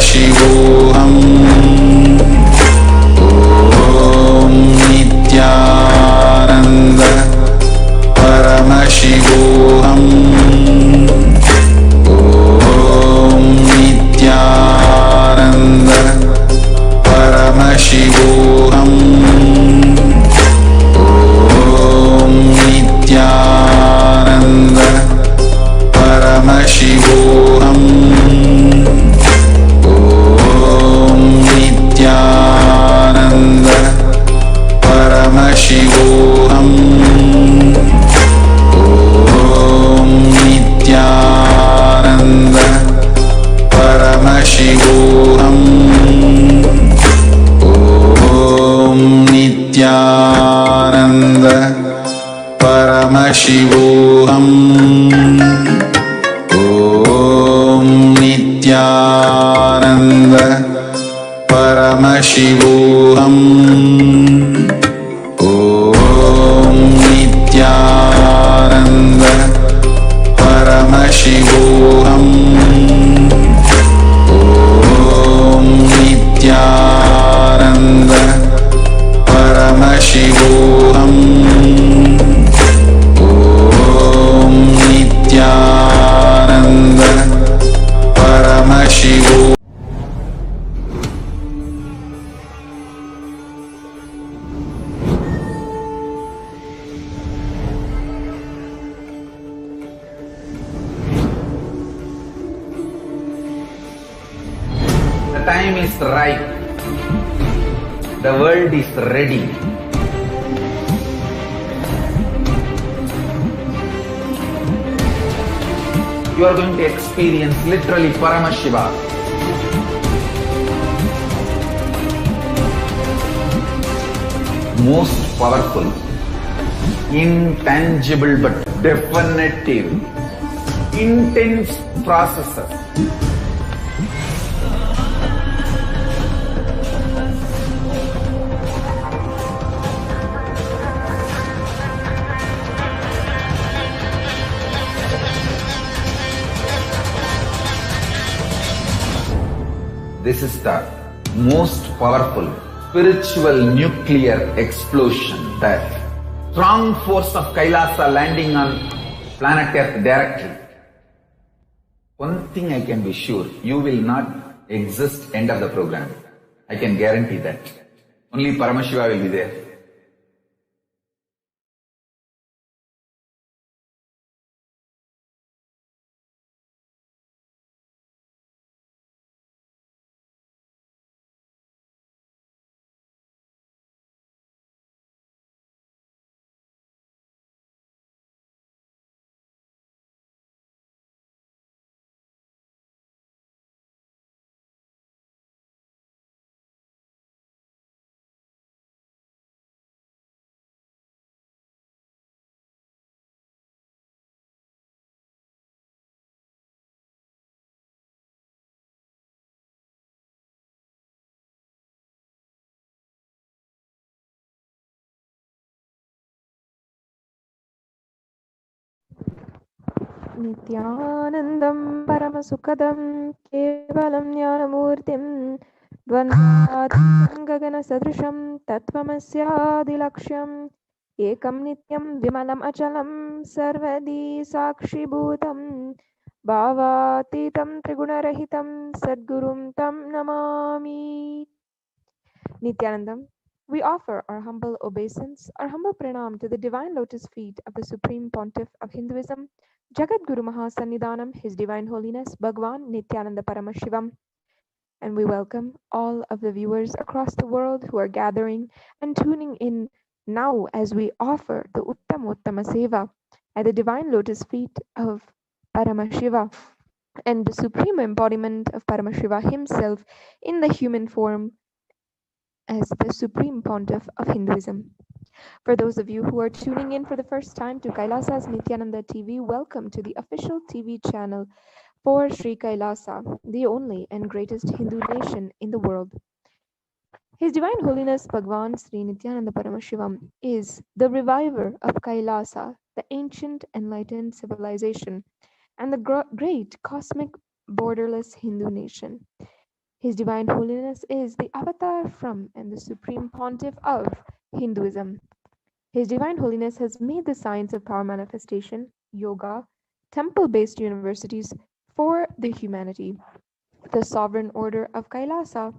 Paramashivoham. Om Nithyananda Paramashivoham. Om Nithyananda Paramashivoham. Om Nithyananda Paramashivoham. Om Nithyananda Paramashivoham. Om Nithyananda Paramashivoham. Om Nithyananda Paramashivoham. Om Nithyananda Paramashivoham. Om Nithyananda Paramashivoham. Om Nithyananda Paramashivoham. Om Nithyananda Paramashivoham. The time is right. The world is ready. You are going to experience literally Paramashiva. Most powerful, intangible but definitive, intense processes. This is the most powerful spiritual nuclear explosion, the strong force of Kailasa landing on planet Earth directly. One thing I can be sure, you will not exist end of the program. I can guarantee that. Only Paramashiva will be there. Nithyanandam Paramasukadam Kevalam Jnanamurtim Dvandvatim Gagana Sadrisham Tattvamasya Ekam Nityam Vimalam Achalam Sarvadi Sakshi Bhutam Bhavatitam Trigunarahitam Sadgurum Tam Namami. Nithyanandam, we offer our humble obeisance, our humble pranam to the divine lotus feet of the Supreme Pontiff of Hinduism, Jagatguru Mahasannidhanam, His Divine Holiness, Bhagavan Nithyananda Paramashivam. And we welcome all of the viewers across the world who are gathering and tuning in now as we offer the Uttamottama Seva at the divine lotus feet of Paramashiva and the supreme embodiment of Paramashiva himself in the human form as the Supreme Pontiff of Hinduism. For those of you who are tuning in for the first time to KAILASA's Nithyananda TV, welcome to the official TV channel for Sri Kailasa, the only and greatest Hindu nation in the world. His Divine Holiness Bhagavan Sri Nithyananda Paramashivam is the reviver of Kailasa, the ancient enlightened civilization, and the great cosmic borderless Hindu nation. His Divine Holiness is the avatar from and the Supreme Pontiff of Hinduism. His Divine Holiness has made the science of power manifestation, yoga, temple based universities for the humanity. The Sovereign Order of Kailasa,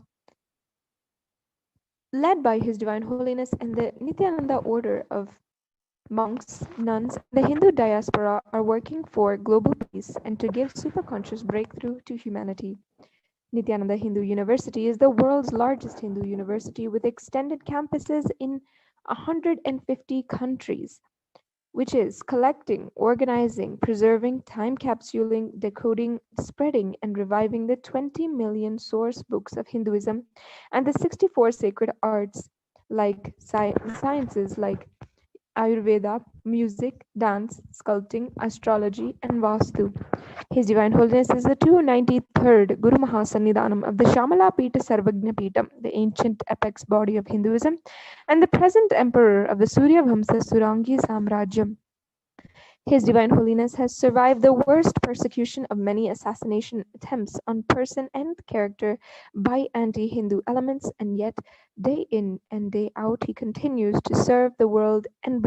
led by His Divine Holiness and the Nithyananda Order of monks, nuns, and the Hindu diaspora, are working for global peace and to give superconscious breakthrough to humanity. Nithyananda Hindu University is the world's largest Hindu university with extended campuses in 150 countries, which is collecting, organizing, preserving, time capsuling, decoding, spreading, and reviving the 20 million source books of Hinduism and the 64 sacred arts like sciences like Ayurveda, music, dance, sculpting, astrology, and Vastu. His Divine Holiness is the 293rd Guru Mahasannidhanam of the Shamala Pita Sarvagna Pitam, the ancient apex body of Hinduism, and the present emperor of the Surya Vamsa Surangi Samrajyam. His Divine Holiness has survived the worst persecution of many assassination attempts on person and character by anti-Hindu elements, and yet day in and day out he continues to serve the world and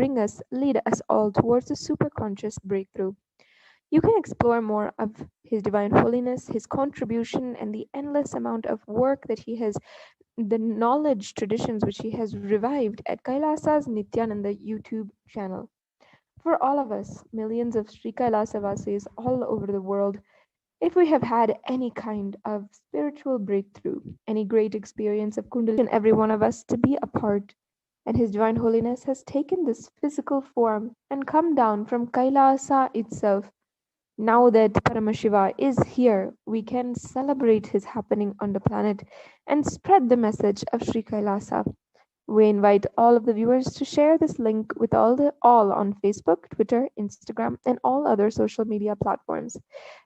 lead us all towards a superconscious breakthrough. You can explore more of His Divine Holiness, his contribution, and the endless amount of work that he has, the knowledge traditions which he has revived at Kailasa's Nithyananda YouTube channel. For all of us, millions of Sri Kailasa Vasis all over the world, if we have had any kind of spiritual breakthrough, any great experience of Kundalini, every one of us to be a part, and His Divine Holiness has taken this physical form and come down from Kailasa itself. Now that Paramashiva is here, we can celebrate his happening on the planet and spread the message of Sri Kailasa. We invite all of the viewers to share this link with all on Facebook, Twitter, Instagram, and all other social media platforms.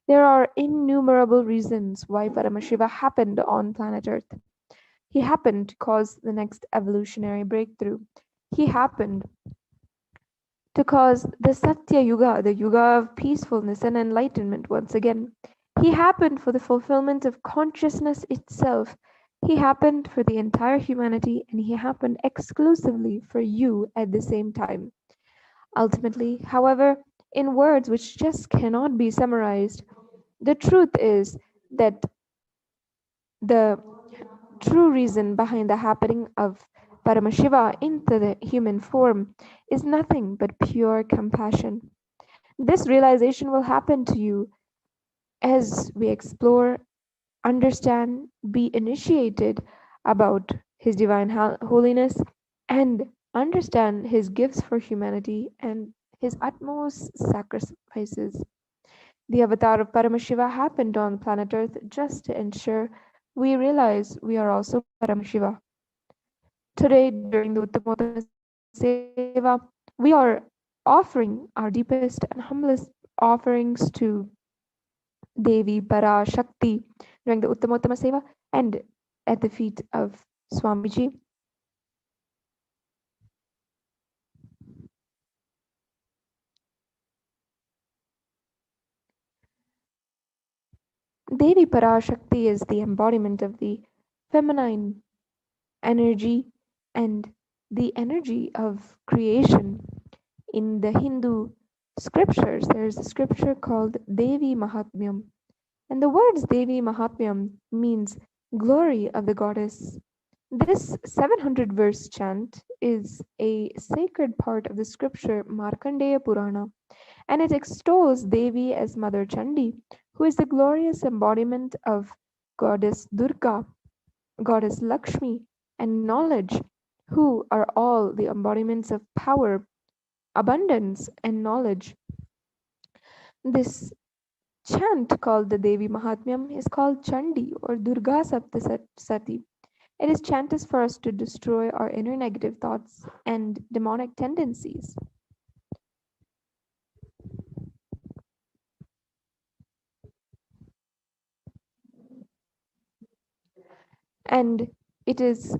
There are innumerable reasons why Paramashiva happened on planet Earth. He happened to cause the next evolutionary breakthrough. He happened to cause the Satya Yuga, the Yuga of peacefulness and enlightenment once again. He happened for the fulfillment of consciousness itself. He happened for the entire humanity, and he happened exclusively for you at the same time. Ultimately, however, in words which just cannot be summarized, the truth is that the true reason behind the happening of Paramashiva into the human form is nothing but pure compassion. This realization will happen to you as we explore, understand, be initiated about His Divine Holiness, and understand His gifts for humanity and His utmost sacrifices. The avatar of Paramashiva happened on planet Earth just to ensure we realize we are also Paramashiva. Today, during the Uttamottama Seva, we are offering our deepest and humblest offerings to Devi Para Shakti during the Uttamottama Seva and at the feet of Swamiji. Devi Para Shakti is the embodiment of the feminine energy and the energy of creation. In the Hindu scriptures, there is a scripture called Devi Mahatmyam. And the words Devi Mahatmyam means glory of the goddess. This 700 verse chant is a sacred part of the scripture Markandeya Purana, and it extols Devi as Mother Chandi, who is the glorious embodiment of Goddess Durga, Goddess Lakshmi, and knowledge, who are all the embodiments of power, abundance, and knowledge. This chant called the Devi Mahatmyam is called Chandi or Durga Saptasati. It is chanted for us to destroy our inner negative thoughts and demonic tendencies. And it is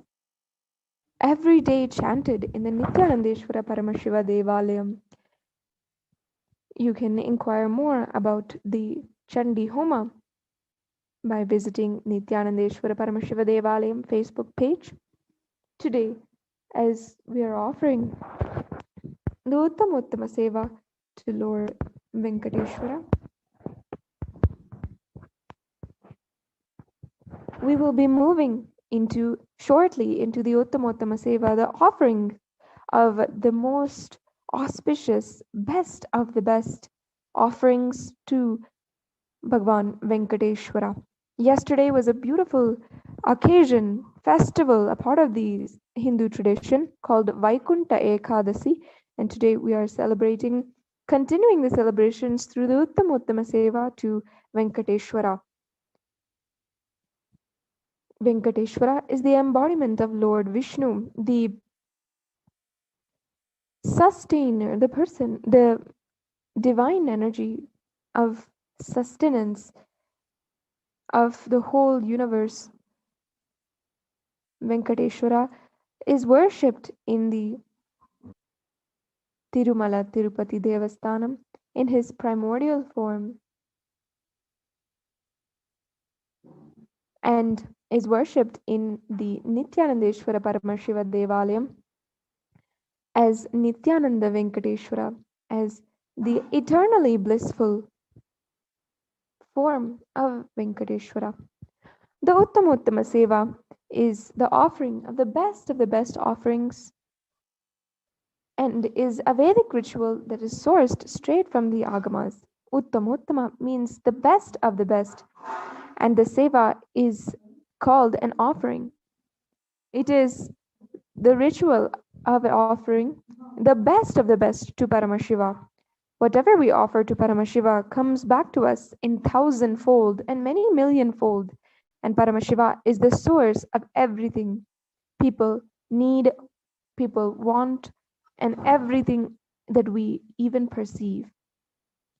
every day chanted in the Nityanandeshwara Paramashiva Devalayam. You can inquire more about the Chandi Homa by visiting Nithyanandeshwara Paramashiva Devalayam Facebook page. Today, as we are offering the Uttamottama Seva to Lord Venkateshwara, we will be moving shortly into the Uttamottama Seva, the offering of the most auspicious, best of the best offerings to Bhagavan Venkateshwara. Yesterday was a beautiful occasion, festival, a part of the Hindu tradition called Vaikunta Ekadasi, and today we are continuing the celebrations through the Uttamottama Seva to Venkateshwara. Venkateshwara is the embodiment of Lord Vishnu, the sustainer, the divine energy of sustenance of the whole universe. Venkateshwara is worshipped in the Tirumala Tirupati Devasthanam in his primordial form and is worshipped in the Nithyanandeshwara Paramashiva Devalayam as Nithyananda Venkateshwara, as the eternally blissful form of Venkateshwara. The Uttamottama Seva is the offering of the best offerings and is a Vedic ritual that is sourced straight from the Agamas. Uttamottama means the best of the best, and the Seva is called an offering. It is the ritual of offering the best of the best to Paramashiva. Whatever we offer to Paramashiva comes back to us in thousandfold and many millionfold, and Paramashiva is the source of everything people need, people want, and everything that we even perceive.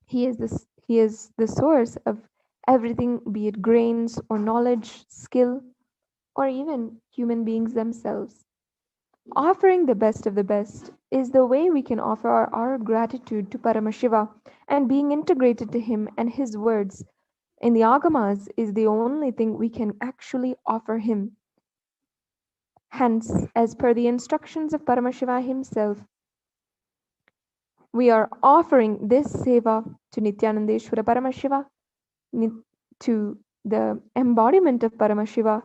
He is the source of everything, be it grains or knowledge, skill, or even human beings themselves. Offering the best of the best is the way we can offer our gratitude to Paramashiva, and being integrated to him and his words in the Agamas is the only thing we can actually offer him. Hence, as per the instructions of Paramashiva himself, we are offering this seva to Nithyanandeshwara Paramashiva, to the embodiment of Paramashiva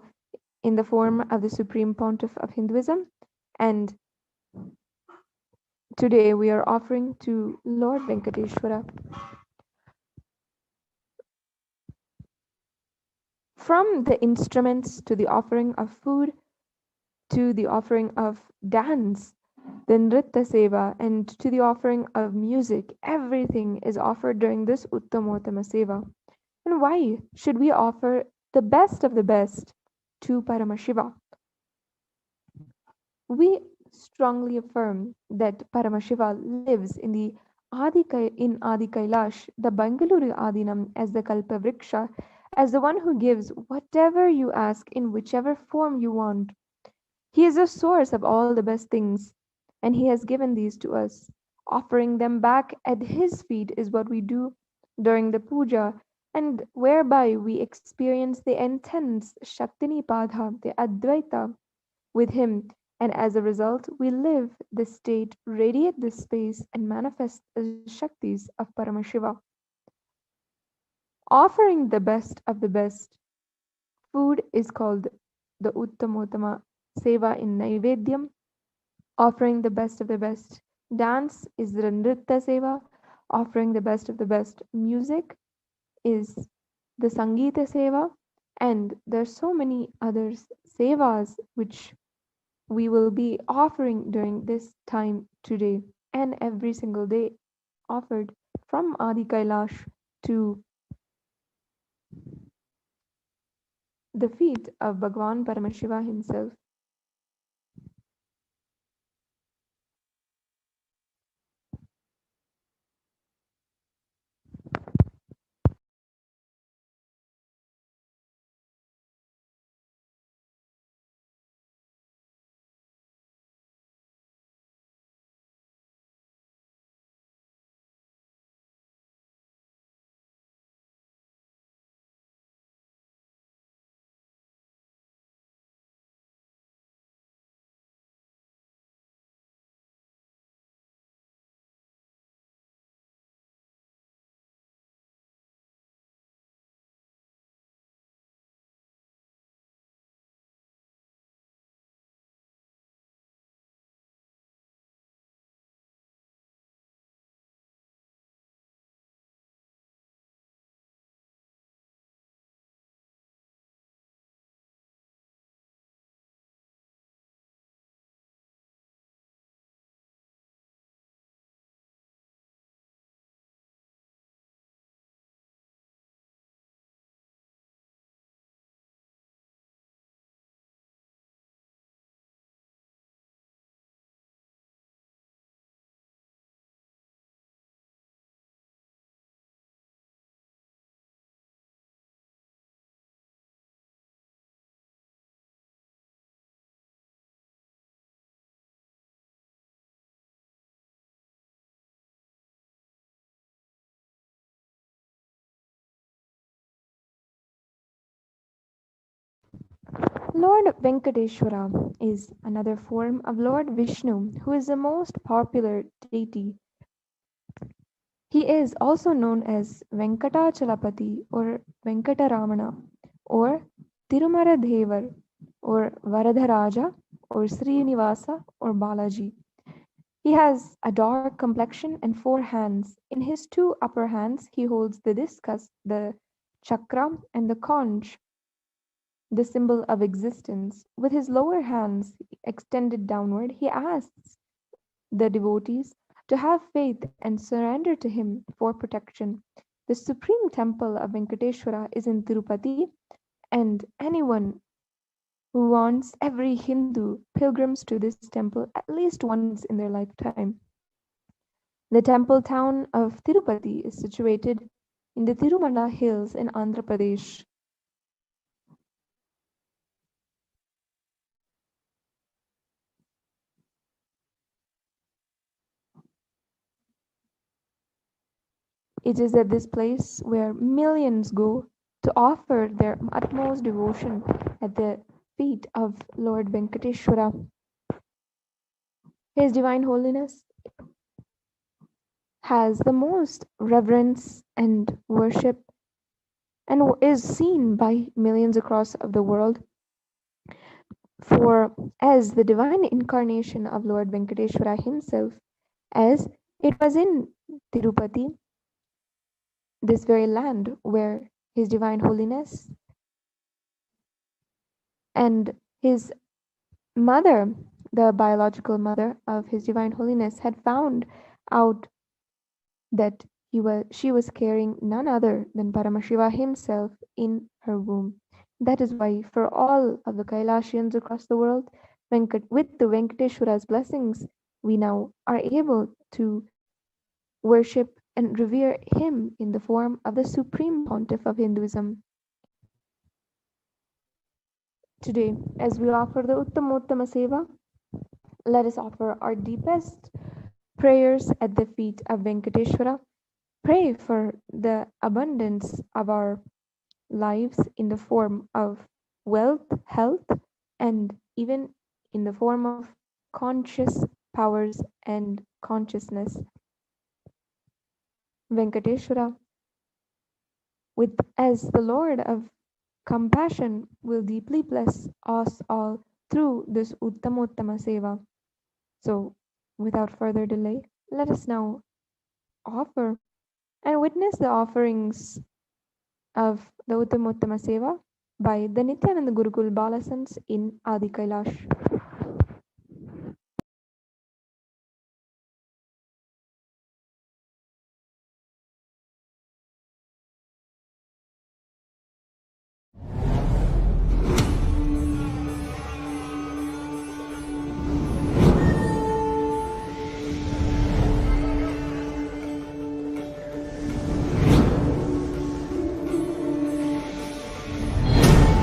in the form of the Supreme Pontiff of Hinduism, and today we are offering to Lord Venkateshwara. From the instruments to the offering of food to the offering of dance, the Nritta Seva, and to the offering of music, everything is offered during this Uttamottama Seva. And why should we offer the best of the best to Paramashiva? We strongly affirm that Paramashiva lives in Adi Kailash, the Bangalore Adinam, as the Kalpavriksha, as the one who gives whatever you ask in whichever form you want. He is the source of all the best things, and he has given these to us. Offering them back at his feet is what we do during the puja, and whereby we experience the intense Shaktinipadha, the Advaita, with him, and as a result, we live this state, radiate this space, and manifest the Shaktis of Paramashiva. Offering the best of the best, food is called the Uttamottama Seva in Naivedyam. Offering the best of the best, dance is the Nritta Seva. Offering the best of the best, music is the Sangita Seva, and there are so many other sevas which we will be offering during this time today and every single day, offered from Adi Kailash to the feet of Bhagavan Paramashiva himself. Lord Venkateshwara is another form of Lord Vishnu, who is the most popular deity. He is also known as Venkatachalapati or Venkataramana or Tirumaradevar or Varadharaja or Srinivasa or Balaji. He has a dark complexion and 4 hands. In his 2 upper hands, he holds the discus, the chakra, and the conch, the symbol of existence. With his lower hands extended downward, he asks the devotees to have faith and surrender to him for protection. The supreme temple of Venkateshwara is in Tirupati, and anyone who wants, every Hindu pilgrims to this temple at least once in their lifetime. The temple town of Tirupati is situated in the Tirumala hills in Andhra Pradesh. It is at this place where millions go to offer their utmost devotion at the feet of Lord Venkateshwara. His Divine Holiness has the most reverence and worship and is seen by millions across of the world for as the divine incarnation of Lord Venkateshwara himself, as it was in Tirupati, this very land where His Divine Holiness and his mother, the biological mother of His Divine Holiness, had found out that she was carrying none other than Paramashiva himself in her womb. That is why for all of the Kailasians across the world, with the Venkateshwara's blessings, we now are able to worship and revere him in the form of the Supreme Pontiff of Hinduism. Today, as we offer the Uttamottama Seva, let us offer our deepest prayers at the feet of Venkateshwara. Pray for the abundance of our lives in the form of wealth, health, and even in the form of conscious powers and consciousness. Venkateshwara, as the Lord of compassion, will deeply bless us all through this Uttamottama Seva. So, without further delay, let us now offer and witness the offerings of the Uttamottama Seva by the Nithyananda Gurukul Balasans in Adi Kailash.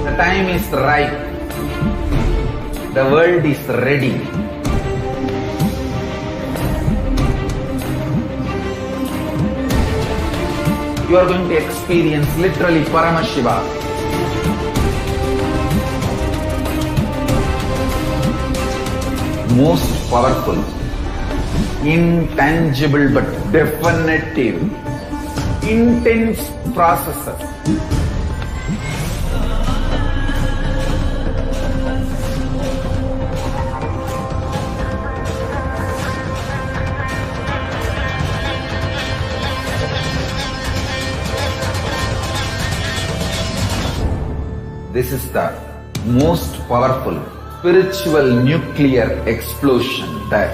The time is right. The world is ready. You are going to experience literally Paramashiva. Most powerful, intangible but definitive, intense processes. This is the most powerful spiritual nuclear explosion, the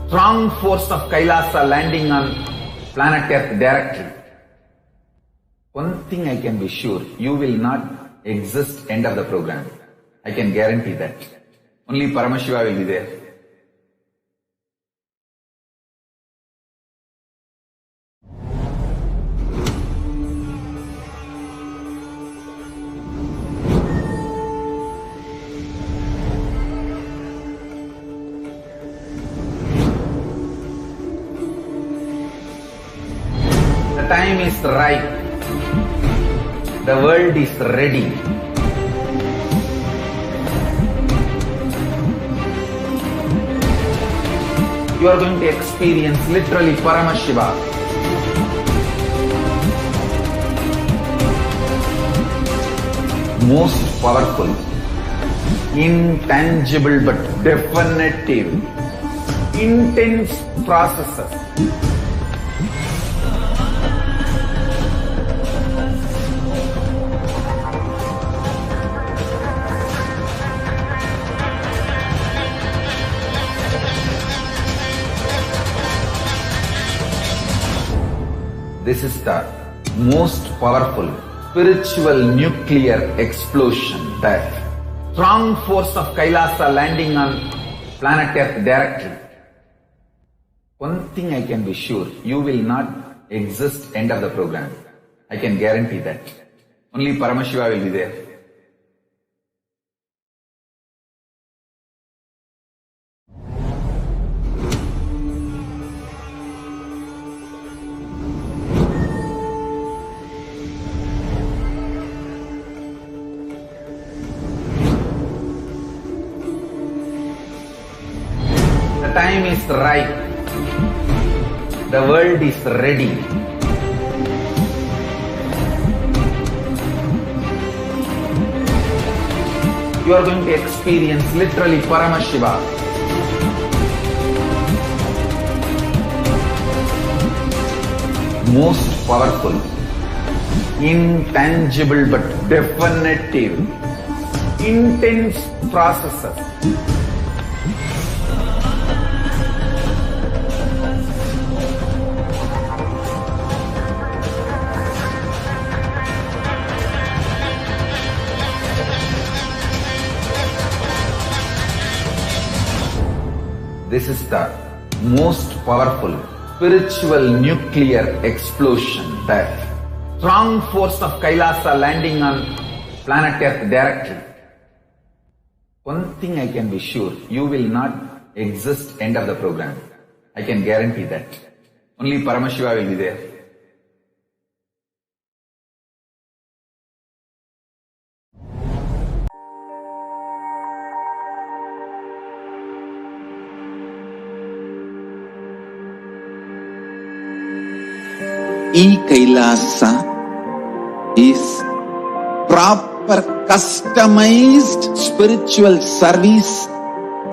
strong force of Kailasa landing on planet Earth directly. One thing I can be sure, you will not exist end of the program. I can guarantee that. Only Paramashiva will be there. The time is right. The world is ready. You are going to experience literally Paramashiva. Most powerful, intangible but definitive, intense processes. This is the most powerful spiritual nuclear explosion, the strong force of KAILASA landing on planet Earth directly. One thing I can be sure, you will not exist end of the program. I can guarantee that. Only Paramashiva will be there. The time is right. The world is ready. You are going to experience literally Paramashiva. Most powerful, intangible but definitive, intense processes. This is the most powerful spiritual nuclear explosion, the strong force of KAILASA landing on planet Earth directly. One thing I can be sure, you will not exist end of the program. I can guarantee that. Only Paramashiva will be there. KAILASA is proper customized spiritual service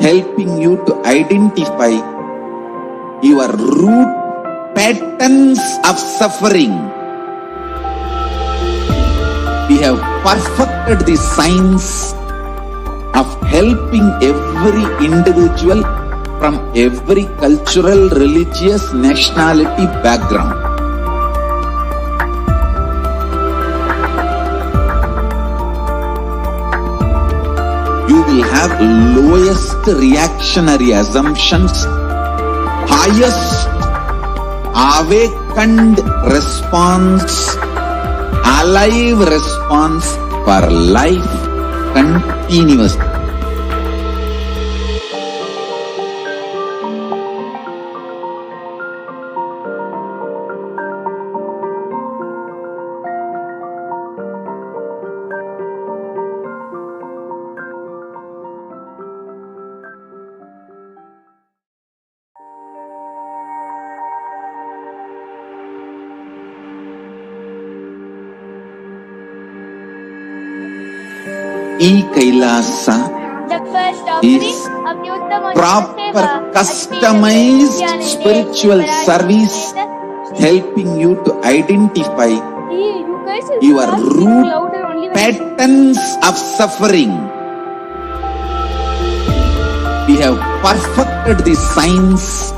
helping you to identify your root patterns of suffering. We have perfected the science of helping every individual from every cultural, religious, nationality background. You will have lowest reactionary assumptions, highest awakened response, alive response for life continuously. KAILASA is proper customized spiritual service helping you to identify your root patterns of suffering. We have perfected the science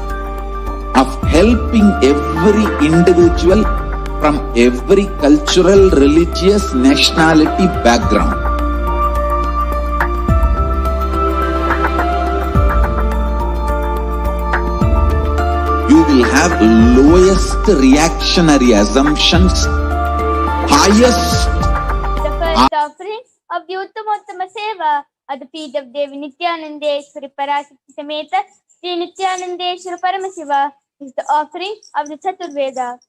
of helping every individual from every cultural, religious, nationality background. You will have lowest reactionary assumptions, highest. The first offering of the Uttama Seva at the feet of Devi Nithyananda Paramashiva Sameta Sri Nithyananda Paramashiva is the offering of the Chaturveda.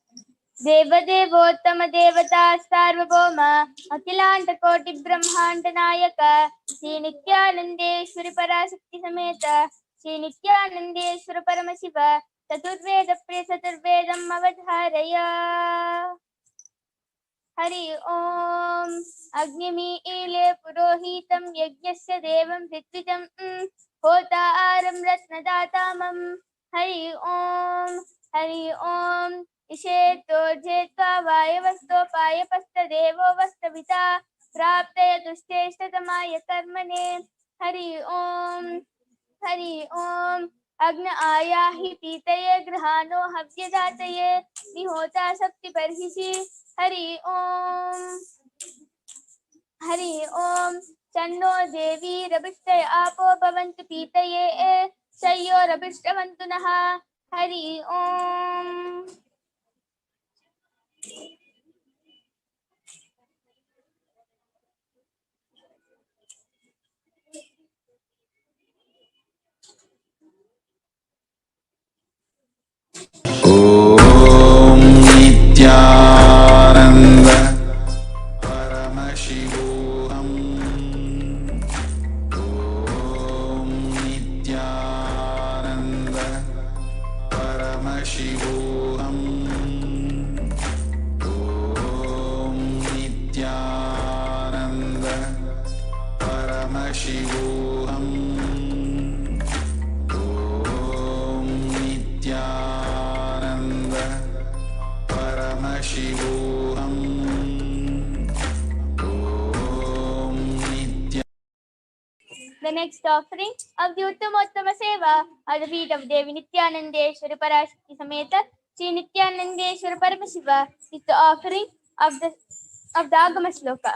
Deva Devottama Devata Sarvabhoma Akhilanta Koti Brahmanda Nayaka Sri Nithyananda Paramashiva Sameta Shri Nithyanandeshwara Paramashiva Chaturveda Priya Chaturvedam Avadharaya. Hari Om Agnimile Purohitam Yajnasya Devam Ritvitam Hota Aram Ratnadatamam. Hari Om Isheto Jetva Vayavasto Payapasta Devo Vastavita Praptaya Dushteshtatamaya Karmane. Hari Om Agna Ayahi Pitaye Grahano Havyadataye Nihota Sakti Parhishi. Hari Om Channo Devi Rabishtaya Apo Bhavantu Pitaye Sayo Rabishtavantu Naha. Hari Om. Om Nithyananda Paramashivoham. Om Nithyananda Paramashivoham. Om Nithyananda Paramashivoham. Om Nithyananda Paramashivoham. Om Nithyananda. The next offering of the Uttamottama Seva at the feet of Devi Nithyanandeshwari Parashakti Sameta Shri Nithyanandeshwara Paramashiva is the offering of the Agama Shloka.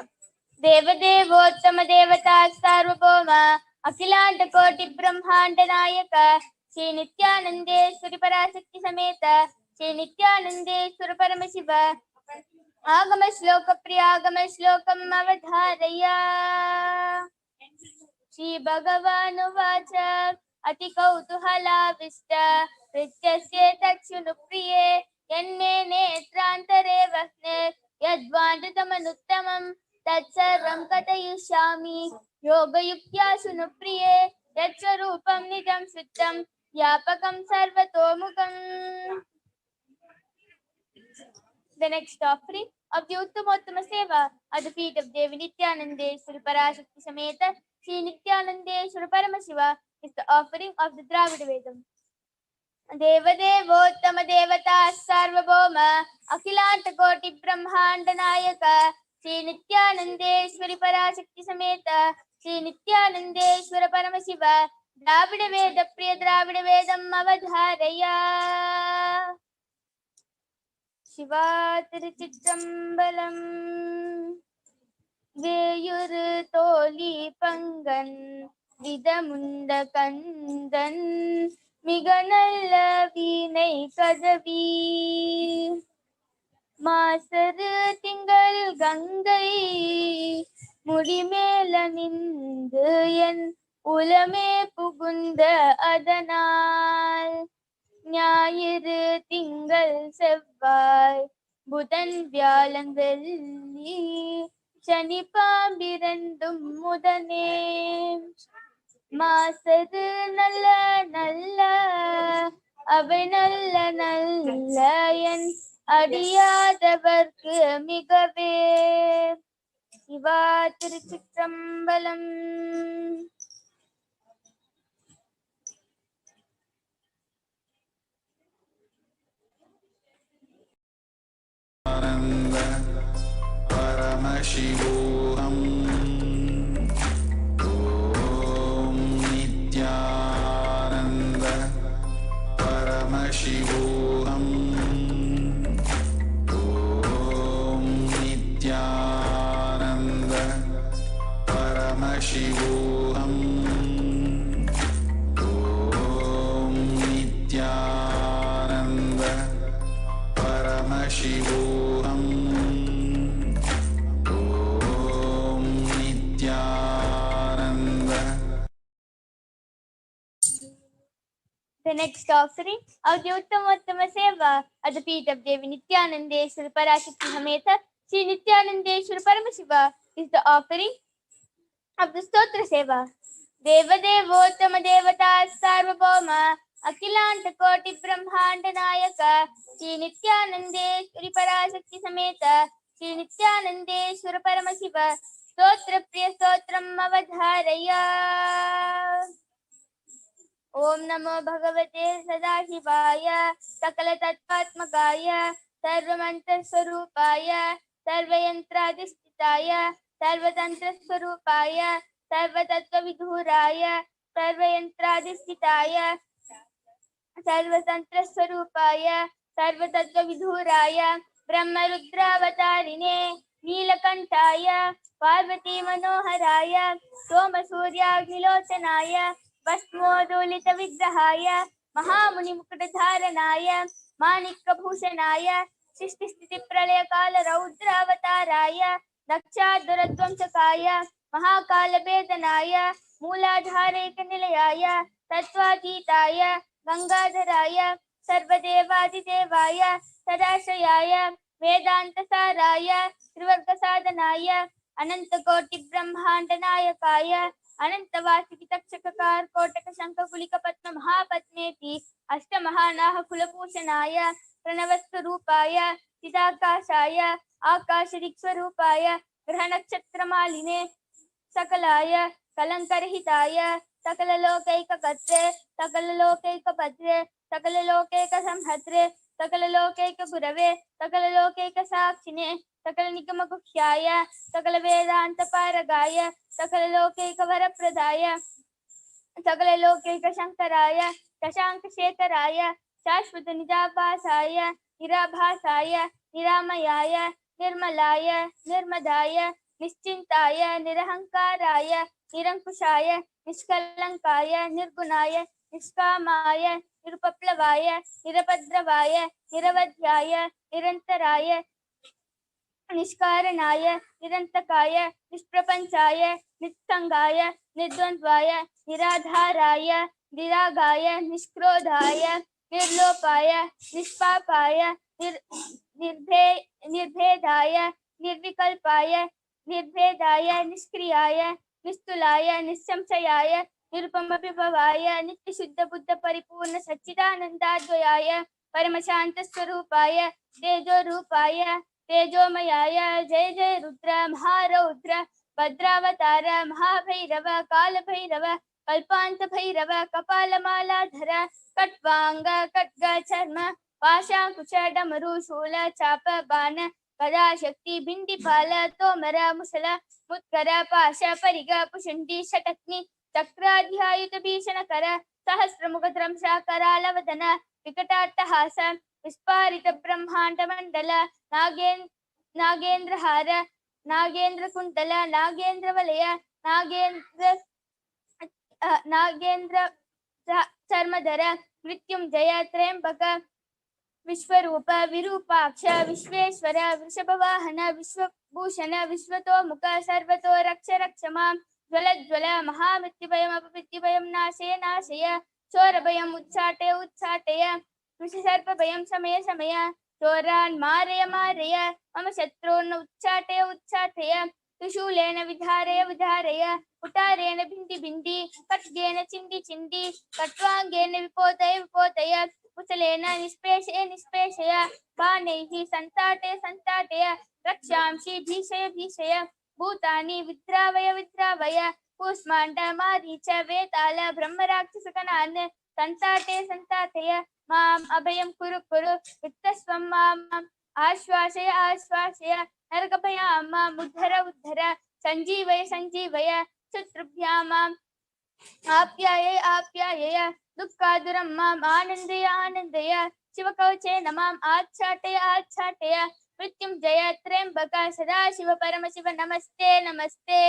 Deva Devottama Devata Sarvabhoma Akhilanta Koti Brahmanda Nayaka Shri Nithyanandeshwari Parashakti Sameta Shri Nithyanandeshwara Paramashiva Agama Shloka Priyagama Shlokam Avadharaya. Shri Bhagavan Vacha Ati Kautuhala Vista Rityasya Takshunu Priye Yanme Netrantare Vasne Yadvanditamanuttamam Tatsarvam Katayushami Yoga Yuktya Shunu Priye Yatsarupam Nijam Suttam Yapakam Sarvatomukam. The next offering of the Uttamottama Seva at the feet of Devi Nithyanandeshwari Parashakti Sameta Shri Nithyanandeshwara Paramashiva is the offering of the Dravida Vedam. Deva Devottama Devata Sarvabhoma Akhilanta Koti Brahmanda Nayaka Shri Nithyanandeshwari Parashakti Sameta Shri Nithyanandeshwara Paramashiva Dravida Veda Priya Dravida Vedam Avadharaya. Shivatirchitrambalam Veyur Toli Pangan Vidamunda Kandan Miganalla Vinay Kadavi Masar Tingal Gangai Mudimela Nindayan Ulame Pugunda Adanal ஞாயிறு திங்கள் செவ்வாய் புதன் வியாழன் வெள்ளி சனி பாம்பிரண்டும் முதனே மாசரு நல்ல நல்ல அவை நல்ல நல்ல என் அடியாதவர்க்கு மிகவே. சிவா திருச்சிற்றம்பலம். Paramashivoham. Om Nithyananda Paramashivoham. Om Nithyananda Paramashivoham. Om Nithyananda Paramashivoham. The next offering of the Uttamottama Seva at the feet of Devi Nithyanandeshwara Parashakti Sameta Shri Nithyanandeshwara Paramashiva is the offering of the Stotra Seva. देवदेवोत्तम देवता सार्वभौम अखिलांड कोटि ब्रह्मांड नायक श्री नित्यानंदेश्वरी पराशक्ति समेत श्री नित्यानंदेश्वर परमशिव स्तोत्र प्रिय स्तोत्रम अवधारय। ओम नमो भगवते सदाशिवाय सकल तत्त्वात्मकाय सर्वमंत्र स्वरूपाय सर्वयंत्राधिष्ठिताय सर्वतंत्र स्वरूपाय सर्वतत्त्वविधुराय सर्वयंत्राधिष्ठिताय सर्वतंत्र स्वरूपाय सर्वतत्त्वविधुराय ब्रह्मरुद्रावतारिणे नीलकंठाय पार्वती मनोहराय सोमसूर्याग्निलोचनाय भस्मोदोलित विग्रहाय महामुनिमुकुटधारणाय माणिक्यभूषणाय सृष्टिस्थिति प्रलय काल रौद्रावताराय दक्षादुरध्वंसकाय महाकालभेदनाय मूलाधारेक निलयाय तत्त्वातीताय गंगाधराय सर्वदेवादिदेवाय सदाश्रयाय वेदांतसाराय त्रिवर्गसाधनाय अनंतकोटि ब्रह्मांड नायकाय अनंतवासिकी तक्षककार कोटक शंखकुलिक पद्म महापद्मेति अष्टमहानाह कुलभूषणाय प्रणवस्वरूपाय चिदाकाशाय आकाशदिक्स्वरूपाय ग्रहनक्षत्रमालिने सकलाय कलंकरहिताय सकललोकैककर्त्रे सकललोकैकभद्रे सकललोकैकसंहर्त्रे सकललोकैकगुरवे सकललोकैकसाक्षिणे सकलनिगमगुह्याय सकलवेदान्तपारगाय सकललोकैकवरप्रदाय सकललोकैकशङ्कराय शशाङ्कशेखराय शाश्वतनिजाभासाय निराभासाय निरामयाय निर्मलाय निर्मदाय निश्चिन्ताय निरहङ्काराय निरङ्कुशाय निष्कलङ्काय निर्गुणाय निष्कामाय निरुपप्लवाय निरपद्रवाय निरवध्याय निरन्तराय निष्कारणाय निरन्तकाय निष्प्रपञ्चाय निस्सङ्गाय निर्द्वन्द्वाय निराधाराय निरागाय निष्क्रोधाय निर्लोपाय निष्पापाय निर्भेदाय निर्विकल्पाय निर्भेदाय निष्क्रियाय निस्तुलाय निस्संशयाय निरुपमविभवाय नित्यशुद्ध बुद्ध परिपूर्ण सच्चिदानन्दाद्वयाय परमशान्त स्वरूपाय तेजोरूपाय तेजोमयाय जय जय रुद्र महारौद्र भद्रावतार महाभैरव कालभैरव कल्पांत भैरव कपालमालाधर कट्वांग खड्ग चर्म पाशांकुश डमरु शूल चाप बाण गदा शक्ति भिंडिपाल तोमर मुसल मुत्कर पाश परिग पुषुंडी षटक्नि चक्राध्यायुत भीषण कर सहस्रमुख ध्रंसा करालवदन विकटाट्टहास विस्फारित ब्रह्मांड मंडल नागेन्द्रहार नागेन्द्र कुंतल नागेन्द्र वलय नागेन्द्र चर्मधर मृत्युंजय त्र्यंबक विश्वरूप विरूपाक्ष विश्वेश्वर वृषभवाहन विश्वभूषण विश्वतोमुख सर्वतो रक्ष रक्ष मां ज्वल ज्वल महामृत्युभयम् अपमृत्युभयं नाशय नाशय चोरभयम् उच्चाटय उच्चाटय वृषसर्पभयं शमय शमय चोरान् मारय मारय मम शत्रून् उच्चाटय उच्चाटय त्रिशूलेन विधारय विधारय उटारेण भिन्डि भिन्डि खड्गेन चिन्डि चिन्डि खट्वाङ्गेन विपोतय विपोतय कुशलेन निष्पेषय निष्पेषय बाणैः सन्ताटय सन्ताटय रक्षांसि भीषय भीषय भूतानि विद्रावय विद्रावय कूष्माण्ड मारीच वेताल ब्रह्मराक्षसगणान् सन्ताटय सन्ताटय माम् अभयं कुरु कुरु वित्तस्वं माम् आश्वासय आश्वासय नरकभयां माम् उद्धर उद्धर सञ्जीवय सञ्जीवय शत्रुभ्यां माम् आप्यायय आप्यायय दुःखादुरं माम् आनन्दय आनन्दय शिवकवचेन माम् आच्छाटय आच्छाटय मृत्युंजय त्र्यंबक सदाशिव परमशिव नमस्ते नमस्ते।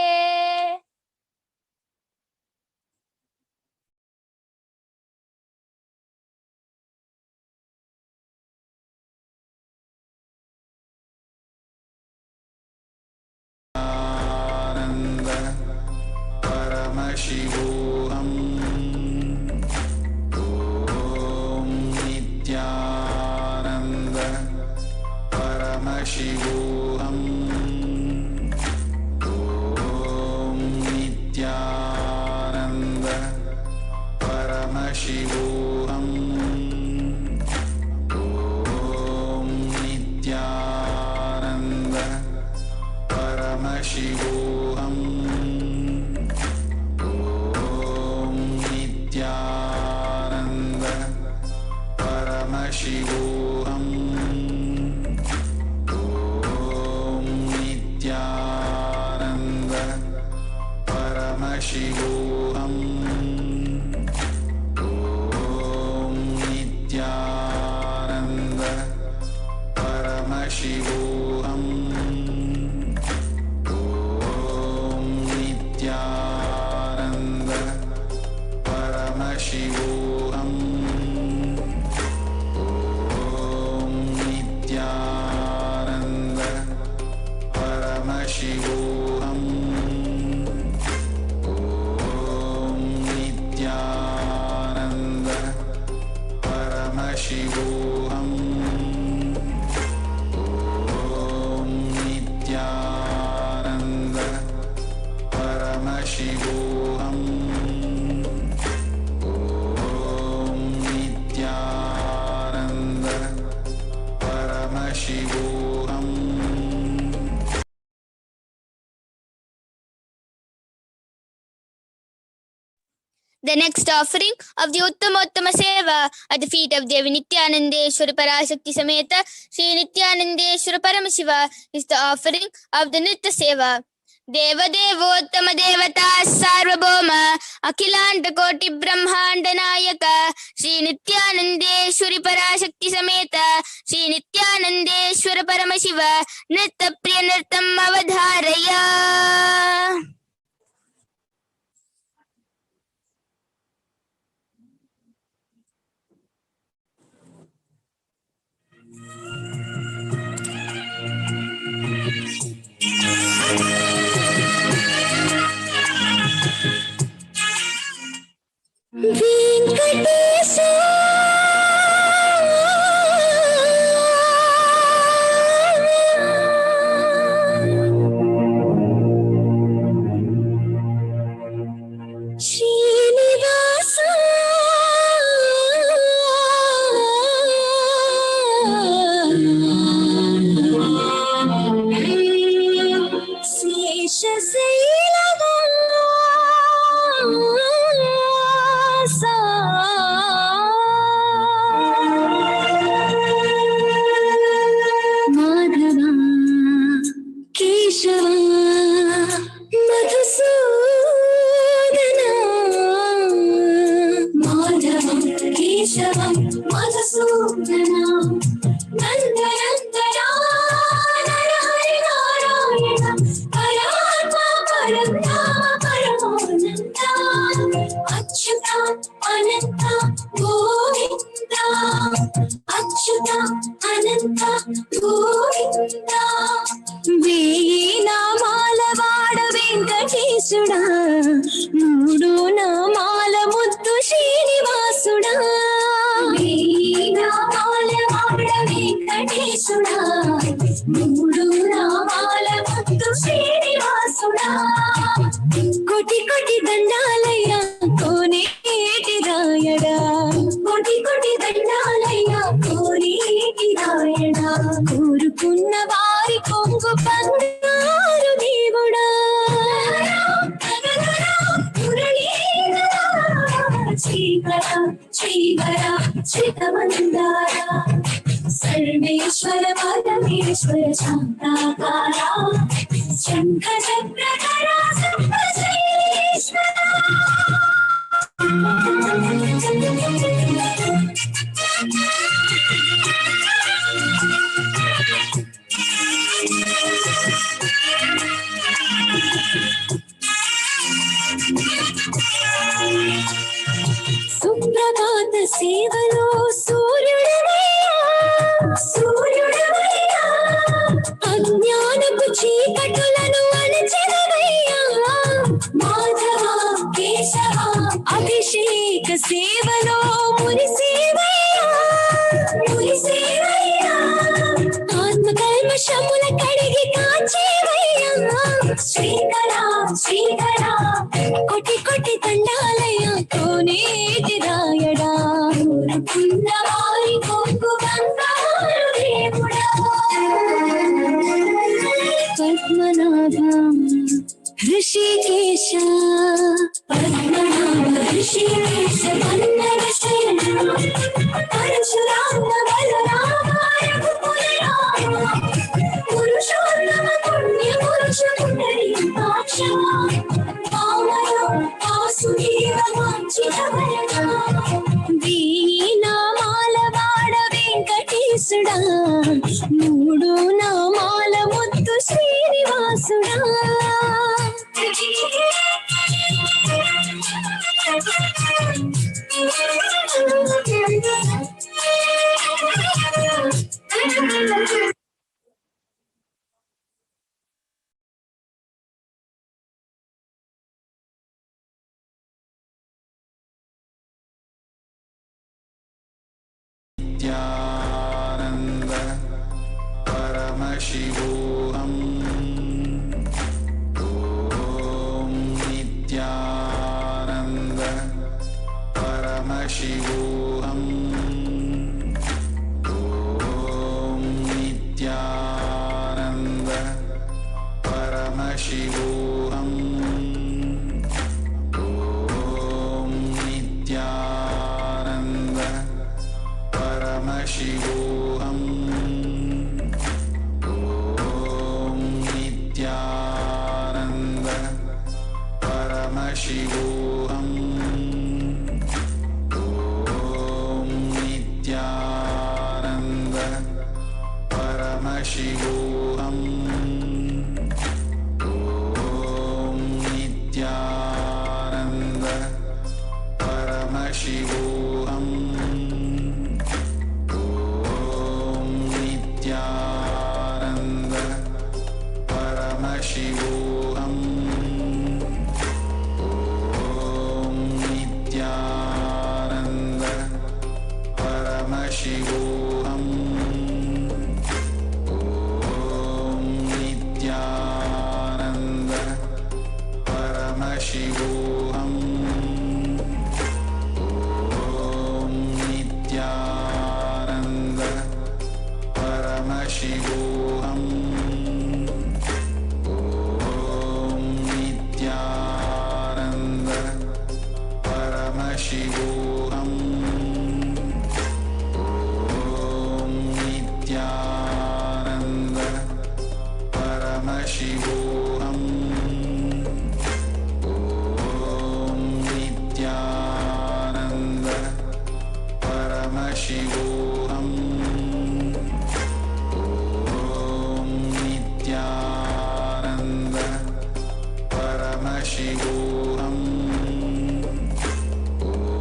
Paramashivoham. Om Nithyananda Paramashivoham. Om Nithyananda Paramashivoham. Om Nithyananda Paramashivoham. Om Nithyananda Paramashivoham. Om Nithyananda Paramashivoham. Om Nithyananda Paramashivoham. Om Nithyananda Paramashivoham. Om Nithyananda Paramashivoham. Om Nithyananda Paramashivoham. Om Nithyananda Paramashivoham. Om Nithyananda Paramashivoham. The next offering of the Uttamottama Seva at the feet of Devi Nithyanandeshwara Parashakti Sameta Sri Nithyanandeshwara Paramashiva is the offering of the Nitya Seva. Deva Devottama Devata Sarvabhoma Akhilanta Koti Brahmanda Nayaka Sri Nithyanandeshwari Parashakti Sameta Sri Nithyanandeshwara Paramashiva Nitya Priya Nirtam Avadharaya. Venkatesa Srinivasa Seshasailaga Madhava Keshava Madhusudana Madhava Keshava Madhusudana Nandanandana Narahari Narayana Paramatma Paramdhama Paramananda Achyuta Ananta Govinda Achyuta Ananta Govinda Veyi నామాల వాడ వెంకటేశుడా మూడు నామాల ముద్దు శ్రీనివాసుడా వెయ్యి నామాల వాడ వెంకటేశుడా మూడు నామాల ముద్దు శ్రీనివాసుడా కోటి కోటి దండాలయ్యా కోనేటి రాయడా కోటి కోటి దండాలయ్యా కోనేటి రాయడా కోరుకున్న వారి కొంగు బంగారు దేవుడా శ్రీకర శ్రీకర శ్రీతమందార సర్వేశ్వర పరమేశ్వర శాంతాకార శంఖ చక్రధర సర్వశ్రేష్ఠ సుప్రభాత సేవలో సూర్యుడవయ్యా సూర్యుడవయ్యా అజ్ఞానపు చీకటులను అణచెదవయ్యా మాధవ కేశవ అభిషేక సేవలో మురిసేవయ్యా మురిసేవయ్యా ఆత్మ కల్మషముల కడిగి కాచేవయ్యా శ్రీకర శ్రీకర కోటి కోటి దండాలయ్యా కోనేటి రాయడా ऋषिकेश ऋषिकेश वन्नर शयन परशुराम बलराम पुरुषोत्तम पुण्य पुरुष पुंडरीकाक्ष वासुदेव वाञ्छितवरदा వీణామాల వాడ వెంకటేశుడా మూడు నామాల ముత్తు శ్రీనివాసుడా नित्यानन्द परमशिवोऽहम् ॐ नित्यानन्द परमशिवोऽहम् ॐ नित्यानन्द परमशिवोऽहम् ॐ Nityanand Paramashivoham. Om Nithyananda Paramashivoham. Om Nithyananda Paramashivoham. Om Nithyananda Paramashivoham. Paramashivoham. Om Nithyananda Paramashivoham. Om Nithyananda Paramashivoham. Om Nithyananda Paramashivoham. Paramashivoham. Om Nithyananda Paramashivoham. Om Nithyananda Paramashivoham. Om Nithyananda Paramashivoham. Nithyananda Paramashivoham.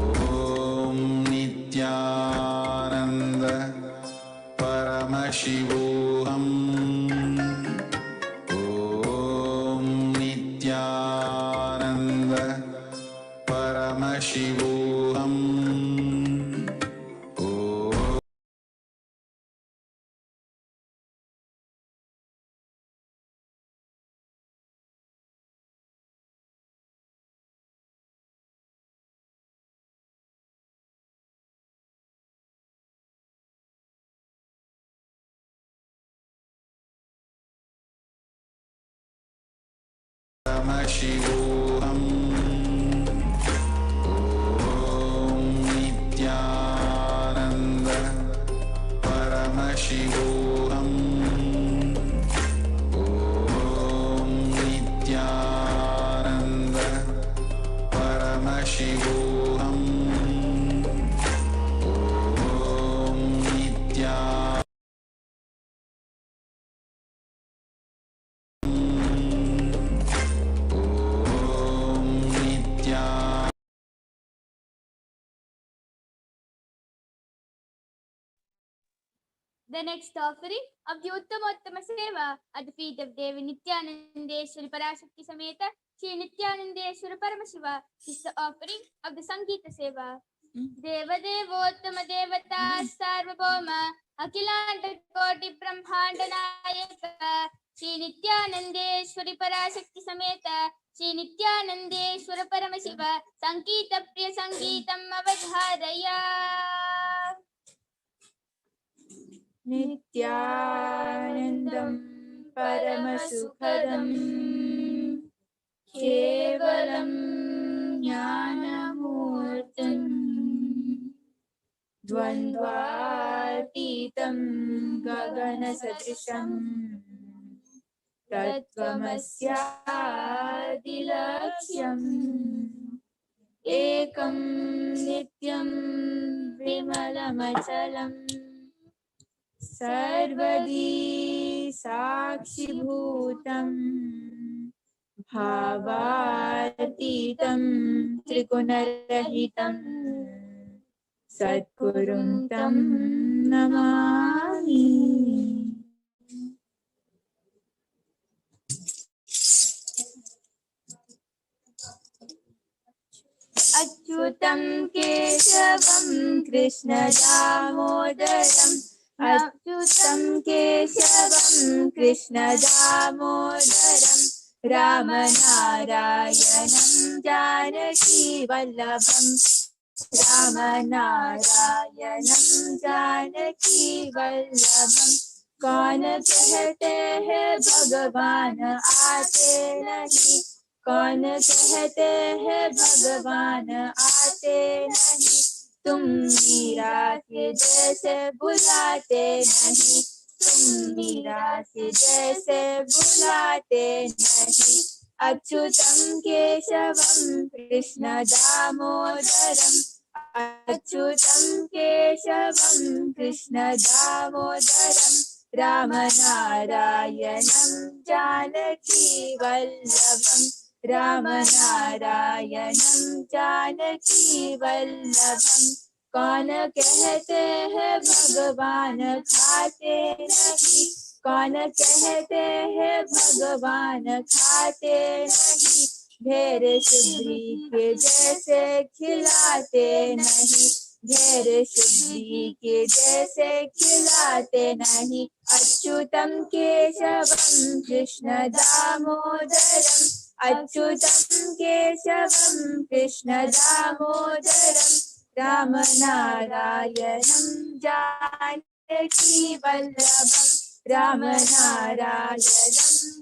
Om Nithyananda Paramashivoham. Paramashivoham. Om Nithyananda Paramashivoham. Om Nithyananda Paramashivoham. Om Nithyananda The next offering of the Uttamottama Seva at the feet of Devi Nithyanandeshwari Parashakti Sameta Shri Nithyanandeshwara Paramashiva is the offering of the Sangeeta Seva. Deva Devottama Devata Sarvabhauma Akhilanta Koti Brahmanda Nayaka Shri Nithyanandeshwari Parashakti Sameta Shri Nithyanandeshwara Paramashiva Sangeeta Priya Sangeetam Avadharaya. Nithyanandam Paramasukhadam केवलं ज्ञानमूर्तिम् द्वन्द्वातीतं गगनसदृशम् तत्त्वमस्यादिलक्ष्यम् एकं नित्यं विमलमचलम् सर्वदी साक्षिभूतम् भावातीतं त्रिगुणरहितं सद्गुरुं तं नमामि। अच्युतं केशवं कृष्ण दामोदरम् अच्युतं केशवं कृष्ण दामोदरम् रामनारायणं जानकी वल्लभम् रामनारायणं जानकी वल्लभम् कौन कहते हैं भगवान आते नहीं कौन कहते हैं भगवान आते नहीं तुम मीरा के जैसे बुलाते नहीं तुम मीरा के जैसे बुलाते नहीं अच्युतं केशवं कृष्ण दामोदरम् अच्युतं केशवं कृष्ण दामोदरम् रामनारायणं जानकी वल्लभम् रामनारायणं जानकी वल्लभम् कौन कहते हैं भगवान खाते नहीं कौन कहते हैं भगवान खाते नहीं ढेर शुद्री के जैसे खिलाते नहीं ढेर शुद्री के जैसे खिलाते नहीं अच्युतं केशवं कृष्ण दामोदरम् अच्युतं केशवं कृष्ण दामोदरम् रामनारायणं जानकी वल्लभम् रामनारायणं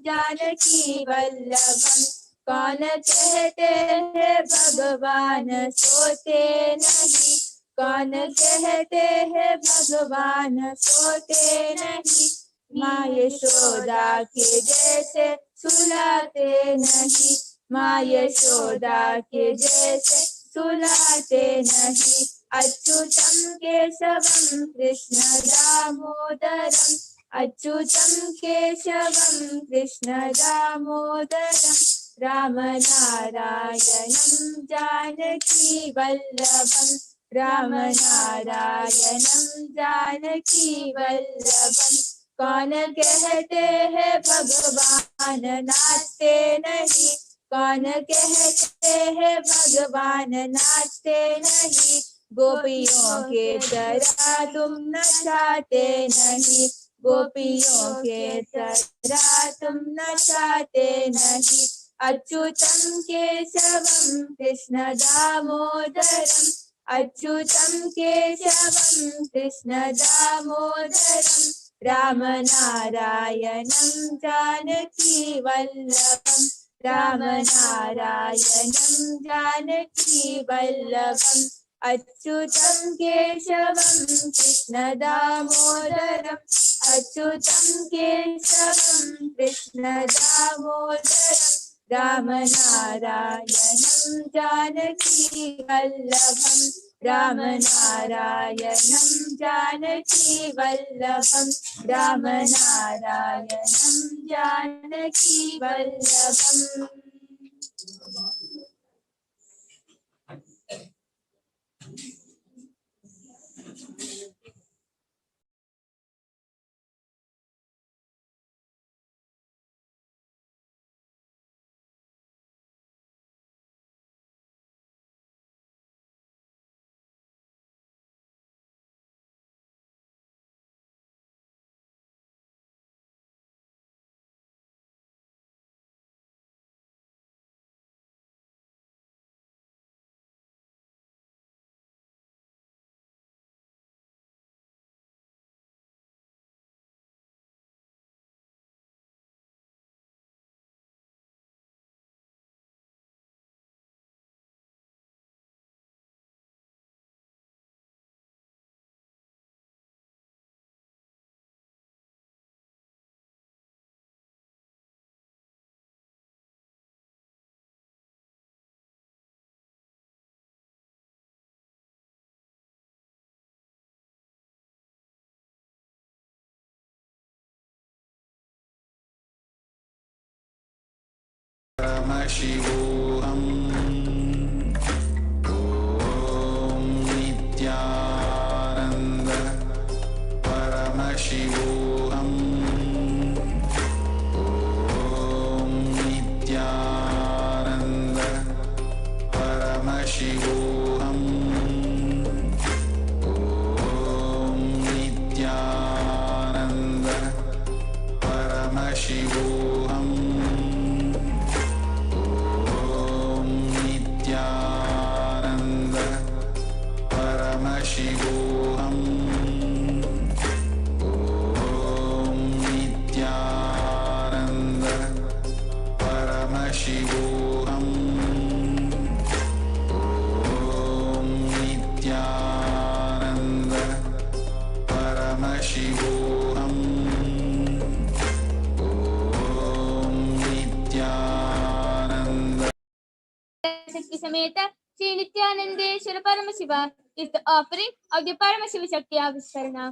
जानकी वल्लभम् कौन कहते हैं भगवान सोते नहीं कौन कहते हैं भगवान सोते नहीं माँ यशोदा के जैसे सुलाते नहीं माँ यशोदा के जैसे सुलाते नहीं अच्युतं केशवं कृष्ण दामोदरम् अच्युतं केशवं कृष्ण दामोदरम् रामनारायणं जानकी वल्लभम् रामनारायणं जानकी वल्लभम् कौन कहते हैं भगवान नाचते नहीं कौन कहते हैं भगवान नाचते नहीं गोपियों के तरह तुम नचाते नहीं गोपियों के तरह तुम नचाते नहीं अच्युतं केशवं कृष्ण दामोदरम् अच्युतं केशवं कृष्ण दामोदरम् रामनारायणं जानकी वल्लभम् रामनारायणं जानकी वल्लभम् अच्युतं केशवं कृष्ण दामोदरम् अच्युतं केशवं Krishna दामोदरम् रामनारायणं Janaki वल्लभम् रामनारायणं Janaki वल्लभम् रामनारायणं Janaki वल्लभम्। Paramashivoham. Om Nithyananda Paramashivoham. Om Nithyananda Paramashivoham. Om Nithyananda Paramashivoham. Om Nithyananda Paramashivoham. Om Nithyananda Paramashivoham. Om Nithyananda Paramashivoham. Om Nithyananda Shakti Sameta Sri Nithyanandeshwara Paramashiva is the offering of the Paramashiva Shakti Aviskarana.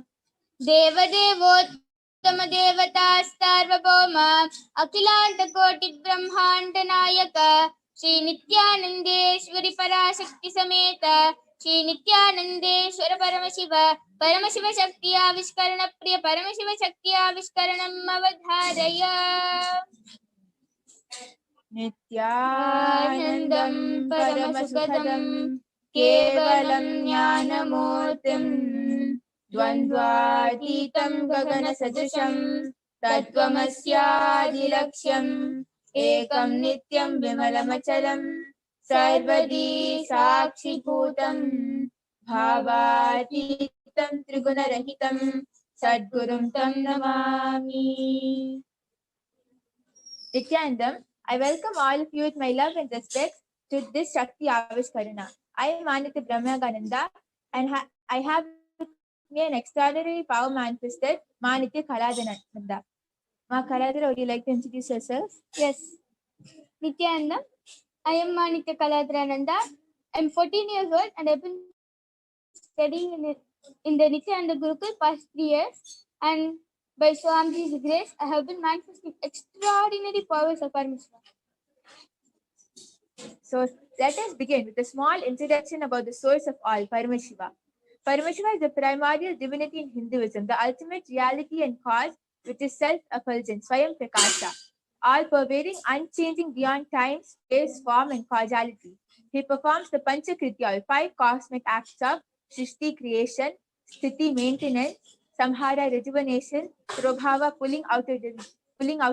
Deva Devottama Devata Sarvabhauma Akhilanta Koti Brahmanda Nayaka Sri Nithyanandeshwari Parashakti Sameta Sri Nithyanandeshwara Paramashiva Paramashiva Shakti Aviskarana Priya Paramashiva Shakti Aviskaranam Avadharaya. नित्यानन्दं परमसुखदं केवलं ज्ञानमूर्तिं द्वन्द्वातीतं गगनसदृशं तत्त्वमस्यादिलक्ष्यम् एकं नित्यं विमलमचलं सर्वदी साक्षिभूतं भावातीतं त्रिगुणरहितं सद्गुरुं तं Namami. Nityanandam, I welcome all of you with my love and respect to this Shakti Avishkarana. I am Anita Brahmagananda and I have with me an extraordinary power manifested, Manitya Kaladhananda. Ma Kaladhara, would you like to introduce yourself? Yes. Nityananda, I am Manitya Kaladhananda. I am 14 years old and I have been studying in the Nithyananda Gurukul past 3 years. And by Swamiji's grace, I have been manifesting extraordinary powers of Paramashiva. So let us begin with a small introduction about the source of all, Paramashiva. Paramashiva is the primordial divinity in Hinduism, the ultimate reality and cause, which is self-effulgent, Swayam Prakasha, all-pervading, unchanging beyond time, space, form, and causality. He performs the Panchakritya, or 5 cosmic acts of Srishti, creation, Sthiti, maintenance, Samhara, rejuvenation, Prabhava, pulling out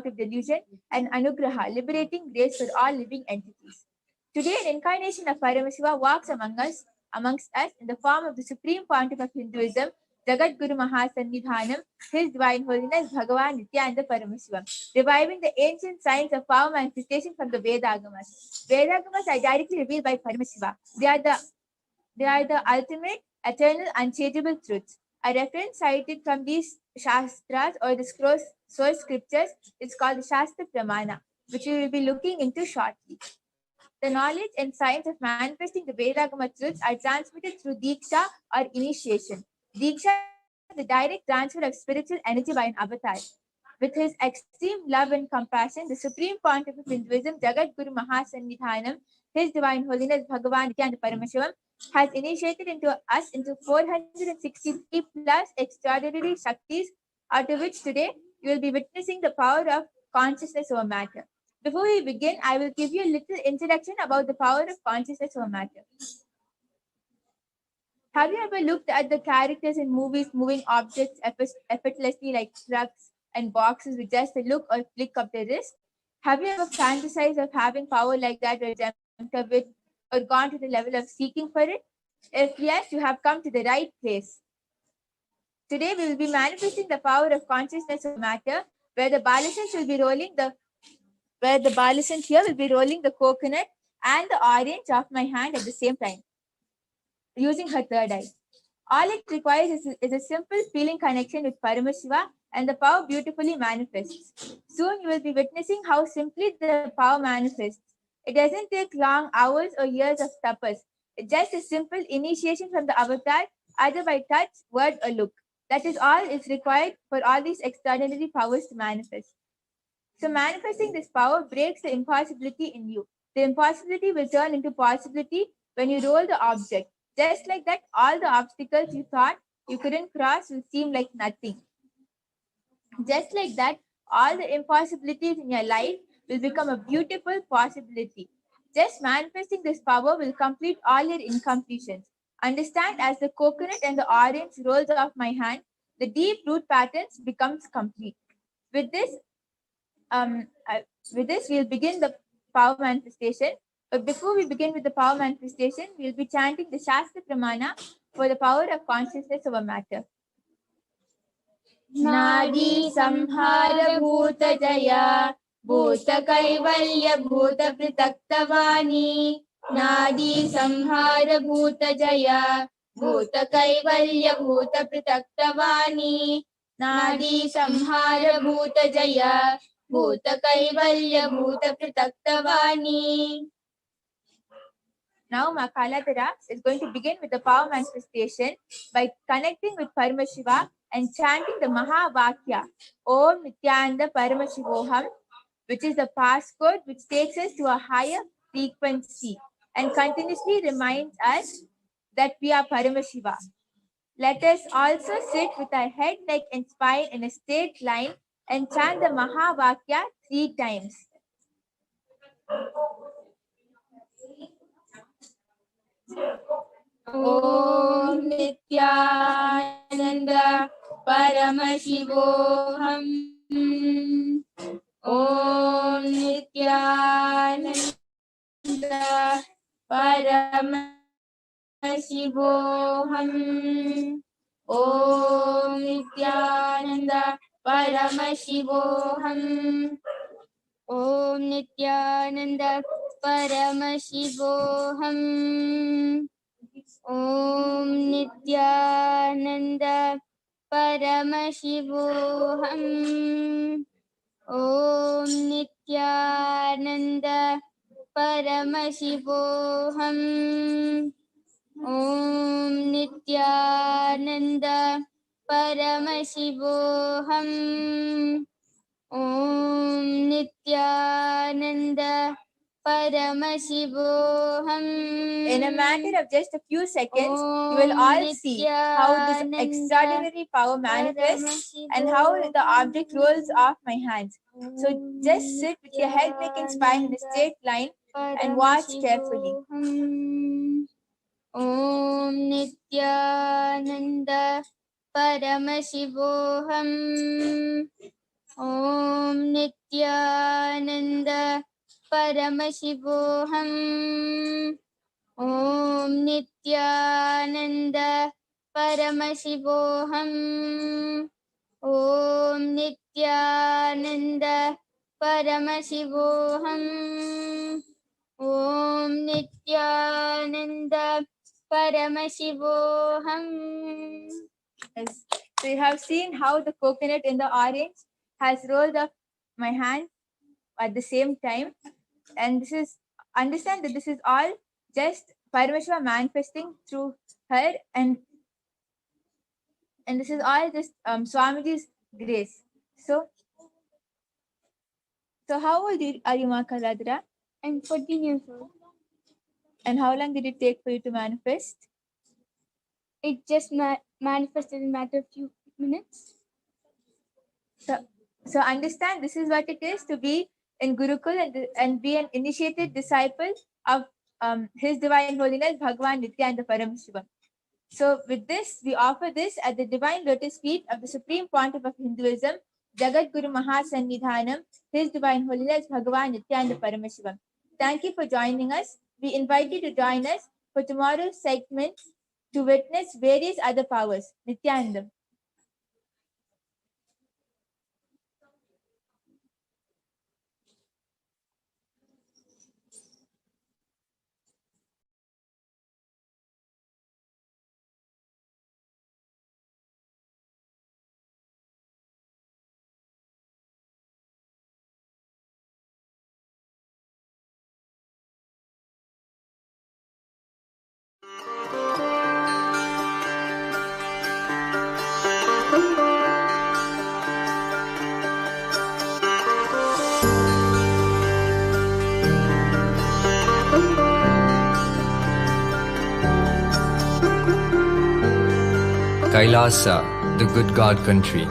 of delusion, and Anugraha, liberating grace for all living entities. Today, an incarnation of Paramashiva walks amongst us in the form of the Supreme Pontiff of Hinduism, Jagatguru Mahasannidhanam, His Divine Holiness Bhagavan Nithyananda Paramashivam, reviving the ancient science of power manifestation from the Vedagamas. Vedagamas are directly revealed by Paramashiva. They are the ultimate, eternal, unchangeable truths. A reference cited from these Shastras or the source scriptures is called the Shastra Pramana, which we will be looking into shortly. The knowledge and science of manifesting the Vedagama truths are transmitted through Diksha or initiation. Diksha is the direct transfer of spiritual energy by an avatar. With his extreme love and compassion, the Supreme Pontiff of Hinduism, Jagatguru Mahasannidhanam, His Divine Holiness Bhagavan Nithyananda Paramashivam, has initiated us into 463 plus extraordinary Shaktis, out of which today you will be witnessing the power of consciousness over matter. Before we begin, I will give you a little introduction about the power of consciousness over matter. Have you ever looked at the characters in movies moving objects effortlessly like trucks and boxes with just a look or flick of the wrist? Have you ever fantasized of having power like that or dreamt of it or gone to the level of seeking for it? If yes, you have come to the right place. Today we will be manifesting the power of consciousness over matter, where the Balasant here will be rolling the coconut and the orange off my hand at the same time, using her third eye. All it requires is a simple feeling connection with Paramashiva, and the power beautifully manifests. Soon you will be witnessing how simply the power manifests. It doesn't take long hours or years of tapas. It's just a simple initiation from the avatar, either by touch, word, or look. That is all is required for all these extraordinary powers to manifest. So manifesting this power breaks the impossibility in you. The impossibility will turn into possibility when you roll the object. Just like that, all the obstacles you thought you couldn't cross will seem like nothing. Just like that, all the impossibilities in your life will become a beautiful possibility. Just manifesting this power will complete all your incompletions. Understand, as the coconut and the orange rolls off my hand, the deep root patterns becomes complete. With this, we'll begin the power manifestation. But before we begin with the power manifestation, we'll be chanting the Shastra Pramana for the power of consciousness over matter. Nadi samhara bhuta jaya bhuta kaivalya bhuta pritaktavani. Nadi samhara bhuta jaya bhuta kaivalya bhuta pritaktavani. Nadi samhara bhuta jaya bhuta kaivalya bhuta pritaktavani. Now Makaladara is going to begin with the power manifestation by connecting with Paramashiva and chanting the Mahavakya, Om Nithyananda Paramashivoham, which is the passcode which takes us to a higher frequency and continuously reminds us that we are Paramashiva. Let us also sit with our head, neck and spine in a straight line and chant the Mahavakya 3 times. Om Nithyananda Paramashivoham. Om Nithyananda Paramashivoham. Om Nithyananda Paramashivoham. Om Nithyananda Paramashivoham. Om Nithyananda Paramashivoham. Om Nithyananda Paramashivoham. Om Nithyananda Paramashivoham. Om Nithyananda Paramashivoham. In a matter of just a few seconds, you will all see how this extraordinary power manifests and how the object rolls off my hands. So just sit with your head, neck and spine in a straight line and watch carefully. Om Nithyananda Paramashivoham. Om Nithyananda Paramashivoham. Om Nithyananda Paramashivoham. Om Nithyananda Paramashivoham. Om Nithyananda Paramashivoham. Yes. So you have seen how the coconut in the orange has rolled up my hand at the same time, and this is, understand that this is all just Paramashiva manifesting through her, and this is all just Swamiji's grace. So how old are you, Makaladra? I'm 14 years old. And how long did it take for you to manifest? It just manifested in a matter of few minutes. So understand, this is what it is to be in Gurukul and be an initiated disciple of His Divine Holiness Bhagavan Nithyananda Paramashivam. So with this, we offer this at the divine lotus feet of the Supreme Pontiff of Hinduism, Jagatguru Mahasannidhanam, His Divine Holiness Bhagavan Nithyananda Paramashivam. Thank you for joining us. We invite you to join us for tomorrow's segment to witness various other powers. Nithyanandam. KAILASA, the good God country.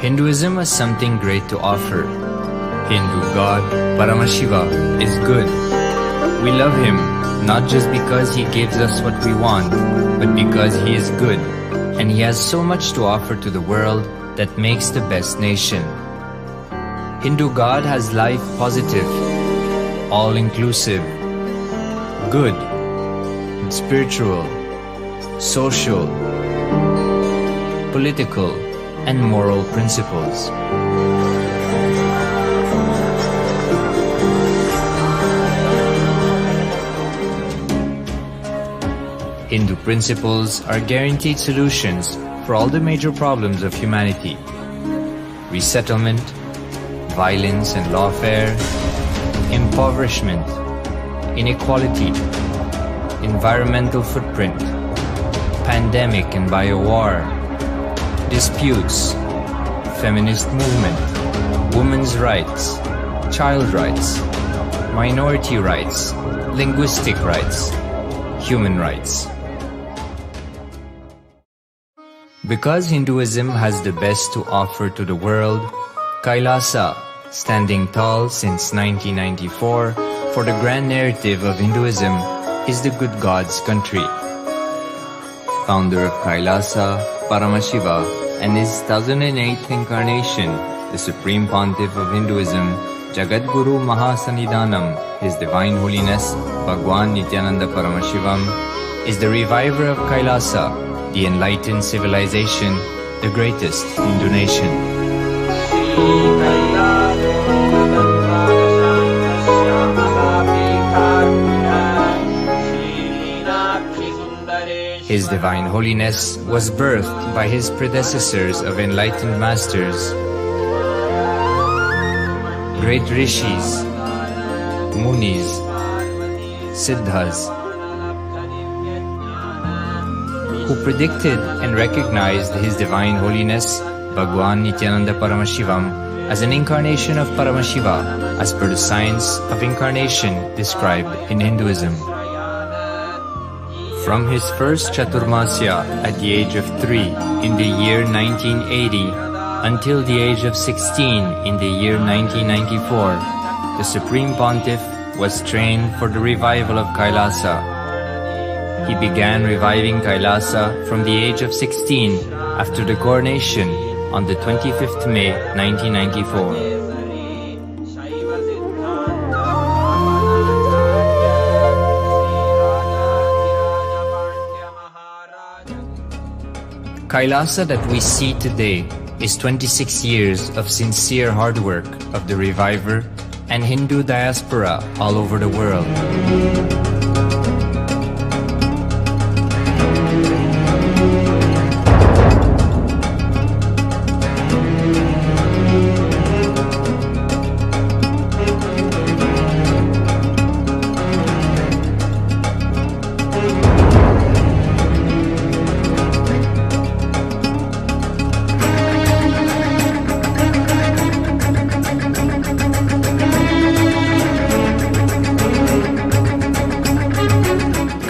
Hinduism has something great to offer. Hindu God, Paramashiva, is good. We love him not just because he gives us what we want, but because he is good, and he has so much to offer to the world that makes the best nation. Hindu God has life positive, all-inclusive, good, spiritual, social, political, and moral principles. Hindu principles are guaranteed solutions for all the major problems of humanity: resettlement, violence and lawfare, impoverishment, inequality, environmental footprint, pandemic and biowar, disputes, feminist movement, women's rights, child rights, minority rights, linguistic rights, human rights. Because Hinduism has the best to offer to the world, KAILASA, standing tall since 1994 for the grand narrative of Hinduism, is the good God's country. Founder of KAILASA, Paramashiva, and his 1008th incarnation, the Supreme Pontiff of Hinduism, Jagatguru Mahasannidhanam, His Divine Holiness, Bhagavan Nithyananda Paramashivam, is the reviver of KAILASA, the enlightened civilization, the greatest Hindu nation. His Divine Holiness was birthed by his predecessors of enlightened masters, great rishis, munis, siddhas, who predicted and recognized His Divine Holiness, Bhagavan Nithyananda Paramashivam, as an incarnation of Paramashiva, as per the science of incarnation described in Hinduism. From his first Chaturmasya at the age of 3 in the year 1980 until the age of 16 in the year 1994, the Supreme Pontiff was trained for the revival of KAILASA. He began reviving KAILASA from the age of 16 after the coronation on the 25th May 1994. KAILASA that we see today is 26 years of sincere hard work of the reviver and Hindu diaspora all over the world.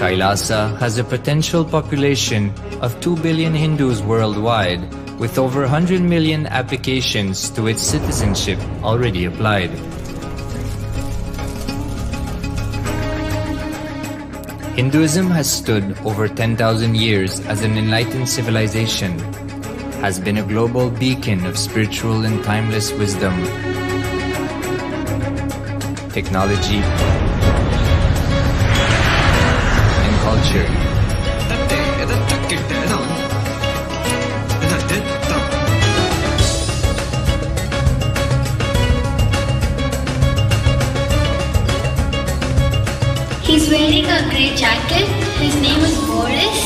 KAILASA has a potential population of 2 billion Hindus worldwide, with over 100 million applications to its citizenship already applied. Hinduism has stood over 10,000 years as an enlightened civilization, has been a global beacon of spiritual and timeless wisdom, technology, culture. He's wearing a grey jacket. His name is Boris.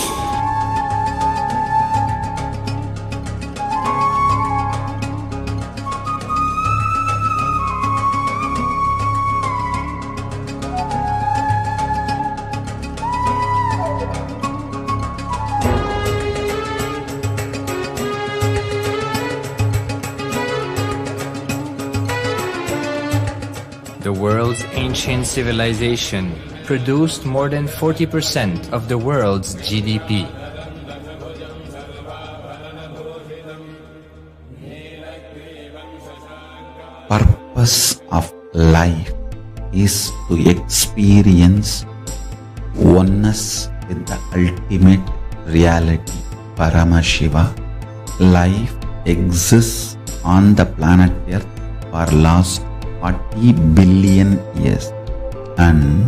The world's ancient civilization produced more than 40% of the world's GDP. life is to experience oneness with the ultimate reality, Paramashiva. Life exists on the planet Earth for last 40 billion years, and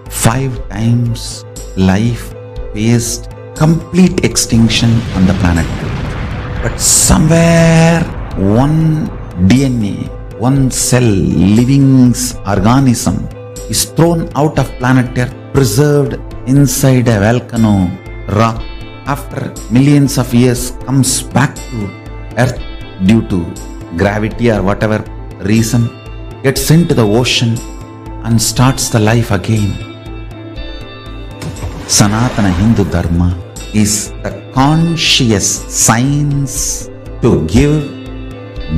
5 times life faced complete extinction on the planet Earth. But somewhere one DNA, one cell, living organism is thrown out of planet Earth, preserved inside a volcano rock. After millions of years comes back to Earth due to gravity or whatever reason, gets into the ocean and starts the life again. Sanatana Hindu Dharma is the conscious science to give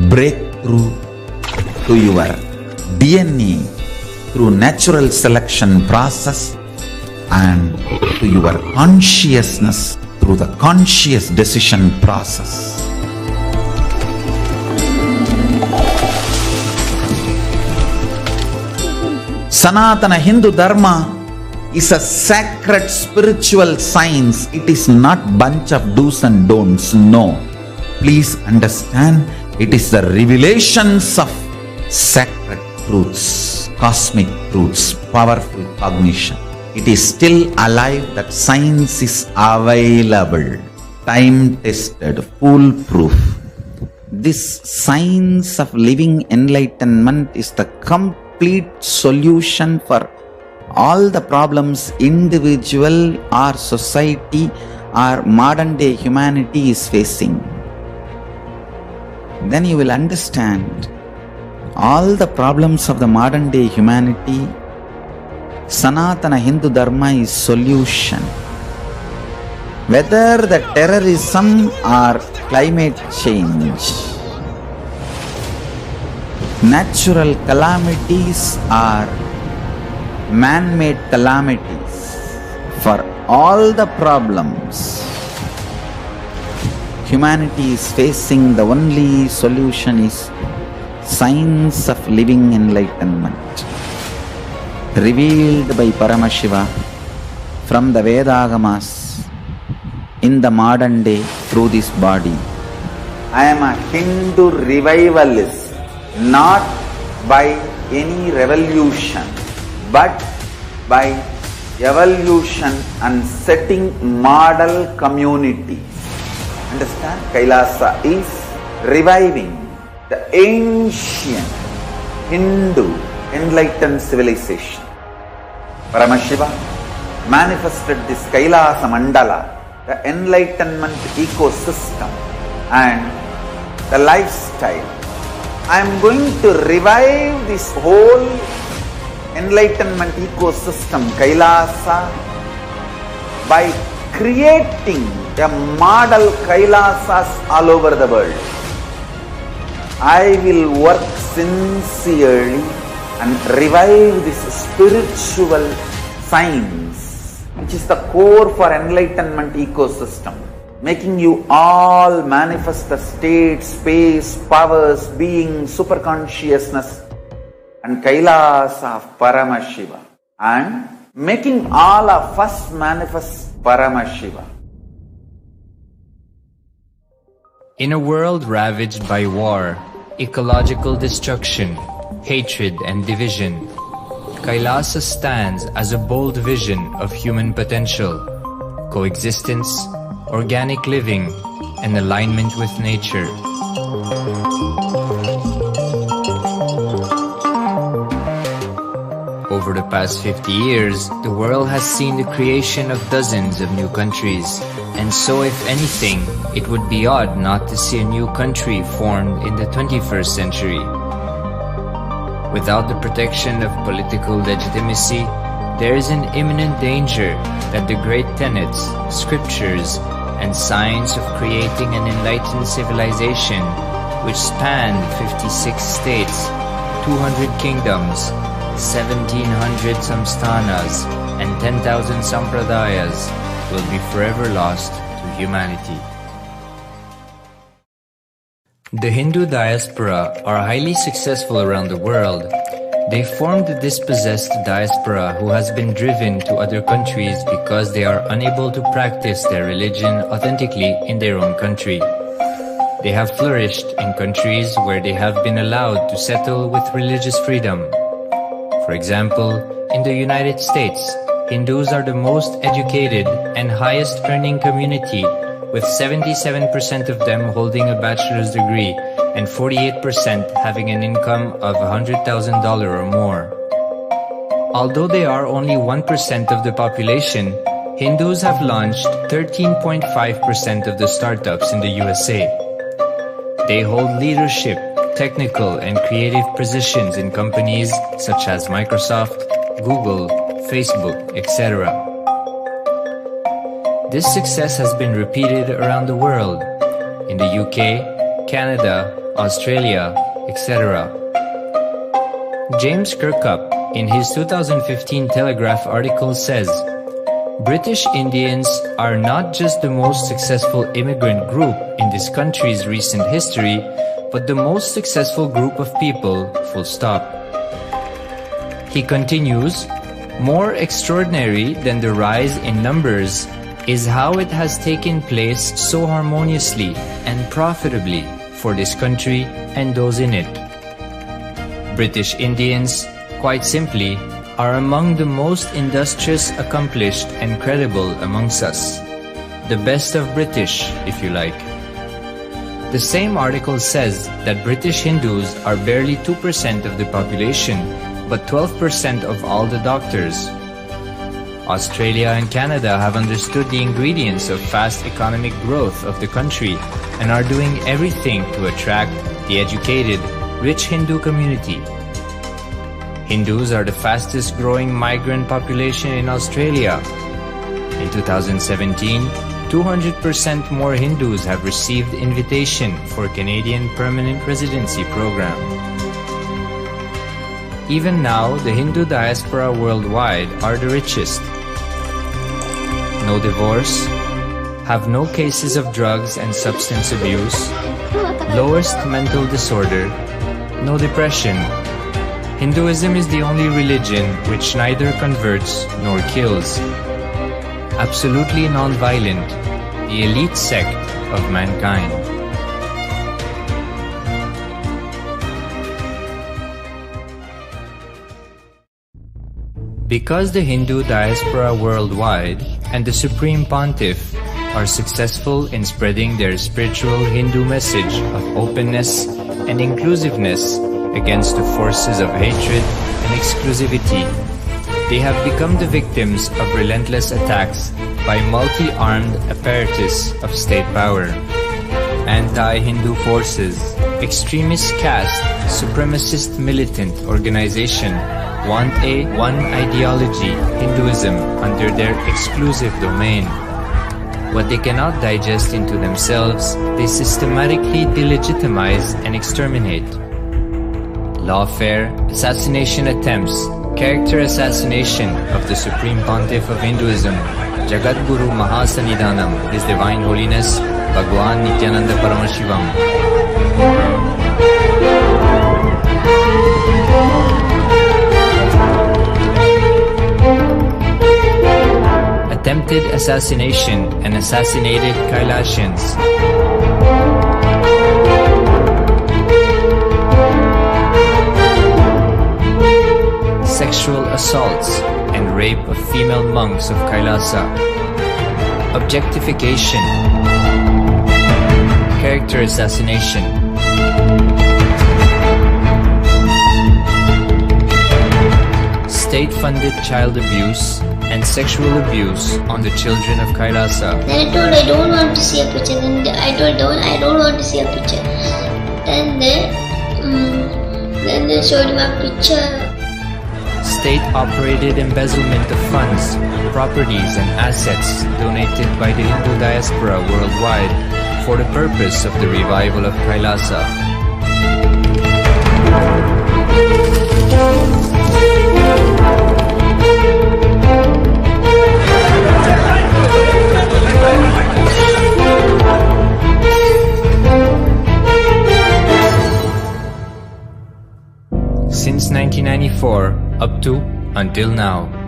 breakthrough to your DNA through natural selection process and to your consciousness through the conscious decision process. Sanatana Hindu Dharma is a sacred spiritual science. It is not bunch of do's and don'ts. No. Please understand, it is the revelations of sacred truths, cosmic truths, powerful cognition. It is still alive, that science is available, time-tested, foolproof. This science of living enlightenment is the complete solution for all the problems individual or society or modern day humanity is facing. Then you will understand all the problems of the modern day humanity. Sanatana Hindu Dharma is solution. Whether the terrorism or climate change, natural calamities or man-made calamities, for all the problems humanity is facing, the only solution is science of living enlightenment, revealed by Paramashiva from the Vedagamas in the modern day through this body. I am a Hindu revivalist, not by any revolution, but by evolution and setting model communities. Understand? KAILASA is reviving the ancient Hindu enlightened civilization. Paramashiva manifested this KAILASA Mandala, the enlightenment ecosystem and the lifestyle. I am going to revive this whole enlightenment ecosystem, KAILASA, by creating a model KAILASAs all over the world. I will work sincerely and revive this spiritual science, which is the core for enlightenment ecosystem, making you all manifest the state, space, powers, being, superconsciousness and KAILASA of Paramashiva, and making all of us manifest Paramashiva. In a world ravaged by war, ecological destruction, hatred and division, KAILASA stands as a bold vision of human potential, coexistence, organic living, and alignment with nature. Over the past 50 years, the world has seen the creation of dozens of new countries, and so if anything, it would be odd not to see a new country formed in the 21st century. Without the protection of political legitimacy, there is an imminent danger that the great tenets, scriptures, and science of creating an enlightened civilization, which span 56 states, 200 kingdoms, 1700 samsthanas, and 10,000 sampradayas, will be forever lost to humanity. The Hindu diaspora are highly successful around the world They formed the dispossessed diaspora who has been driven to other countries because they are unable to practice their religion authentically in their own country. They have flourished in countries where they have been allowed to settle with religious freedom. For example, in the United States, Hindus are the most educated and highest earning community, with 77% of them holding a bachelor's degree and 48% having an income of $100,000 or more. Although they are only 1% of the population, Hindus have launched 13.5% of the startups in the USA. They hold leadership, technical and creative positions in companies such as Microsoft, Google, Facebook, etc. This success has been repeated around the world, in the UK, Canada, Australia, etc. James Kirkup, in his 2015 Telegraph article says, British Indians are not just the most successful immigrant group in this country's recent history, but the most successful group of people, full stop. He continues, more extraordinary than the rise in numbers is how it has taken place so harmoniously and profitably for this country and those in it. British Indians, quite simply, are among the most industrious, accomplished and credible amongst us. The best of British, if you like. The same article says that British Hindus are barely 2% of the population, but 12% of all the doctors. Australia and Canada have understood the ingredients of fast economic growth of the country and are doing everything to attract the educated, rich Hindu community. Hindus are the fastest growing migrant population in Australia. In 2017, 200% more Hindus have received invitation for Canadian Permanent Residency Program. Even now, the Hindu diaspora worldwide are the richest. No divorce, have no cases of drugs and substance abuse, lowest mental disorder, no depression. Hinduism is the only religion which neither converts nor kills. Absolutely non-violent, the elite sect of mankind. Because the Hindu diaspora worldwide and the Supreme Pontiff are successful in spreading their spiritual Hindu message of openness and inclusiveness against the forces of hatred and exclusivity, they have become the victims of relentless attacks by multi-armed apparatus of state power. Anti-Hindu forces, extremist caste, supremacist militant organization want a one ideology, Hinduism, under their exclusive domain. What they cannot digest into themselves, they systematically delegitimize and exterminate. Lawfare, assassination attempts, character assassination of the Supreme Pontiff of Hinduism, Jagatguru Mahasannidhanam, His Divine Holiness, Bhagavan Nithyananda Paramashivam. Attempted assassination and assassinated Kailasians. Sexual assaults and rape of female monks of Kailasa. Objectification. Character assassination. State-funded child abuse and sexual abuse on the children of Kailasa. Then I told I don't want to see a picture. Then I told I don't want to see a picture. Then they showed my picture. State-operated embezzlement of funds, properties and assets donated by the Hindu diaspora worldwide for the purpose of the revival of Kailasa. Since 1994, up to until now.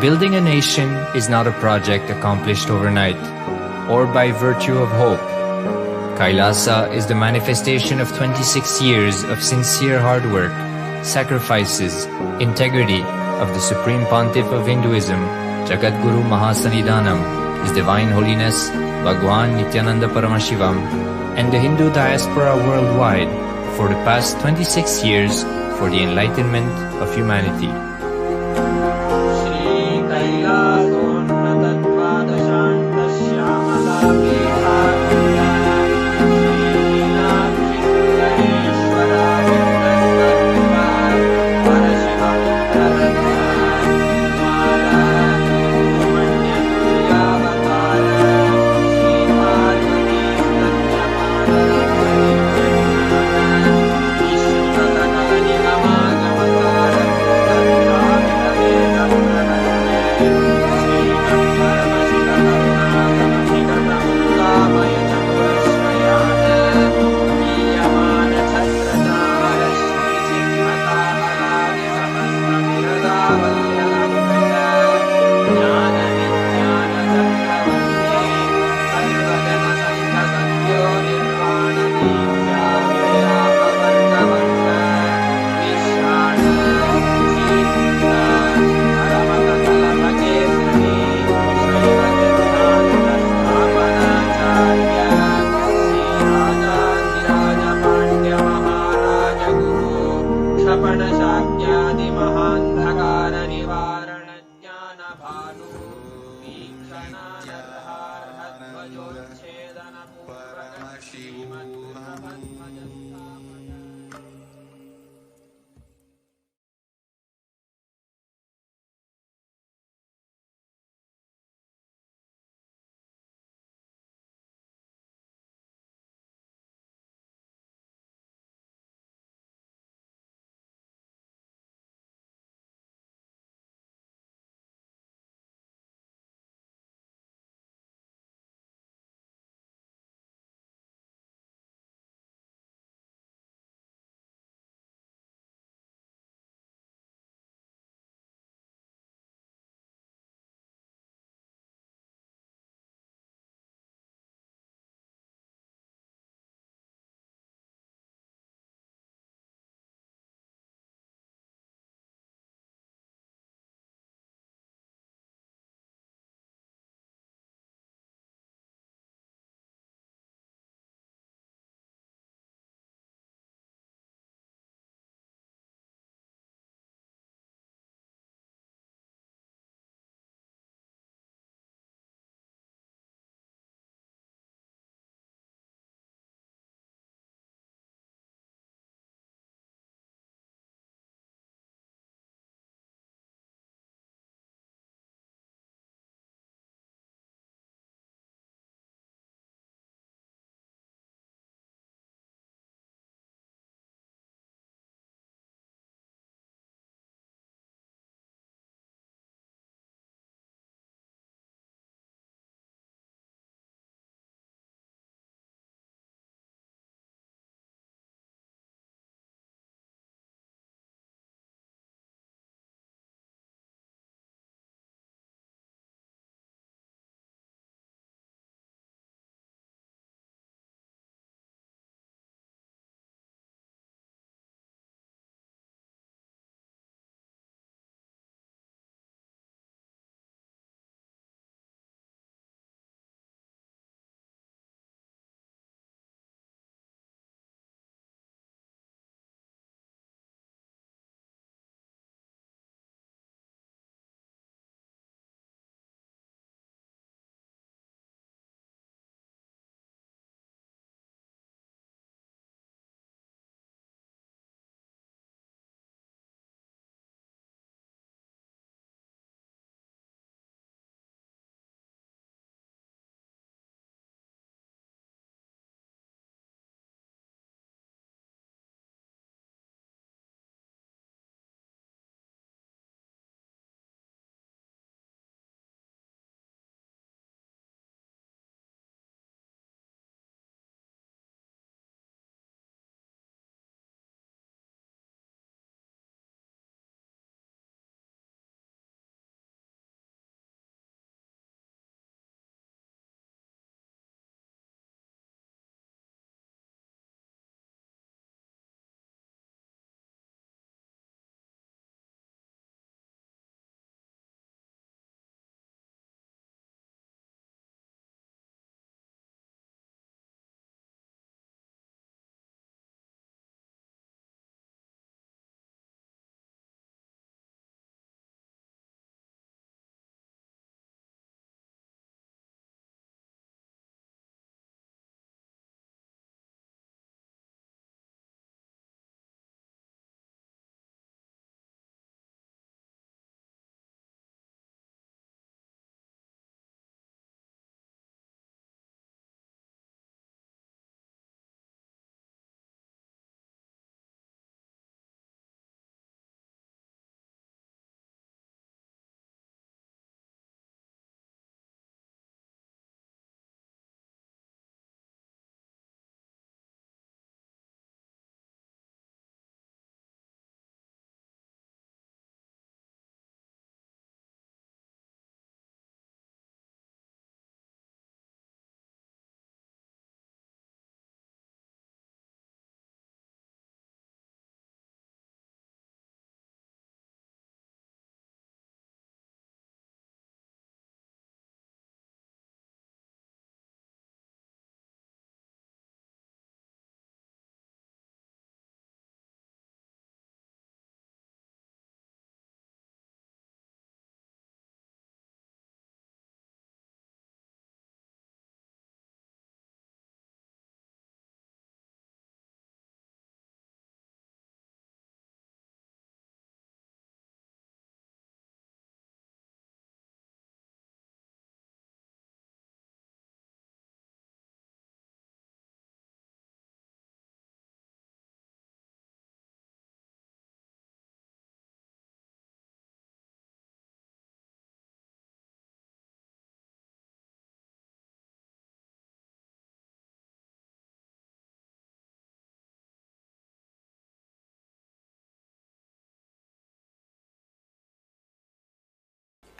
Building a nation is not a project accomplished overnight or by virtue of hope. KAILASA is the manifestation of 26 years of sincere hard work, sacrifices, integrity of the Supreme Pontiff of Hinduism, Jagatguru Mahasannidhanam, His Divine Holiness, Bhagavan Nithyananda Paramashivam, and the Hindu diaspora worldwide for the past 26 years for the enlightenment of humanity.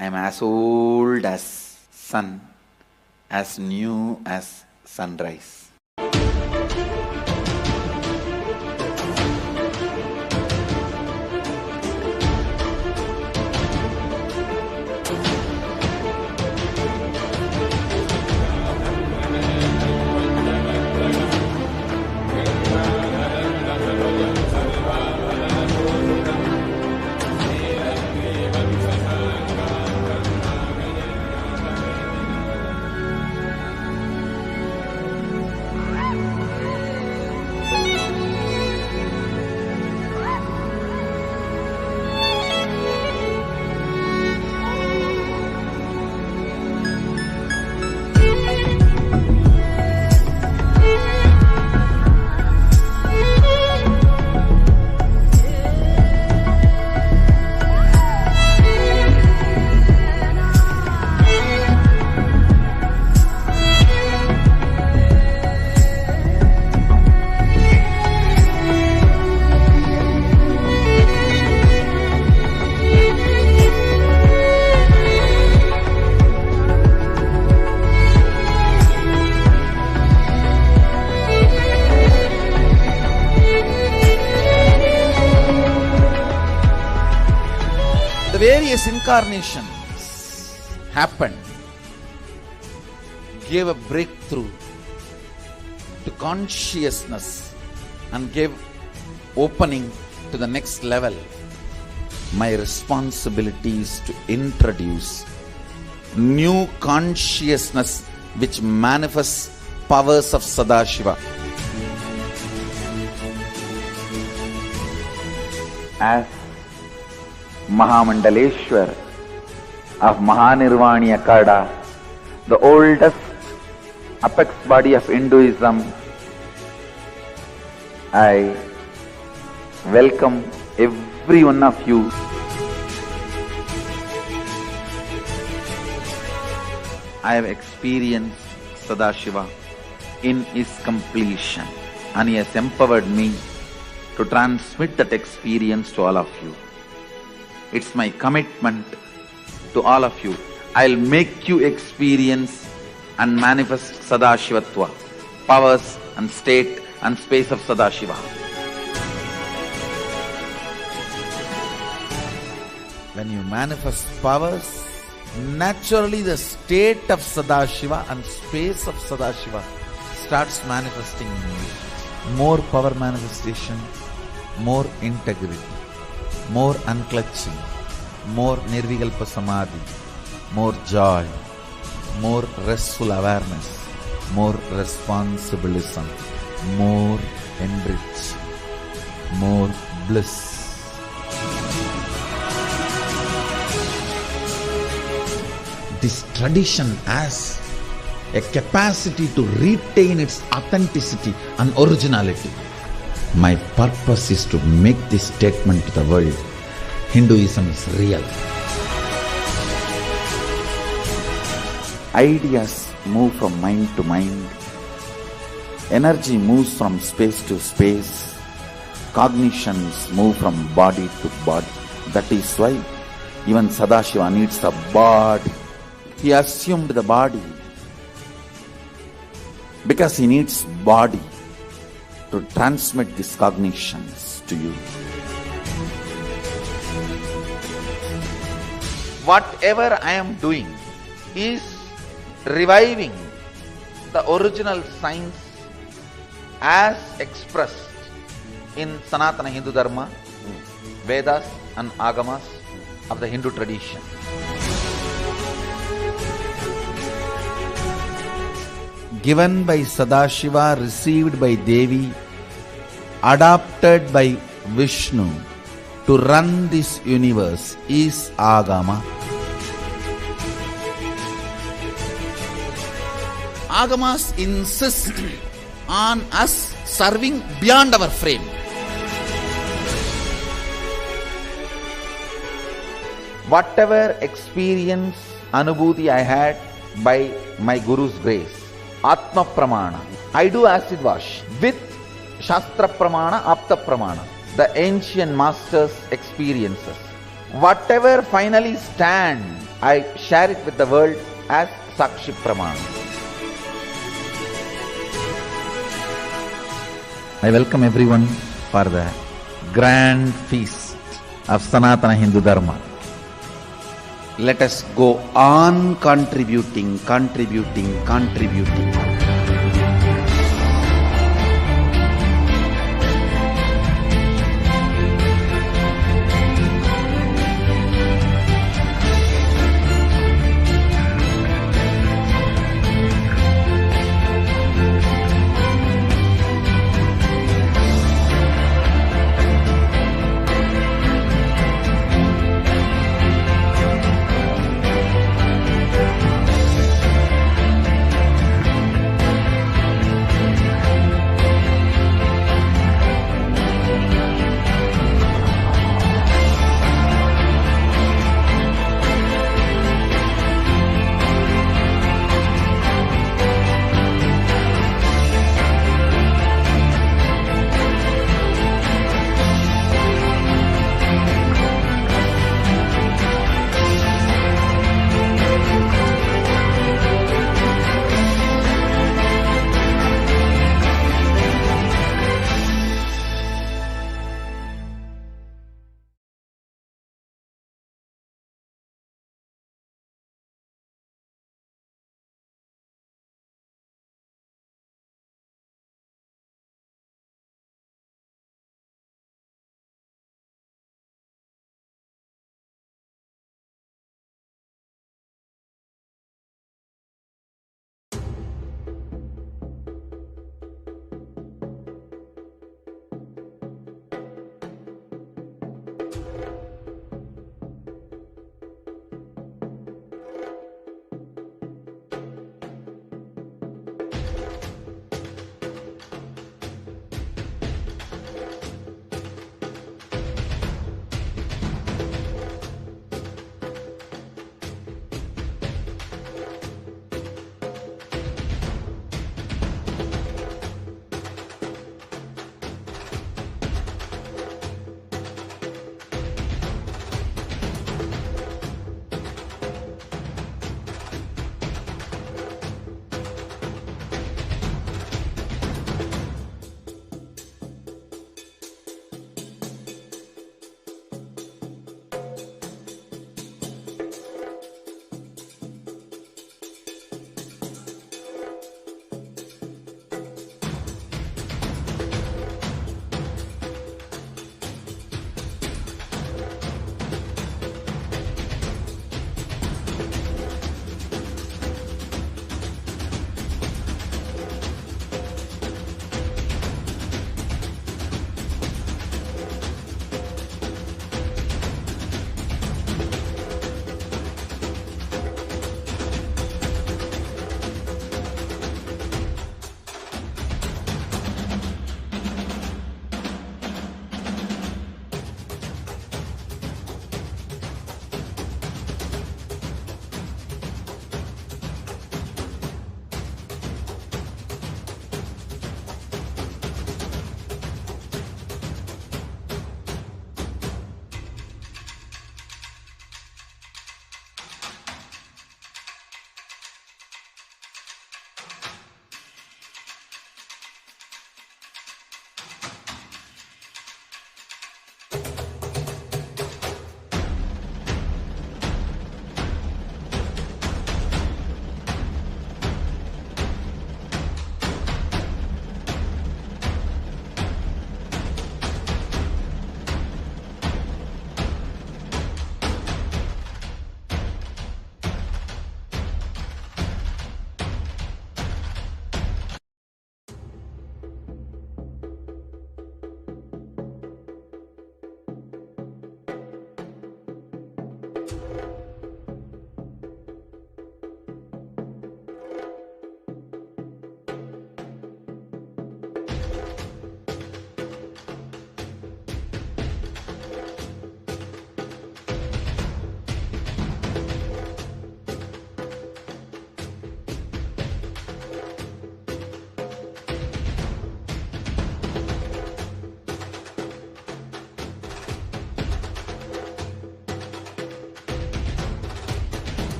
I am as old as sun, as new as sunrise. The various incarnations happened, gave a breakthrough to consciousness and gave opening to the next level. My responsibility is to introduce new consciousness which manifests powers of Sadashiva. As Mahamandaleshwar of Mahanirvani Akada, the oldest apex body of Hinduism, I welcome every one of you. I have experienced Sadashiva in his completion, and he has empowered me to transmit that experience to all of you. It's my commitment to all of you. I'll make you experience and manifest Sadashivatva, powers and state and space of Sadashiva. When you manifest powers, naturally the state of Sadashiva and space of Sadashiva starts manifesting in you. More power manifestation, more integrity, more unclutching, more nirvikalpa samadhi, more joy, more restful awareness, more responsibilism, more enrich, more bliss. This tradition has a capacity to retain its authenticity and originality. My purpose is to make this statement to the world. Hinduism is real. Ideas move from mind to mind. Energy moves from space to space. Cognitions move from body to body. That is why even Sadashiva needs a body. He assumed the body because he needs body to transmit these cognitions to you. Whatever I am doing is reviving the original science as expressed in Sanatana Hindu Dharma, Vedas and Agamas of the Hindu tradition. Given by Sadashiva, received by Devi, adopted by Vishnu to run this universe is Agama. Agamas insist on us serving beyond our frame. Whatever experience, anubhuti I had by my Guru's grace, Atma Pramana, I do acid wash with Shastra Pramana, Apta Pramana, the ancient masters' experiences. Whatever finally stands I share it with the world as Sakshi Praman. I welcome everyone for the grand feast of Sanatana Hindu Dharma. Let us go on contributing.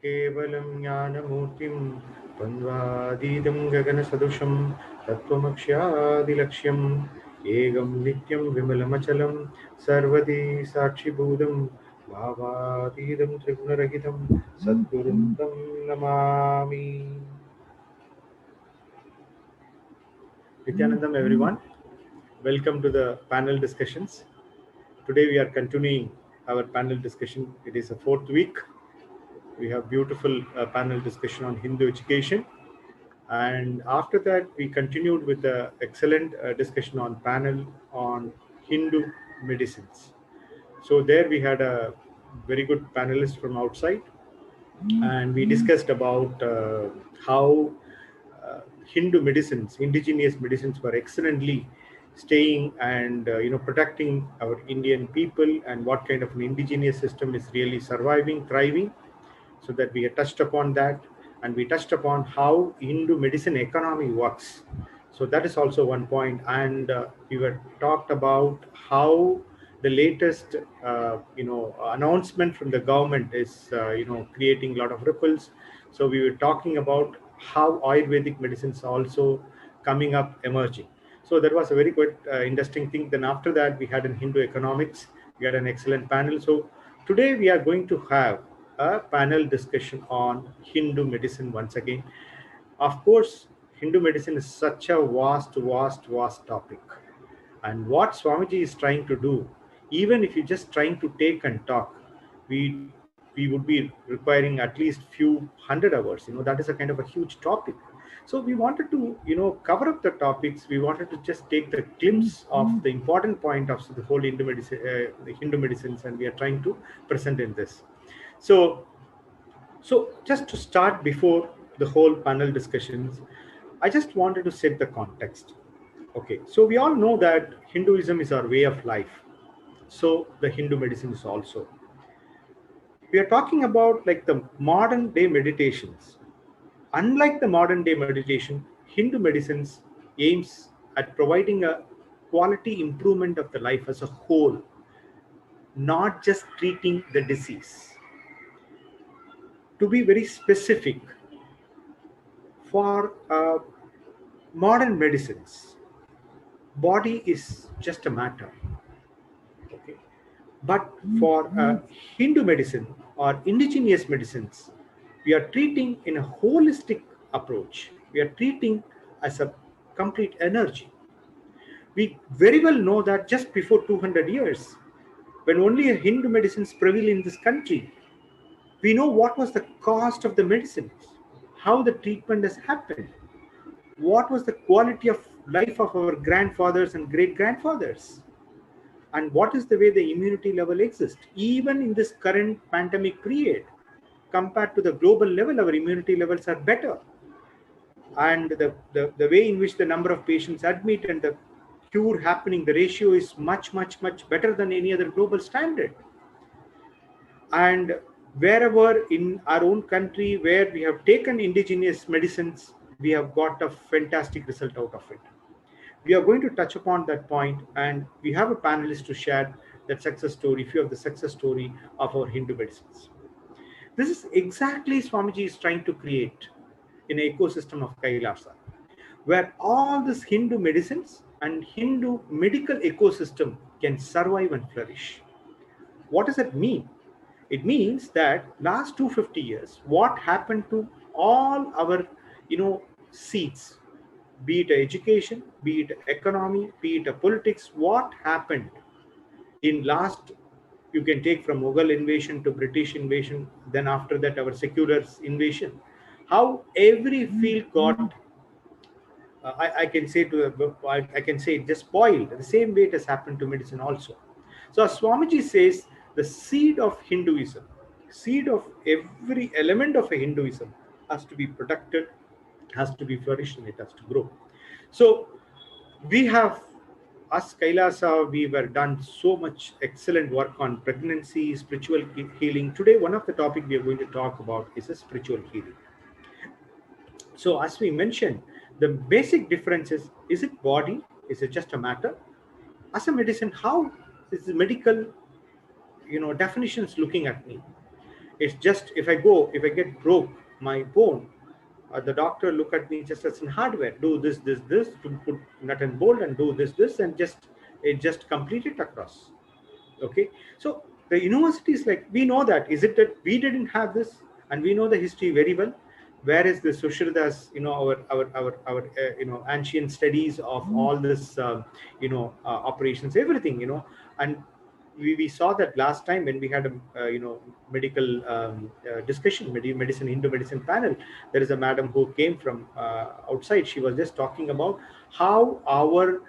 केवलं ज्ञानमूर्तिं द्वन्द्वातीतं गगनसदृशं तत्त्वमक्ष्यादिलक्ष्यम् एकं नित्यं विमलमचलं सर्वदी साक्षिभूतं भावातीतं त्रिगुणरहितं सद्गुरुं तं Namami. Nithyanandam, everyone. Welcome to the panel discussions. Today we are continuing our panel discussion. It is the fourth week. We have beautiful panel discussion on Hindu education. And after that, we continued with the excellent discussion on panel on Hindu medicines. So there we had a very good panelist from outside. And we discussed about how Hindu medicines, indigenous medicines were excellently staying and protecting our Indian people, and what kind of an indigenous system is really surviving, thriving. So that we had touched upon that, and we touched upon how Hindu medicine economy works. So that is also one point, and we were talked about how the latest announcement from the government is creating a lot of ripples. So we were talking about how Ayurvedic medicines also coming up, emerging. So that was a very good interesting thing. Then after that, we had in Hindu economics, we had an excellent panel. So today we are going to have a panel discussion on Hindu medicine once again. Of course, Hindu medicine is such a vast topic. And what Swamiji is trying to do, even if you're just trying to take and talk, we would be requiring at least few hundred hours. That is a kind of a huge topic. So we wanted to, cover up the topics. We wanted to just take the glimpse of the important point of the whole Hindu medicine, the Hindu medicines, and we are trying to present in this. So just to start before the whole panel discussions, I just wanted to set the context. Okay, so we all know that Hinduism is our way of life. So the Hindu medicine is also. We are talking about like the modern day meditations. Unlike the modern day meditation, Hindu medicines aims at providing a quality improvement of the life as a whole, not just treating the disease. To be very specific, for modern medicines, body is just a matter. Okay. But for Hindu medicine or indigenous medicines, we are treating in a holistic approach. We are treating as a complete energy. We very well know that just before 200 years, when only a Hindu medicines prevail in this country, we know what was the cost of the medicines, how the treatment has happened, what was the quality of life of our grandfathers and great-grandfathers, and what is the way the immunity level exists. Even in this current pandemic period, compared to the global level, our immunity levels are better. And the way in which the number of patients admit and the cure happening, the ratio is much better than any other global standard. And wherever in our own country where we have taken indigenous medicines, we have got a fantastic result out of it. We are going to touch upon that point, and we have a panelist to share that success story, few of the success story of our Hindu medicines. This is exactly Swamiji is trying to create an ecosystem of KAILASA, where all this Hindu medicines and Hindu medical ecosystem can survive and flourish. What does that mean? It means that last 250 years, what happened to all our, seats, be it education, be it economy, be it politics, what happened in last, you can take from Mughal invasion to British invasion, then after that our secular invasion, how every field got, I can say it just spoiled. The same way it has happened to medicine also. So as Swamiji says, the seed of Hinduism, seed of every element of a Hinduism has to be protected, has to be flourished, and it has to grow. So we have, as KAILASA, we were done so much excellent work on pregnancy, spiritual healing. Today, one of the topics we are going to talk about is a spiritual healing. So as we mentioned, the basic difference is it body? Is it just a matter? As a medicine, how is the medical definitions looking at me? It's just if I get broke my bone, the doctor look at me just as in hardware. Do this, to put nut and bolt, and do this, and just complete it across. Okay, so the universities, like, we know that. Is it that we didn't have this, and we know the history very well? Where is the Sushrutas, our ancient studies of all this, operations, everything, and we saw that last time when we had a medical discussion, medicine, Hindu medicine panel. There is a madam who came from outside. She was just talking about how our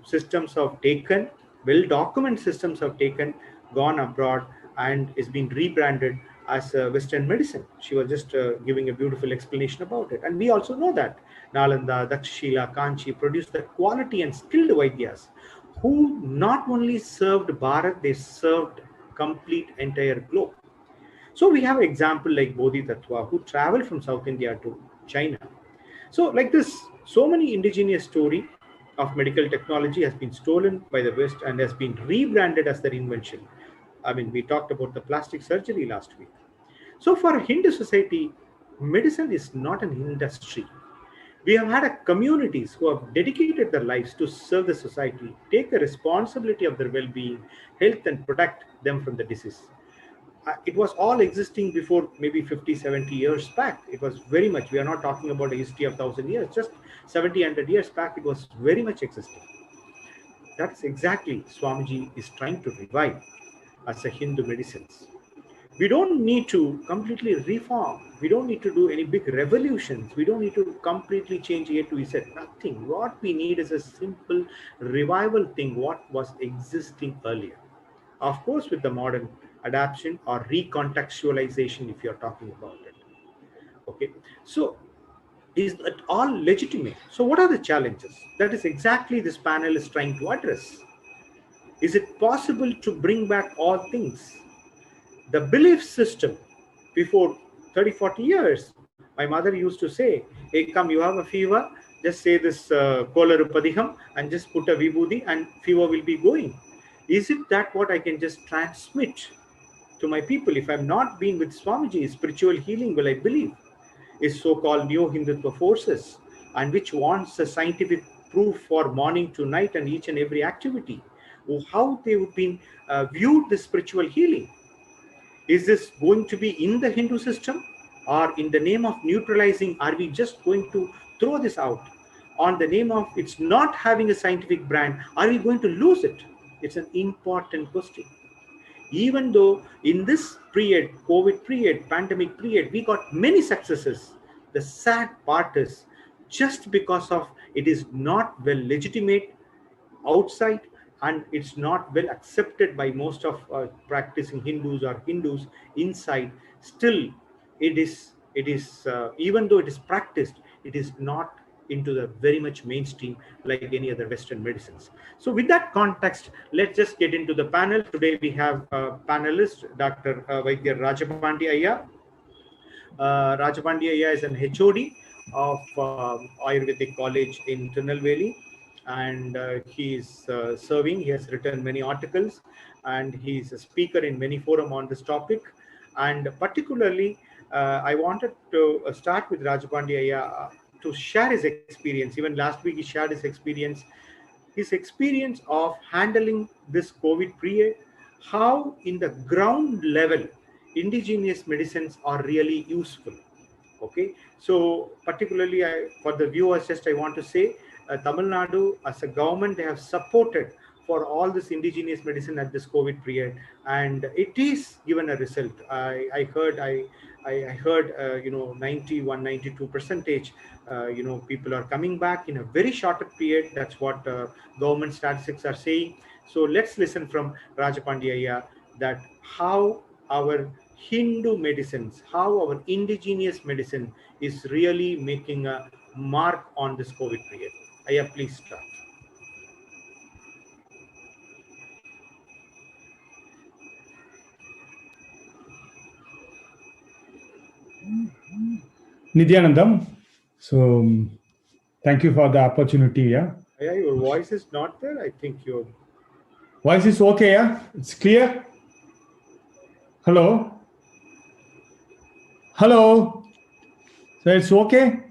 systems have taken, well documented systems have taken, gone abroad, and is being rebranded as Western medicine. She was just giving a beautiful explanation about it. And we also know that Nalanda, Dakshila, Kanchi produced the quality and skilled Vaidyas who not only served Bharat, they served complete entire globe. So we have an example like Bodhitattva, who traveled from South India to China. So like this, so many indigenous story of medical technology has been stolen by the West and has been rebranded as their invention. I mean, we talked about the plastic surgery last week. So for Hindu society, medicine is not an industry. We have had communities who have dedicated their lives to serve the society, take a responsibility of their well-being, health, and protect them from the disease. It was all existing before maybe 50, 70 years back. It was very much, we are not talking about a history of 1,000 years, just 70, 100 years back, it was very much existing. That's exactly Swamiji is trying to revive as a Hindu medicines. We don't need to completely reform. We don't need to do any big revolutions. We don't need to completely change A to Z. Nothing. What we need is a simple revival thing, what was existing earlier. Of course, with the modern adaptation or recontextualization, if you're talking about it. Okay. So, is it all legitimate? So, what are the challenges? That is exactly this panel is trying to address. Is it possible to bring back all things? The belief system before 30, 40 years, my mother used to say, hey, come, you have a fever, just say this Kolarupadiham and just put a vibhuti and fever will be going. Is it that what I can just transmit to my people? If I'm not been with Swamiji, spiritual healing will I believe is so-called neo-Hindutva forces, and which wants a scientific proof for morning to night and each and every activity. How they would be viewed the spiritual healing. Is this going to be in the Hindu system, or in the name of neutralizing, are we just going to throw this out? On the name of it's not having a scientific brand, are we going to lose it? It's an important question. Even though in this period, COVID period, pandemic period, we got many successes, the sad part is just because of it is not well legitimate outside, and it's not well accepted by most of practicing Hindus or Hindus inside. Still, it is even though it is practiced, it is not into the very much mainstream like any other Western medicines. So with that context, let's just get into the panel. Today we have a panelist, Dr. Vaidya Rajapandi Ayya. Rajapandi Ayya is an HOD of Ayurvedic College in Tirunelveli. And he is serving. He has written many articles, and he is a speaker in many forums on this topic. And particularly, I wanted to start with Rajapandi Ayya to share his experience. Even last week, he shared his experience of handling this COVID period, how in the ground level, indigenous medicines are really useful. Okay, so particularly for the viewers, just I want to say, Tamil Nadu as a government, they have supported for all this indigenous medicine at this COVID period, and it is given a result. I heard 91, 92%, people are coming back in a very short period. That's what government statistics are saying. So let's listen from Rajapandi Ayya that how our Hindu medicines, how our indigenous medicine is really making a mark on this COVID period. Ayya, please start. Nithyanandam, so thank you for the opportunity. Yeah, your voice is not there. I think your voice is okay. Yeah, it's clear. Hello. Hello. So it's okay?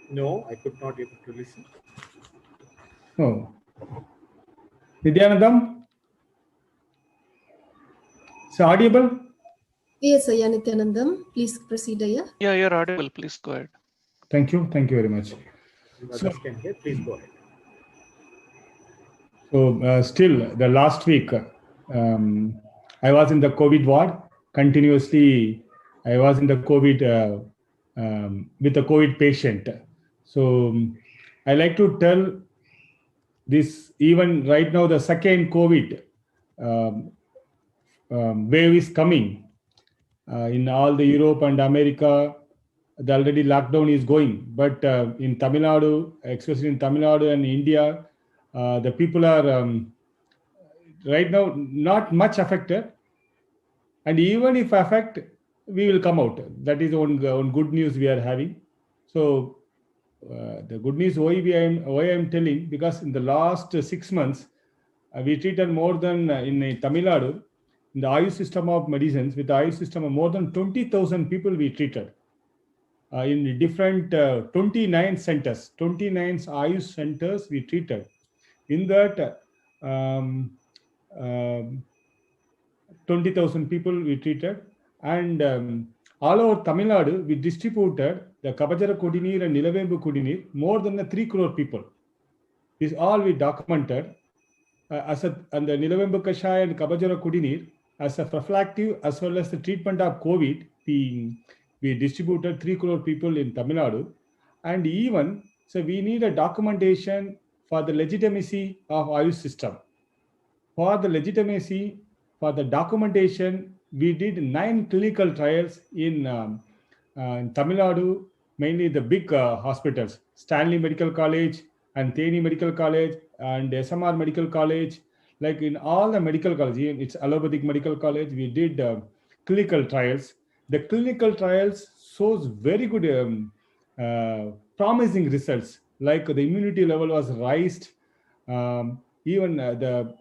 No, I could not able to listen. Oh. Nithyanandam? Is it audible? Yes, Ayya Nithyanandam. Please proceed, Ayya. Yeah, you're audible. Please go ahead. Thank you. Thank you very much. Others can hear. Please go ahead. So still the last week, I was in the COVID ward continuously. I was in the COVID with a COVID patient. So I like to tell this, even right now the second COVID wave is coming in all the Europe and America. The already lockdown is going, but in Tamil Nadu, especially in Tamil Nadu and India, the people are right now not much affected, and even if affect, we will come out. That is one good news we are having. So the good news why I am telling, because in the last 6 months we treated more than in Tamil Nadu, in the Ayush system of medicines, with the Ayush system of more than 20,000 people we treated in different 29 centers, 29 Ayush centers we treated. In that 20,000 people we treated, and all over Tamil Nadu we distributed the Kabajara Kudinir and Nilavembu Kudinir more than 3 crore people. This all we documented and the Nilavembu Kashaya and Kabajara Kudinir as a prophylactic as well as the treatment of COVID. We distributed 3 crore people in Tamil Nadu, and even so we need a documentation for the legitimacy of Ayush system. For the legitimacy, for the documentation, we did 9 clinical trials in Tamil Nadu, mainly the big hospitals, Stanley Medical College and Theni Medical College and SMR Medical College. Like in all the medical colleges, it's allopathic medical college, we did clinical trials. The clinical trials shows very good promising results, like the immunity level was raised. Even the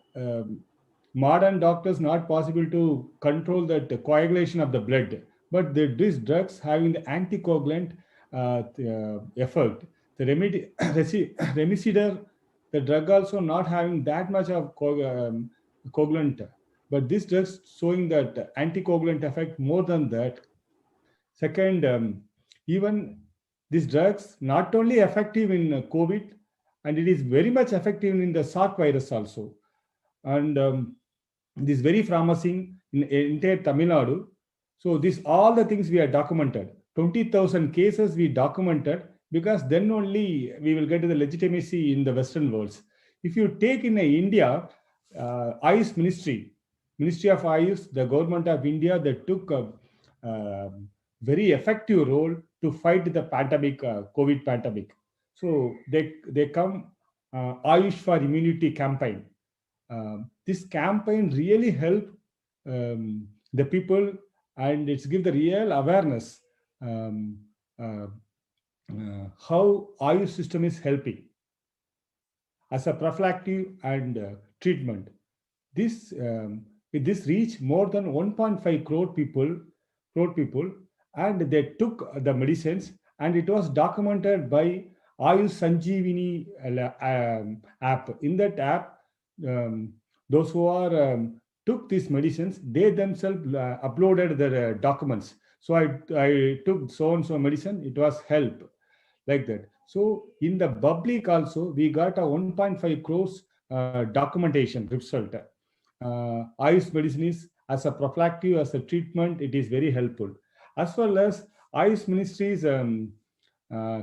modern doctors not possible to control that coagulation of the blood, but these drugs having the anticoagulant effect. The remdesivir, the drug also not having that much of coagulant, but this drugs showing that anticoagulant effect more than that. Second, even these drugs not only effective in COVID, and it is very much effective in the SARS virus also. And this is very promising in entire Tamil Nadu. So this all the things we are documented. 20,000 cases we documented, because then only we will get to the legitimacy in the Western worlds. If you take in India, Ayush Ministry of Ayush, the government of India, they took a very effective role to fight the pandemic, COVID pandemic. So they come Ayush for Immunity campaign. This campaign really helped the people, and it's give the real awareness how Ayush system is helping as a prophylactic and treatment. This this reached more than 1.5 crore people, and they took the medicines, and it was documented by Ayush Sanjeevani app. In that app, those who are took these medicines, they themselves uploaded their documents. So I took so and so medicine, it was help, like that. So in the public also, we got a 1.5 crores documentation result. Ayush medicine is as a prophylactic, as a treatment, it is very helpful. As well as Ayush ministries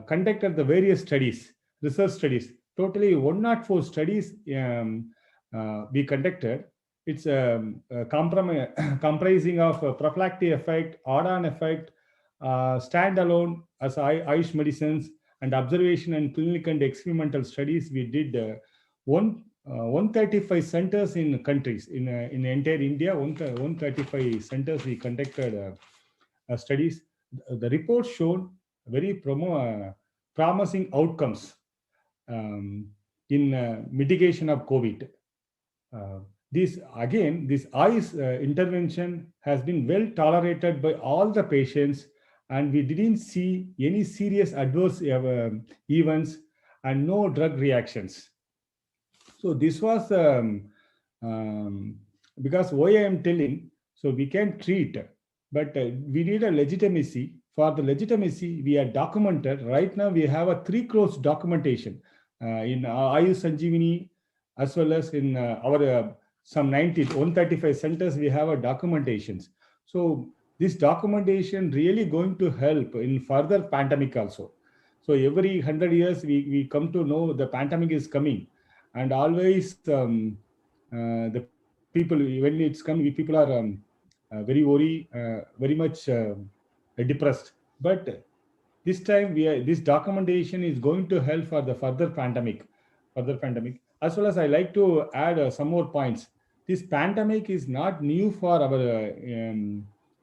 conducted the various studies, research studies. Totally 104 studies we conducted. It's comprising of prophylactic effect, add-on effect, standalone as Ayush medicines, and observation and clinical and experimental studies. We did 135 centers in countries in entire India. 135 centers we conducted studies. The report showed very promising outcomes in mitigation of COVID. This eyes intervention has been well tolerated by all the patients, and we didn't see any serious adverse events and no drug reactions. So this was because why I am telling, so we can treat, but we need a legitimacy. For the legitimacy, we are documented. Right now, we have a 3 crores documentation in Ayush Sanjeevani, as well as in our some 135 centers, we have a documentations. So this documentation really going to help in further pandemic also. So every 100 years, we come to know the pandemic is coming, and always the people, when it's coming, people are very worried, very much depressed. But this time, this documentation is going to help for the further pandemic. As well as I like to add some more points. This pandemic is not new for our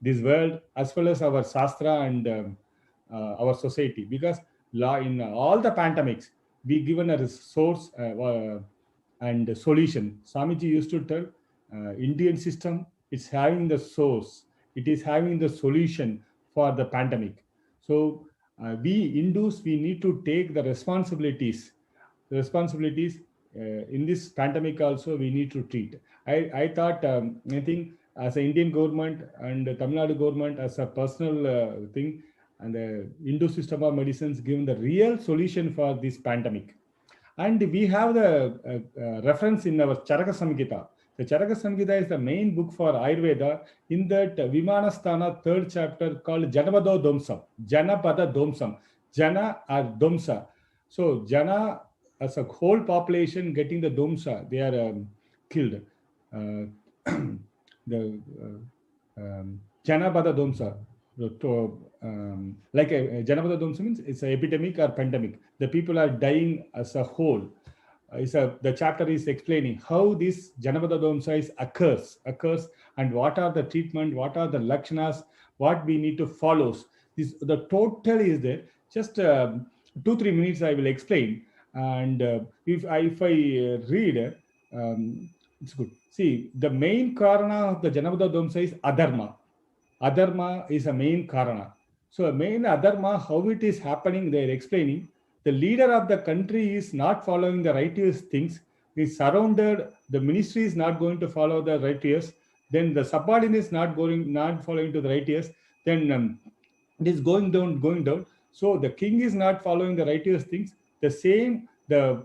this world, as well as our Shastra and our society, because in all the pandemics, we given a source and solution. Swamiji used to tell, Indian system is having the source, it is having the solution for the pandemic. So we Hindus, we need to take the responsibilities in this pandemic also. We need to treat. I thought, I think as an Indian government and the Tamil Nadu government as a personal thing, and the Hindu system of medicines given the real solution for this pandemic. And we have the reference in our Charaka Samhita. The Charaka Samhita is the main book for Ayurveda. In that Vimanasthana 3rd chapter called Janapada Domsam. Jana or Domsa. So Jana as a whole population getting the Domsa, they are killed. The Janapada Domsa. Like Janapada Domsa means it's an epidemic or pandemic. The people are dying as a whole. The chapter is explaining how this Janapada Domsa occurs, and what are the treatment, what are the lakshanas, what we need to follow. The total is there. Just 2-3 minutes I will explain. And if I read, it's good. See, the main karana of the Janapada Domsa is adharma. Adharma is a main karana. So a main adharma, how it is happening, they are explaining. The leader of the country is not following the righteous things. Is surrounded. The ministry is not going to follow the righteous. Then the subordinates not following to the righteous. Then it is going down. So the king is not following the righteous things. The same, the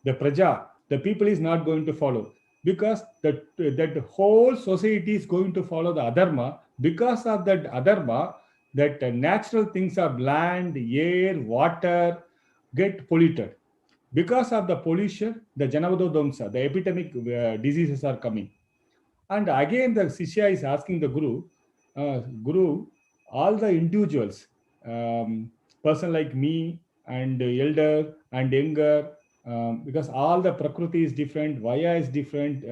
praja, the people is not going to follow, because that whole society is going to follow the adharma. Because of that adharma, that natural things of land, air, water get polluted. Because of the pollution, the Janapada Domsa, the epidemic diseases are coming. And again, the Sishya is asking the Guru, all the individuals, person like me and elder and younger, because all the Prakriti is different, Vaya is different,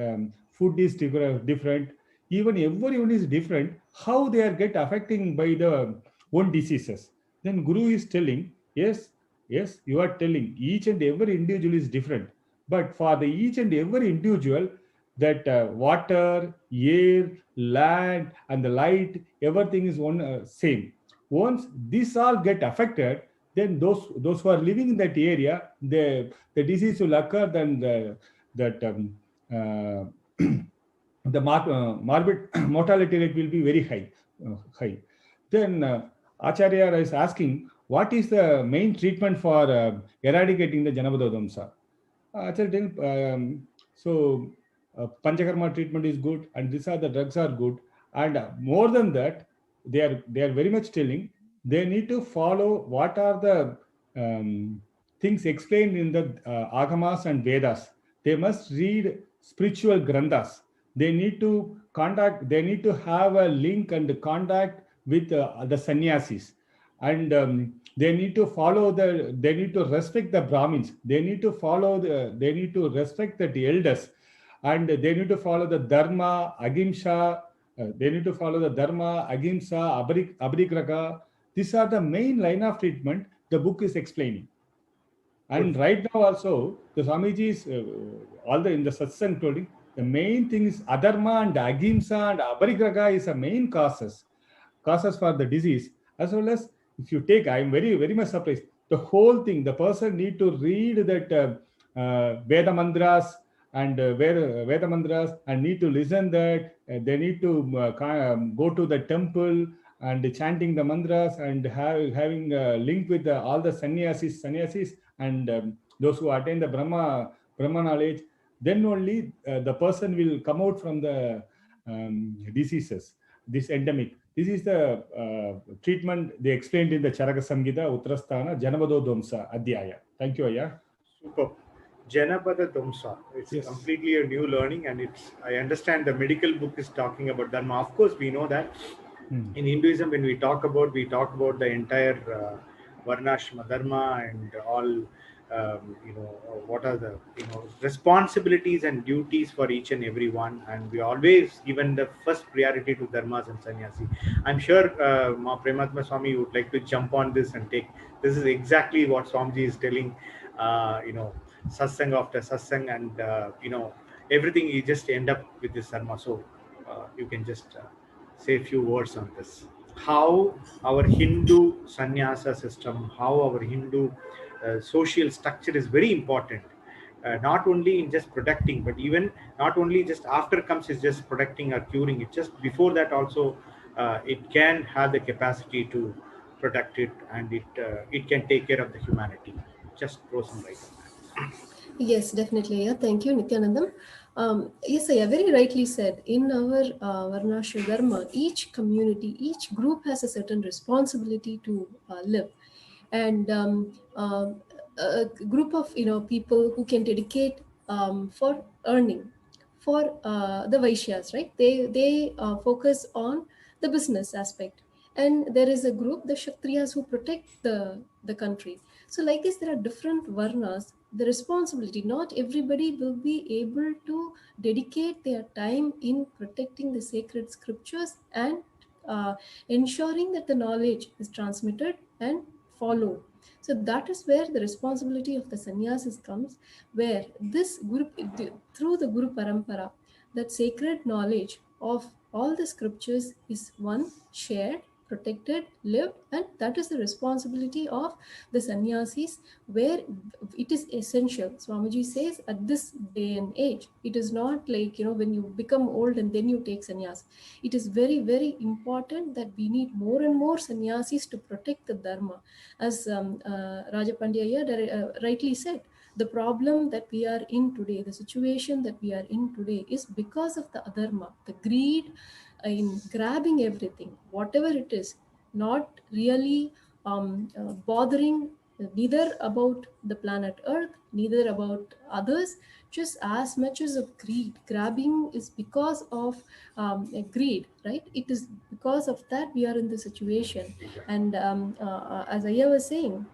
food is different, even everyone is different, how they are get affecting by the own diseases. Then Guru is telling, yes, you are telling each and every individual is different. But for the each and every individual, that water, air, land, and the light, everything is one same. Once these all get affected, then those who are living in that area, the disease will occur. Then the morbid mortality rate will be very high. Then Acharya is asking, what is the main treatment for eradicating the Janapada Domsa? Acharya, so Panchakarma treatment is good, and these are the drugs are good, and more than that, they are very much telling they need to follow what are the things explained in the Agamas and Vedas. They must read spiritual granthas. They need to have a link and contact with the sannyasis, and they need to they need to respect the Brahmins. They need to respect the elders, and they need to follow the dharma, ahimsa. They need to follow the dharma, ahimsa, abhirigraka. These are the main line of treatment the book is explaining. And right now also, the Swamiji is in the satsang told, the main thing is adharma and ahimsa and aparigraha is the main causes for the disease. As well as if you take, I am very, very much surprised, the whole thing, the person need to read that Veda mantras and Veda mantras and need to listen that, they need to go to the temple and chanting the mantras and having a link with all the sannyasis and those who attain the Brahma knowledge, then only the person will come out from the diseases, this endemic. This is the treatment they explained in the Charaka Samgita Uttarasthana Janavado Domsa Adhyaya. Thank you, Ayya. Super. Janapada Domsa. It's completely a new learning, and I understand the medical book is talking about Dharma. Of course, we know that in Hinduism, when we talk about the entire Varnashrama Dharma and all, what are the responsibilities and duties for each and every one, and we always given the first priority to dharmas and sannyasi. I'm sure Prematma Swami would like to jump on this and take. This is exactly what Swamiji is telling. Satsang after satsang, and everything you just end up with this dharma. So you can just say a few words on this. How our Hindu sannyasa system, how our Hindu social structure is very important. Not only in just protecting, but even not only just after comes is just protecting or curing it. Just before that also, it can have the capacity to protect it, and it can take care of the humanity. Just throw some light on that. Yes, definitely. Yeah, thank you, Nithyanandam. Yes, I very rightly said. In our Varnashra Dharma, each community, each group has a certain responsibility to live, and a group of people who can dedicate for earning, for the Vaishyas, right? They focus on the business aspect, and there is a group, the Kshatriyas, who protect the country. So like this, there are different varnas. The responsibility, not everybody will be able to dedicate their time in protecting the sacred scriptures and ensuring that the knowledge is transmitted and followed. So that is where the responsibility of the sannyasis comes, where this group, through the Guru Parampara, that sacred knowledge of all the scriptures is one, shared, protected, lived, and that is the responsibility of the sannyasis, where it is essential. Swamiji says at this day and age, it is not like when you become old and then you take sannyas. It is very, very important that we need more and more sannyasis to protect the dharma. As Raja Pandya rightly said, the problem that we are in today, the situation that we are in today, is because of the adharma, the greed in grabbing everything, whatever it is, not really bothering neither about the planet Earth, neither about others, just as much as of greed. Grabbing is because of greed, right? It is because of that we are in the situation. And as Ayya was saying,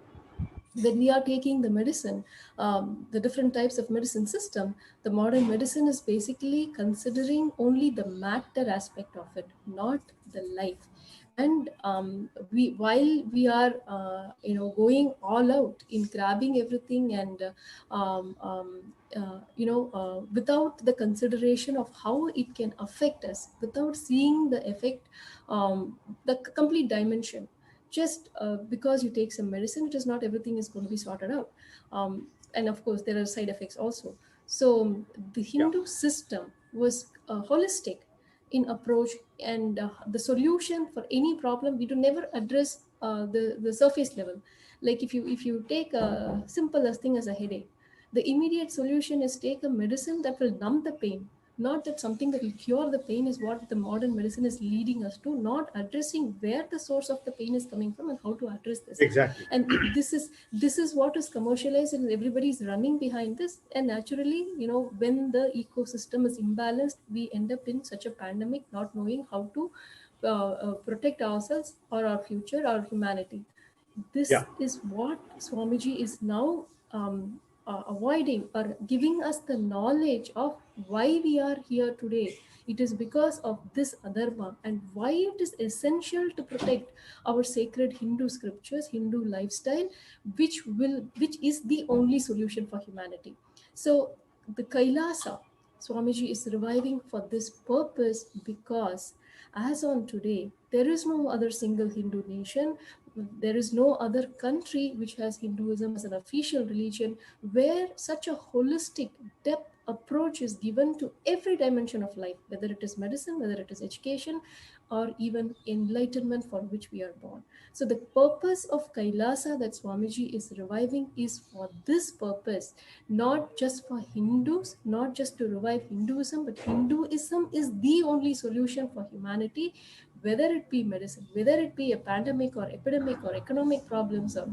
when we are taking the medicine, the different types of medicine system, the modern medicine is basically considering only the matter aspect of it, not the life. And while we are going all out in grabbing everything and without the consideration of how it can affect us, without seeing the effect, the complete dimension. Just because you take some medicine, it is not everything is going to be sorted out. And of course, there are side effects also. So the Hindu system was holistic in approach, and the solution for any problem, we do never address the surface level. Like if you take a simple thing as a headache, the immediate solution is take a medicine that will numb the pain. Not that something that will cure the pain is what the modern medicine is leading us to, not addressing where the source of the pain is coming from and how to address this. Exactly. And this is what is commercialized, and everybody is running behind this. And naturally, when the ecosystem is imbalanced, we end up in such a pandemic, not knowing how to protect ourselves or our future, our humanity. This is what Swamiji is now avoiding, or giving us the knowledge of why we are here today. It is because of this adharma, and why it is essential to protect our sacred Hindu scriptures, Hindu lifestyle, which is the only solution for humanity. So the Kailasa, Swamiji is reviving for this purpose because as on today, there is no other single Hindu nation, there is no other country which has Hinduism as an official religion where such a holistic depth approach is given to every dimension of life, whether it is medicine, whether it is education, or even enlightenment for which we are born. So the purpose of Kailasa that Swamiji is reviving is for this purpose, not just for Hindus, not just to revive Hinduism, but Hinduism is the only solution for humanity, whether it be medicine, whether it be a pandemic or epidemic or economic problems or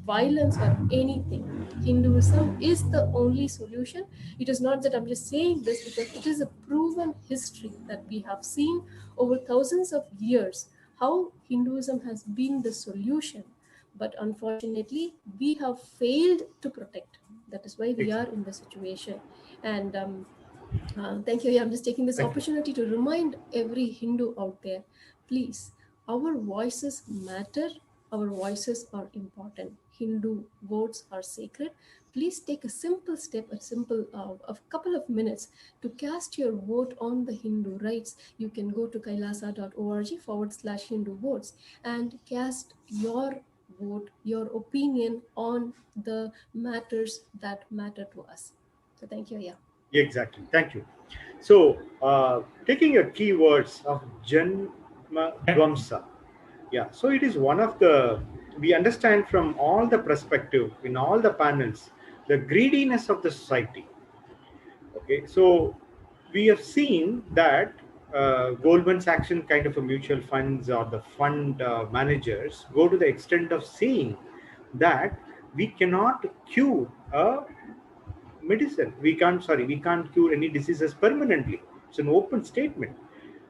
violence or anything. Hinduism is the only solution. It is not that I'm just saying this, because it is a proven history that we have seen over thousands of years how Hinduism has been the solution. But unfortunately, we have failed to protect. That is why we are in the situation. And thank you. Yeah, I'm just taking this opportunity to remind every Hindu out there, please, our voices matter. Our voices are important. Hindu votes are sacred. Please take a simple step, a couple of minutes to cast your vote on the Hindu rights. You can go to kailasa.org/Hindu votes and cast your vote, your opinion on the matters that matter to us. So thank you. Yeah. Exactly. Thank you. So, taking your keywords of Janma Dvamsa. Yeah. So it is one of the, we understand from all the perspective in all the panels, the greediness of the society. Okay. So we have seen that Goldman Sachs kind of a mutual funds or the fund managers go to the extent of saying that we cannot cure a medicine. We can't cure any diseases permanently. It's an open statement.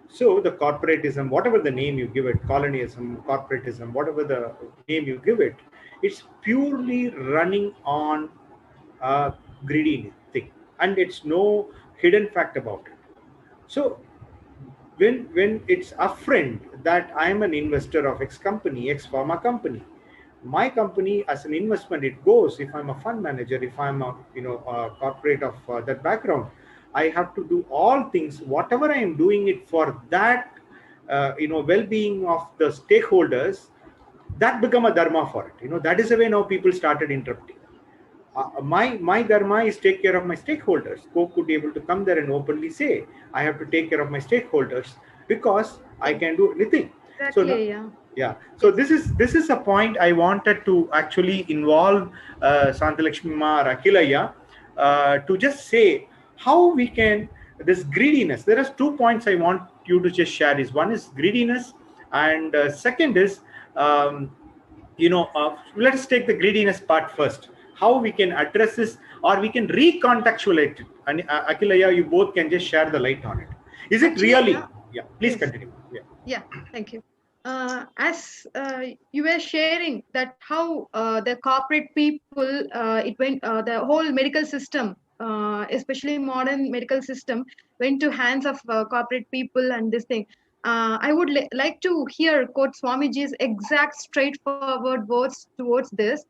So the corporatism, whatever the name you give it, colonialism, corporatism, whatever the name you give it, it's purely running on a greedy thing, and it's no hidden fact about it. So when it's affirmed that I am an investor of X company, X pharma company, my company as an investment, it goes, if I'm a fund manager, if I'm a a corporate of that background, I have to do all things, whatever I am doing it for that well-being of the stakeholders, that become a dharma for it. That is the way now people started interpreting. My dharma is take care of my stakeholders. Coke could be able to come there and openly say, I have to take care of my stakeholders because I can do anything. Exactly, So now, yeah. So this is a point I wanted to actually involve Santalakshmi Ma or Akilaya to just say how we can, this greediness. There are 2 points I want you to just share. Is one is greediness, and second is let's take the greediness part first. How we can address this, or we can recontextualize it. And Akilaya, you both can just share the light on it. Is it really? Yeah. Please continue. Yeah. Thank you. As you were sharing that how the corporate people, it went the whole medical system, especially modern medical system, went to hands of corporate people and this thing. I would like to hear quote Swamiji's exact straightforward words towards this.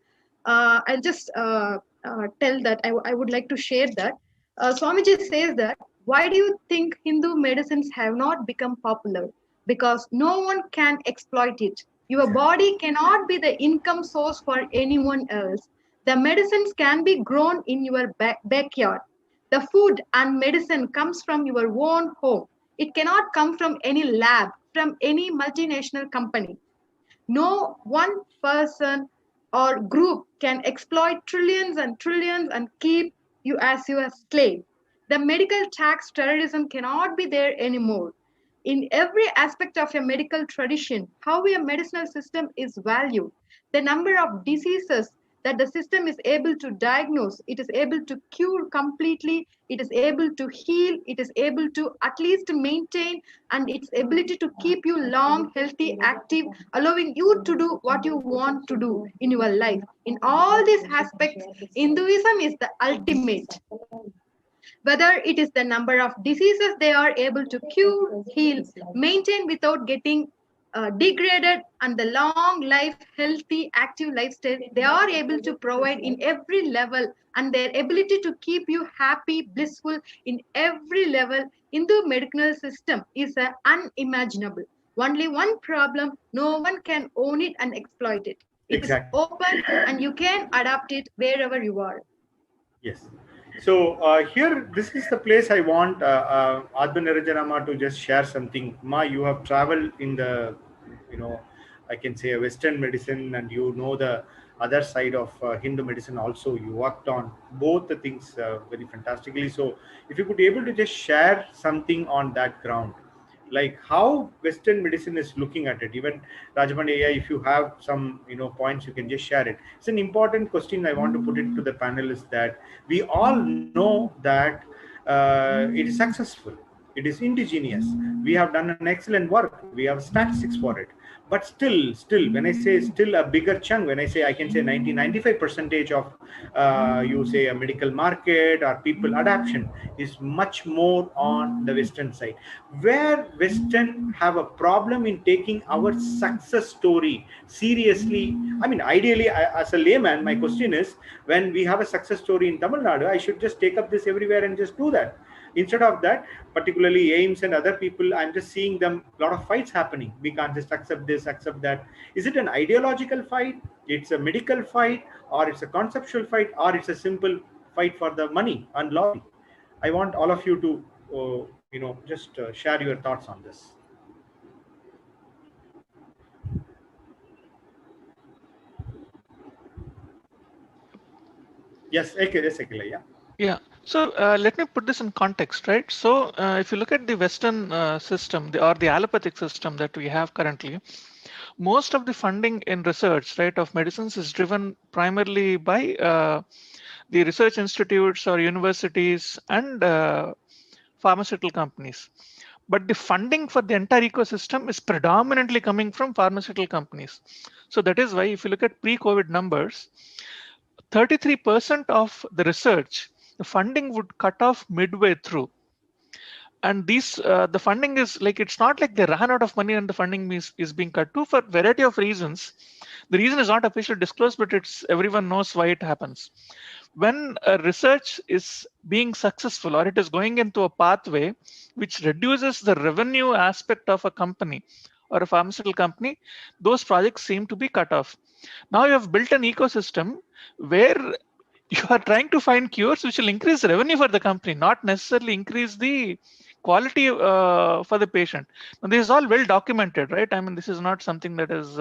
I'll just tell that I would like to share that. Swamiji says that, why do you think Hindu medicines have not become popular? Because no one can exploit it. Your body cannot be the income source for anyone else. The medicines can be grown in your backyard. The food and medicine comes from your own home. It cannot come from any lab, from any multinational company. No one person or group can exploit trillions and trillions and keep you as your slave. The medical tax terrorism cannot be there anymore. In every aspect of your medical tradition, how your medicinal system is valued, the number of diseases that the system is able to diagnose, it is able to cure completely, it is able to heal, it is able to at least maintain, and its ability to keep you long, healthy, active, allowing you to do what you want to do in your life. In all these aspects, Hinduism is the ultimate. Whether it is the number of diseases they are able to cure, heal, maintain without getting degraded and the long life, healthy, active lifestyle they are able to provide in every level, and their ability to keep you happy, blissful in every level in the medical system is unimaginable. Only one problem: no one can own it and exploit it. It is Exactly. open and you can adapt it wherever you are. Yes. So here, this is the place I want Advanarajanama to just share something. Ma, you have traveled in the, I can say Western medicine, and you know the other side of Hindu medicine also. You worked on both the things very fantastically. So if you could be able to just share something on that ground, like how Western medicine is looking at it. Even Rajamani, if you have some points, you can just share it. It's an important question I want to put it to the panelists, that we all know that it is successful, it is indigenous, we have done an excellent work, we have statistics for it, but still when I say still a bigger chunk, when I say, I can say 90-95% of you say a medical market or people adoption is much more on the Western side, where Western have a problem in taking our success story seriously. I mean, ideally, as a layman, my question is, when we have a success story in Tamil Nadu, I should just take up this everywhere and just do that. Instead of that, particularly AIMS and other people, I'm just seeing them, a lot of fights happening. We can't just accept this, accept that. Is it an ideological fight? It's a medical fight, or it's a conceptual fight, or it's a simple fight for the money and lobby? I want all of you to, just share your thoughts on this. Yes, Ekila, yeah. Yeah. So let me put this in context, right? So if you look at the Western system, or the allopathic system that we have currently, most of the funding in research, right, of medicines is driven primarily by the research institutes or universities and pharmaceutical companies. But the funding for the entire ecosystem is predominantly coming from pharmaceutical companies. So that is why if you look at pre-COVID numbers, 33% of the research, the funding would cut off midway through. And these, the funding is like, it's not like they ran out of money and the funding is being cut to for a variety of reasons. The reason is not officially disclosed, but everyone knows why it happens. When a research is being successful, or it is going into a pathway which reduces the revenue aspect of a company or a pharmaceutical company, those projects seem to be cut off. Now you have built an ecosystem where you are trying to find cures which will increase revenue for the company, not necessarily increase the quality for the patient. And this is all well documented, right? I mean, this is not something that is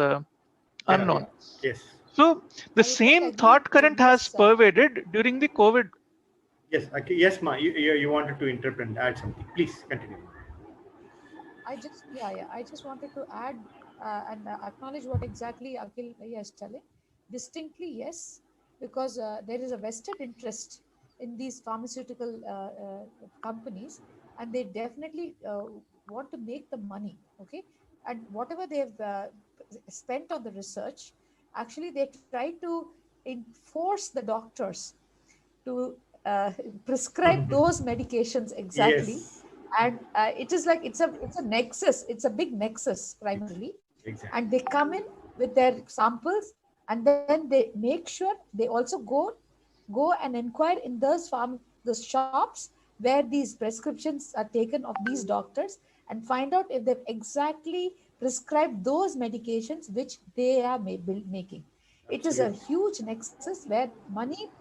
unknown. Yes. So the same thought current has pervaded during the COVID. Yes, okay. Yes, Ma, you wanted to interpret and add something. Please continue. I just wanted to add and acknowledge what exactly Akhil is telling. Distinctly, yes, because there is a vested interest in these pharmaceutical companies, and they definitely want to make the money, okay? And whatever they've spent on the research, actually they try to enforce the doctors to prescribe those medications exactly. Yes. And it is like, it's a nexus, it's a big nexus primarily. Exactly. And they come in with their samples, and then they make sure they also go and inquire in those shops where these prescriptions are taken of these doctors, and find out if they've exactly prescribed those medications which they are making. It is a huge nexus where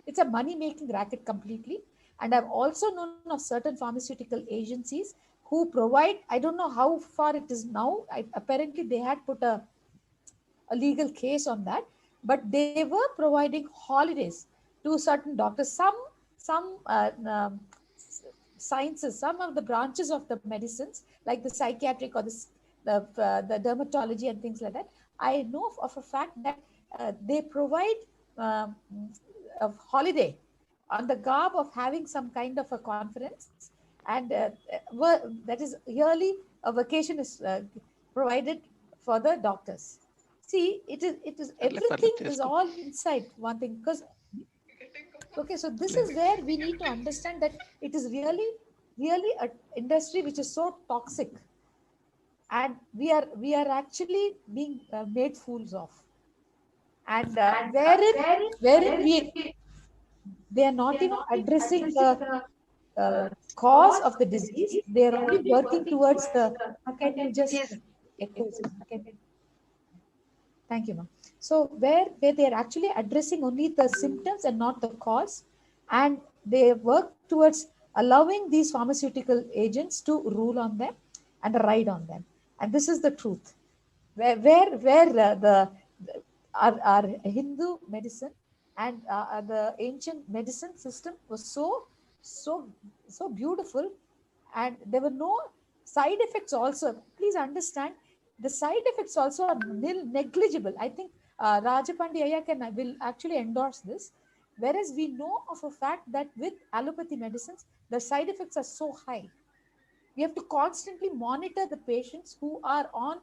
it's a money-making racket completely. And I've also known of certain pharmaceutical agencies who provide, I don't know how far it is now, apparently they had put a legal case on that, but they were providing holidays to certain doctors. Some sciences, some of the branches of the medicines, like the psychiatric or the dermatology and things like that, I know of a fact that they provide a holiday on the garb of having some kind of a conference, and that is yearly a vacation is provided for the doctors. See, it is everything is all inside one thing. Because okay, so this is where we need to understand that it is really an industry which is so toxic, and we are actually being made fools of. And wherein they are not even addressing the cause of the disease. They are only working towards the. Can you just echo? Thank you, ma'am. So where they are actually addressing only the symptoms and not the cause, and they work towards allowing these pharmaceutical agents to rule on them and ride on them. And this is the truth. Where our Hindu medicine and the ancient medicine system was so beautiful, and there were no side effects also. Please understand, the side effects also are negligible. I think Rajapandi Ayya will actually endorse this. Whereas we know of a fact that with allopathy medicines, the side effects are so high. We have to constantly monitor the patients who are on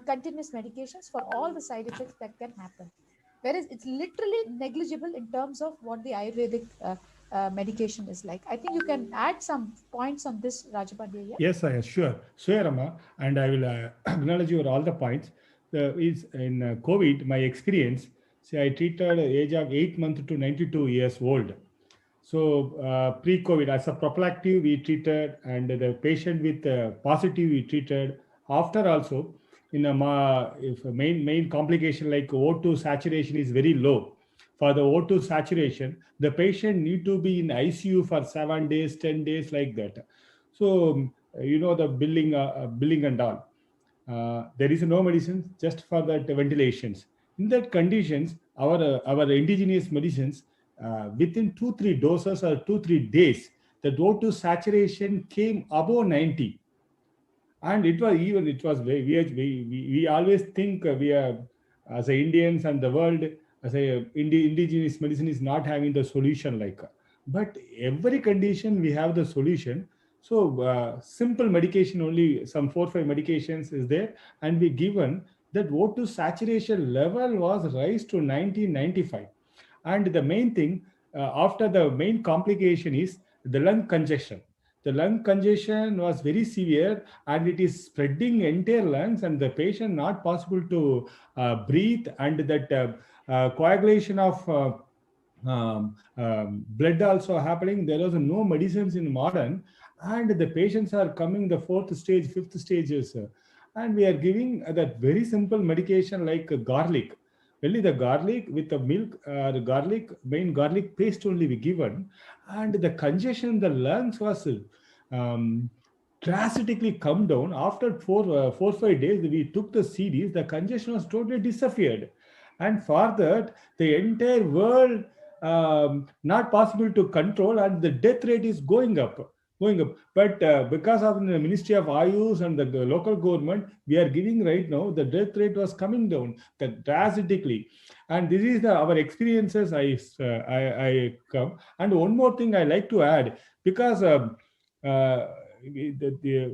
continuous medications for all the side effects that can happen. Whereas it's literally negligible in terms of what the Ayurvedic medication is like. I think you can add some points on this, Rajapandi. Yes, sure. Sure, Rama, and I will acknowledge your all the points. Is in COVID, my experience, say I treated age of 8 months to 92 years old. So pre-COVID, as a prophylactic, we treated, and the patient with positive, we treated. After also, in if a main complication like O2 saturation is very low. For the O2 saturation, the patient need to be in ICU for 7 days, 10 days, like that. So the billing and all. There is no medicine just for that ventilations. In that conditions, our indigenous medicines, within 2-3 doses or 2-3 days, the O2 saturation came above 90. And it was we always think we are, as a Indians and the world, as a indigenous medicine is not having the solution like, but every condition we have the solution. So simple medication, only some 4-5 medications is there, and we given that O2 saturation level was raised to 90-95. And the main thing, after the main complication is the lung congestion. The lung congestion was very severe, and it is spreading entire lungs, and the patient not possible to breathe, and that coagulation of blood also happening. There was no medicines in modern, and the patients are coming the 4th stage, 5th stages, and we are giving that very simple medication like garlic. Only the garlic with the milk, main garlic paste only we given, and the congestion in the lungs was drastically come down. After 4-5 days, we took the CDs, the congestion was totally disappeared. And for that, the entire world not possible to control, and the death rate is going up. But because of the Ministry of Ayush and the local government, we are giving right now, the death rate was coming down drastically. And this is our experiences I come. And one more thing I like to add, because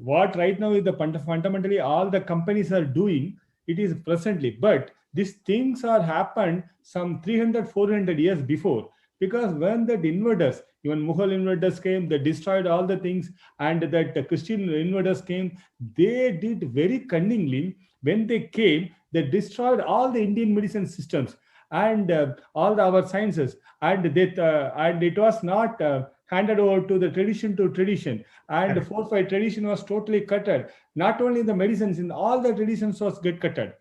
what right now is fundamentally all the companies are doing, it is presently, but these things are happened some 300-400 years before. Because when the invaders, even Mughal invaders came, they destroyed all the things, and that Christian invaders came, they did very cunningly. When they came, they destroyed all the Indian medicine systems and all our sciences, and it was not handed over to the tradition, and 4-5 tradition was totally cutted. Not only the medicines, in all the traditions was get cutted,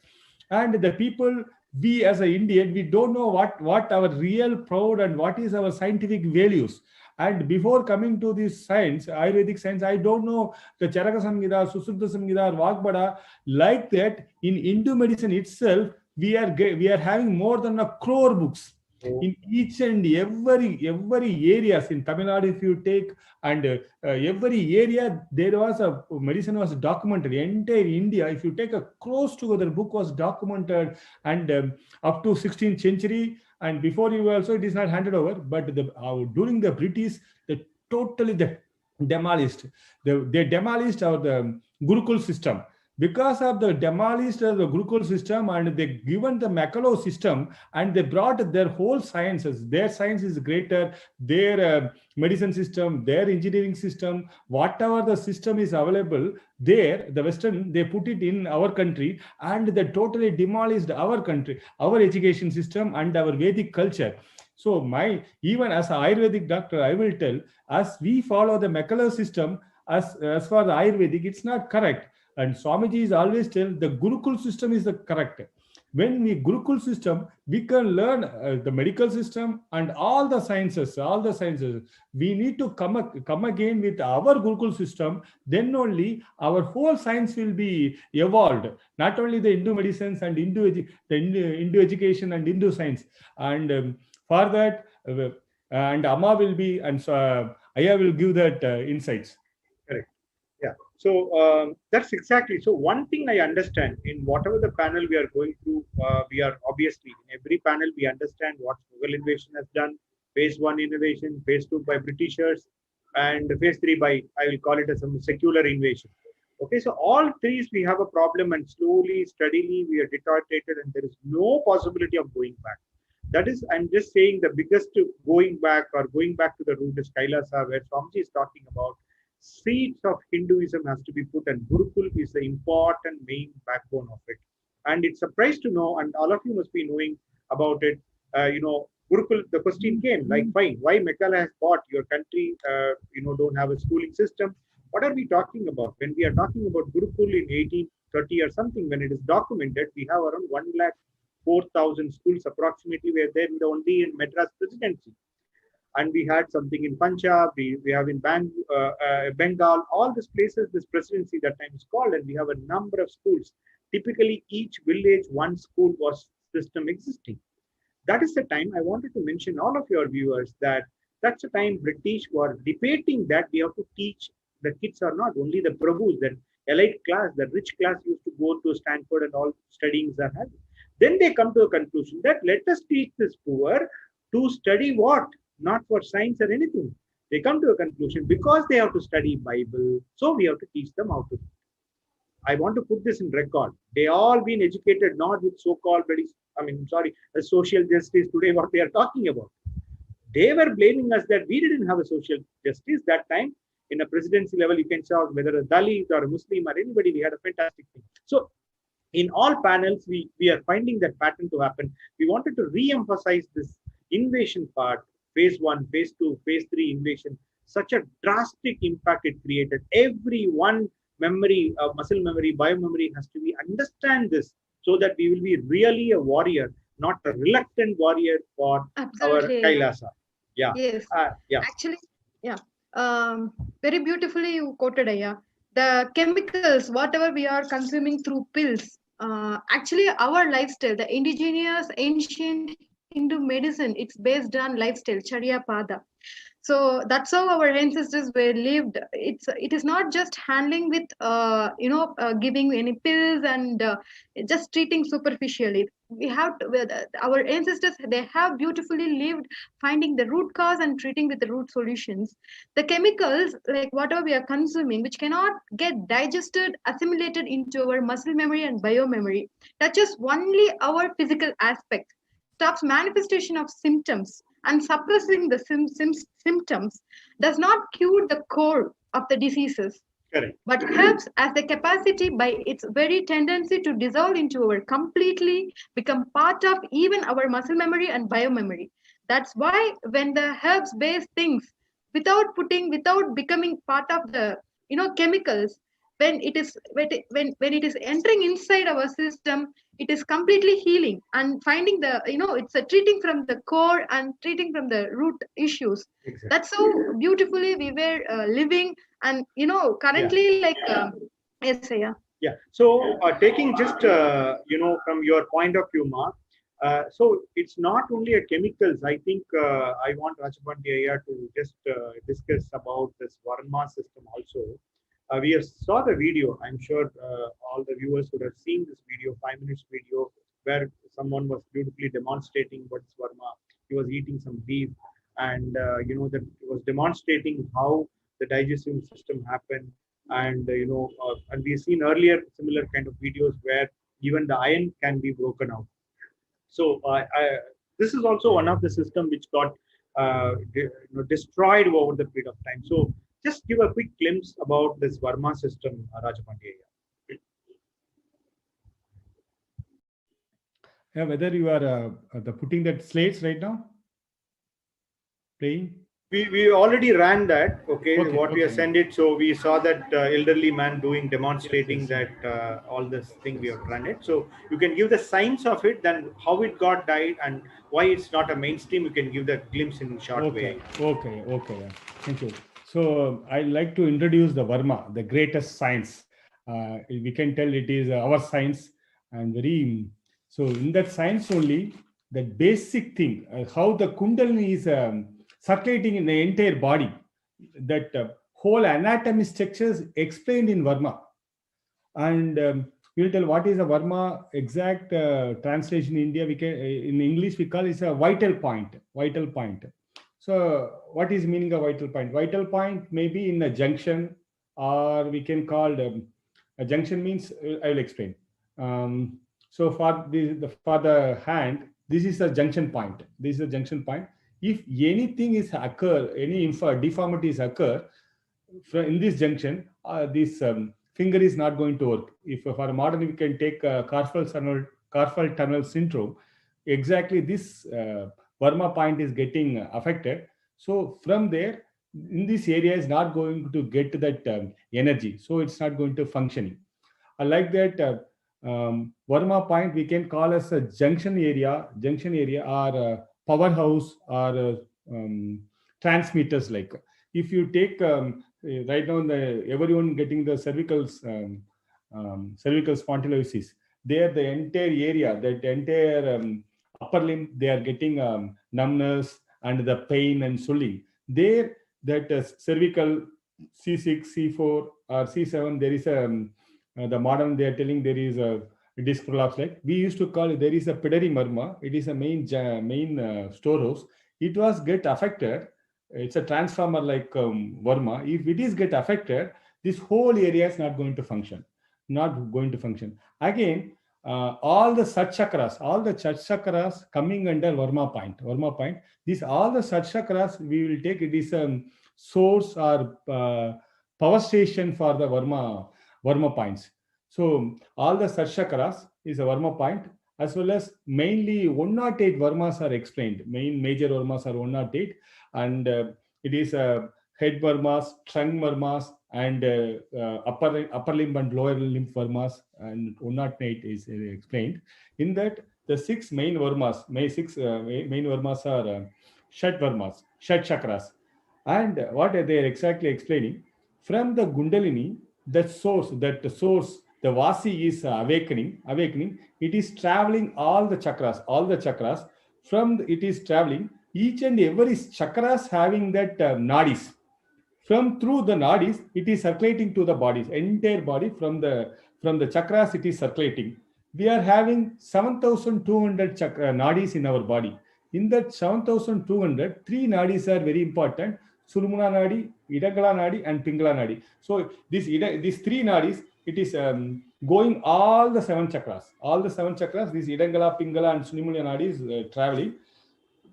and the people, we as an Indian, we don't know what our real proud and what is our scientific values. And before coming to this science, Ayurvedic science, I don't know the Charaka Samhita, Susruta Samhita, Vagbada, like that. In Hindu medicine itself, we are having more than 1 crore books. In each and every areas in Tamil Nadu, if you take, and every area there was a medicine was documented. Entire India, if you take a close together book, was documented, and up to 16th century, and before you also it is not handed over. But during the British, they totally demolished. They demolished our Gurukul system. because of the demolished the Gurukul system and they given the Makalo system and they brought their whole sciences. Their science is greater, their medicine system, their engineering system, whatever the system is available there, the Western, they put it in our country and they totally demolished our country, our education system and our Vedic culture. So even as an Ayurvedic doctor, I will tell, as we follow the Makalo system, as for the Ayurvedic, it's not correct. And Swamiji is always tell the Gurukul system is the correct. When we Gurukul system, we can learn the medical system and all the sciences. We need to come again with our Gurukul system. Then only our whole science will be evolved. Not only the Hindu medicines and Hindu education and Hindu science. And for that, and Amma will be, and Aya will give that insights. Correct. Yeah. So that's exactly. So one thing I understand in whatever the panel we are going through, we are obviously in every panel we understand what Mughal invasion has done, phase 1 invasion, phase 2 by Britishers, and phase 3 by, I will call it as a secular invasion. Okay, so all three we have a problem, and slowly, steadily we are deteriorated, and there is no possibility of going back. That is, I'm just saying the biggest going back to the root is Kailasa, where Swamiji is talking about seeds of Hinduism has to be put, and Gurukul is the important main backbone of it. And it's a surprise to know, and all of you must be knowing about it. Gurukul, the question came like, fine, why Meghalaya has bought your country? Don't have a schooling system. What are we talking about? When we are talking about Gurukul in 1830 or something, when it is documented, we have around 104,000 schools approximately were there only in Madras Presidency. And we had something in Punjab, we have in Bengal, all these places, this presidency that time is called, and we have a number of schools. Typically, each village, one school was system existing. That is the time I wanted to mention all of your viewers that that's the time British were debating that we have to teach the kids or not. Only the Prabhus, the elite class, the rich class used to go to Stanford and all studyings are having. Then they come to a conclusion that let us teach this poor to study what? Not for science or anything. They come to a conclusion because they have to study Bible, so we have to teach them how to. I want to put this in record. They all been educated not with so-called, social justice today, what they are talking about. They were blaming us that we didn't have a social justice that time. In a presidency level, you can say whether a Dalit or a Muslim or anybody, we had a fantastic thing. So in all panels, we are finding that pattern to happen. We wanted to re-emphasize this invasion part, phase 1, phase 2, phase 3 invasion, such a drastic impact it created. Every one memory, muscle memory, biomemory has to be understand this so that we will be really a warrior, not a reluctant warrior for Absolutely. our Kailasa. Yeah. Yes. Yeah. Actually, yeah. Very beautifully you quoted, Aya. The chemicals, whatever we are consuming through pills, actually our lifestyle, the indigenous ancient Hindu medicine, it's based on lifestyle, Charya Pada. So that's how our ancestors were lived. It is not just handling with giving any pills and just treating superficially. We have to, our ancestors, they have beautifully lived, finding the root cause and treating with the root solutions. The chemicals, like whatever we are consuming, which cannot get digested, assimilated into our muscle memory and biomemory, touches only our physical aspect, stops manifestation of symptoms, and suppressing the symptoms does not cure the core of the diseases. Correct. But helps as the capacity by its very tendency to dissolve into our completely become part of even our muscle memory and biomemory. That's why when the herbs based things without becoming part of the chemicals, when it is entering inside our system, it is completely healing and finding the it's a treating from the core and treating from the root issues. Exactly. That's how beautifully we were living, and currently yes, yeah. Yeah. So taking just from your point of view, Mark. So it's not only a chemicals. I think I want Rajapandya to just discuss about this Varma system also. We saw the video. I'm sure all the viewers would have seen this video, 5 minutes video, where someone was beautifully demonstrating what's Varma. He was eating some beef, and that was demonstrating how the digestive system happened. And and we've seen earlier similar kind of videos where even the iron can be broken out. So this is also one of the system which got destroyed over the period of time. So just give a quick glimpse about this Varma system, Rajapandya. Yeah, whether you are putting that slates right now, playing. We already ran that. Okay, what we have sent it. So we saw that elderly man demonstrating that all this thing we have run it. So you can give the signs of it, then how it got died and why it's not a mainstream. You can give the glimpse in short way. Okay. Yeah. Thank you. So I like to introduce the Varma, the greatest science. We can tell it is our science, and very. So in that science only, the basic thing, how the Kundalini is circulating in the entire body, that whole anatomy structures explained in Varma. And we'll tell what is a Varma exact translation in India. We can, in English we call it a vital point. Vital point. So what is meaning of vital point? Vital point may be in a junction, or we can call a junction means, I will explain. So for the hand, this is a junction point. This is a junction point. If anything is occur, any deformities occur in this junction, this finger is not going to work. If for a modern, we can take carpal tunnel syndrome, exactly this Varma point is getting affected. So from there, in this area is not going to get that energy. So it's not going to functioning. Like that, Varma point we can call as a junction area or powerhouse or transmitters. Like if you take right now everyone getting the cervical spondylosis, there the entire area, that entire upper limb, they are getting numbness and the pain and swelling. There that cervical C6, C4 or C7, there is the modern, they are telling there is a disc prolapse. Like we used to call it, there is a pidary Varma. It is a main storehouse. It was get affected. It's a transformer like Varma. If it is get affected, this whole area is not going to function. Again, all the sat chakras coming under Varma point. These all the sat chakras we will take. It is a source or power station for the Varma points. So all the sat chakras is a Varma point, as well as mainly 108 Varmas are explained. Major Varmas are 108, and it is head Varmas, trunk Varmas, and upper limb and lower limb Varmas, and 108 is explained. In that, the six main Varmas, main Varmas are Shat Varmas, Shat chakras. And what they are exactly explaining, from the Kundalini, the source, the Vasi is awakening, it is traveling all the chakras, it is traveling, each and every chakras having that nadis. Through the nadis, it is circulating to the bodies, entire body, from the chakras it is circulating. We are having 7,200 nadis in our body. In that 7,200, 3 nadis are very important: Sulmuna Nadi, Idangala Nadi, and Pingala Nadi. So these 3 nadis, it is going all the 7 chakras. This Idangala, Pingala, and Sulmuna Nadi is traveling,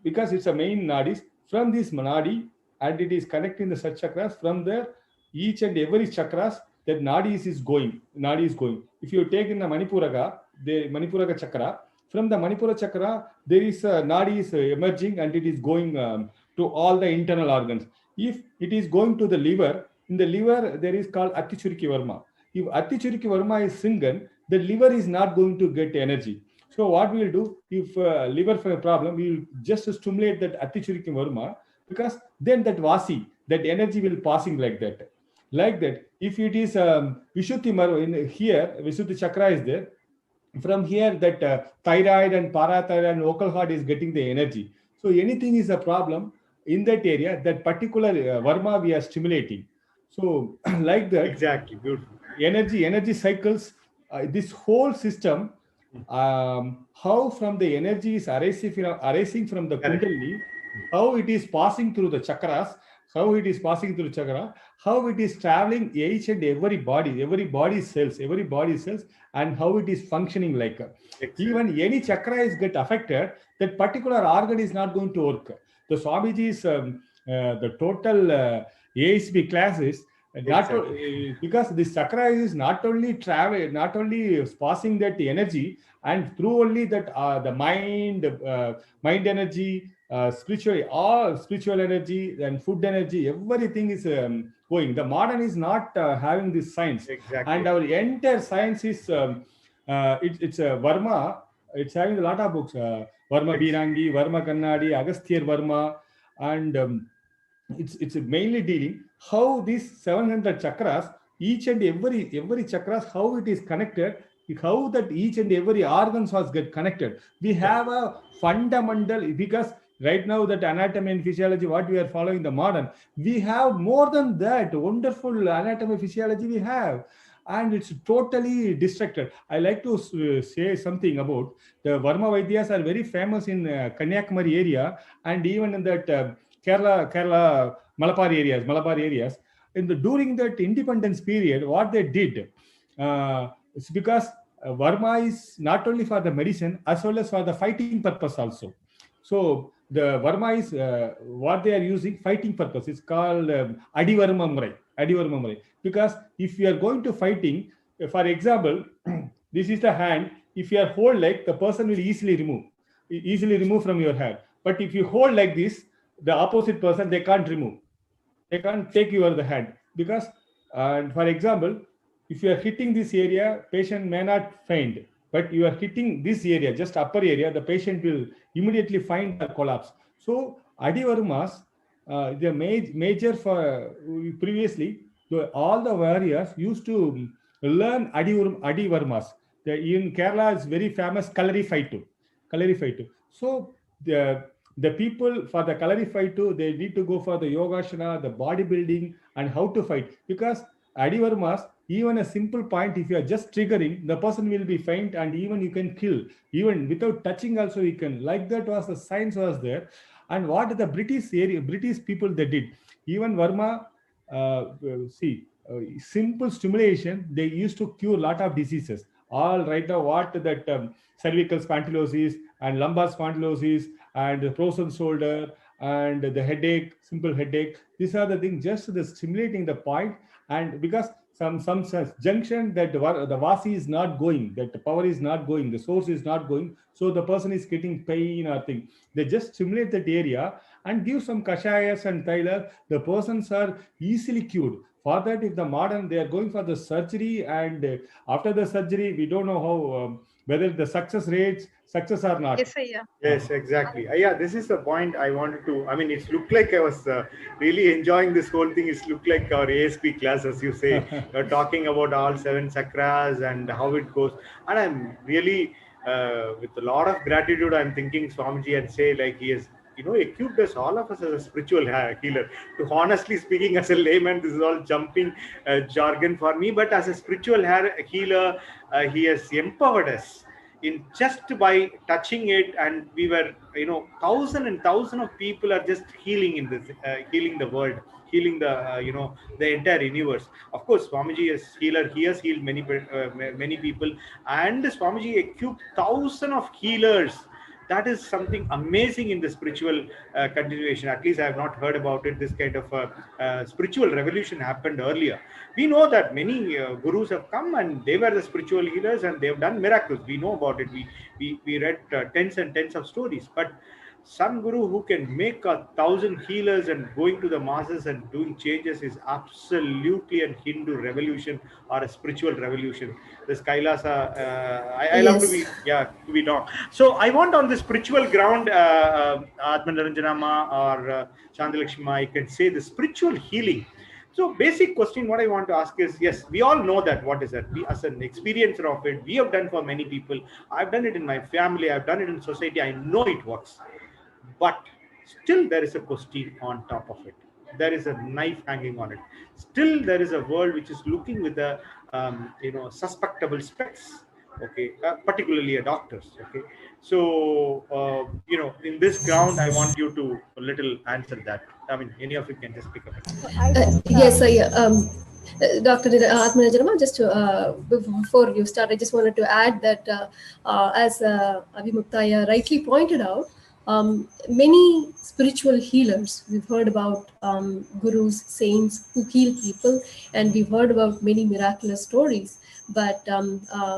because it's a main nadis. From this Nadi, and it is connecting the sat chakras. From there, each and every chakras, that nadi is going. If you take in the Manipuraga chakra, from the Manipura chakra, there is a nadi is emerging, and it is going to all the internal organs. If it is going to the liver, in the liver there is called Atichuriki Varma. If Atichuriki Varma is single, the liver is not going to get energy. So what we will do, if liver for a problem, we will just stimulate that Atichuriki Varma, because then that Vasi, that energy will passing like that. If it is Vishuddhi Marva, in here, Vishuddhi Chakra is there. From here, that thyroid and parathyroid and vocal cord is getting the energy. So anything is a problem in that area, that particular Varma we are stimulating. So like that. Exactly, beautiful. Energy cycles, this whole system, how from the energy is arising from the Kundalini, how it is passing through the chakras, how it is passing through chakra, how it is traveling each and every body cells, and how it is functioning like. Even any chakra is get affected, that particular organ is not going to work. The Swamiji's the total ASB classes, because this chakra is not only passing that energy, and through only that the mind energy, spiritual energy and food energy, everything is going. The modern is not having this science, and our entire science is it's a Varma. It's having a lot of books, Varma Birangi, Varma Kannadi, Agasthyar Varma, and it's mainly dealing how these 700 chakras, each and every chakras, how it is connected, how that each and every organs was get connected. We have a fundamental, because right now that anatomy and physiology what we are following the modern, we have more than that wonderful anatomy physiology we have, and it's totally distracted. I like to say something about the Varma Vaidyas are very famous in Kanyakumari area, and even in that Kerala Malabar areas. During that independence period, what they did, it's because Varma is not only for the medicine as well as for the fighting purpose also. So the Varma is what they are using fighting purpose. It's called Adivarma Murai. Because if you are going to fighting, for example, this is the hand. If you are hold like, the person will easily remove from your hand. But if you hold like this, the opposite person, they can't remove. They can't take the hand, because for example, if you are hitting this area, patient may not faint, but you are hitting this area, just upper area, the patient will immediately faint or collapse. So Adivarmas, the major for previously, all the warriors used to learn Adivarmas. In Kerala, is very famous Kalari fight. So the people for the Kalari fight too, they need to go for the Yogashana, the bodybuilding, and how to fight. Because Adivarmas, even a simple point, if you are just triggering, the person will be faint, and even you can kill. Even without touching also you can. Like that was the science was there. And what the British people they did, even Varma, simple stimulation, they used to cure a lot of diseases. All right now, what that cervical spondylosis and lumbar spondylosis and the frozen shoulder and the headache, simple headache, these are the things, just the stimulating the point. And because some junction that the Vasi is not going, that the power is not going, the source is not going, so the person is getting pain or thing. They just stimulate that area and give some kashayas and thaila, the persons are easily cured. For that, if the modern, they are going for the surgery, and after the surgery, we don't know how, whether the success or not. Yes, exactly. Yeah, this is the point I wanted to, it looked like I was really enjoying this whole thing. It looked like our ASP class, as you say. You're talking about all 7 chakras and how it goes. And I'm really, with a lot of gratitude, I'm thinking Swamiji and say, like, he has equipped us, all of us, as a spiritual healer. To honestly speaking, as a layman, this is all jumping jargon for me, but as a spiritual healer, he has empowered us in just by touching it, and we were, thousands and thousands of people are just healing in this, healing the world, healing the, the entire universe. Of course, Swamiji is healer. He has healed many people, and Swamiji equipped thousands of healers. That is something amazing in the spiritual continuation. At least I have not heard about it. This kind of spiritual revolution happened earlier. We know that many gurus have come and they were the spiritual healers and they have done miracles. We know about it. We read tens and tens of stories. But some guru who can make 1,000 healers and going to the masses and doing changes is absolutely a Hindu revolution or a spiritual revolution. This KAILASA, I love to be known. So I want on the spiritual ground, Atmanaranjanama or Chandalakshmi, I can say the spiritual healing. So basic question what I want to ask is, yes, we all know that. What is that? We, as an experiencer of it, we have done for many people. I've done it in my family. I've done it in society. I know it works. But still there is a question on top of it. There is a knife hanging on it. Still there is a world which is looking with a suspectable specs. Okay, particularly a doctors. Okay, so in this ground I want you to little answer that. I mean, any of you can just pick up. Yes, Dr. Atmananjanama, just before you start, I just wanted to add that as Avimuktaya rightly pointed out, many spiritual healers, we've heard about gurus, saints who heal people, and we've heard about many miraculous stories. But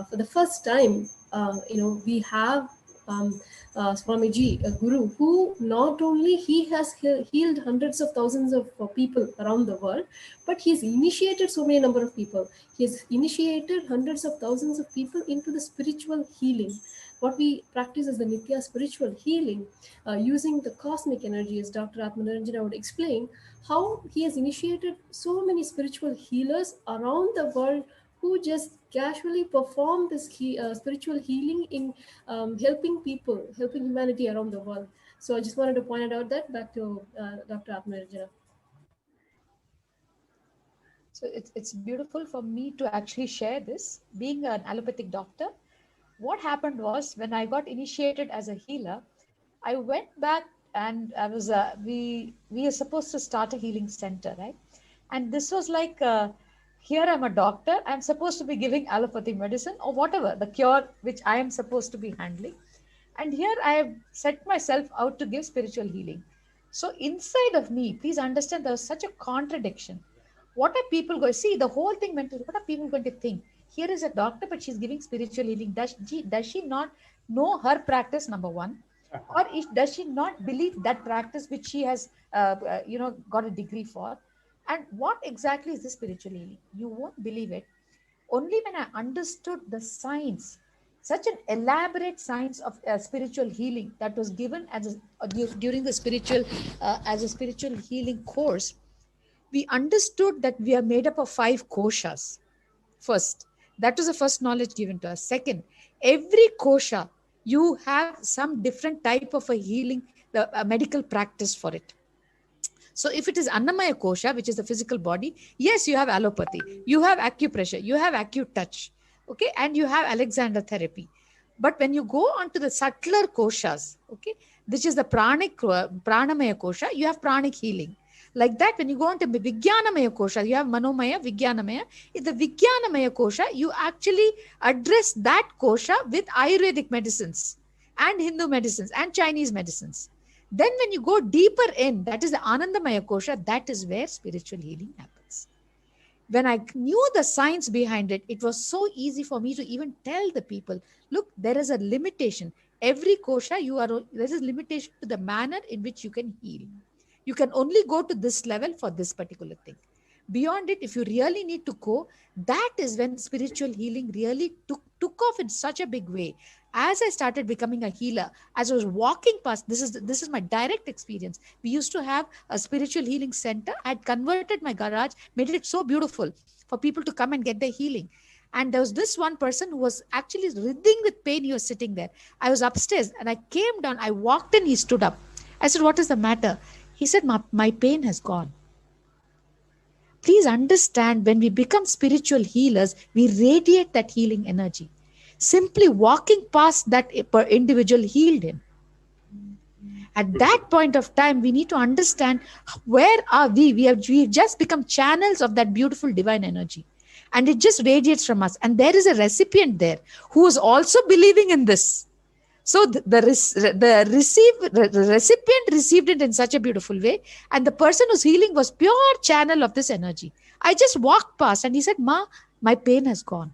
for the first time, we have Swamiji, a guru who not only he has healed hundreds of thousands of people around the world, but he's initiated so many number of people. He has initiated hundreds of thousands of people into the spiritual healing. What we practice is the Nitya spiritual healing, using the cosmic energy, as Dr. Atmananjana would explain, how he has initiated so many spiritual healers around the world who just casually perform this spiritual healing in helping people, helping humanity around the world. So I just wanted to point out that. Back to Dr. Atmananjana. So it's beautiful for me to actually share this. Being an allopathic doctor, what happened was when I got initiated as a healer, I went back and I was we are supposed to start a healing center, right? And this was like here I'm a doctor, I'm supposed to be giving allopathic medicine or whatever the cure which I am supposed to be handling, and here I have set myself out to give spiritual healing. So inside of me, please understand, there was such a contradiction. What are people going to see? The whole thing went to, what are people going to think? Here is a doctor, but she's giving spiritual healing. Does she not know her practice, number one? Or does she not believe that practice which she has, got a degree for? And what exactly is the spiritual healing? You won't believe it. Only when I understood the science, such an elaborate science of spiritual healing that was given as during the spiritual as a spiritual healing course, we understood that we are made up of 5 koshas. First, that was the first knowledge given to us. Second, every kosha, you have some different type of a healing, a medical practice for it. So if it is Annamaya kosha, which is the physical body, yes, you have allopathy, you have acupressure, you have acute touch, okay, and you have Alexander therapy. But when you go on to the subtler koshas, okay, which is the pranamaya kosha, you have pranic healing. Like that, when you go on to Vijnanamaya kosha, you have Manomaya, Vijnanamaya. In the Vijnanamaya kosha, you actually address that kosha with Ayurvedic medicines and Hindu medicines and Chinese medicines. Then when you go deeper in, that is the Anandamaya kosha, that is where spiritual healing happens. When I knew the science behind it, it was so easy for me to even tell the people, look, there is a limitation. Every kosha, there is a limitation to the manner in which you can heal. You can only go to this level for this particular thing. Beyond it, if you really need to go, that is when spiritual healing really took off in such a big way. As I started becoming a healer, as I was walking past, this is my direct experience. We used to have a spiritual healing center. I had converted my garage, made it so beautiful for people to come and get their healing. And there was this one person who was actually writhing with pain. He was sitting there. I was upstairs and I came down. I walked in, he stood up. I said, what is the matter? He said, my pain has gone. Please understand, when we become spiritual healers, we radiate that healing energy. Simply walking past that individual healed him. At that point of time, we need to understand, where are we? We've just become channels of that beautiful divine energy. And it just radiates from us. And there is a recipient there who is also believing in this. So the recipient received it in such a beautiful way. And the person who's healing was pure channel of this energy. I just walked past and he said, Ma, my pain has gone.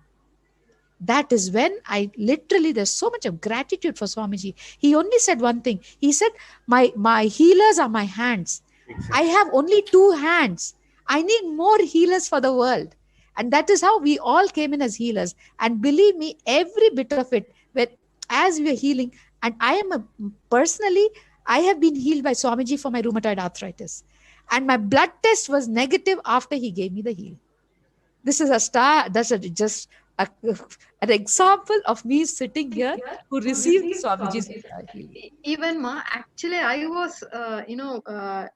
That is when there's so much of gratitude for Swamiji. He only said one thing. He said, my healers are my hands. Exactly. I have only 2 hands. I need more healers for the world. And that is how we all came in as healers. And believe me, every bit of it, as we are healing, and I have been healed by Swamiji for my rheumatoid arthritis. And my blood test was negative after he gave me the healing. This is just an example of me sitting here who received Swamiji's healing. Even Ma, actually, I was,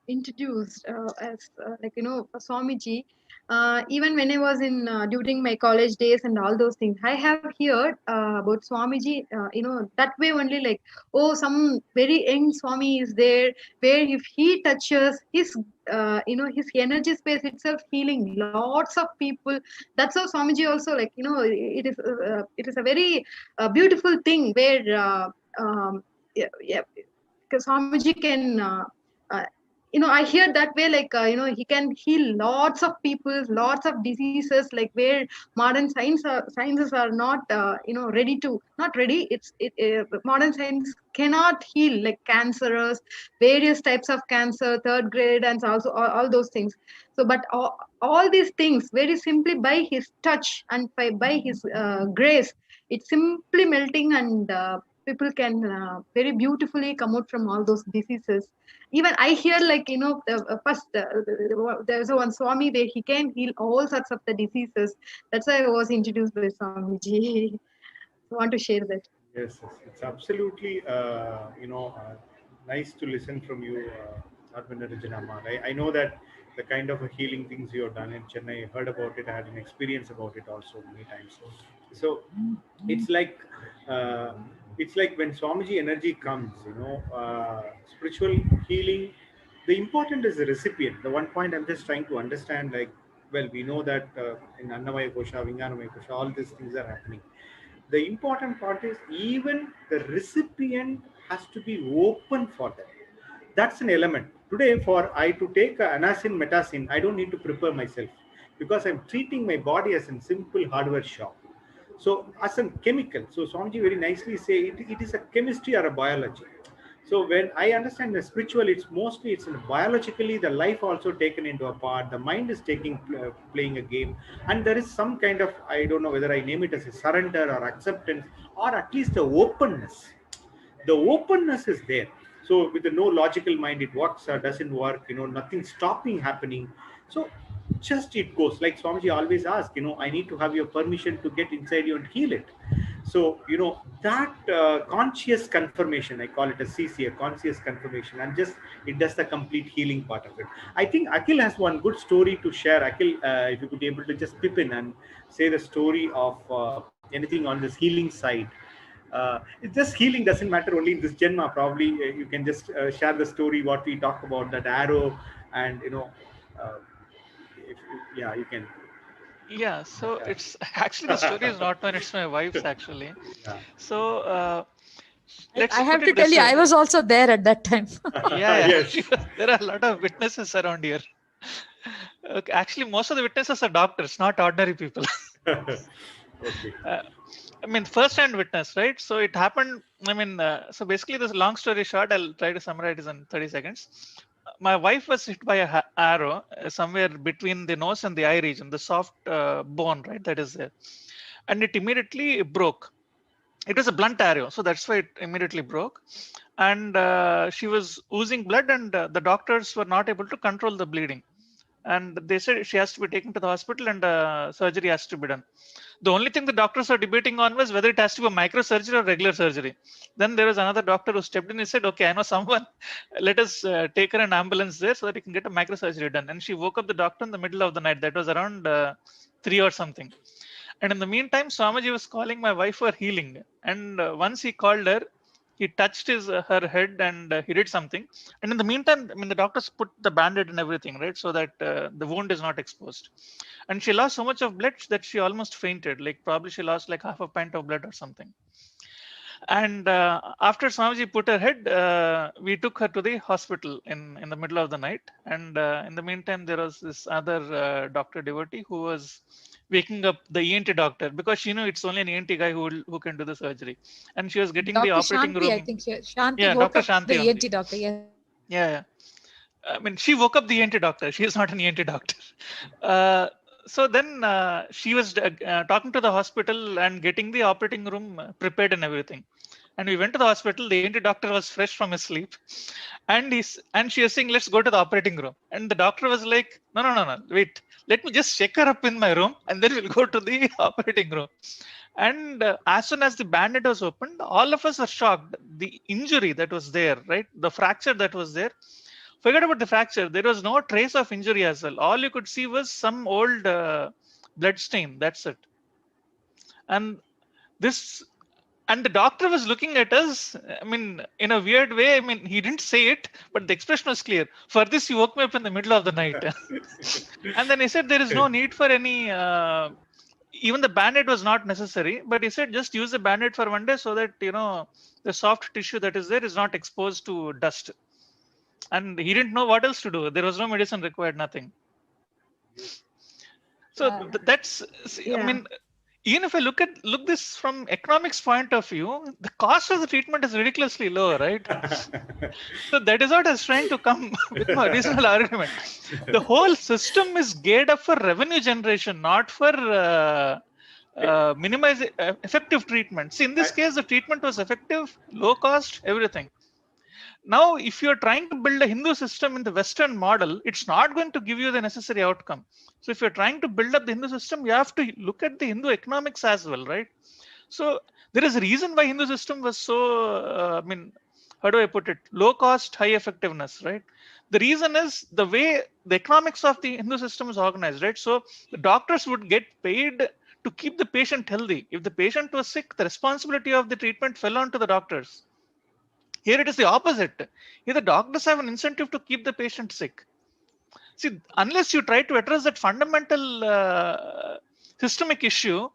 introduced as, Swamiji even when I was in during my college days and all those things, I have heard about Swamiji. That way only, like, oh, some very young Swami is there, where if he touches his, his energy space itself healing lots of people. That's how Swamiji also, like, it is a very beautiful thing where yeah, because Swamiji can. Uh, I hear that way, like, he can heal lots of people, lots of diseases, like where modern sciences are not, not ready. Modern science cannot heal, like cancerous, various types of cancer, third grade, and also all those things. So, but all these things, very simply by his touch and by his grace, it's simply melting, and people can very beautifully come out from all those diseases. Even I hear, like, first there's one Swami where he can heal all sorts of the diseases. That's why I was introduced by Swamiji. I want to share that. Yes, it's absolutely nice to listen from you, Arvind Rajanamma. I know that the kind of healing things you have done in Chennai. I heard about it. I had an experience about it also many times. So it's like when Swamiji energy comes, spiritual healing. The important is the recipient. The one point I'm just trying to understand, like, well, we know that in Annamaya Kosha, Vijnanamaya Kosha, all these things are happening. The important part is even the recipient has to be open for that. That's an element. Today, for I to take anacin, metacin, I don't need to prepare myself because I'm treating my body as a simple hardware shop. So as a chemical, so Swamiji very nicely say it is a chemistry or a biology. So when I understand the spiritual, it's biologically the life also taken into a part. The mind is playing a game, and there is some kind of, I don't know whether I name it as a surrender or acceptance, or at least the openness. The openness is there. So with the no logical mind, it works or doesn't work. Nothing stopping happening. So just it goes. Like Swamiji always asks, I need to have your permission to get inside you and heal it. So, that conscious confirmation, I call it a CC, a conscious confirmation, and just it does the complete healing part of it. I think Akhil has one good story to share. Akhil, if you could be able to just pip in and say the story of anything on this healing side. It's just healing doesn't matter only in this Janma. Probably you can just share the story, what we talk about, that arrow, and, you can. Yeah, so it's actually the story is not mine, it's my wife's actually. So I have to tell you, I was also there at that time. Yeah. Yes. There are a lot of witnesses around here. Okay, actually, most of the witnesses are doctors, not ordinary people. Okay. I mean, first-hand witness, right? So it happened. I mean, so basically, this long story short, I'll try to summarize in 30 seconds. My wife was hit by a arrow somewhere between the nose and the eye region, the soft bone, right? That is there. And it immediately broke. It was a blunt arrow, so that's why it immediately broke. And she was oozing blood, and the doctors were not able to control the bleeding. And they said she has to be taken to the hospital and surgery has to be done. The only thing the doctors are debating on was whether it has to be a microsurgery or regular surgery. Then there was another doctor who stepped in and said, okay, I know someone, let us take her an ambulance there so that he can get a microsurgery done. And she woke up the doctor in the middle of the night. That was around 3 or something. And in the meantime, Swamiji was calling my wife for healing. And once he called her, he touched her head and he did something. And in the meantime, I mean, the doctors put the band-aid and everything, right? So that the wound is not exposed. And she lost so much of blood that she almost fainted. Like probably she lost like half a pint of blood or something. And after Swamiji put her head, we took her to the hospital in the middle of the night. And in the meantime, there was this other doctor devotee who was waking up the ENT doctor because she knew it's only an ENT guy who can do the surgery. And she was getting Dr. the operating Shanti, room. I think Shanti woke Dr. up Shanti the only. ENT doctor. Yeah. I mean, she woke up the ENT doctor. She is not an ENT doctor. So then she was talking to the hospital and getting the operating room prepared and everything. And we went to the hospital. The ENT doctor was fresh from his sleep, and she was saying, "Let's go to the operating room." And the doctor was like, "No, wait. Let me just check her up in my room, and then we'll go to the operating room." And as soon as the band-aid was opened, all of us were shocked. The injury that was there, right, the fracture that was there, Forget about the fracture. There was no trace of injury as well. All you could see was some old blood stain. That's it. And the doctor was looking at us, I mean, in a weird way. I mean, he didn't say it, but the expression was clear. For this, you woke me up in the middle of the night. And then he said there is no need for any, even the band-aid was not necessary, but he said just use the band-aid for one day so that, the soft tissue that is there is not exposed to dust. And he didn't know what else to do. There was no medicine required, nothing. So that's, I mean, even if I look this from economics point of view, the cost of the treatment is ridiculously low, right? So that is what I was trying to come with my reasonable argument. The whole system is geared up for revenue generation, not for minimizing effective treatment. See, in this case, the treatment was effective, low cost, everything. Now, if you're trying to build a Hindu system in the Western model, it's not going to give you the necessary outcome. So if you're trying to build up the Hindu system, you have to look at the Hindu economics as well, right? So there is a reason why Hindu system was so, I mean, how do I put it? Low cost, high effectiveness, right? The reason is the way the economics of the Hindu system is organized, right? So the doctors would get paid to keep the patient healthy. If the patient was sick, the responsibility of the treatment fell onto the doctors. Here it is the opposite. Here the doctors have an incentive to keep the patient sick. See, unless you try to address that fundamental systemic issue,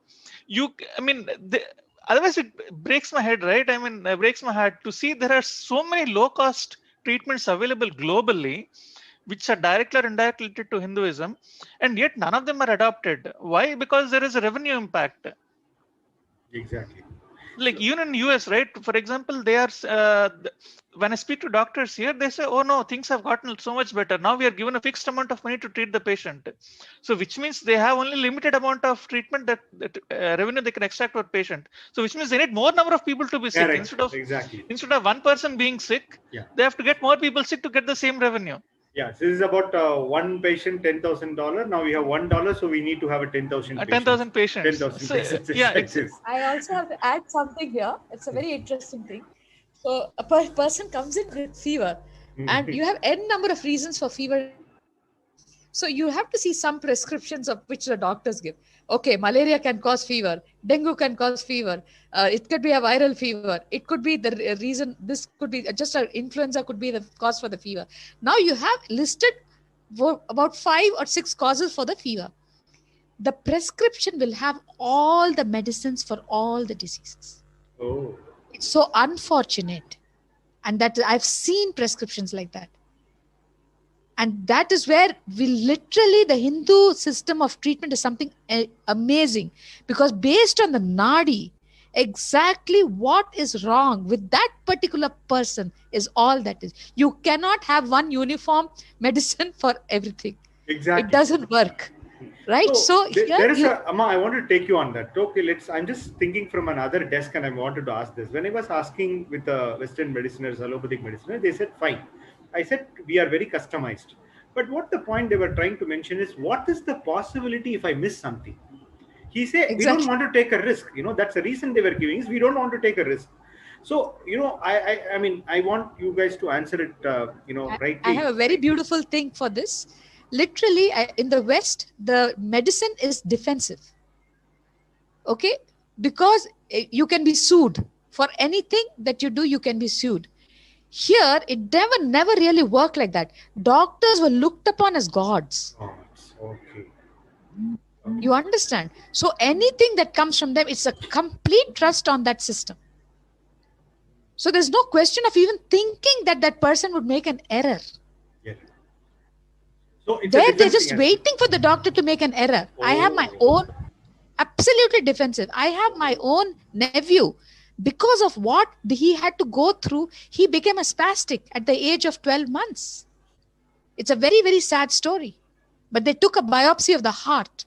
otherwise it breaks my head, right? I mean, it breaks my heart to see there are so many low-cost treatments available globally, which are directly or indirectly related to Hinduism, and yet none of them are adopted. Why? Because there is a revenue impact. Exactly. Like even in US, right? For example, they are when I speak to doctors here, they say, "Oh no, things have gotten so much better. Now we are given a fixed amount of money to treat the patient." So, which means they have only limited amount of treatment that revenue they can extract per patient. So, which means they need more number of people to be sick. Correct. Instead of one person being sick, they have to get more people sick to get the same revenue. Yeah, so this is about one patient, $10,000. Now we have $1, so we need to have a 10,000 patients. 10,000 patients. 10,000 patients. Yeah, I also have to add something here. It's a very interesting thing. So a person comes in with fever, and you have n number of reasons for fever. So you have to see some prescriptions of which the doctors give. Okay, malaria can cause fever. Dengue can cause fever. It could be a viral fever. It could be the reason. This could be just an influenza could be the cause for the fever. Now you have listed about 5 or 6 causes for the fever. The prescription will have all the medicines for all the diseases. Oh. It's so unfortunate. And that I've seen prescriptions like that. And that is where the Hindu system of treatment is something amazing, because based on the nadi, exactly what is wrong with that particular person is all that is. You cannot have one uniform medicine for everything. Exactly. It doesn't work. Right? So there is Amma, I want to take you on that. Okay, I'm just thinking from another desk, and I wanted to ask this. When I was asking with the Western mediciners, allopathic mediciners, they said, fine. I said, we are very customized. But what the point they were trying to mention is, what is the possibility if I miss something? He said, we don't want to take a risk. That's the reason they were giving is we don't want to take a risk. So, I mean, I want you guys to answer it, rightly. I have a very beautiful thing for this. Literally, in the West, the medicine is defensive. Okay? Because you can be sued. For anything that you do, you can be sued. Here, it never really worked like that. Doctors were looked upon as gods. Okay. You understand? So anything that comes from them, it's a complete trust on that system. So there's no question of even thinking that that person would make an error. Yeah. So they're just waiting for the doctor to make an error. Oh. I have my own, absolutely defensive. I have my own nephew. Because of what he had to go through, he became a spastic at the age of 12 months. It's a very, very sad story. But they took a biopsy of the heart,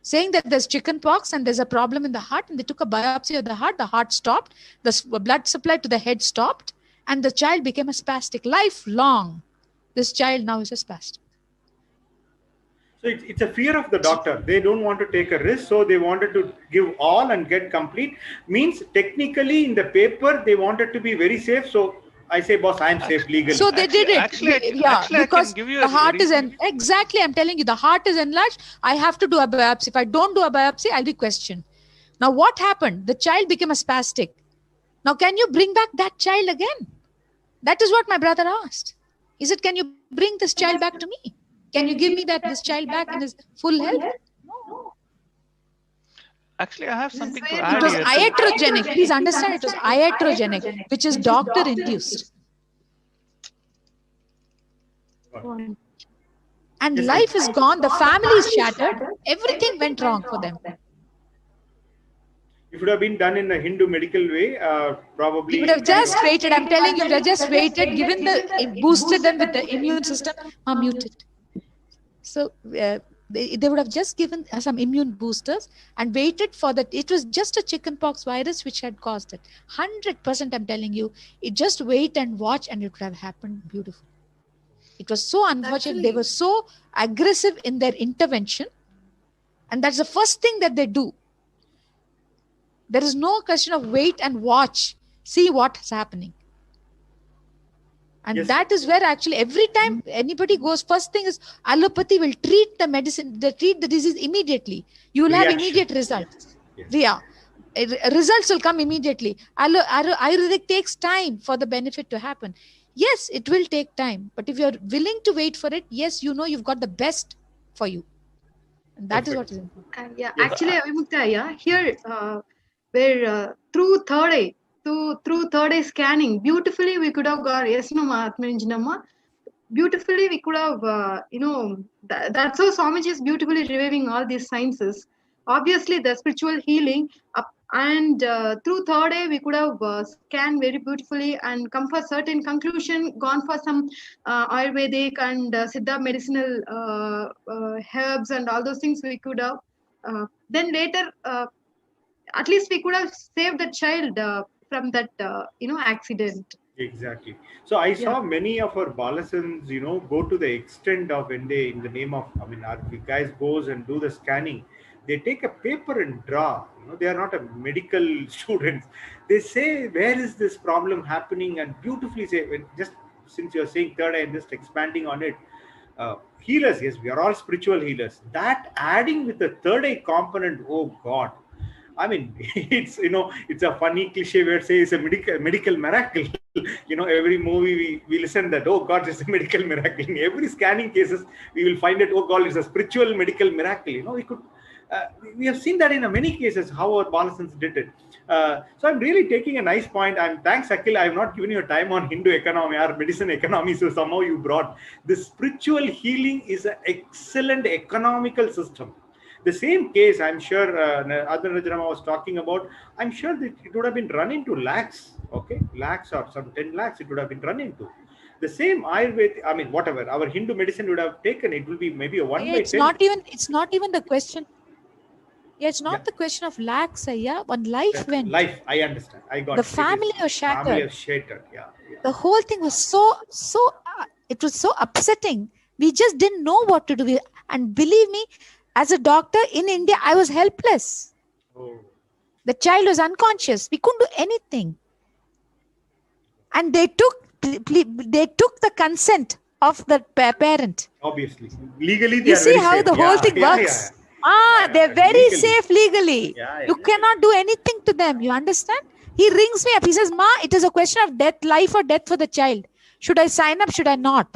saying that there's chicken pox and there's a problem in the heart. And they took a biopsy of the heart stopped, the blood supply to the head stopped, and the child became a spastic. Lifelong, this child now is a spastic. So it's a fear of the doctor. They don't want to take a risk, so they wanted to give all and get complete. Means technically in the paper, they wanted to be very safe. So I say, boss, I am safe legally. So they did it. Because I can give you the heart is exactly. I'm telling you, the heart is enlarged. I have to do a biopsy. If I don't do a biopsy, I'll be questioned. Now, what happened? The child became a spastic. Now, can you bring back that child again? That is what my brother asked. He said, can you bring this child back to me? Can you give me this child back in his full health? No. Actually, I have something to add. It was here. iatrogenic. Please understand, it was iatrogenic, which is doctor-induced. And life is gone. The family is shattered. Everything went wrong for them. If it would have been done in a Hindu medical way, probably... You would have just waited. I'm telling you, would have just waited, boosted them with the immune system, muted. So they would have just given some immune boosters and waited for that. It was just a chickenpox virus which had caused it. 100%, I'm telling you. It just wait and watch and it would have happened beautiful. It was so unfortunate. They were so aggressive in their intervention. And that's the first thing that they do. There is no question of wait and watch, see what's happening. And that is where actually every time anybody goes, first thing is allopathy will treat the medicine, they treat the disease immediately. You will have immediate results. Results will come immediately. Ayurvedic takes time for the benefit to happen. Yes, it will take time. But if you're willing to wait for it, yes, you know you've got the best for you. And that is what is important. Actually, Avimukta, here where through third eye scanning, beautifully we could have got, yes, no, Atmanjanamma, beautifully we could have, that's how Swamiji is beautifully reviving all these sciences. Obviously, the spiritual healing, and through third eye, we could have scanned very beautifully and come for certain conclusion, gone for some Ayurvedic and Siddha medicinal herbs and all those things we could have. Then later, at least we could have saved the child from that, accident. Exactly. So I saw many of our balasans, go to the extent of when they, in the name of, the guys goes and do the scanning, they take a paper and draw. They are not a medical students. They say, where is this problem happening? And beautifully say, just since you're saying third eye and just expanding on it, healers, yes, we are all spiritual healers. That adding with the third eye component, oh God. It's it's a funny cliche where say it's a medical miracle. Every movie we listen that, oh God, it's a medical miracle. In every scanning cases, we will find it, oh God, it's a spiritual medical miracle. We have seen that in many cases how our balasans did it. So I'm really taking a nice point. Thanks, Akhil. I have not given you time on Hindu economy or medicine economy, so somehow you brought the spiritual healing is an excellent economical system. The same case, I'm sure, Adhanarajanama was talking about, I'm sure that it would have been run into lakhs, lakhs or some 10 lakhs it would have been run into. The same Ayurveda, whatever, our Hindu medicine would have taken, it will be maybe a 1 by 10. It's not even the question. It's not the question of lakhs, one life went. Life, I understand. I got the family was shattered. Family was shattered, The whole thing was it was so upsetting. We just didn't know what to do. And believe me, as a doctor in India, I was helpless. Oh. The child was unconscious. We couldn't do anything. And they took the consent of the parent. Obviously. Legally, you see how the whole thing works? They're very legally safe legally. You cannot do anything to them. You understand? He rings me up. He says, Ma, it is a question of death, life or death for the child. Should I sign up? Should I not?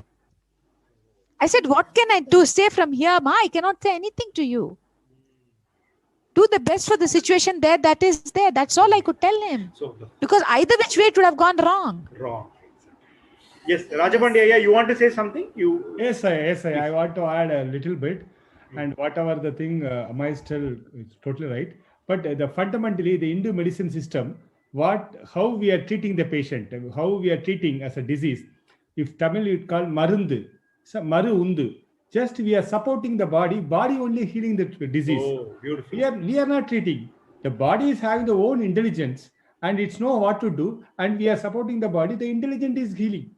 I said, what can I do? Say from here, Ma, I cannot say anything to you. Do the best for the situation there that is there. That's all I could tell him. Because either which way it would have gone wrong. Yes, Rajapandya, you want to say something? Yes, I want to add a little bit. And whatever the thing Amai is totally right. But fundamentally, the Hindu medicine system, how we are treating the patient, how we are treating as a disease. If Tamil you call marundu. Maru undu. Just we are supporting the body only healing the disease. Oh, beautiful. We are not treating. The body is having the own intelligence and it's know what to do, and we are supporting the body. The intelligence is healing.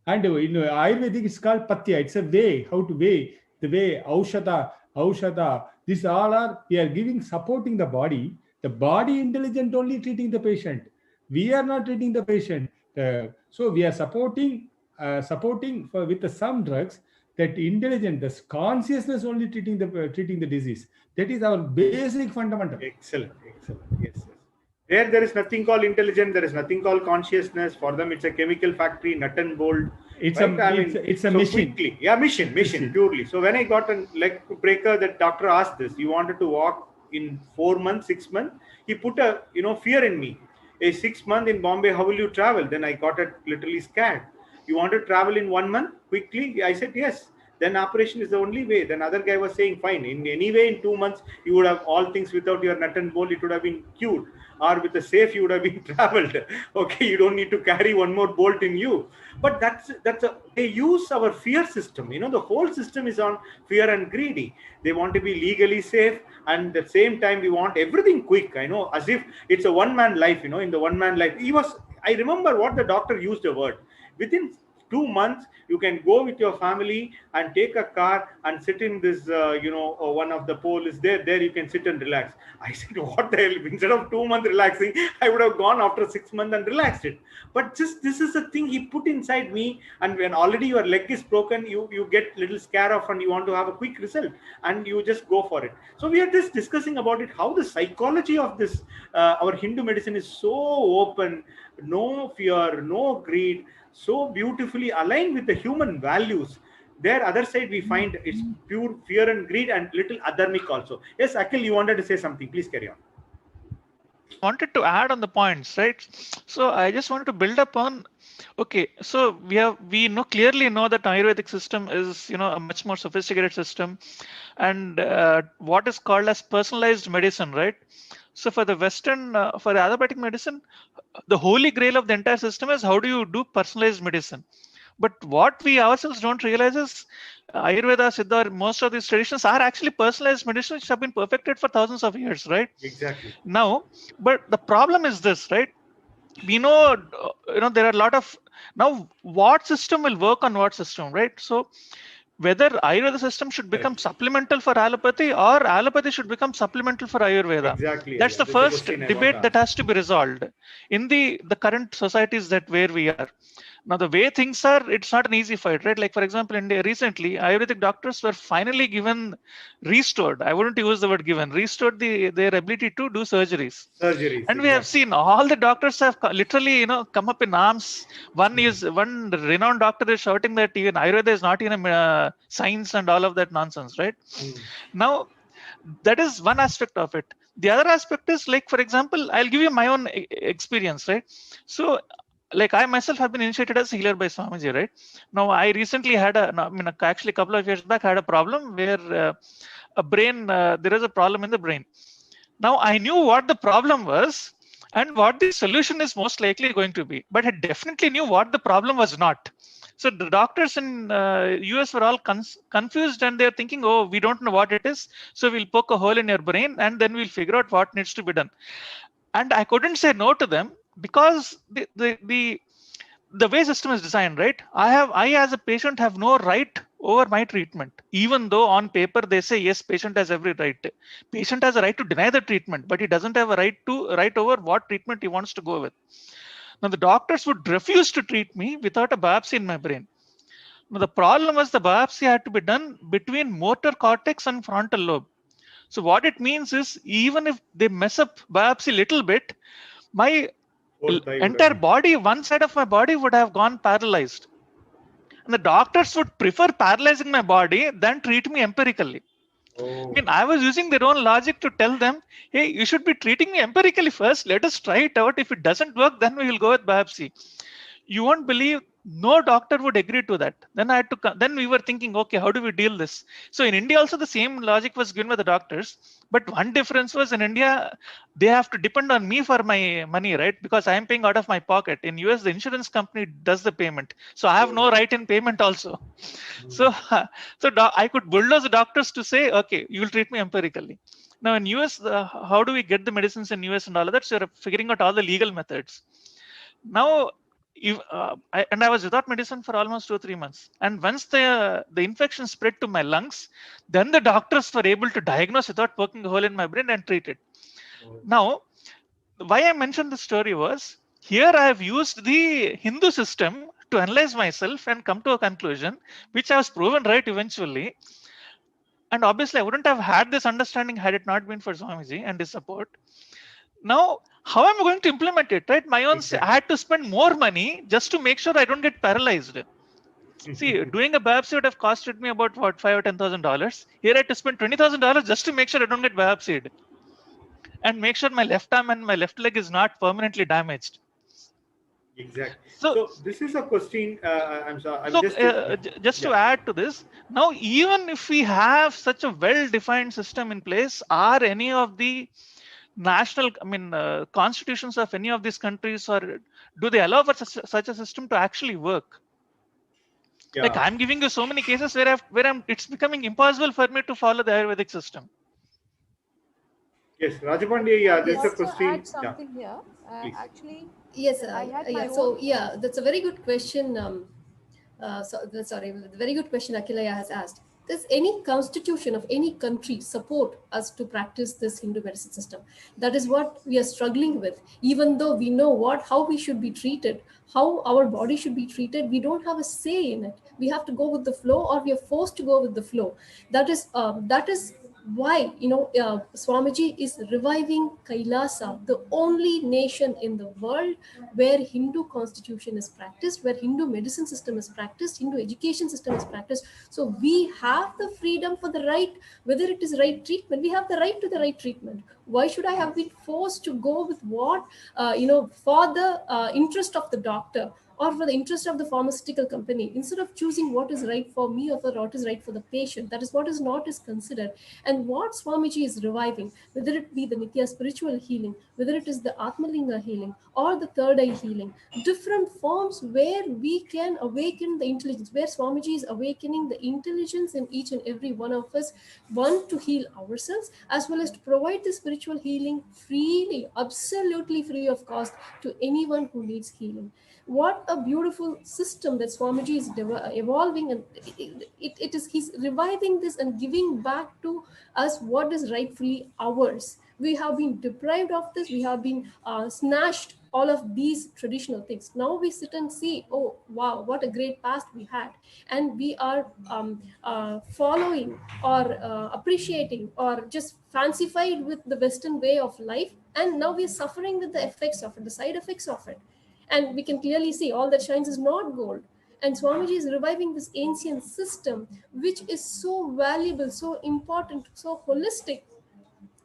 And in Ayurvedic it's called patya. It's a way, how to weigh, the way aushada. These all are, we are giving, supporting the body intelligent only treating the patient. We are not treating the patient. So we are supporting with some drugs that intelligence, the consciousness only treating the disease. That is our basic fundamental. Excellent. Yes. There is nothing called intelligence. There is nothing called consciousness. For them, it's a chemical factory, nut and bolt. It's right? it's a machine. Quickly. Yeah, mission purely. So when I got a leg breaker, that doctor asked this. You wanted to walk in 4 months, 6 months. He put a fear in me. A 6 month in Bombay, how will you travel? Then I got literally scared. You want to travel in 1 month quickly? I said yes. Then operation is the only way. Then other guy was saying, fine. In any way, in 2 months, you would have all things without your nut and bolt. It would have been cured. Or with a safe, you would have been traveled. Okay, you don't need to carry one more bolt in you. But they use our fear system. The whole system is on fear and greedy. They want to be legally safe, and at the same time, we want everything quick. I know, as if it's a one-man life. In the one-man life, I remember what the doctor used the word. Within 2 months, you can go with your family and take a car and sit in this, one of the pole is there. There you can sit and relax. I said, what the hell? Instead of 2 months relaxing, I would have gone after 6 months and relaxed it. But just this is a thing he put inside me. And when already your leg is broken, you get little scare off and you want to have a quick result and you just go for it. So we are just discussing about it, how the psychology of this, our Hindu medicine is so open, no fear, no greed, so beautifully aligned with the human values. There, other side, we find it's pure fear and greed and little adharmic also. Yes, Akhil, you wanted to say something. Please carry on. Wanted to add on the points, right? So I just wanted to build up on. Okay, so we clearly know that Ayurvedic system is a much more sophisticated system, and what is called as personalized medicine, right? So for the Western, for the allopathic medicine, the holy grail of the entire system is how do you do personalized medicine. But what we ourselves don't realize is Ayurveda, Siddha, most of these traditions are actually personalized medicines which have been perfected for thousands of years, right? Exactly. Now, but the problem is this, right? We know, there are a lot of, now what system will work on what system, right? So whether Ayurveda system should become supplemental for allopathy or allopathy should become supplemental for Ayurveda. Exactly. That's the first debate that has to be resolved in the current societies where we are. Now, the way things are, it's not an easy fight, right? Like, for example, in India recently, Ayurvedic doctors were finally restored. I wouldn't use the word given, restored their ability to do surgeries. And we have seen all the doctors have literally, come up in arms. One renowned doctor is shouting that even Ayurveda is not even a science and all of that nonsense, right? Now, that is one aspect of it. The other aspect is, like, for example, I'll give you my own experience, right? So, like, I myself have been initiated as a healer by Swamiji, right? Now, I recently had actually a couple of years back, had a problem where there is a problem in the brain. Now, I knew what the problem was and what the solution is most likely going to be, but I definitely knew what the problem was not. So the doctors in US were all confused, and they're thinking, oh, we don't know what it is, so we'll poke a hole in your brain and then we'll figure out what needs to be done. And I couldn't say no to them, because the way system is designed, right? I as a patient have no right over my treatment, even though on paper they say yes, patient has every right. Patient has a right to deny the treatment, but he doesn't have a right over what treatment he wants to go with. Now the doctors would refuse to treat me without a biopsy in my brain. Now the problem was the biopsy had to be done between motor cortex and frontal lobe. So what it means is, even if they mess up biopsy little bit, my entire body, one side of my body would have gone paralyzed. And the doctors would prefer paralyzing my body than treat me empirically. I mean, I was using their own logic to tell them, hey, you should be treating me empirically first. Let us try it out. If it doesn't work, then we will go with biopsy. You won't believe, no doctor would agree to that. Then we were thinking, okay, how do we deal this? So in India also the same logic was given by the doctors. But one difference was, in India, they have to depend on me for my money, right? Because I am paying out of my pocket. In US, the insurance company does the payment. So I have no right in payment also. So I could bulldoze the doctors to say, okay, you will treat me empirically. Now in US, how do we get the medicines in US and all of that? So you're figuring out all the legal methods. Now, I was without medicine for almost 2 or 3 months. And once the infection spread to my lungs, then the doctors were able to diagnose without poking a hole in my brain and treat it. Now, why I mentioned this story was, Here I have used the Hindu system to analyze myself and come to a conclusion, which I was proven right eventually. And obviously, I wouldn't have had this understanding had it not been for Swamiji and his support. Now, how am I going to implement it? Right, my own. I had to spend more money just to make sure I don't get paralyzed. See, doing a biopsy would have costed me about what, $5,000 or $10,000. Here I had to spend $20,000 just to make sure I don't get biopsied, and make sure my left arm and my left leg is not permanently damaged. Exactly. So, So this is a question. I'm sorry. So just to add to this, now even if we have such a well-defined system in place, are any of the national, constitutions of any of these countries, or do they allow for such a system to actually work? Yeah. Like I'm giving you so many cases where it's becoming impossible for me to follow the Ayurvedic system. Yes, Rajapandi, yeah, this is a also question. add something here. Actually, Yes, I had yeah. my So own. yeah, that's a very good question. Sorry, very good question Akilaya has asked. Does any constitution of any country support us to practice this Hindu medicine system? That is what we are struggling with. Even though we know how we should be treated, how our body should be treated, we don't have a say in it. We have to go with the flow, or we are forced to go with the flow. That is why Swamiji is reviving Kailasa, the only nation in the world where Hindu constitution is practiced, where Hindu medicine system is practiced, Hindu education system is practiced. So we have the freedom for the right, whether it is right treatment, we have the right to the right treatment. Why should I have been forced to go with what for the interest of the doctor, or for the interest of the pharmaceutical company, instead of choosing what is right for me or for what is right for the patient? That is what is not is considered. And what Swamiji is reviving, whether it be the Nitya spiritual healing, whether it is the Atmalinga healing or the third eye healing, different forms where we can awaken the intelligence, where Swamiji is awakening the intelligence in each and every one of us, one, to heal ourselves, as well as to provide the spiritual healing freely, absolutely free of cost, to anyone who needs healing. What a beautiful system that Swamiji is evolving, and he's reviving this and giving back to us what is rightfully ours. We have been deprived of this. We have been snatched all of these traditional things. Now we sit and see, oh wow, what a great past we had, and we are following or appreciating or just fancified with the Western way of life, and now we're suffering with the effects of it, the side effects of it. And we can clearly see all that shines is not gold. And Swamiji is reviving this ancient system, which is so valuable, so important, so holistic.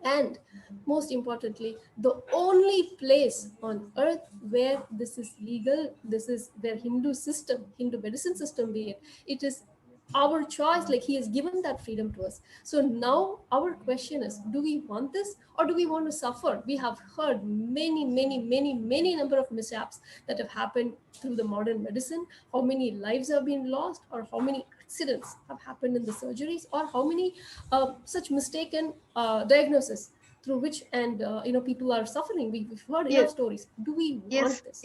And most importantly, the only place on earth where this is legal, this is where Hindu medicine system, be it is our choice. Like, he has given that freedom to us. So now our question is, do we want this, or do we want to suffer? We have heard many number of mishaps that have happened through the modern medicine. How many lives have been lost, or how many accidents have happened in the surgeries, or how many such mistaken diagnosis through which people are suffering. We've heard enough stories. Do we want this?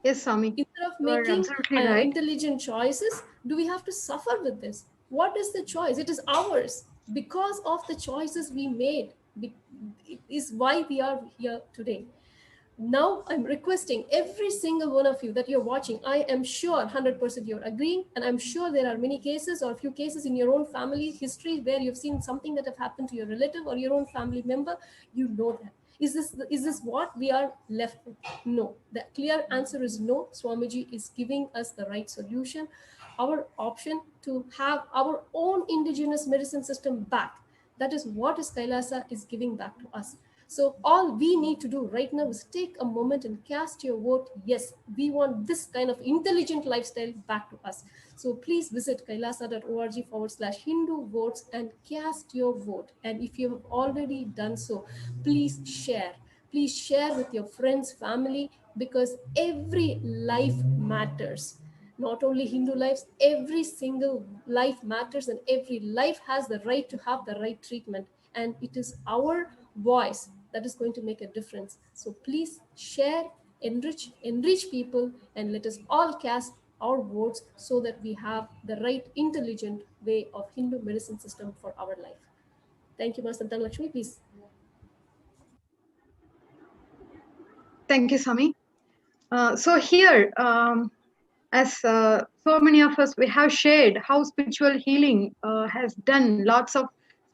Yes, Swami. Instead of You are making absolutely right. intelligent choices, do we have to suffer with this? What is the choice? It is ours. Because of the choices we made, it is why we are here today. Now I'm requesting every single one of you that you're watching. I am sure 100% you're agreeing, and I'm sure there are many cases or a few cases in your own family history where you've seen something that have happened to your relative or your own family member. You know that. Is this what we are left with? No. The clear answer is no. Swamiji is giving us the right solution. Our option to have our own indigenous medicine system back. That is what Kailasa is giving back to us. So all we need to do right now is take a moment and cast your vote. Yes, we want this kind of intelligent lifestyle back to us. So please visit kailasa.org/Hindu votes and cast your vote. And if you have already done so, please share. Please share with your friends, family, because every life matters. Not only Hindu lives, every single life matters, and every life has the right to have the right treatment. And it is our voice that is going to make a difference. So please share, enrich people, and let us all cast our votes so that we have the right intelligent way of Hindu medicine system for our life. Thank you, Master Lakshmi, please. Thank you, Swami. So here, as so many of us, we have shared how spiritual healing has done lots of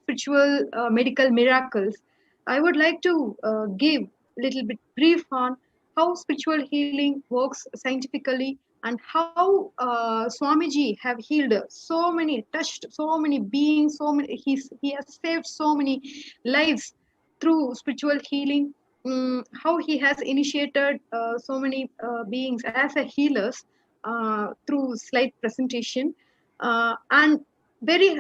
spiritual medical miracles. I would like to give a little bit brief on how spiritual healing works scientifically and how Swamiji have healed so many, touched so many beings, he has saved so many lives through spiritual healing. How he has initiated so many beings as a healers through slide presentation, and very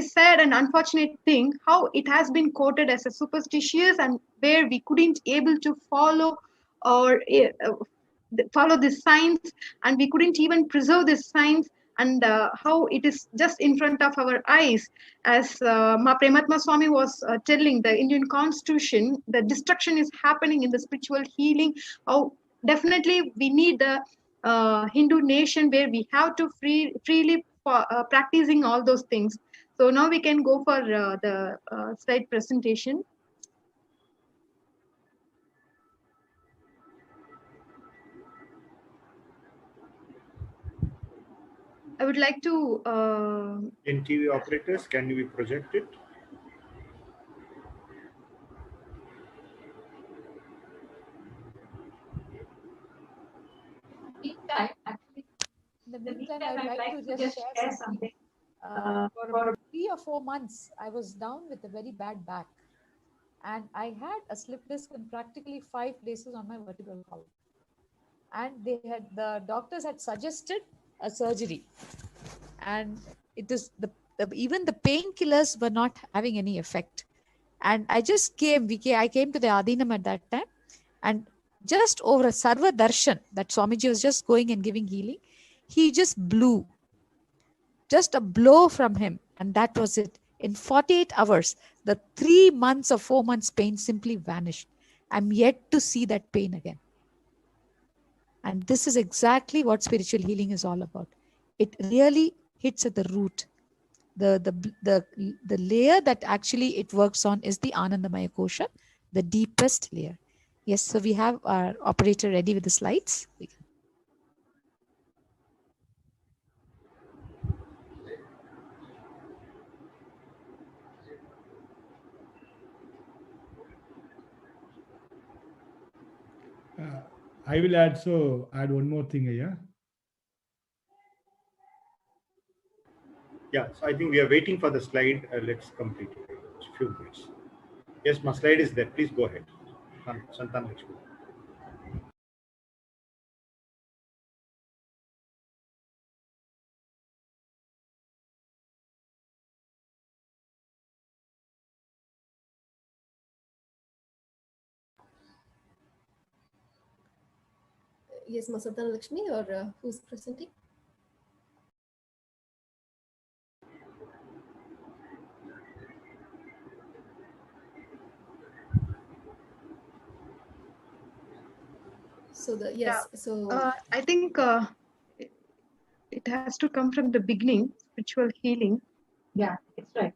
sad and unfortunate thing how it has been quoted as a superstitious and where we couldn't able to follow or follow this science, and we couldn't even preserve this science, and how it is just in front of our eyes. As Ma Prematma Swami was telling, the Indian constitution, the destruction is happening in the spiritual healing. How definitely we need the Hindu nation where we have to freely practicing all those things. So now we can go for the slide presentation. I would like to... NTV operators, can you project it? In the meantime, I would like to just share something. For about 3 or 4 months, I was down with a very bad back. And I had a slip disc in practically 5 places on my vertebral column. And the doctors had suggested a surgery. And it is even the painkillers were not having any effect. And I just I came to the Adinam at that time, and just over a Sarva Darshan that Swamiji was just going and giving healing, he just blew, just a blow from him, and that was it. In 48 hours, the 3 months or 4 months pain simply vanished. I'm yet to see that pain again. And this is exactly what spiritual healing is all about. It really hits at the root. The layer that actually it works on is the Anandamaya Kosha, the deepest layer. Yes, so we have our operator ready with the slides. I will add one more thing here. Yeah, so I think we are waiting for the slide. Let's complete it. A few minutes. Yes, my slide is there. Please go ahead. Santan Lakshmi. Yes, Masantana Lakshmi, or who's presenting? So I think it has to come from the beginning, spiritual healing. Yeah, it's right.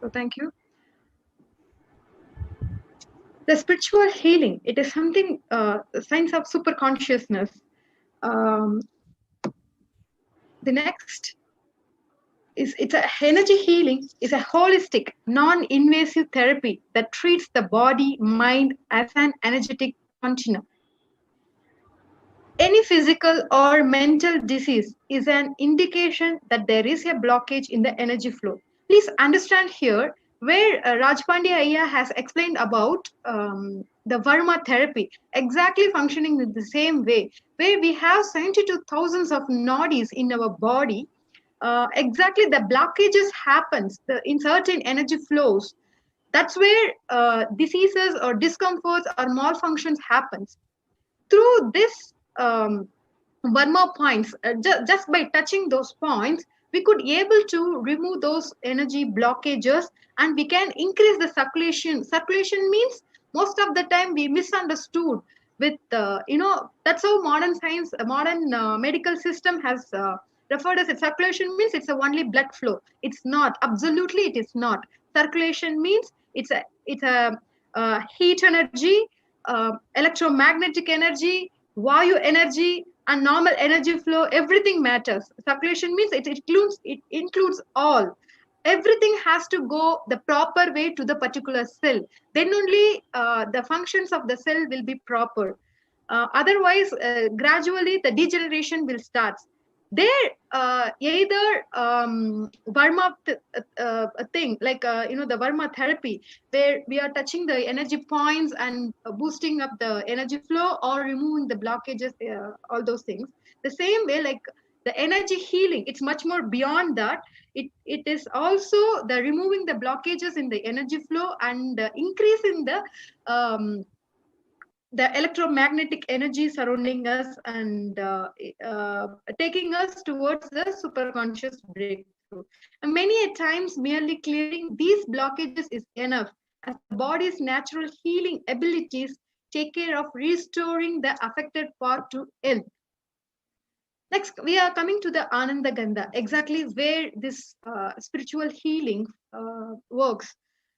So thank you. The spiritual healing, it is something, signs of super consciousness. The next is it's a energy healing is a holistic, non-invasive therapy that treats the body, mind as an energetic continuum. Any physical or mental disease is an indication that there is a blockage in the energy flow. Please understand here where Rajpandya Ayya has explained about the Varma therapy, exactly functioning in the same way, where we have 72,000 of nadis in our body. Exactly the blockages happens in certain energy flows. That's where diseases or discomforts or malfunctions happens. Through this Varma points, just by touching those points, we could able to remove those energy blockages, and we can increase the circulation. Circulation means most of the time we misunderstood with, that's how modern science, modern medical system has referred as circulation means it's only blood flow. It's not. Absolutely, it is not. Circulation means it's a heat energy, electromagnetic energy, Vayu energy, and normal energy flow. Everything matters. Circulation means it includes all. Everything has to go the proper way to the particular cell. Then only the functions of the cell will be proper. Otherwise, gradually the degeneration will start. There, either Varma thing, like the Varma therapy, where we are touching the energy points and boosting up the energy flow or removing the blockages, all those things. The same way, like the energy healing, it's much more beyond that. It is also the removing the blockages in the energy flow and increasing the electromagnetic energy surrounding us and taking us towards the superconscious breakthrough. And many a times, merely clearing these blockages is enough, as the body's natural healing abilities take care of restoring the affected part to health. Next, we are coming to the Ananda Gandha, exactly where this spiritual healing works.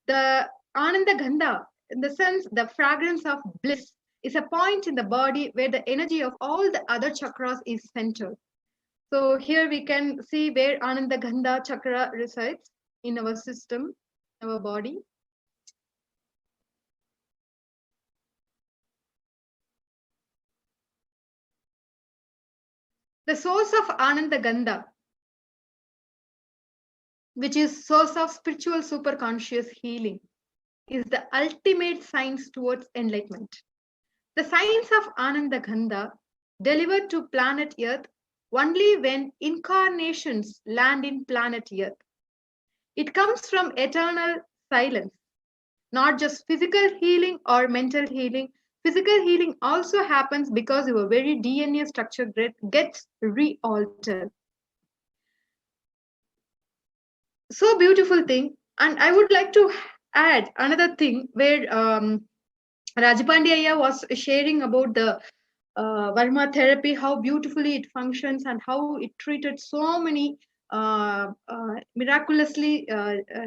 The Ananda Gandha, in the sense, the fragrance of bliss, is a point in the body where the energy of all the other chakras is centered. So here we can see where Ananda Gandha chakra resides in our system, our body. The source of Ananda Gandha, which is source of spiritual superconscious healing, is the ultimate science towards enlightenment. The science of Ananda Gandha delivered to planet Earth only when incarnations land in planet Earth. It comes from eternal silence, not just physical healing or mental healing. Physical healing also happens because your very DNA structure gets re-altered. So beautiful thing. And I would like to add another thing where Rajapandi was sharing about the Varma therapy, how beautifully it functions and how it treated so many, miraculously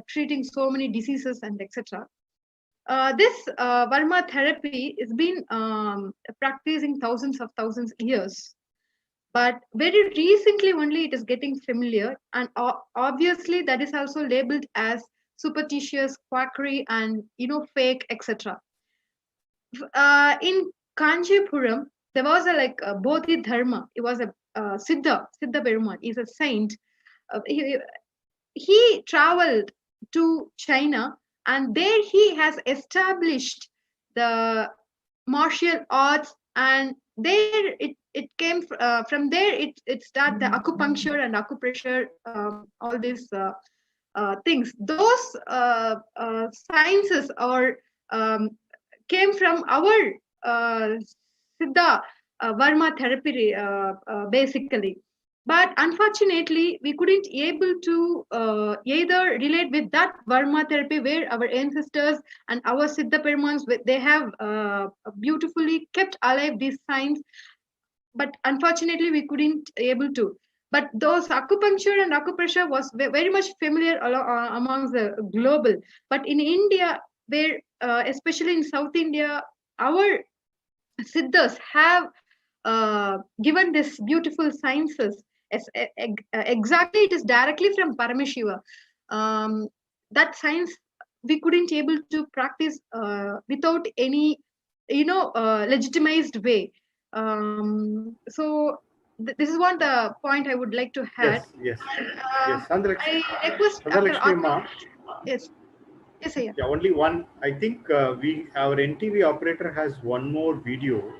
treating so many diseases and etc. This Varma therapy has been practicing thousands years. But very recently only it is getting familiar, and obviously that is also labeled as superstitious, quackery, and fake, etc. In Kanchipuram, there was a Bodhi Dharma. It was a Siddha Perumal is a saint. He traveled to China, and there he has established the martial arts, and there it came from there. It started the acupuncture and acupressure, all these things. Those sciences or came from our Siddha Varma therapy, basically. But unfortunately, we couldn't able to either relate with that Varma therapy where our ancestors and our Siddha Perumans, they have beautifully kept alive these signs. But unfortunately, we couldn't able to. But those acupuncture and acupressure was very much familiar amongst the global. But in India, where especially in South India, our Siddhas have given this beautiful sciences. Exactly, it is directly from Paramashiva. That science we couldn't able to practice without any, legitimized way. So this is one the point I would like to add. Yes. I request yes. Yes, sir. Yeah, only one. I think our NTV operator has one more video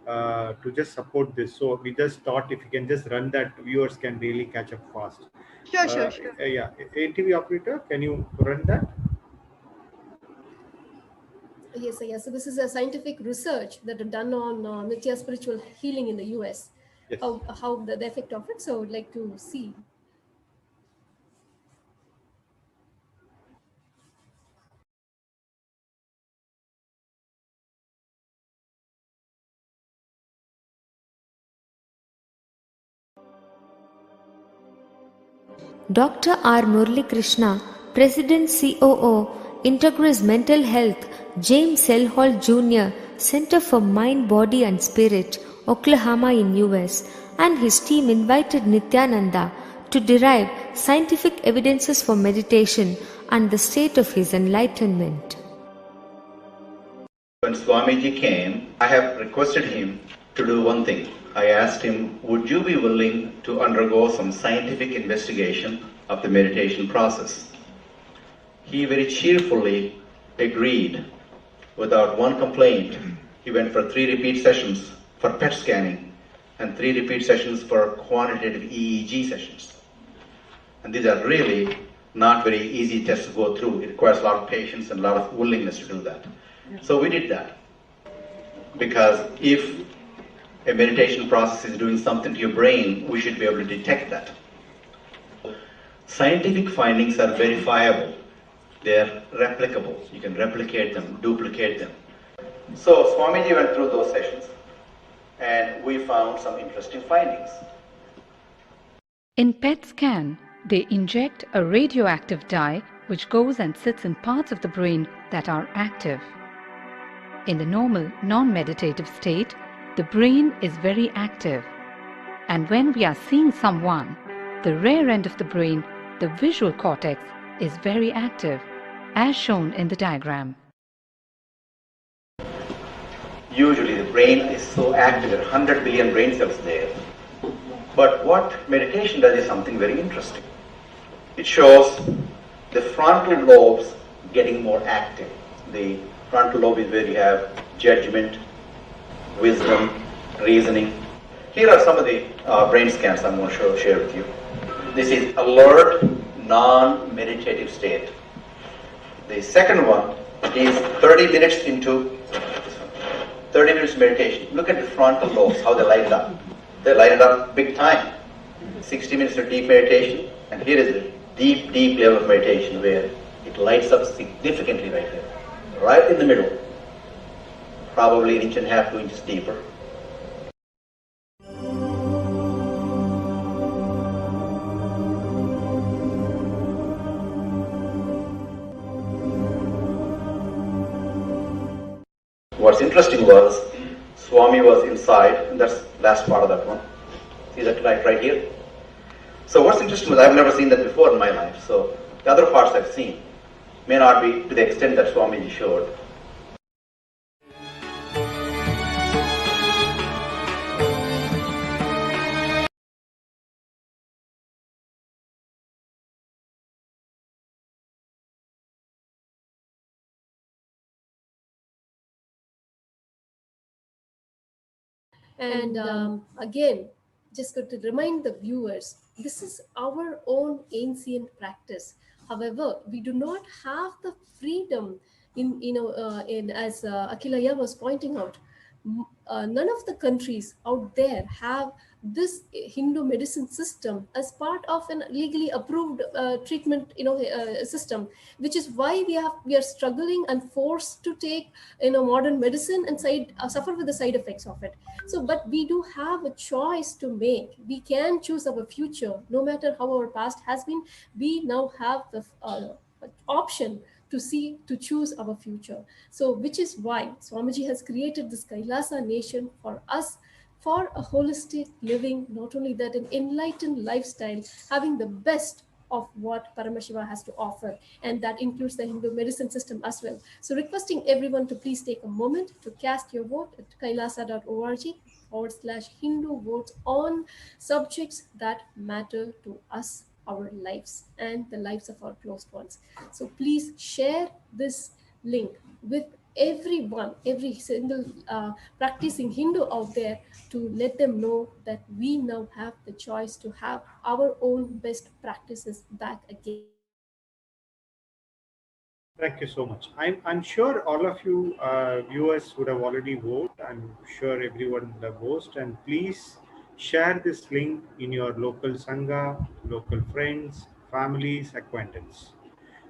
to just support this. So we just thought if you can just run that, viewers can really catch up fast. Sure. Yeah, NTV operator, can you run that? Yes, sir. So this is a scientific research that is done on Nitya spiritual healing in the US. Yes. How the effect of it. So I would like to see. Dr. R. Murali Krishna President COO, Integris Mental Health, James L. Hall Jr., Center for Mind, Body and Spirit, Oklahoma in US, and his team invited Nithyananda to derive scientific evidences for meditation and the state of his enlightenment. When Swamiji came, I have requested him to do one thing. I asked him, would you be willing to undergo some scientific investigation of the meditation process? He very cheerfully agreed without one complaint. He went for 3 repeat sessions for PET scanning and 3 repeat sessions for quantitative EEG sessions. And these are really not very easy tests to go through. It requires a lot of patience and a lot of willingness to do that. So we did that. Because if a meditation process is doing something to your brain, we should be able to detect that. Scientific findings are verifiable. They're replicable. You can replicate them, duplicate them. So Swamiji went through those sessions and we found some interesting findings. In PET scan, they inject a radioactive dye which goes and sits in parts of the brain that are active. In the normal, non-meditative state, the brain is very active. And when we are seeing someone, the rear end of the brain, the visual cortex, is very active, as shown in the diagram. Usually the brain is so active, there are 100 billion brain cells there. But what meditation does is something very interesting. It shows the frontal lobes getting more active. The frontal lobe is where you have judgment, wisdom, reasoning. Here are some of the brain scans I'm going to share with you. This is alert, non-meditative state. The second one is 30 minutes into 30 minutes meditation. Look at the frontal lobes, how they light it up. They light it up big time. 60 minutes of deep meditation, and here is a deep, deep level of meditation where it lights up significantly right here. Right in the middle. Probably 1.5 inches, 2 inches deeper. What's interesting was, Swami was inside, and that's the last part of that one. See that right here? So what's interesting was, I've never seen that before in my life, so the other parts I've seen may not be to the extent that Swamiji showed. And again, just to remind the viewers, this is our own ancient practice. However, we do not have the freedom as Akilaya was pointing out. None of the countries out there have this Hindu medicine system as part of an legally approved treatment system, which is why we are struggling and forced to take modern medicine and suffer with the side effects of it. So but we do have a choice to make. We can choose our future. No matter how our past has been, we now have the option to choose our future. So which is why Swamiji has created this Kailasa nation for us, for a holistic living, not only that, an enlightened lifestyle, having the best of what Paramashiva has to offer, and that includes the Hindu medicine system as well. So requesting everyone to please take a moment to cast your vote at kailasa.org/Hindu votes on subjects that matter to us, our lives and the lives of our close ones. So please share this link with everyone, every single practicing Hindu out there, to let them know that we now have the choice to have our own best practices back again. Thank you so much. I'm sure all of you viewers would have already voted. I'm sure everyone would have voted. And please share this link in your local Sangha, local friends, families, acquaintances.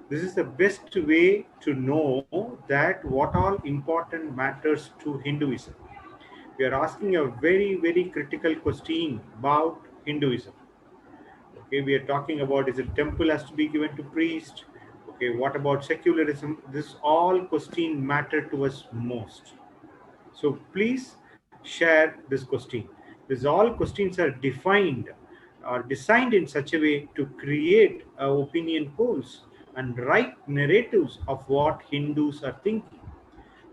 This is the best way to know that what all important matters to Hinduism. We are asking a very, very critical question about Hinduism. Okay, we are talking about, is it temple has to be given to priest, Okay, what about secularism? This all question matter to us most. So please share this question. These all questions are defined or designed in such a way to create opinion polls and right narratives of what Hindus are thinking.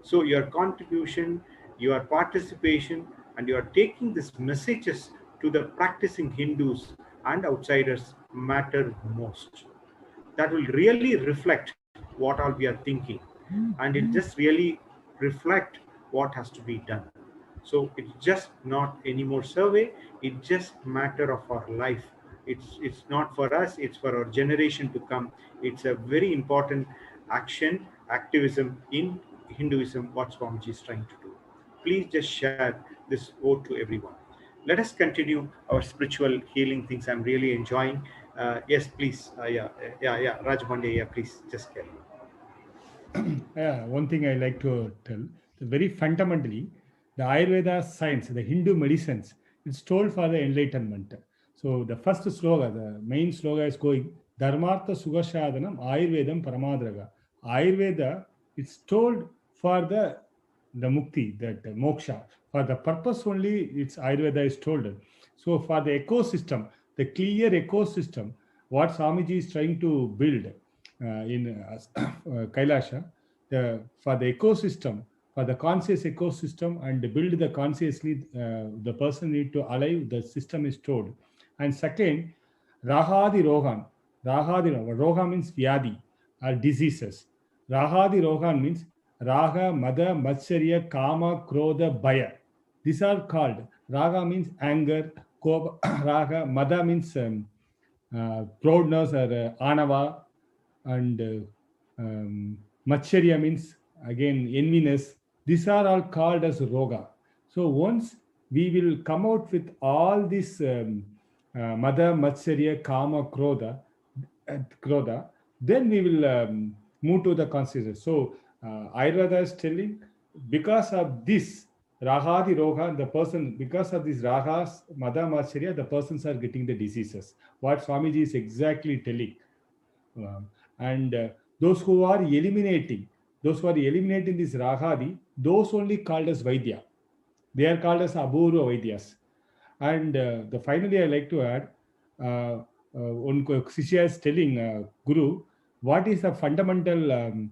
So your contribution, your participation, and you are taking these messages to the practicing Hindus and outsiders matter most. That will really reflect what all we are thinking, and it just really reflect what has to be done. So it's just not any more survey, it's just matter of our life. It's not for us, it's for our generation to come. It's a very important action, activism in Hinduism, what Swamiji is trying to do. Please just share this vote to everyone. Let us continue our spiritual healing things. I'm really enjoying. Yes, please. Raj Pandey, yeah, please just carry on. Yeah, one thing I like to tell, very fundamentally, the Ayurveda science, the Hindu medicines, it's told for the enlightenment. So the first sloga, the main sloga is going, Dharmartha Sugashadhanam Ayurvedam Paramadraga. Ayurveda, it's told for the mukti, that moksha. For the purpose only, it's Ayurveda is told. So for the ecosystem, the clear ecosystem, what Swamiji is trying to build in KAILASA, for the ecosystem, for the conscious ecosystem, and build the consciously, the person need to alive, the system is told. And second, Rahadi Rohan. Roha means Vyadi or diseases. Rahadi Rohan means Raga, Mada, Matsarya, Kama, Krodha, Bhaya. These are called. Raga means anger, Raga, Mada means proudness or Anava, and Matsarya means again enviness. These are all called as Roga. So once we will come out with all this Mada, Matsarya, Kama, Krodha, then we will move to the consciousness. So Ayurveda is telling, because of this Rahadi Roga, the person, because of these Ragas, Mada, Matsarya, the persons are getting the diseases. What Swamiji is exactly telling. And those who are eliminating this Rahadi, those only called as Vaidya. They are called as Abhurva Vaidyas. And finally, I like to add, one Shishya is telling Guru, what is the fundamental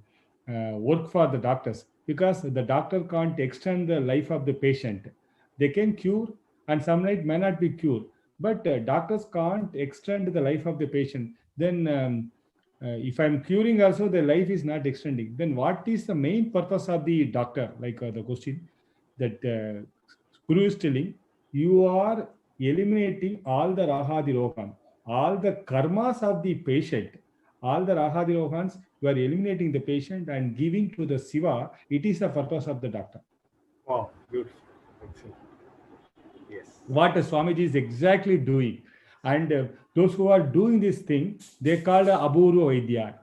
work for the doctors? Because the doctor can't extend the life of the patient. They can cure, and some night may not be cured, but doctors can't extend the life of the patient. Then if I'm curing also, the life is not extending. Then what is the main purpose of the doctor? Like the question that Guru is telling, you are eliminating all the Rahadi Rohan, all the karmas of the patient, all the Rahadi Rohans, you are eliminating the patient and giving to the Shiva. It is the purpose of the doctor. Wow, beautiful. Excellent. Yes. What Swamiji is exactly doing. And those who are doing this thing, they call the Abhurva Vaidya.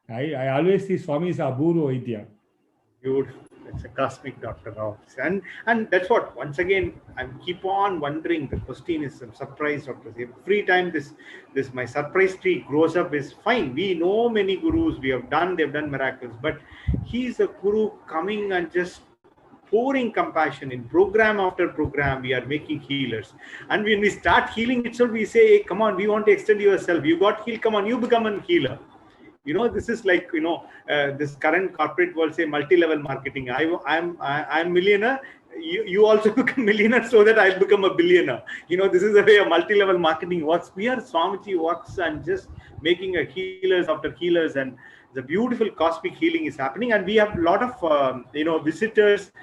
I always see Swami is Abhurva Vaidya. Beautiful. It's a cosmic doctor. And that's what, once again, I keep on wondering, the question is, I'm surprised, doctors. Every time this my surprise tree grows up is fine. We know many gurus, they've done miracles, but he's a guru coming and just pouring compassion in program after program. We are making healers, and when we start healing itself, we say, hey, come on, we want to extend yourself. You got healed, come on, you become a healer. This is like, this current corporate world say multi-level marketing. I'm millionaire. You also become millionaire so that I become a billionaire. This is the way a multi-level marketing works. We are Swamiji works and just making a healers after healers, and the beautiful cosmic healing is happening. And we have a lot of visitors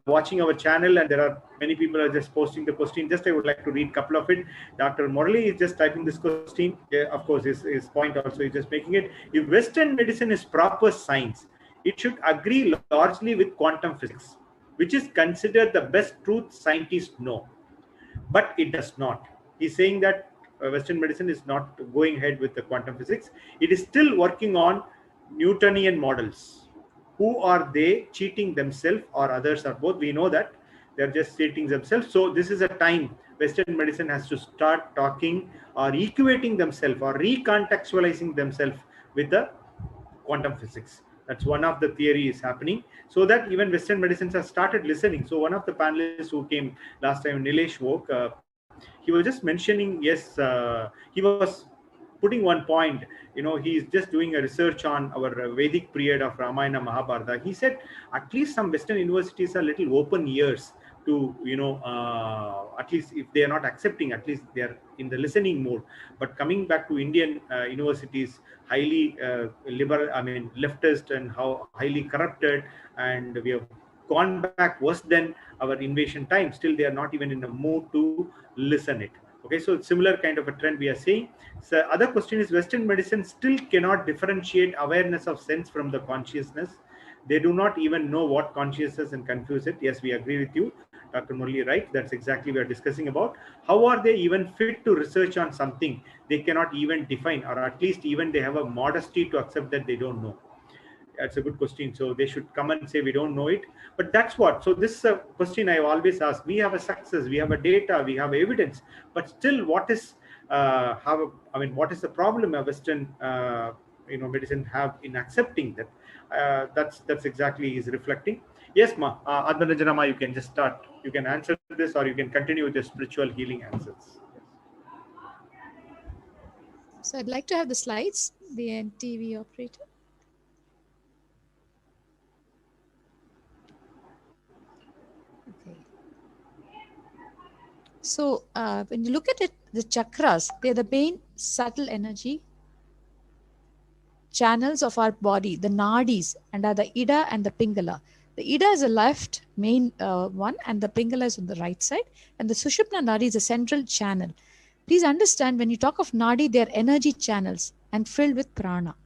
watching our channel, and there are many people are just posting the question. Just I would like to read a couple of it. Dr. Murali is just typing this question. Of course, his point also is just making it. If Western medicine is proper science, it should agree largely with quantum physics, which is considered the best truth scientists know. But it does not. He's saying that Western medicine is not going ahead with the quantum physics. It is still working on Newtonian models. Who are they? Cheating themselves or others, or both? We know that they're just cheating themselves. So this is a time Western medicine has to start talking or equating themselves or recontextualizing themselves with the quantum physics. That's one of the theory is happening, so that even Western medicines have started listening. So one of the panelists who came last time, Nilesh Vok, he was just mentioning, yes, he was putting one point, he's just doing a research on our Vedic period of Ramayana, Mahabharata. He said at least some Western universities are little open ears to, at least if they are not accepting, at least they are in the listening mode. But coming back to Indian universities, highly liberal, leftist, and how highly corrupted, and we have gone back worse than our invasion time. Still, they are not even in the mood to listen it. Okay, so similar kind of a trend we are seeing. So other question is, Western medicine still cannot differentiate awareness of sense from the consciousness. They do not even know what consciousness and confuse it. Yes, we agree with you, Dr. Murli, right? That's exactly what we are discussing about. How are they even fit to research on something they cannot even define, or at least even they have a modesty to accept that they don't know? That's a good question. So they should come and say we don't know it. But that's what. So this question I always ask. We have a success, we have a data, we have evidence, but still, what is what is the problem a Western medicine have in accepting that? That's exactly is reflecting. Yes, ma. Adnaranjana ma, you can just start. You can answer this, or you can continue with the spiritual healing answers. So I'd like to have the slides. The TV operator. So when you look at it, the chakras, they're the main subtle energy channels of our body, the nadis, and are the Ida and the Pingala. The Ida is the left main one, and the Pingala is on the right side, and the Sushupna Nadi is a central channel. Please understand, when you talk of Nadi, they are energy channels and filled with prana.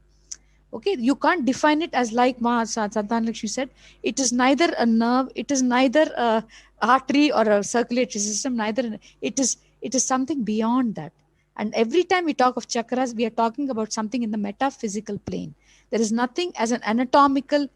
Okay, you can't define it as like Santanalakshmi said, it is neither a nerve, it is neither a artery or a circulatory system, it is something beyond that. And every time we talk of chakras, we are talking about something in the metaphysical plane. There is nothing as an anatomical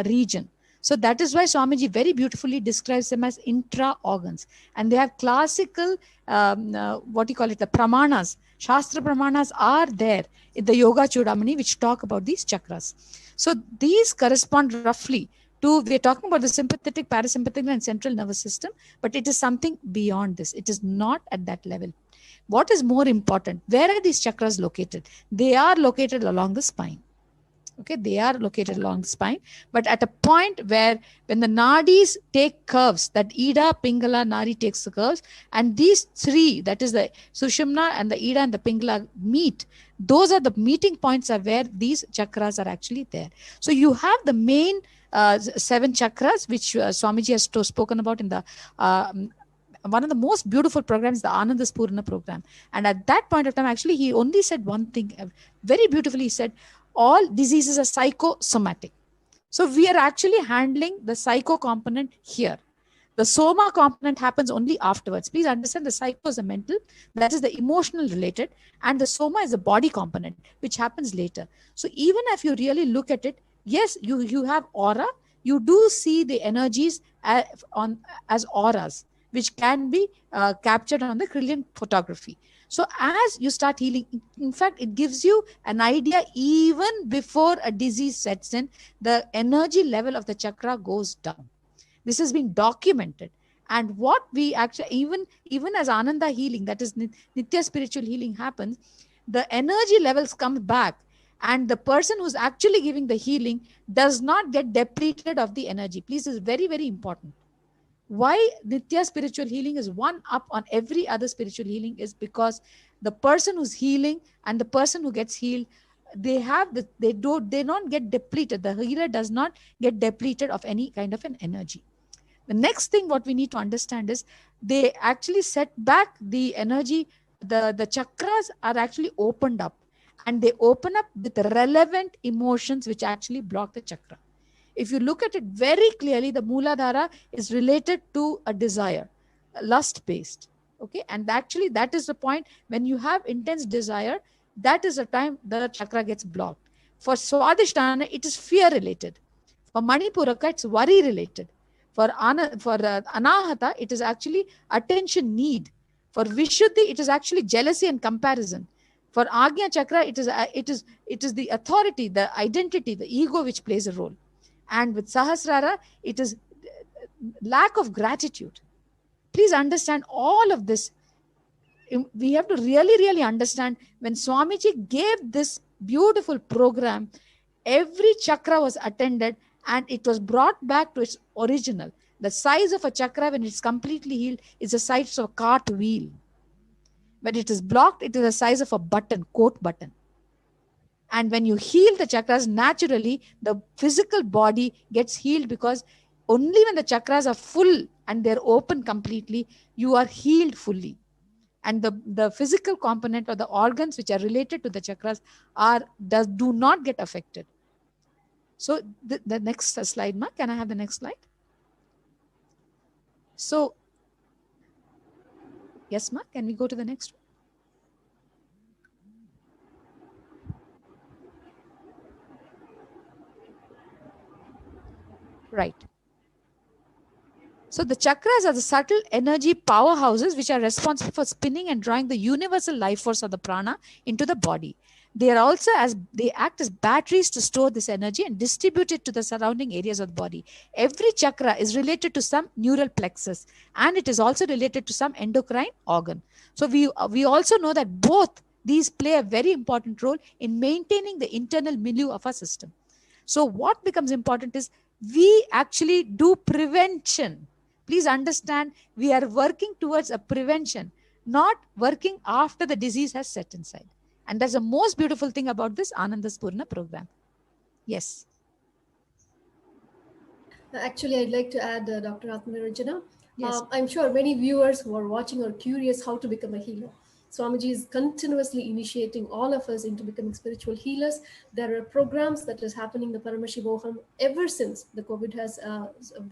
region. So that is why Swamiji very beautifully describes them as intra-organs. And they have classical, the pramanas. Shastra pramanas are there in the Yoga Chudamani, which talk about these chakras. So these correspond roughly to, we are talking about the sympathetic, parasympathetic, and central nervous system, but it is something beyond this. It is not at that level. What is more important? Where are these chakras located? They are located along the spine. Okay, they are located along the spine, but at a point where when the nadis take curves, that Ida, Pingala, Nadi takes the curves, and these three, that is the Sushumna and the Ida and the Pingala meet, those are the meeting points are where these chakras are actually there. So you have the main 7 chakras, which Swamiji has spoken about in the one of the most beautiful programs, the Anandaspurna program. And at that point of time, actually, he only said one thing very beautifully. He said, all diseases are psychosomatic. So we are actually handling the psycho component here. The soma component happens only afterwards. Please understand, the psycho is the mental, that is the emotional related, and the soma is the body component, which happens later. So even if you really look at it, yes, you have aura, you do see the energies as auras, which can be captured on the Kirlian photography. So as you start healing, in fact, it gives you an idea even before a disease sets in, the energy level of the chakra goes down. This has been documented. And what we actually, even as Ananda healing, that is Nitya spiritual healing happens, the energy levels come back, and the person who's actually giving the healing does not get depleted of the energy. Please, this is very, very important. Why Nitya spiritual healing is one up on every other spiritual healing is because the person who's healing and the person who gets healed, they don't get depleted. The healer does not get depleted of any kind of an energy. The next thing what we need to understand is they actually set back the energy. The chakras are actually opened up, and they open up with relevant emotions which actually block the chakra. If you look at it very clearly, the Mooladhara is related to a desire, lust-based. Okay, and actually that is the point. When you have intense desire, that is the time the chakra gets blocked. For Swadhisthana, it is fear-related. For Manipuraka, it's worry-related. For Anahata, it is actually attention need. For Vishuddhi, it is actually jealousy and comparison. For Agnya Chakra, it is the authority, the identity, the ego which plays a role. And with Sahasrara, it is lack of gratitude. Please understand all of this. We have to really understand, when Swamiji gave this beautiful program, every chakra was attended and it was brought back to its original. The size of a chakra when it's completely healed is the size of a cart wheel. When it is blocked, it is the size of a button, coat button. And when you heal the chakras, naturally, the physical body gets healed, because only when the chakras are full and they're open completely, you are healed fully. And the physical component or the organs which are related to the chakras do not get affected. So the next slide, Ma, can I have the next slide? So, yes, Ma, can we go to the next one? Right. So the chakras are the subtle energy powerhouses which are responsible for spinning and drawing the universal life force of the prana into the body. They act as batteries to store this energy and distribute it to the surrounding areas of the body. Every chakra is related to some neural plexus, and it is also related to some endocrine organ. So we also know that both these play a very important role in maintaining the internal milieu of our system. So what becomes important is we actually do prevention. Please understand, we are working towards a prevention, not working after the disease has set inside. And that's the most beautiful thing about this Ananda Spurna program. Yes. Actually, I'd like to add, Dr. Atmanirajana. Yes. I'm sure many viewers who are watching are curious how to become a healer. Swamiji is continuously initiating all of us into becoming spiritual healers. There are programs that is happening in the Paramashivoham ever since the COVID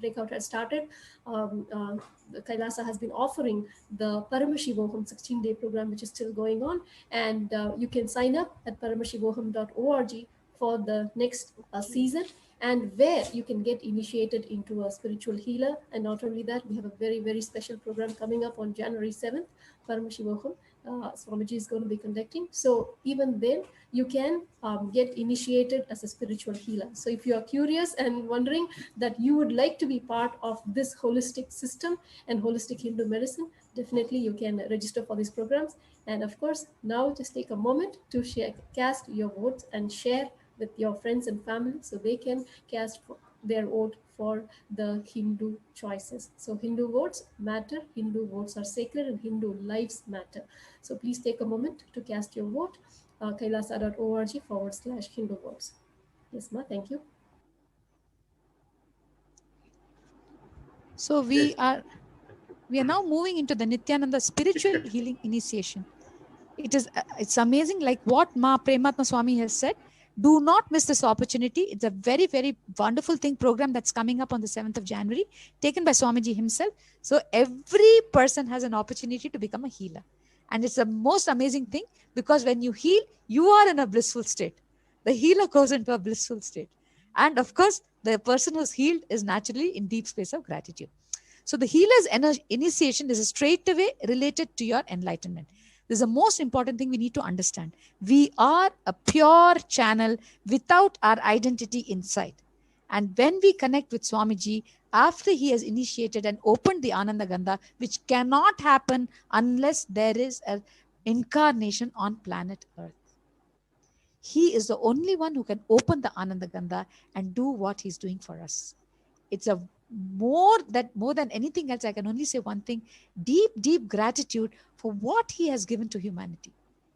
breakout has started. KAILASA has been offering the Paramashivoham 16-day program, which is still going on. And you can sign up at paramashivoham.org for the next season, and where you can get initiated into a spiritual healer. And not only that, we have a very, very special program coming up on January 7th, Paramashivoham. Swamiji is going to be conducting. So even then, you can get initiated as a spiritual healer. So if you are curious and wondering that you would like to be part of this holistic system and holistic Hindu medicine, definitely you can register for these programs. And of course, now just take a moment to cast your votes and share with your friends and family so they can cast their vote for the Hindu choices. So Hindu votes matter, Hindu votes are sacred, and Hindu lives matter. So please take a moment to cast your vote, kailasa.org/Hindu votes. Yes, Ma, thank you. So we are now moving into the Nithyananda spiritual healing initiation. It's amazing, like what Ma Prematma Swami has said. Do not miss this opportunity. It's a very, very wonderful program that's coming up on the 7th of January, taken by Swamiji himself. So every person has an opportunity to become a healer. And it's the most amazing thing, because when you heal, you are in a blissful state. The healer goes into a blissful state. And of course, the person who's healed is naturally in deep space of gratitude. So the healer's initiation is straight away related to your enlightenment. This is the most important thing we need to understand. We are a pure channel without our identity inside. And when we connect with Swamiji, after he has initiated and opened the Ananda Gandha, which cannot happen unless there is an incarnation on planet Earth. He is the only one who can open the Ananda Gandha and do what he's doing for us. It's more than anything else, I can only say one thing: deep, deep gratitude for what he has given to humanity.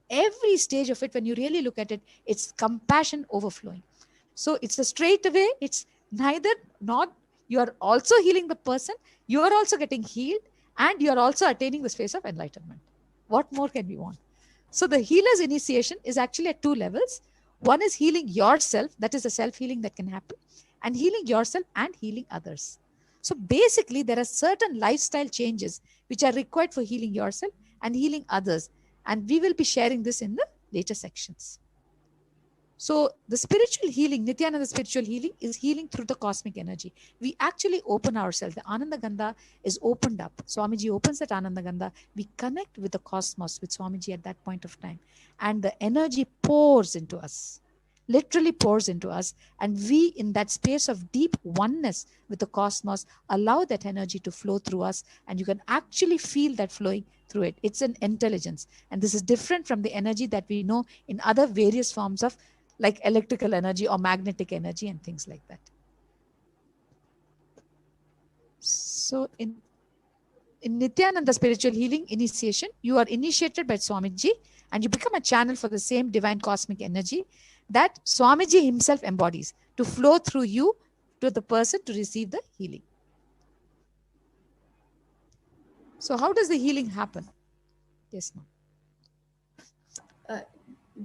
Every stage of it, when you really look at it, it's compassion overflowing. So it's a straight away, it's you are also healing the person, you are also getting healed, and you are also attaining the space of enlightenment. What more can we want? So the healer's initiation is actually at 2 levels. One is healing yourself, that is the self-healing that can happen, and healing yourself and healing others. So basically, there are certain lifestyle changes which are required for healing yourself and healing others. And we will be sharing this in the later sections. So the spiritual healing, Nithyananda spiritual healing, is healing through the cosmic energy. We actually open ourselves. The Ananda Gandha is opened up. Swamiji opens that Ananda Gandha. We connect with the cosmos, with Swamiji at that point of time. And the energy pours into us, literally pours into us. And we, in that space of deep oneness with the cosmos, allow that energy to flow through us. And you can actually feel that flowing through it. It's an intelligence. And this is different from the energy that we know in other various forms of like electrical energy or magnetic energy and things like that. So in Nithyananda spiritual healing initiation, you are initiated by Swamiji and you become a channel for the same divine cosmic energy that Swamiji himself embodies to flow through you to the person to receive the healing. So how does the healing happen? Yes, ma'am.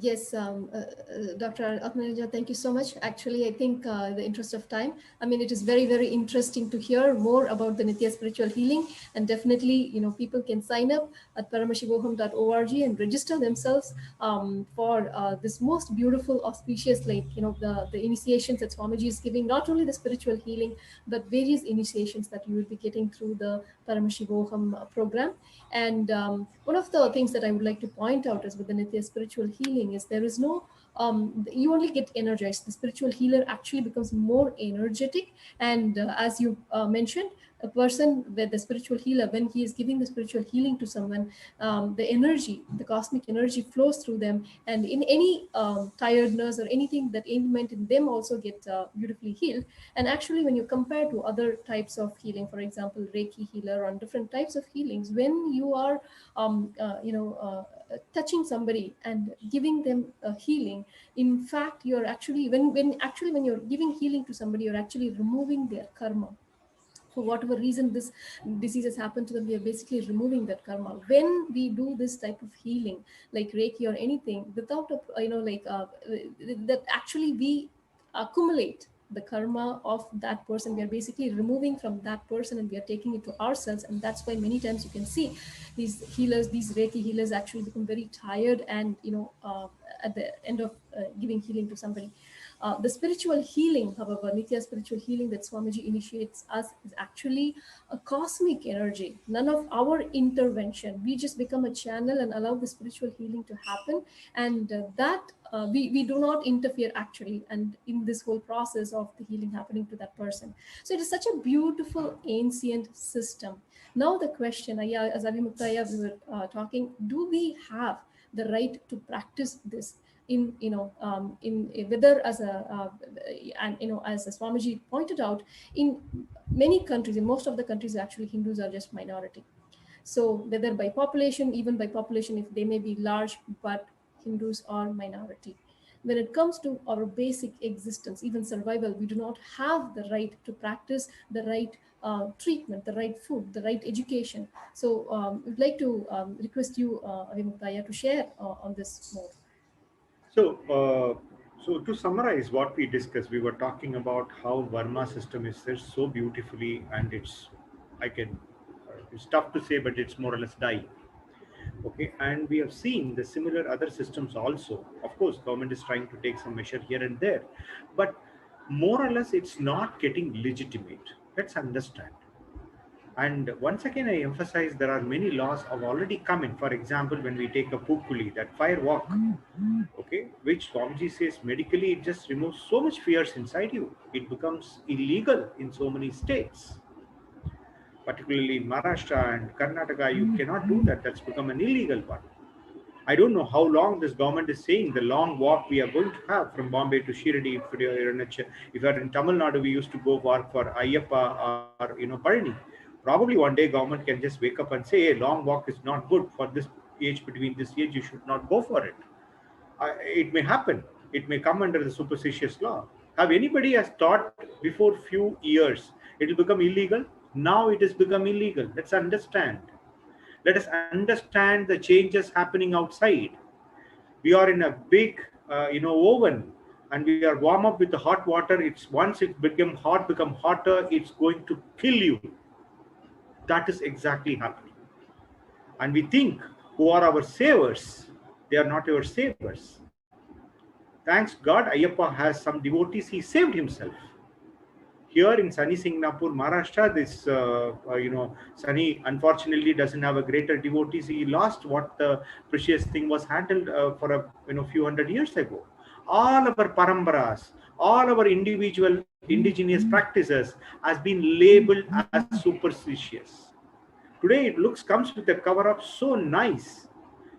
Yes, Dr. Atmanija, thank you so much. Actually, I think in the interest of time, I mean, it is very, very interesting to hear more about the Nithya spiritual healing. And definitely, you know, people can sign up at paramashivoham.org and register themselves for this most beautiful, auspicious, like, you know, the initiations that Swamiji is giving, not only the spiritual healing, but various initiations that you will be getting through the Paramashivoham program. And one of the things that I would like to point out is with the Nithya spiritual healing is there is no, you only get energized. The spiritual healer actually becomes more energetic. And as you mentioned, a person with the spiritual healer, when he is giving the spiritual healing to someone, the energy, the cosmic energy flows through them. And in any tiredness or anything, that ailment in them also get beautifully healed. And actually, when you compare to other types of healing, for example, Reiki healer on different types of healings, when you are, touching somebody and giving them healing, in fact, you're actually, when you're giving healing to somebody, you're actually removing their karma. For whatever reason this disease has happened to them, we are basically removing that karma. When we do this type of healing, like Reiki or anything, without that actually we accumulate the karma of that person. We are basically removing from that person and we are taking it to ourselves. And that's why many times you can see these healers, these Reiki healers actually become very tired and, at the end of giving healing to somebody. The spiritual healing, however, Nithya spiritual healing that Swamiji initiates us is actually a cosmic energy, none of our intervention. We just become a channel and allow the spiritual healing to happen. And we do not interfere actually, and in this whole process of the healing happening to that person. So it is such a beautiful ancient system. Now the question, as Avimuktaya we were talking, do we have the right to practice this in whether as a as Swamiji pointed out, in many countries, in most of the countries, actually Hindus are just minority. So whether by population, even by population, if they may be large, but Hindus are minority. When it comes to our basic existence, even survival, we do not have the right to practice the right treatment, the right food, the right education. So we'd like to request you, Avimuktaya, to share on this more. So to summarize what we discussed, we were talking about how Varma system is set so beautifully, and it's tough to say, but it's more or less dying. Okay, and we have seen the similar other systems also. Of course, government is trying to take some measure here and there, but more or less it's not getting legitimate. Let's understand. And once again, I emphasize there are many laws have already come in. For example, when we take a Pukuli, that fire walk, okay, which Swamiji says medically it just removes so much fears inside you. It becomes illegal in so many states. Particularly in Maharashtra and Karnataka, you cannot do that. That's become an illegal one. I don't know how long this government is saying the long walk we are going to have from Bombay to Shirdi. If you are in Tamil Nadu, we used to go walk for Ayyappa or Palani. Probably one day government can just wake up and say, hey, long walk is not good for this age, between this age, you should not go for it. It may happen. It may come under the superstitious law. Have anybody has thought before few years it will become illegal? Now it has become illegal. Let's understand. Let us understand the changes happening outside. We are in a big, oven, and we are warm up with the hot water. It's once it become hotter, it's going to kill you. That is exactly happening. And we think who are our savers? They are not our savers. Thanks God, Ayyappa has some devotees. He saved himself. Here in sunny Singnapur, Maharashtra, this Sunny unfortunately doesn't have a greater devotees. He lost what the precious thing was handled for a few hundred years ago. All our parambaras, all our individual indigenous practices has been labeled as superstitious. Today it comes with a cover up so nice.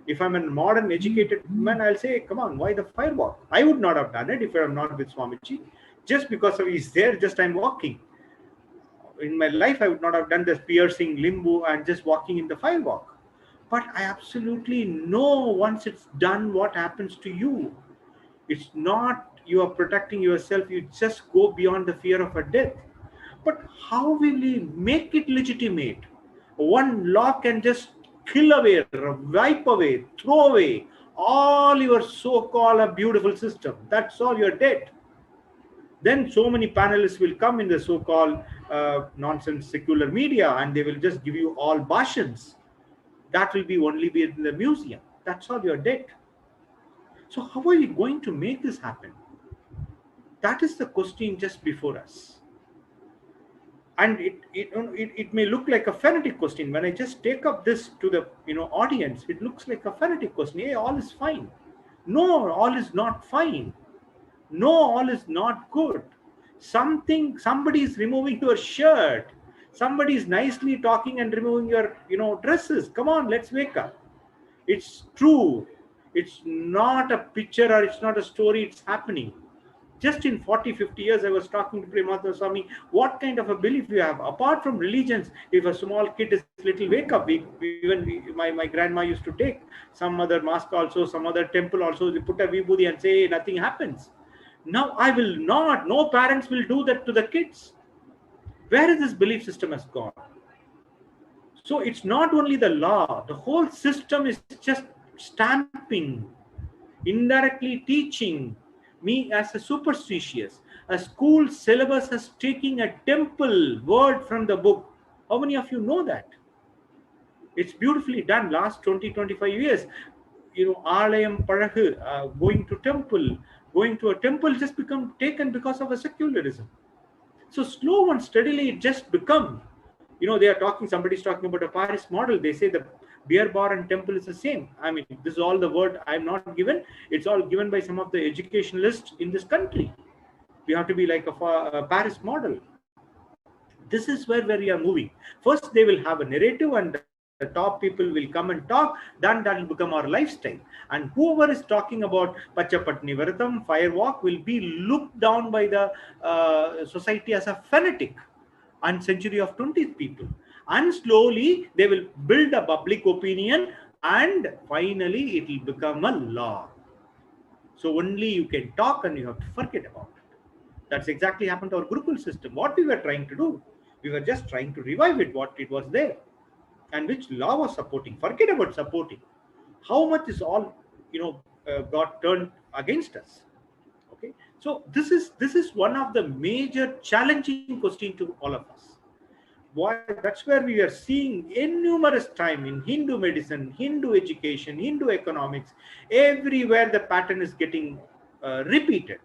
If I'm a modern educated man, I'll say, come on, why the firewalk? I would not have done it if I'm not with Swamiji. Just because he's there, just I'm walking. In my life, I would not have done this piercing limbo and just walking in the firewalk. But I absolutely know once it's done, what happens to you. It's not you are protecting yourself. You just go beyond the fear of a death. But how will we make it legitimate? One law can just kill away, wipe away, throw away all your so-called beautiful system. That's all, you're dead. Then so many panelists will come in the so-called nonsense secular media and they will just give you all bhashans. That will only be in the museum. That's all, you're dead. So how are we going to make this happen? That is the question just before us. And it may look like a fanatic question. When I just take up this to the audience, it looks like a fanatic question. Hey, all is fine. No, all is not fine. No, all is not good. Somebody is removing your shirt. Somebody is nicely talking and removing your dresses. Come on, let's wake up. It's true. It's not a picture or it's not a story. It's happening. Just in 40, 50 years, I was talking to Premadhananda Swami, what kind of a belief you have? Apart from religions, if a small kid is little wake up, my grandma used to take some other mosque also, some other temple also, they put a vibhuti and say nothing happens. Now I will not, no parents will do that to the kids. Where is this belief system has gone? So it's not only the law, the whole system is just stamping, indirectly teaching me as a superstitious. A school syllabus has taken a temple word from the book. How many of you know that? It's beautifully done last 20-25 years. Alayam Parahu, going to a temple just become taken because of a secularism. So slow and steadily it just become, somebody's talking about a Paris model. They say the beer bar and temple is the same. I mean, this is all the word I'm not given. It's all given by some of the educationalists in this country. We have to be like a Paris model. This is where we are moving. First, they will have a narrative and the top people will come and talk, then that will become our lifestyle. And whoever is talking about Pachapatni Varatam, firewalk, will be looked down by the society as a fanatic and century of 20th people. And slowly they will build a public opinion and finally it will become a law. So only you can talk and you have to forget about it. That's exactly happened to our Gurukul system. What we were trying to do, we were just trying to revive it, what it was there. And which law was supporting. Forget about supporting. How much is all got turned against us. Okay, so this is one of the major challenging question to all of us. Why? That's where we are seeing innumerous time in Hindu medicine, Hindu education, Hindu economics. Everywhere the pattern is getting repeated.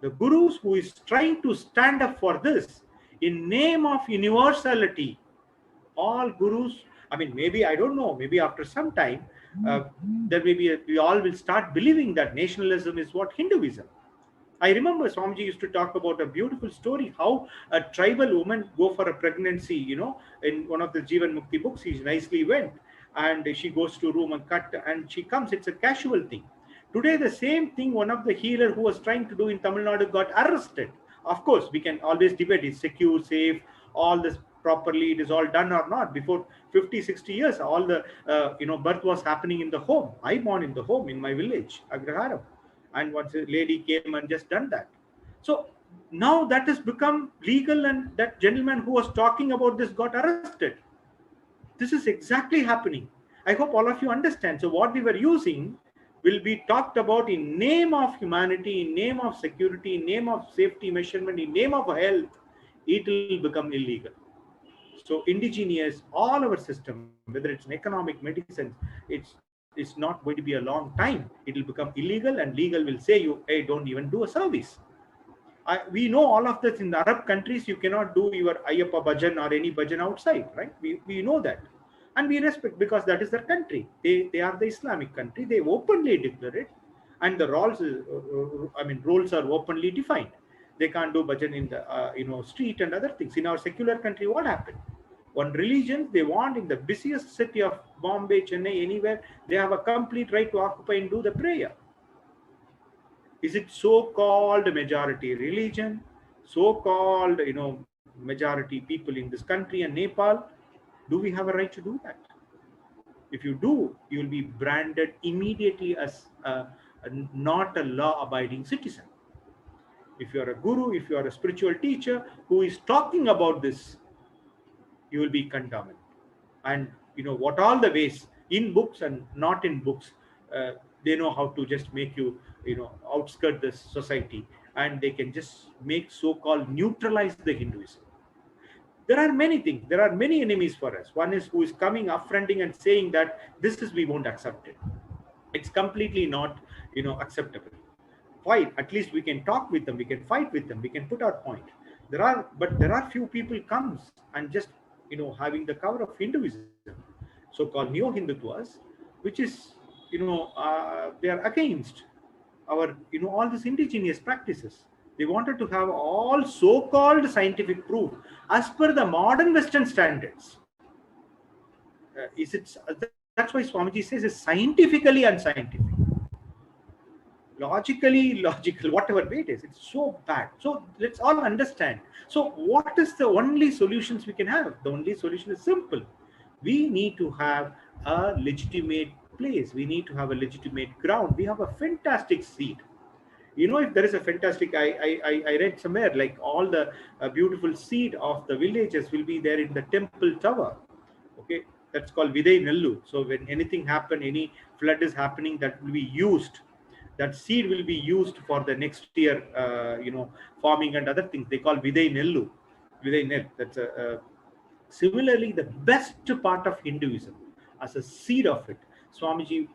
The gurus who is trying to stand up for this in name of universality. All gurus, I mean, maybe, I don't know, maybe after some time, there may be, we all will start believing that nationalism is what Hinduism. I remember Swamiji used to talk about a beautiful story, how a tribal woman go for a pregnancy, in one of the Jivan Mukti books, he nicely went and she goes to room and cut and she comes, it's a casual thing. Today, the same thing, one of the healer who was trying to do in Tamil Nadu got arrested. Of course, we can always debate, is secure, safe, all this properly, it is all done or not. Before 50, 60 years, all the, birth was happening in the home. I born in the home in my village, Agraharam. And once a lady came and just done that. So now that has become legal and that gentleman who was talking about this got arrested. This is exactly happening. I hope all of you understand. So what we were using will be talked about in name of humanity, in name of security, in name of safety measurement, in name of health, it will become illegal. So indigenous, all our system, whether it's an economic, medicine, it's It's not going to be a long time. It will become illegal, and legal will say you, hey, don't even do a service. We know all of this. In the Arab countries, you cannot do your Ayyappa bhajan or any bhajan outside, right? We know that. And we respect, because that is their country. They are the Islamic country. They openly declare it. And the rules are openly defined. They can't do bhajan in the street and other things. In our secular country, what happened? One religion, they want in the busiest city of Bombay, Chennai, anywhere, they have a complete right to occupy and do the prayer. Is it so-called majority religion, so-called majority people in this country and Nepal? Do we have a right to do that? If you do, you will be branded immediately as not a law-abiding citizen. If you are a guru, if you are a spiritual teacher who is talking about this, you will be condemned. And what all the ways, in books and not in books, they know how to just make you outskirt this society, and they can just make so-called neutralize the Hinduism. There are many things. There are many enemies for us. One is who is coming upfronting and saying that this is, we won't accept it. It's completely not acceptable. Fine, at least we can talk with them, we can fight with them, we can put our point. There are few people comes and just having the cover of Hinduism, so-called neo-Hindutwas, which is they are against our all these indigenous practices. They wanted to have all so-called scientific proof as per the modern Western standards. That's why Swamiji says it's scientifically unscientific. Logically logical, whatever way it is, it's so bad. So let's all understand. So what is the only solutions we can have? The only solution is simple. We need to have a legitimate place. We need to have a legitimate ground. We have a fantastic seed. If there is a fantastic, I read somewhere, like all the beautiful seed of the villages will be there in the temple tower. Okay, that's called Vidai Nellu. So when anything happen, any flood is happening, that will be used. That seed will be used for the next year, farming and other things. They call Vidai Nellu. Vidai Nell. That's similarly the best part of Hinduism, as a seed of it, Swamiji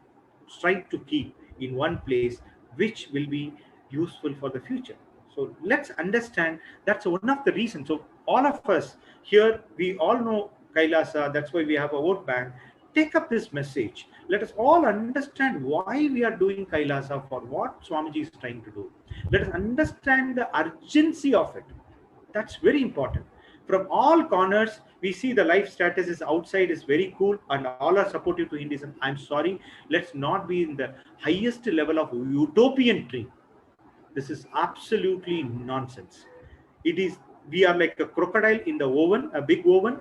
tried to keep in one place, which will be useful for the future. So let's understand that's one of the reasons. So all of us here, we all know Kailasa. That's why we have a vote bank. Take up this message. Let us all understand why we are doing Kailasa, for what Swamiji is trying to do. Let us understand the urgency of it. That's very important. From all corners, we see the life status is outside is very cool and all are supportive to Hinduism. I'm sorry, let's not be in the highest level of utopian dream. This is absolutely nonsense. We are like a crocodile in the oven, a big oven.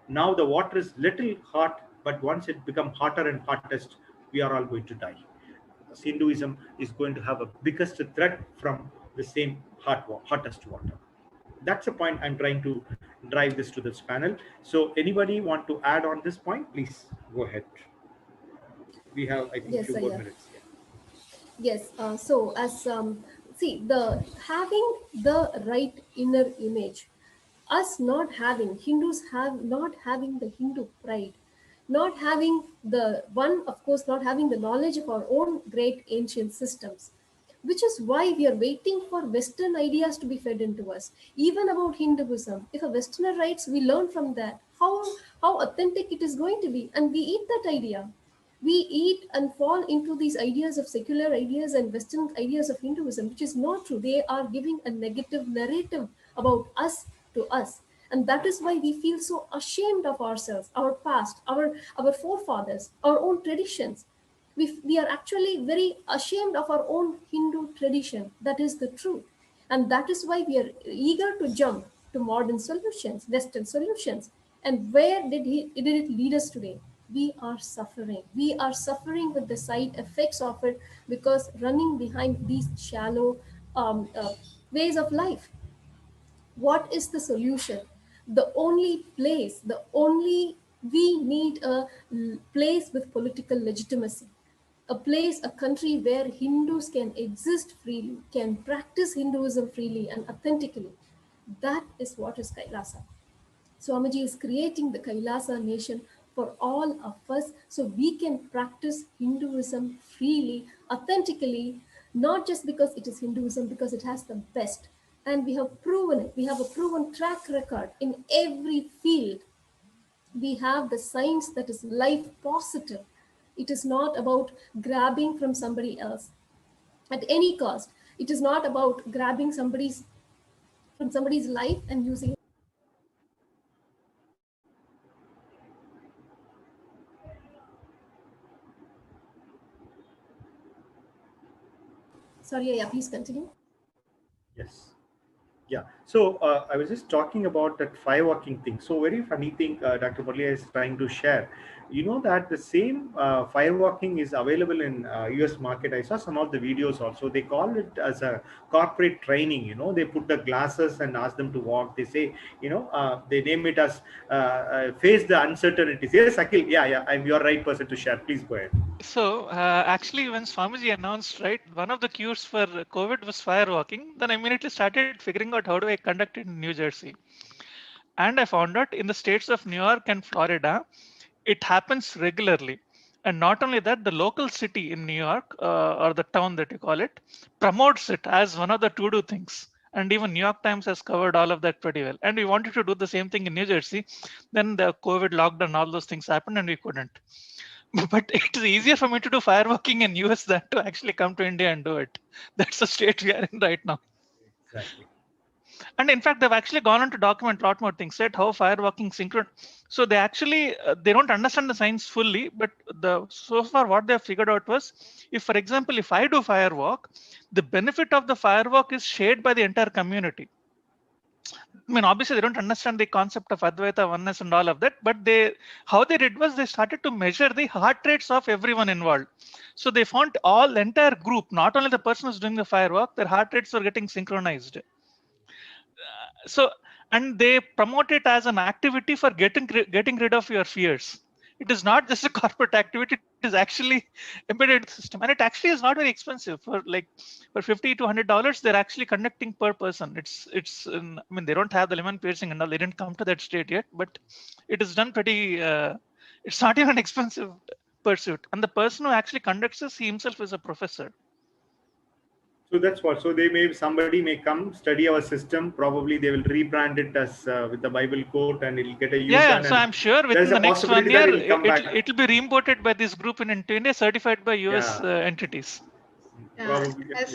Now the water is little hot, but once it becomes hotter and hottest, we are all going to die. Hinduism is going to have a biggest threat from the same hottest water. That's the point I'm trying to drive this to this panel. So anybody want to add on this point? Please go ahead. We have, I think, Yes, few more minutes. Yes. So as see, having the right inner image, us not having Hindus not having the Hindu pride, not having of course, not having the knowledge of our own great ancient systems, which is why we are waiting for Western ideas to be fed into us. Even about Hinduism, if a Westerner writes, we learn from that how authentic it is going to be, and we eat that idea. We eat and fall into these ideas of secular ideas and Western ideas of Hinduism, which is not true. They are giving a negative narrative about us to us. And that is why we feel so ashamed of ourselves, our past, our forefathers, our own traditions. We are actually very ashamed of our own Hindu tradition. That is the truth. And that is why we are eager to jump to modern solutions, Western solutions. And where did it lead us today? We are suffering. We are suffering with the side effects of it, because running behind these shallow ways of life. What is the solution? We need a place with political legitimacy, a country where Hindus can exist freely, can practice Hinduism freely and authentically. That is what is Kailasa. Swamiji is creating the Kailasa nation for all of us, so we can practice Hinduism freely, authentically, not just because it is Hinduism, because it has the best. And we have proven it. We have a proven track record in every field. We have the science that is life positive. It is not about grabbing from somebody else at any cost. It is not about grabbing from somebody's life and using it. Sorry, yeah, please continue. Yes. Yeah. So I was just talking about that firewalking thing. So very funny thing Dr. Murli is trying to share. You know that the same firewalking is available in US market. I saw some of the videos also. They call it as a corporate training. You know, they put the glasses and ask them to walk. They say, you know, they name it as face the uncertainties. Yes, Akhil. Yeah. I'm your right person to share. Please go ahead. So actually, when Swamiji announced, right, one of the cures for COVID was firewalking, then I immediately started figuring out how do I conduct it in New Jersey. And I found out in the states of New York and Florida, it happens regularly. And not only that, the local city in New York, or the town that you call it, promotes it as one of the to-do things. And even New York Times has covered all of that pretty well. And we wanted to do the same thing in New Jersey. Then the COVID lockdown, all those things happened and we couldn't. But it is easier for me to do firewalking in US than to actually come to India and do it. That's the state we are in right now. Exactly. And in fact, they've actually gone on to document a lot more things, right? How firewalking synchron. So they actually, they don't understand the science fully, but so far what they've figured out was, if, for example, if I do firewalk, the benefit of the firewalk is shared by the entire community. I mean, obviously they don't understand the concept of Advaita, oneness and all of that, but how they did was they started to measure the heart rates of everyone involved. So they found the entire group, not only the person who's doing the firework, their heart rates were getting synchronized. And they promote it as an activity for getting rid of your fears. It is not just a corporate activity, it is actually embedded in the system. And it actually is not very expensive. For $50 to $100, they're actually conducting per person. I mean, they don't have the lemon piercing and all, they didn't come to that state yet, but it is done pretty, it's not even an expensive pursuit. And the person who actually conducts this, he himself is a professor. So that's what. So somebody may come study our system. Probably they will rebrand it as with the Bible quote, and it'll get a U-turn. Yeah. So I'm sure within the next 1 year, it'll be reimported by this group in India, certified by US entities. Probably, yes.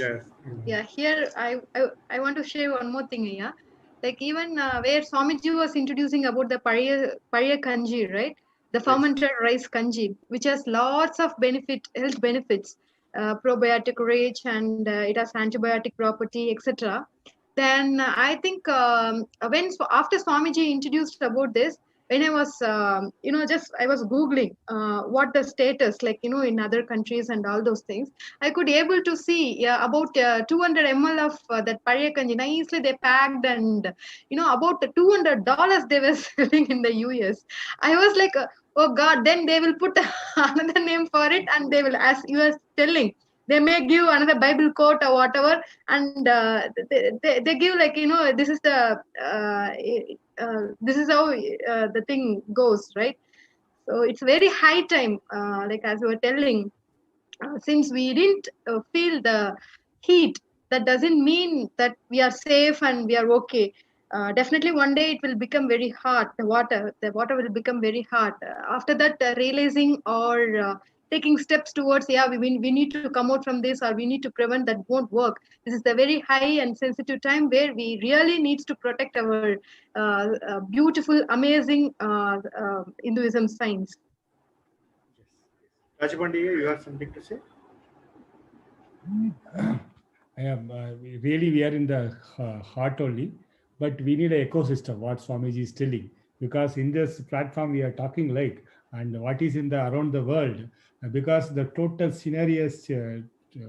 Yeah. Here I want to share one more thing here. Like even where Swamiji was introducing about the Pariya Kanji, right? The fermented rice kanji, which has lots of health benefits. Probiotic rich, and it has antibiotic property, etc. Then I think after Swamiji introduced about this, when I was I was googling what the status like in other countries and all those things, I could able to see about 200 ml of that Pariya Kanji nicely they packed, and about the $200 they were selling in the US. I was like, oh God, then they will put another name for it, and they will, as you are telling, they may give another Bible quote or whatever, and they give like this is the this is how the thing goes, right? So it's very high time, like as you were telling, since we didn't feel the heat, that doesn't mean that we are safe and we are okay. Definitely one day it will become very hot. The water will become very hot. After that, realizing or taking steps towards, we need to come out from this, or we need to prevent, that won't work. This is the very high and sensitive time where we really need to protect our beautiful, amazing Hinduism science. Rajapandiya, you have something to say? We are in the heart only, but we need an ecosystem, what Swamiji is telling, because in this platform we are talking like, and what is in around the world, because the total scenarios,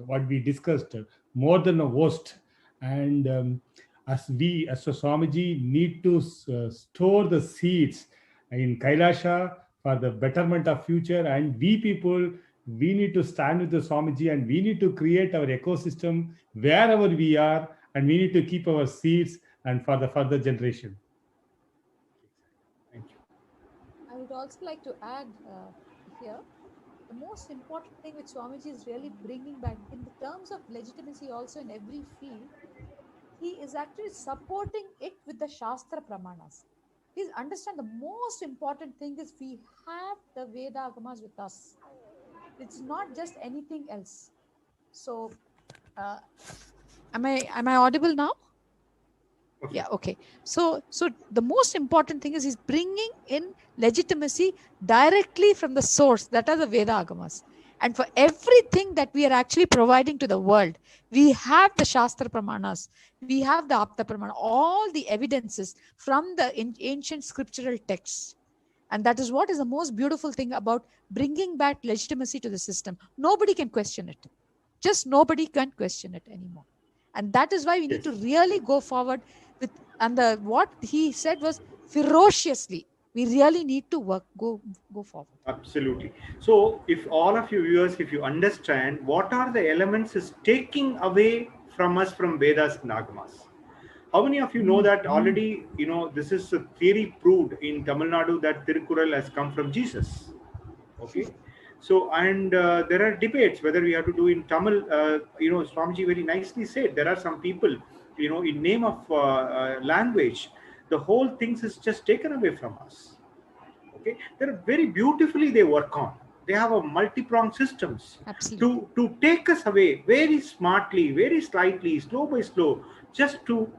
what we discussed, more than a host, and as a Swamiji need to store the seeds in Kailasa for the betterment of future, and we people, we need to stand with the Swamiji, and we need to create our ecosystem wherever we are, and we need to keep our seeds and for the further generation. Thank you. I would also like to add here, the most important thing which Swamiji is really bringing back in the terms of legitimacy also in every field, he is actually supporting it with the Shastra Pramanas. Please understand, the most important thing is we have the Veda Agamas with us. It's not just anything else. So, am I audible now? Okay. Yeah, okay. So the most important thing is he's bringing in legitimacy directly from the source, that are the Veda Agamas. And for everything that we are actually providing to the world, we have the Shastra Pramanas, we have the Apta Pramana, all the evidences from the ancient scriptural texts. And that is what is the most beautiful thing about bringing back legitimacy to the system. Nobody can question it. Just nobody can question it anymore. And that is why we need to really go forward with, and what he said was ferociously. We really need to go forward. Absolutely. So if all of you viewers, if you understand what are the elements is taking away from us from Vedas and Agamas. How many of you know that already, this is a theory proved in Tamil Nadu that Tirukkural has come from Jesus. Okay. So, and there are debates whether we have to do in Tamil. Swamiji very nicely said there are some people, in name of language, the whole things is just taken away from us. Okay, they're very beautifully they work on. They have a multi-pronged systems to take us away very smartly, very slightly, slow by slow, just to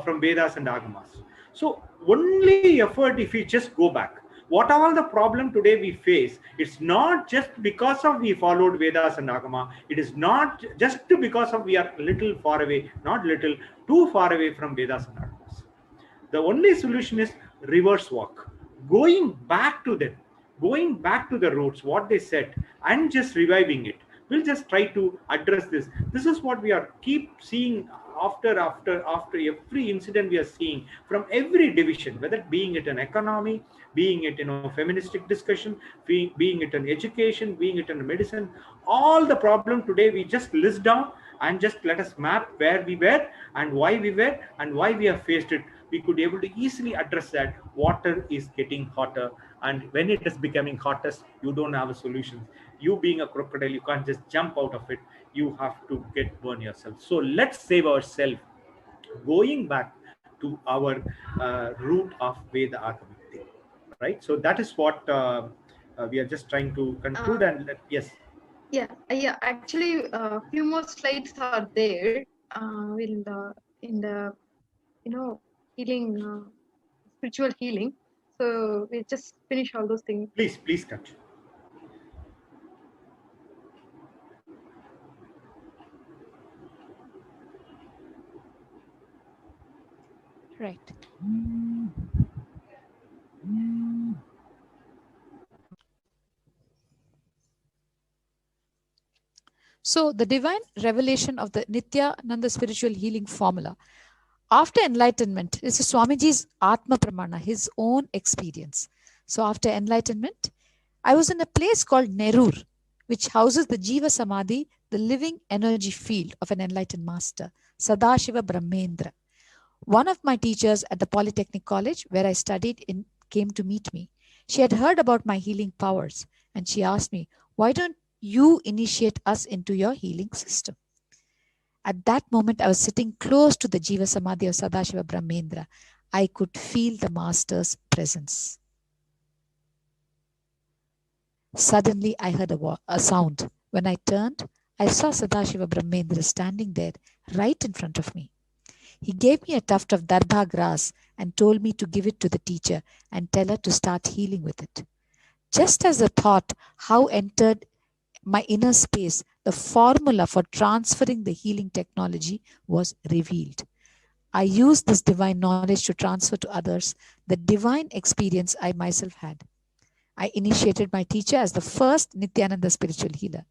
from Vedas and Agamas. So only effort if we just go back. What all the problem today we face, it's not just because of we followed Vedas and Agama. It is not just because of we are little far away, not little, too far away from Vedas and Agamas. The only solution is reverse walk. Going back to them, going back to the roots, what they said, and just reviving it. We'll just try to address this. This is what we are keep seeing after every incident we are seeing from every division, whether being it an economy, being it feministic discussion, being it an education, being it in medicine. All the problem today we just list down and just let us map where we were and why we were and why we have faced it. We could able to easily address that. Water is getting hotter, and when it is becoming hottest, you don't have a solution. You being a crocodile, you can't just jump out of it. You have to get burn yourself. So let's save ourselves, going back to our root of Veda Agama, right? So that is what we are just trying to conclude. Yes. Yeah. Actually, few more slides are there. In the healing, spiritual healing. So we just finish all those things. Please continue. Right. So the divine revelation of the Nithyananda spiritual healing formula after enlightenment, this is Swamiji's Atma Pramana, his own experience. So after enlightenment, I was in a place called Nerur, which houses the Jiva Samadhi, the living energy field of an enlightened master, Sadashiva Brahmendra. One of my teachers at the Polytechnic College, where I studied, came to meet me. She had heard about my healing powers, and she asked me, why don't you initiate us into your healing system? At that moment, I was sitting close to the Jiva Samadhi of Sadashiva Brahmendra. I could feel the master's presence. Suddenly, I heard a sound. When I turned, I saw Sadashiva Brahmendra standing there right in front of me. He gave me a tuft of darbha grass and told me to give it to the teacher and tell her to start healing with it. Just as the thought how entered my inner space, the formula for transferring the healing technology was revealed. I used this divine knowledge to transfer to others the divine experience I myself had. I initiated my teacher as the first Nithyananda spiritual healer.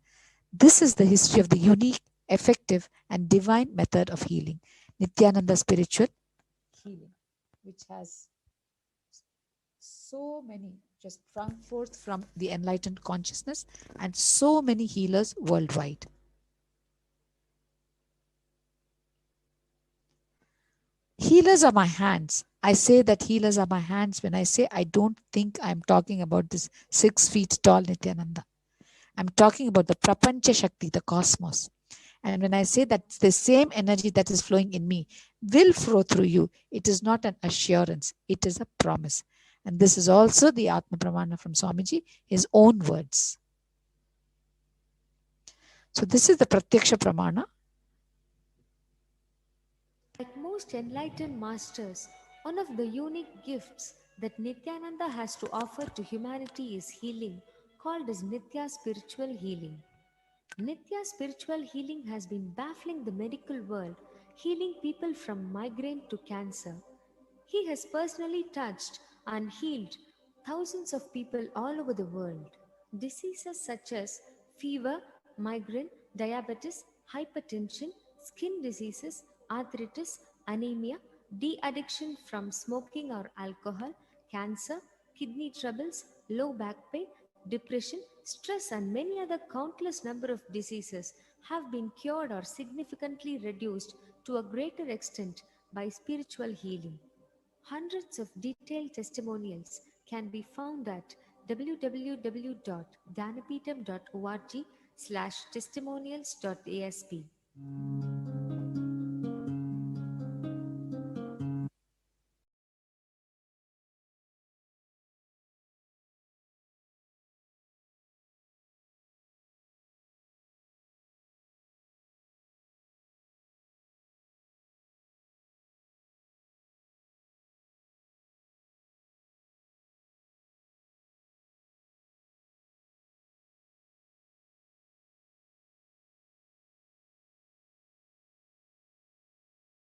This is the history of the unique, effective, and divine method of healing, Nithyananda spiritual healing, which has so many just sprung forth from the enlightened consciousness and so many healers worldwide. healers are my hands. I say that healers are my hands when I say I don't think I'm talking about this 6 feet tall Nityananda. I'm talking about the Prapancha Shakti, the cosmos. And when I say that the same energy that is flowing in me will flow through you, it is not an assurance, it is a promise. And this is also the Atma Pramana from Swamiji, his own words. So this is the Pratyaksha Pramana. Like most enlightened masters, one of the unique gifts that Nityananda has to offer to humanity is healing, called as Nitya spiritual healing. Nitya spiritual healing has been baffling the medical world, healing people from migraine to cancer. He has personally touched and healed thousands of people all over the world. Diseases such as fever, migraine, diabetes, hypertension, skin diseases, arthritis, anemia, de-addiction from smoking or alcohol, cancer, kidney troubles, low back pain, depression, stress, and many other countless number of diseases have been cured or significantly reduced to a greater extent by spiritual healing. Hundreds of detailed testimonials can be found at www.dhyanapeetham.org/testimonials.asp.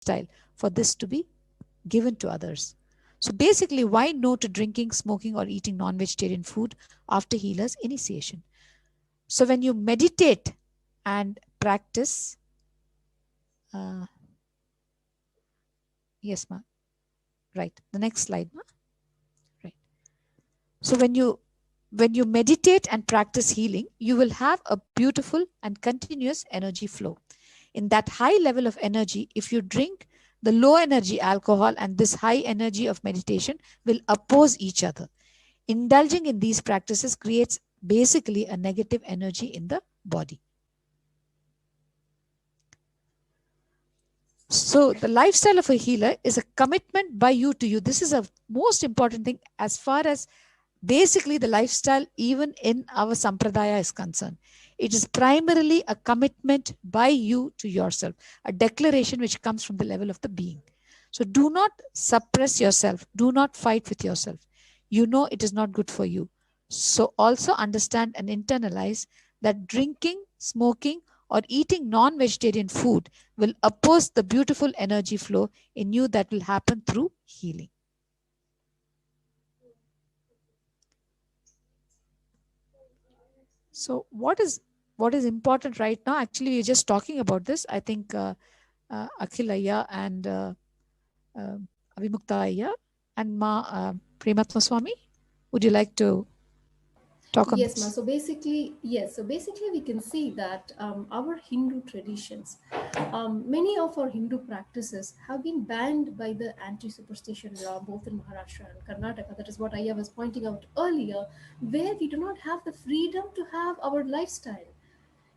Style for this to be given to others. So basically, why no to drinking, smoking, or eating non-vegetarian food after healer's initiation? So when you meditate and practice, yes, ma. Right. The next slide, ma. Right. So when you meditate and practice healing, you will have a beautiful and continuous energy flow. In that high level of energy, if you drink the low energy alcohol and this high energy of meditation will oppose each other. Indulging in these practices creates basically a negative energy in the body. So the lifestyle of a healer is a commitment by you to you. This is a most important thing as far as basically the lifestyle even in our sampradaya is concerned. It is primarily a commitment by you to yourself, a declaration which comes from the level of the being. So do not suppress yourself. Do not fight with yourself. You know it is not good for you. So also understand and internalize that drinking, smoking, or eating non-vegetarian food will oppose the beautiful energy flow in you that will happen through healing. So what is important right now? Actually, we're just talking about this. I think Akhilaya and Avimukta Ayya and Ma Prematma Swami, would you like to talk on Yes, this? ma. So basically, yes. So basically, we can see that our Hindu traditions, many of our Hindu practices have been banned by the anti-superstition law, both in Maharashtra and Karnataka. That is what I was pointing out earlier, where we do not have the freedom to have our lifestyle.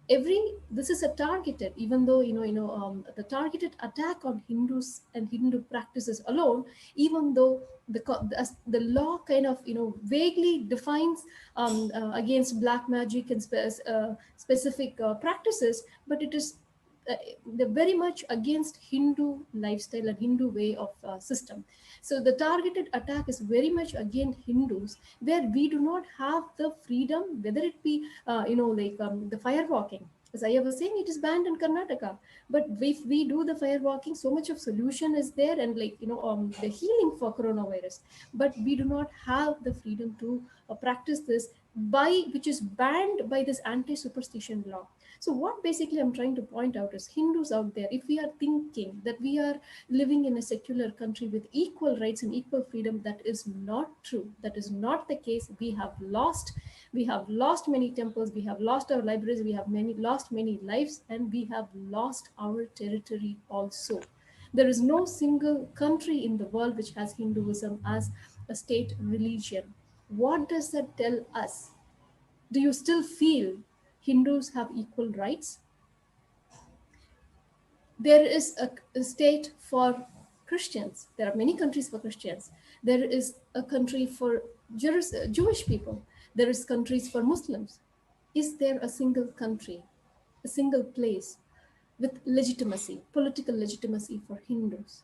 This is a targeted, even though the targeted attack on Hindus and Hindu practices alone, even though the law kind of vaguely defines against black magic and specific practices, but it is they're very much against Hindu lifestyle and Hindu way of system. So the targeted attack is very much against Hindus, where we do not have the freedom, whether it be the fire walking. As I was saying, it is banned in Karnataka. But if we do the fire walking, so much of solution is there, and the healing for coronavirus. But we do not have the freedom to practice this which is banned by this anti-superstition law. So what basically I'm trying to point out is Hindus out there, if we are thinking that we are living in a secular country with equal rights and equal freedom, that is not true. That is not the case. We have lost many temples, we have lost our libraries, we have lost many lives, and we have lost our territory also. There is no single country in the world which has Hinduism as a state religion. What does that tell us? Do you still feel Hindus have equal rights? There is a state for Christians. There are many countries for Christians. There is a country for Jewish people. There is countries for Muslims. Is there a single country, a single place with legitimacy, political legitimacy for Hindus?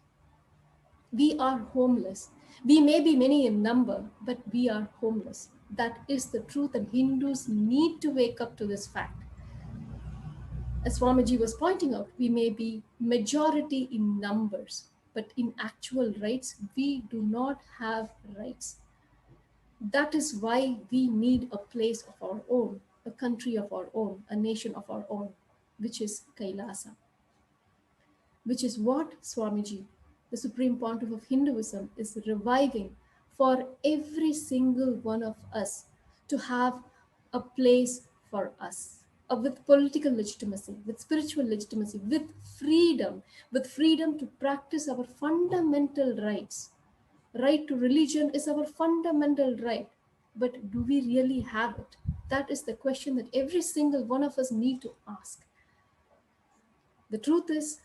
We are homeless. We may be many in number, but we are homeless. That is the truth, and Hindus need to wake up to this fact. As Swamiji was pointing out, we may be majority in numbers, but in actual rights, we do not have rights. That is why we need a place of our own, a country of our own, a nation of our own, which is Kailasa, which is what Swamiji, the Supreme Pontiff of Hinduism, is reviving for every single one of us to have a place for us. With political legitimacy, with spiritual legitimacy, with freedom to practice our fundamental rights. Right to religion is our fundamental right, but do we really have it? That is the question that every single one of us need to ask. The truth is,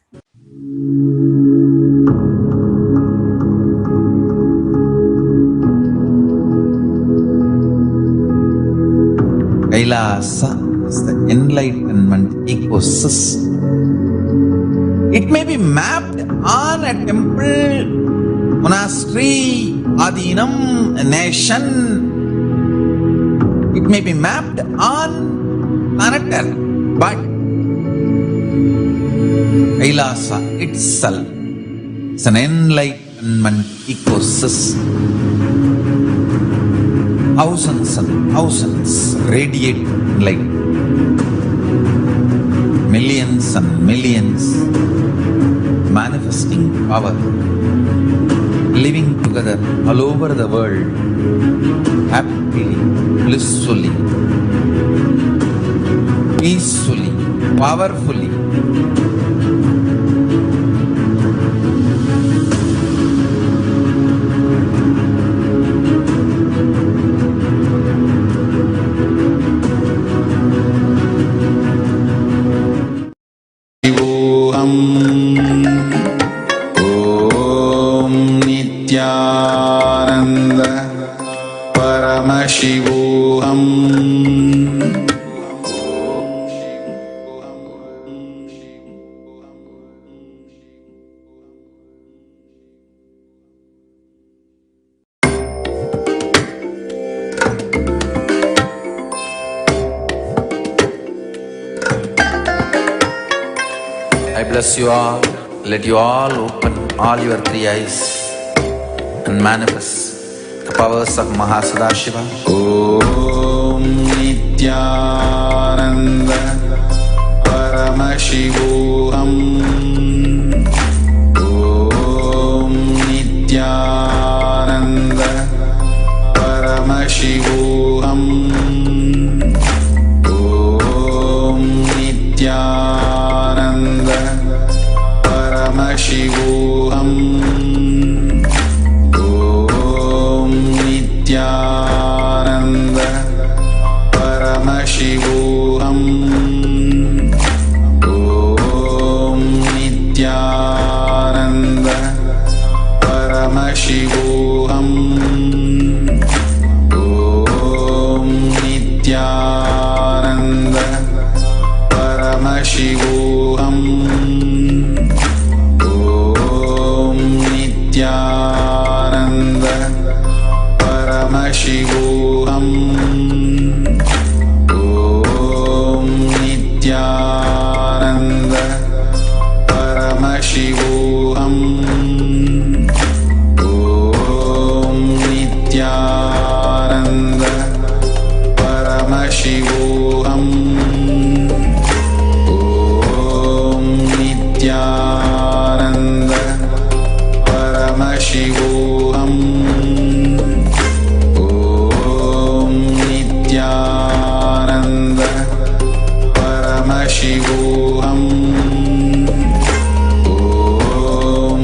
Kailasa is the enlightenment ecosystem. It may be mapped on a temple, monastery, adinam, a nation. It may be mapped on planet Earth, but Kailasa itself is an enlightenment ecosystem. Thousands and thousands radiating light. Millions and millions manifesting power, living together all over the world, happily, blissfully, peacefully, powerfully. Nithyananda Paramashivoham. I bless you all. Let you all open all your three eyes and manifest the powers of Mahasannidhanam. Om Nithyananda Paramashivoham. Om Nithyananda Paramashivoham. Om Nithyananda Paramashivoham. Nithyananda Paramashivoham. Om Nithyananda Paramashivoham. Om Nithyananda Paramashivoham. Om Nithyananda Paramashivoham. Om Nithyananda Paramashivoham. Om Nithyananda Paramashivoham. Om Nithyananda Paramashivoham. Nithyananda Paramashivoham. Om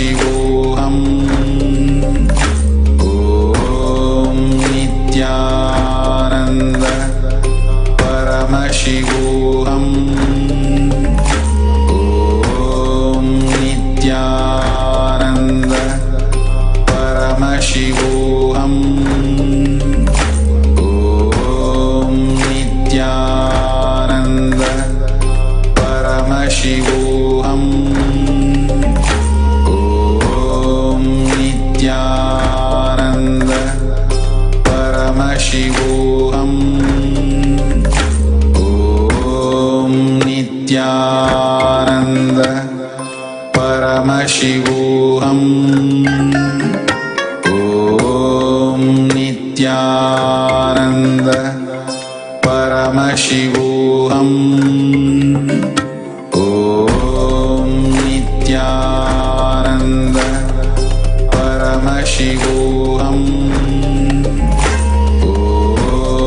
Paramashivoham. Om Nithyananda Paramashivoham. Om Nithyananda Paramashivoham. Om Nithyananda Paramashivoham. Om Nithyananda Paramashivoham. Om Nithyananda Paramashivoham. Om Nithyananda Paramashivoham. Om Nithyananda Paramashivoham.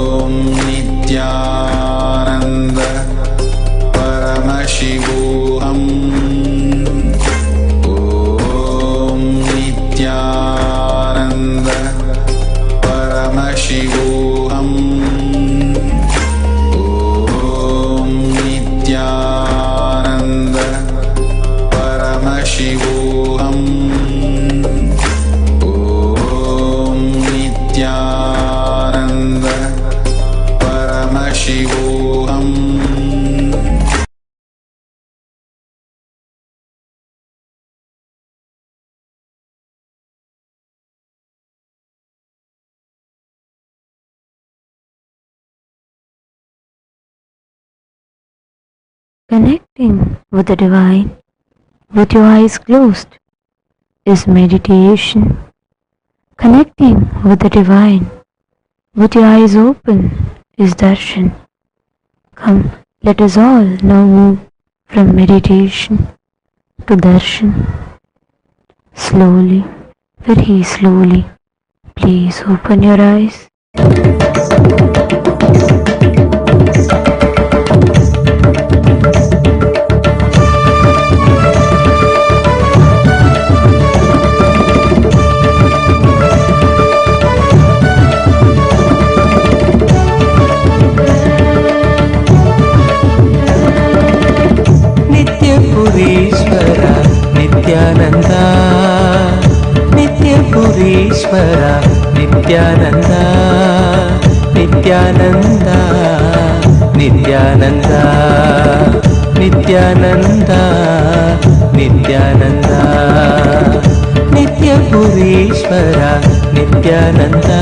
Om Nithyananda Paramashivoham. Om Nithyananda Paramashivoham. Om Nithyananda Paramashivoham. Om Nithyananda Paramashivoham. Connecting with the divine with your eyes closed is meditation. Connecting with the divine with your eyes open is darshan. Come, let us all now move from meditation to darshan. Slowly, very slowly, please open your eyes. Nityapurishvara Nithyananda, Nityapurishvara Nithyananda, Nithyananda, Nithyananda, Nithyananda, Nithyananda, Nityapurishvara Nithyananda,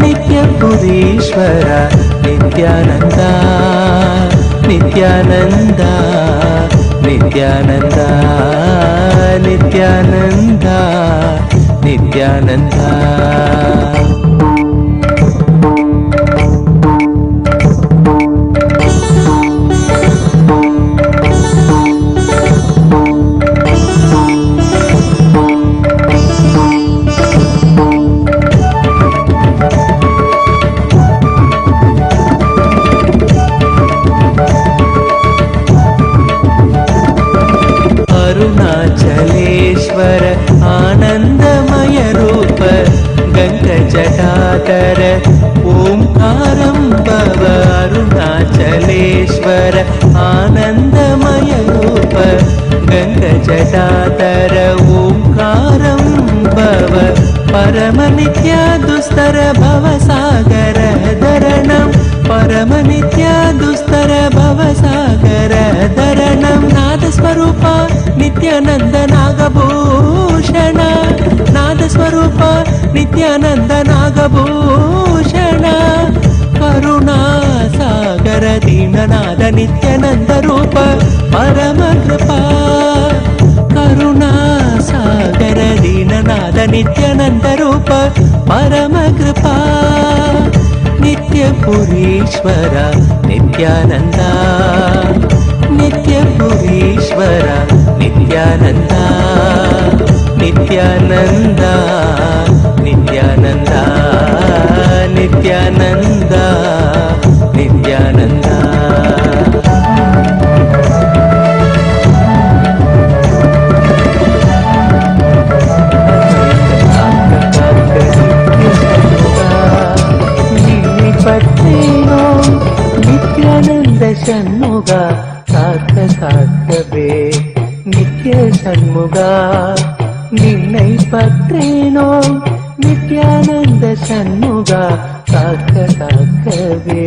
Nityapurishvara Nithyananda, Nithyananda, Nithyananda, Nithyananda, Nithyananda. Arunachaleswara आनन्दमय रूप गङ्गजटाधर ओंकारं भव. अरुणाचलेश्वर आनन्दमय रूप गङ्गजटाधर ओंकारं भव. परमनित्या दुस्तर भवसागर धरणं, परमनित्या दुस्तर भवसागर धरणं. नादस्वरूप नित्यानन्द नागभूषण, नादस्वरूप नित्यानन्द नागभूषण. करुणासागर दीननाद नित्यानन्द रूप परमकृपा. करुणासागर दीननाद नित्यानन्द रूप परमकृपा. नित्यपुरीश्वर नित्यानन्द, नित्यपुरीश्वर नित्यानन्द, नित्यानन्द, नित्यानन्द, नित्यानन्द, नित्यानन्द. காக்கவே நித்திய சண்முகா நின்னை பற்றினோம் நித்யானந்த சண்முகா காக்க காக்கவே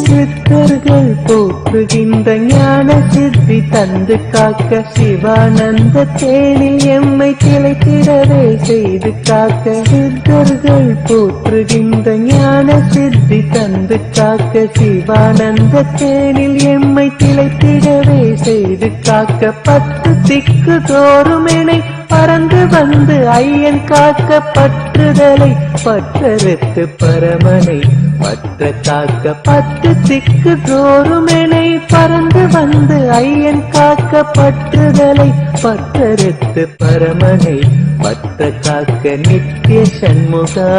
சித்தர்கள் போற்றுகின்ற ஞான சித்தி தந்து காக்க சிவானந்த தேனில் எம்மை திளைத்திடவே செய்து காக்க சித்தர்கள் போற்றுகின்ற ஞான சித்தி தந்து காக்க சிவானந்த தேனில் எம்மை திளைத்திடவே செய்து காக்க பத்து திக்கு தோறுமெனை பறந்து வந்து ஐயன் காக்க பற்றுதலை பற்றறுத்து பரமனை பற்ற காக்க பத்து திக்கு தோறுமெனை பறந்து வந்து ஐயன் காக்க பற்றுதலை பற்றறுத்து பரமனை பற்ற காக்க நித்திய சண்முகா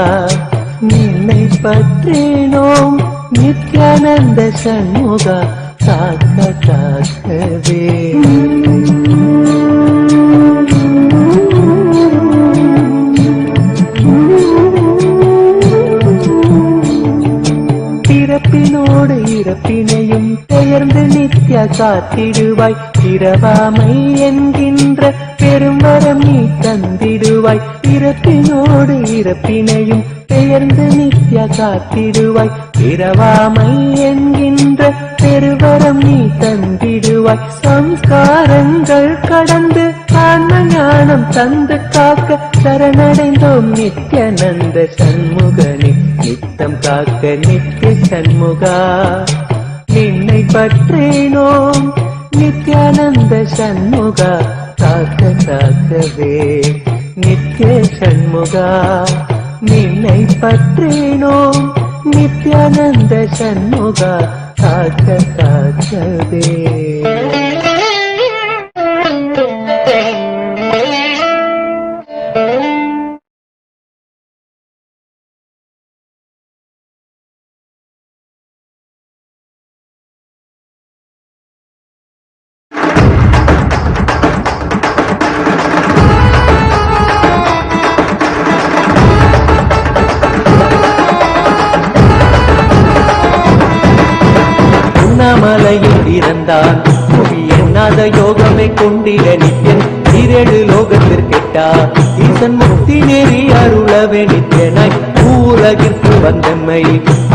நின்னை பற்றினோம் நித்யானந்த சண்முகா காக்க காக்கவே பிறப்பினோடு இறப்பினையும் பெயர்ந்து நித்யா காத்திடுவாய் பிறவாமை என்கின்ற பெரும்பரம் நீ தந்திடுவாய் பிறப்பினோடு இறப்பினையும் பெயர்ந்து நித்யா காத்திடுவாய் பிறவாமை என்கின்ற பெருவரம் நீ தந்திடுவாய் சம்ஸ்காரங்கள் கடந்து ஆன்ம ஞானம் தந்து காக்க சரணடைந்தோம் நித்யானந்த சண்முகனே நித்தம் காக்க நித்திய சண்முகா நின்னை பற்றினோம் நித்யானந்த சண்முகா காக்க காக்கவே நித்திய சண்முகா நின்னை பற்றினோம் நித்யானந்த சண்முகா காக்க காக்கவே மலையில் பிறந்தான் புவி எண்ணாத யோகமை கொண்டிட நித்தியன் ஈரேழு லோகத்திற்கெட்டா ஈசன் முக்தி நெறி அருளவே நித்தியனாய் ஊரகிற்கு வந்தம்மை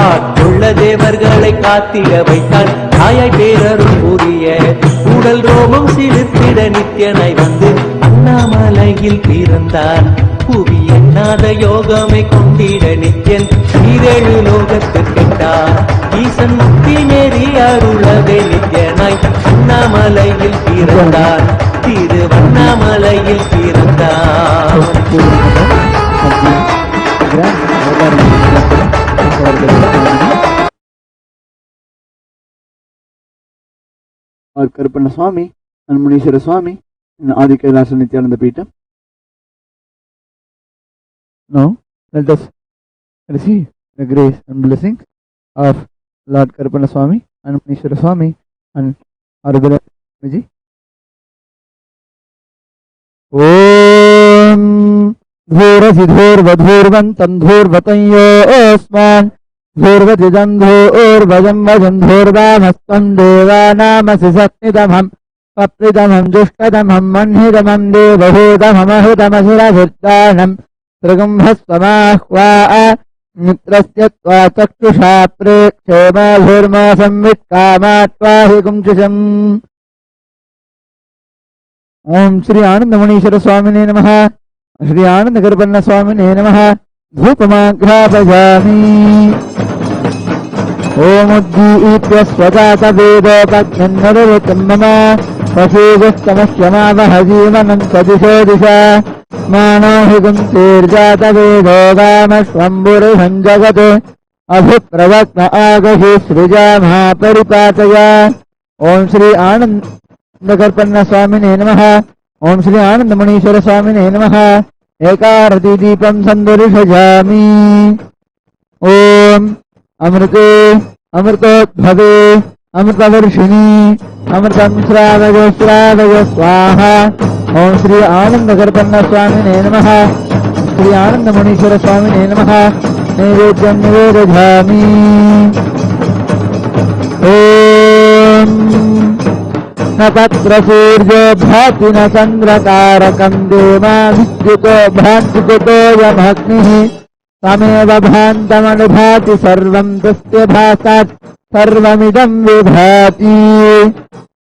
ஆட்கொள்ள தேவர்களை காத்திட வைத்தான் தாயாய் பேரருள் புரிய உடல் ரோமம் சிறுத்திட நித்தியனாய் வந்து அண்ணாமலையில் பிறந்தான் புவி எண்ணாத யோகமை கொண்டிட நித்தியன் ஈரேழு லோகத்திற்கெட்டா ஈசன் முக்தி நெறி அருளவே நித்யனாய் அண்ணாமலையில் பிறந்தார் திருவண்ணாமலையில் பிறந்தார் Karupana Swami and Munishwara Swami in Adi KAILASA Nithyananda Paramashivam. Now let us receive the grace and blessings of Lord Karupana Swami and Munishwara Swami and Arugula Viji. Om Dhurvasidhurvadhurvantam dhurvatanyosman dhurvatidandhurvajam vajam dhurvamastam devanamasi satnidamham papridamham jushkadamham manhidamam devahudamamahudamasiravittanam trigumbhasvamahvaa मित्रस्य चक्षुषा प्रेक्षेमाधूर्मा संवित्कामात्वाहि कुंचिशम् ओम श्री आनंद मुनीश्वर स्वामिने नमः श्री आनंद करपन्न स्वामिने नमः धूपमाघ्रापयामि ओम उद्दीप्य स्वजात वेदोपज्ञन्नरुतं मम पशुगस्तमश्यमावह जीवनं सदिशो दिशा मानोहिगुंसीर्जात वेदोगामश्वम्बुरुहं जगत् अभिप्रवक्न आगहि सृजामः परिपातय ओम श्री आनंद करपन्न स्वामिने नमः ओम श्री आनंद मुनीश्वर स्वामिने नमः एकारति दीपं संदर्शयामि ओम अमृते अमृतोद्भवे अमृतवर्षिणी अमृतं श्रावय श्रावय स्वाहा। ओम श्री आनंदगर्पन्न स्वामिने नमः। श्री आनंदमुनीश्वर स्वामिने नमः। नैवेद्यं निवेदयामि। ओम न तत्र सूर्यो भाति न चन्द्रतारकं देवा विद्युतो भान्ति कुतोऽयमग्निः तमेव भान्तमनुभाति सर्वं तस्य भासात् सर्वमिदं विभाति।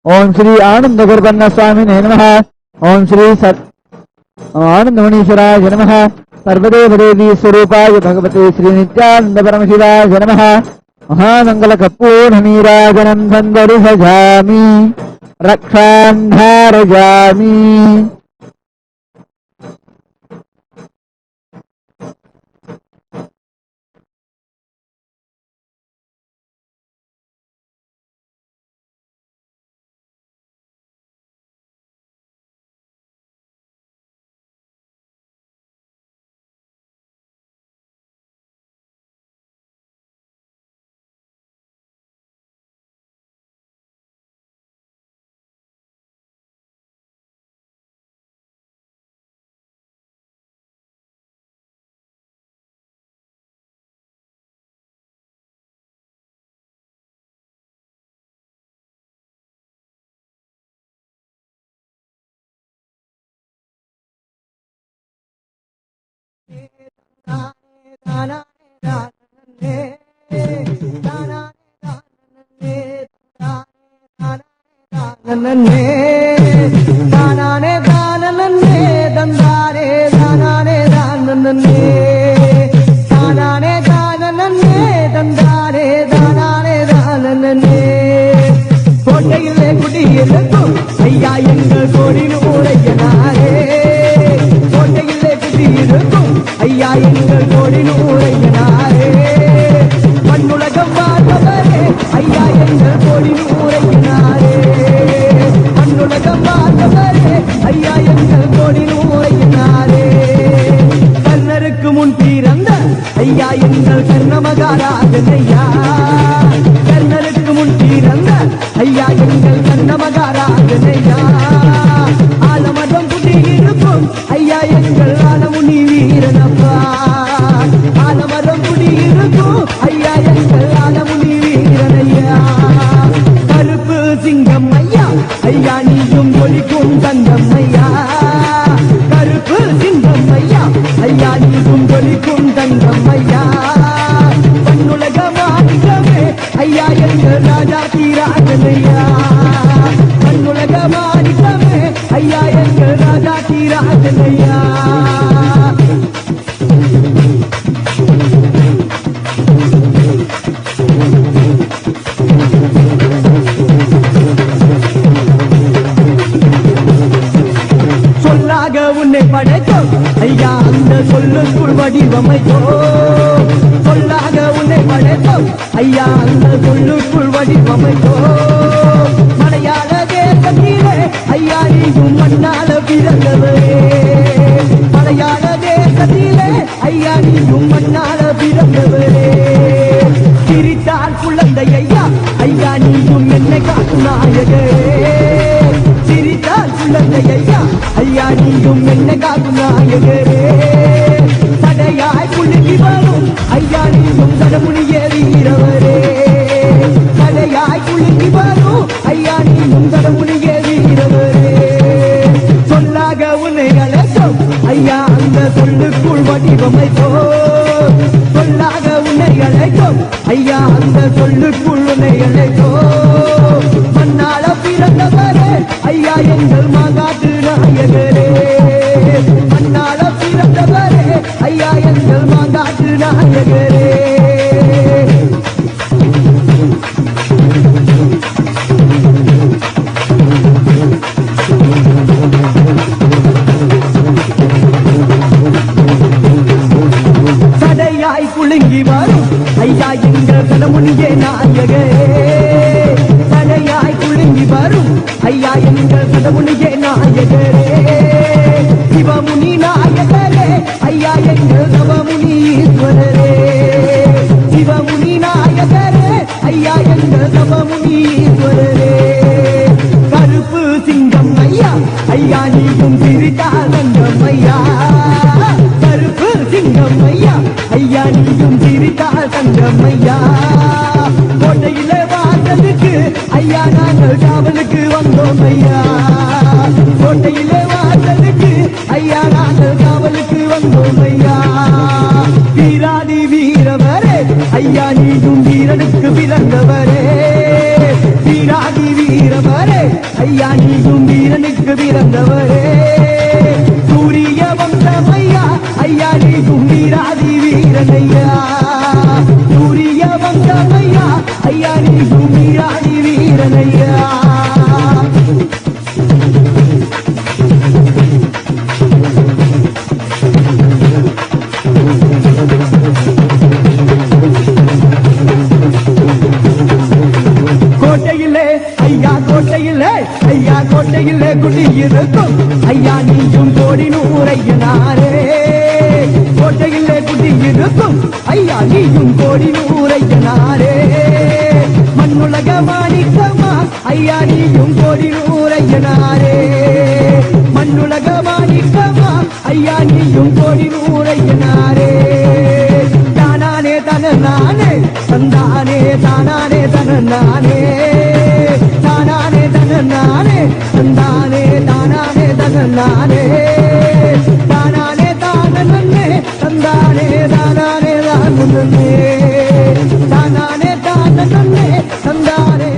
ओम श्री आनंदगर्पन्न स्वामिने नमः। ओम श्री आनंदमुनीश्वराय नमः। सर्वदेवदेवी स्वरूपाय भगवते श्री नित्यानंद परमशिवाय नमः। महामंगल कपूर नीराजनं सन्दर्शयामि रक्षां धारयामि। கோட்டையிலே குடியிருக்கும் ஐயா எங்கள் கோடி நூறையனாரே. கோட்டையிலே குடியிருக்கும் ஐயா எங்கள் கோடி நூறையனாரே. மண்ணுலகம் வாழ்பவரே ஐயா எங்கள் கோடி நூறையனாரே. மண்ணுலகம் வாழ்பவரே ஐயா எங்கள் கோடி நூறையனாரே. கர்ணருக்கு முன் பிறந்த ஐயா எங்கள் கர்ணமகாராஜனையா. கர்ணருக்கு முன் பிறந்த ஐயா எங்கள் கர்ணமகாராஜனையா. ஆலமரம் குடியிருக்கும் ஐயா எங்கள் ஆலமுனி வீரனப்பா. ஆலமரம் குடியிருக்கும் ஐயா எங்கள் ஆலமுனி வீரனையா. கருப்பு சிங்கம் ஐயா ஐயா நீயும் ஒளிக்கும் தங்கம் ஐயா. கருப்பு சிங்கம் ஐயா ஐயா நீயும் ஒளிக்கும் தங்கம் ஐயா. பண்ணுலக மாணிக்கமே ஐயா எங்கள் ராஜா தீராஜனையா. பண்ணுலக மாணிக்கமே ஐயா எங்கள் ராஜா தீராஜனையா. சொல்லாக உன்னை படைத்தோம் ஐயா அந்த சொல்லுக்குள் வடிவமைத்தோ. சொல்லாக உன்னை படைத்தோம் ஐயா அந்த சொல்லுக்குள் வடிவமைத்தோ. மலையாள தேசத்திலே ஐயா நீயும் மண்ணால பிறந்தவரே. மலையாள தேசத்திலே ஐயா நீயும் மண்ணால பிறந்தவரே. சிரித்தால் குழந்தை ஐயா ஐயா நீயும் என்னை காக்கும் நாயகரே. சிரித்தால் குழந்தை ஐயா ஐயா நீயும் என்னை காக்கும் நாயகரே. தடையாய் குலுங்கி வரும் ஐயா நீயும் தடமுனியே வீரவரே. தடையாய் குலுங்கி வரும் ஐயா நீயும் தடமுனியே வீரவரே. சொல்லாக உன்னை அழைத்தோம் ஐயா அந்த சொல்லுக்குள் வடிவமைத்தோ. சொல்லாக உன்னை அழைத்தோம் ஐயா அந்த சொல்லுக்குள் உன்னை அழைத்தோ. மண்ணால பிறந்தவரே ஐயா எங்கள் மாகாட்டு நாயகரே. மண்ணால பிறந்தவரே ஐயா எங்கள் மாகாட்டு நாயகரே. சடையாய் குலுங்கி வரும் ஐயா எங்கள் கடமுனியே நாயகரே. சடையாய் குலுங்கி வரும் ஐயா எங்கள் கடமுனியே நாயகரே. சிவமுனி நாயகரே ஐயா எங்கள் நவமுனி ஈஸ்வரரே. சிவமுனி நாயகரே ஐயா எங்கள் நவமுனி ஐயா நீயும் சிரித்தால் தங்கம் ஐயா கருப்பு சிங்கம் ஐயா ஐயா நீயும் சிரித்தால் தங்கம் ஐயா கோட்டையிலே வாழ்ந்ததுக்கு ஐயா நாங்கள் காவலுக்கு வந்தோம் ஐயா கோட்டையிலே வாழ்ந்ததுக்கு ஐயா நாங்கள் காவலுக்கு வந்தோம் ஐயா வீராதி வீரவரே ஐயா நீயும் வீரனுக்கு பிறந்தவரே வீராதி வீரவரே ஐயா நீயும் வீரனுக்கு பிறந்தவரே சூரிய வம்சம் ஐயா ஐயா நீயும் வீராதி வீரனையா சூரிய வம்சம் ஐயா ஐயா நீயும் வீராதி வீரனையா கோட்டையிலே ஐயா கோட்டையிலே ஐயா கோட்டையிலே குடியிருக்கும் ஐயா நீயும் கோடி நூறையனாரே கோட்டையிலே குடியிருக்கும் ஐயா நீயும் கோடி நூறையனாரே மண்ணுலக மாணிக்கமா ஐயா நீயும் கோடி நூறையனாரே மண்ணுலக மாணிக்கமா ஐயா நீயும் கோடி நூறையனாரே தானானே தனநானே தந்தானே தானானே தனநானே தானானே தனநானே தந்தானே தானானே தனநானே தானானே தானே தந்தானே தானானே தானே தானானே தானே தந்தானே.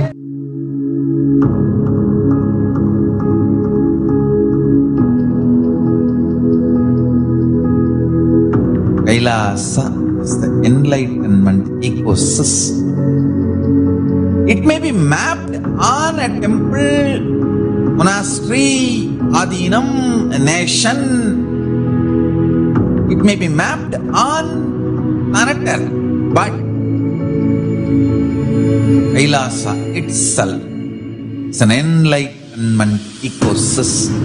Kailasa is the enlightenment ecosystem. It may be mapped on a temple, monastery, adinam, a nation. It may be mapped on planet Earth, but Kailasa itself is an enlightenment ecosystem.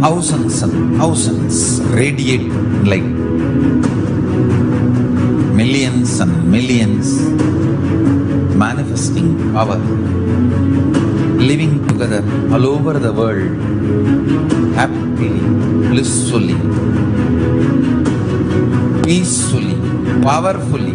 Thousands and thousands radiate light. Millions and millions manifesting power, living together all over the world, happily, blissfully, peacefully, powerfully.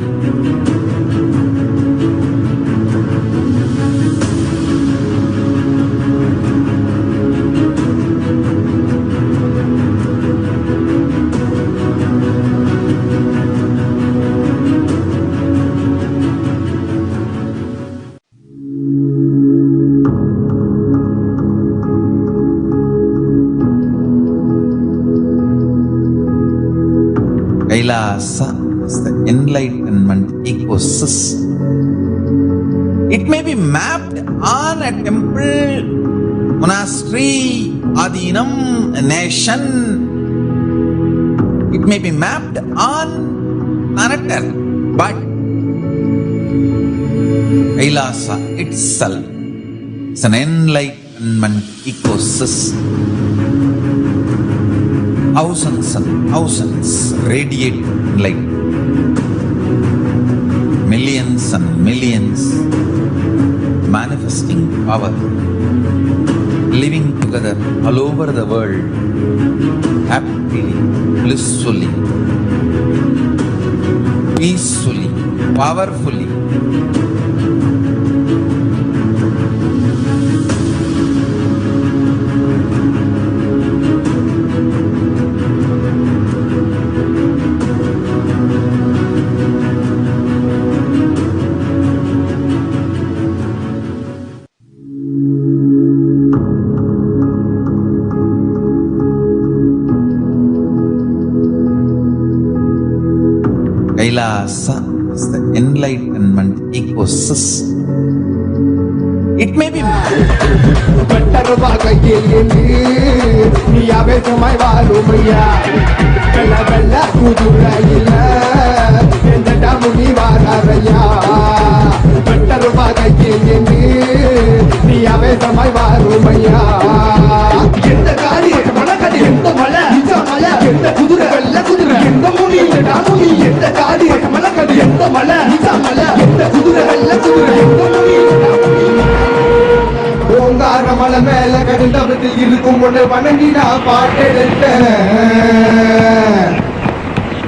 Kailasa is the enlightenment ecosystem. It may be mapped on a temple, monastery, adinam, a nation. It may be mapped on planet Earth, but Kailasa itself is an enlightenment ecosystem. Thousands and thousands radiate light. Millions and millions manifesting power, living together all over the world, happily, blissfully, peacefully, powerfully. Kailasa is the enlightenment ecosystem. It may be ஓங்கார மலை மேல உன்னை வணங்கி நான் பாட்டெடுத்தேன்.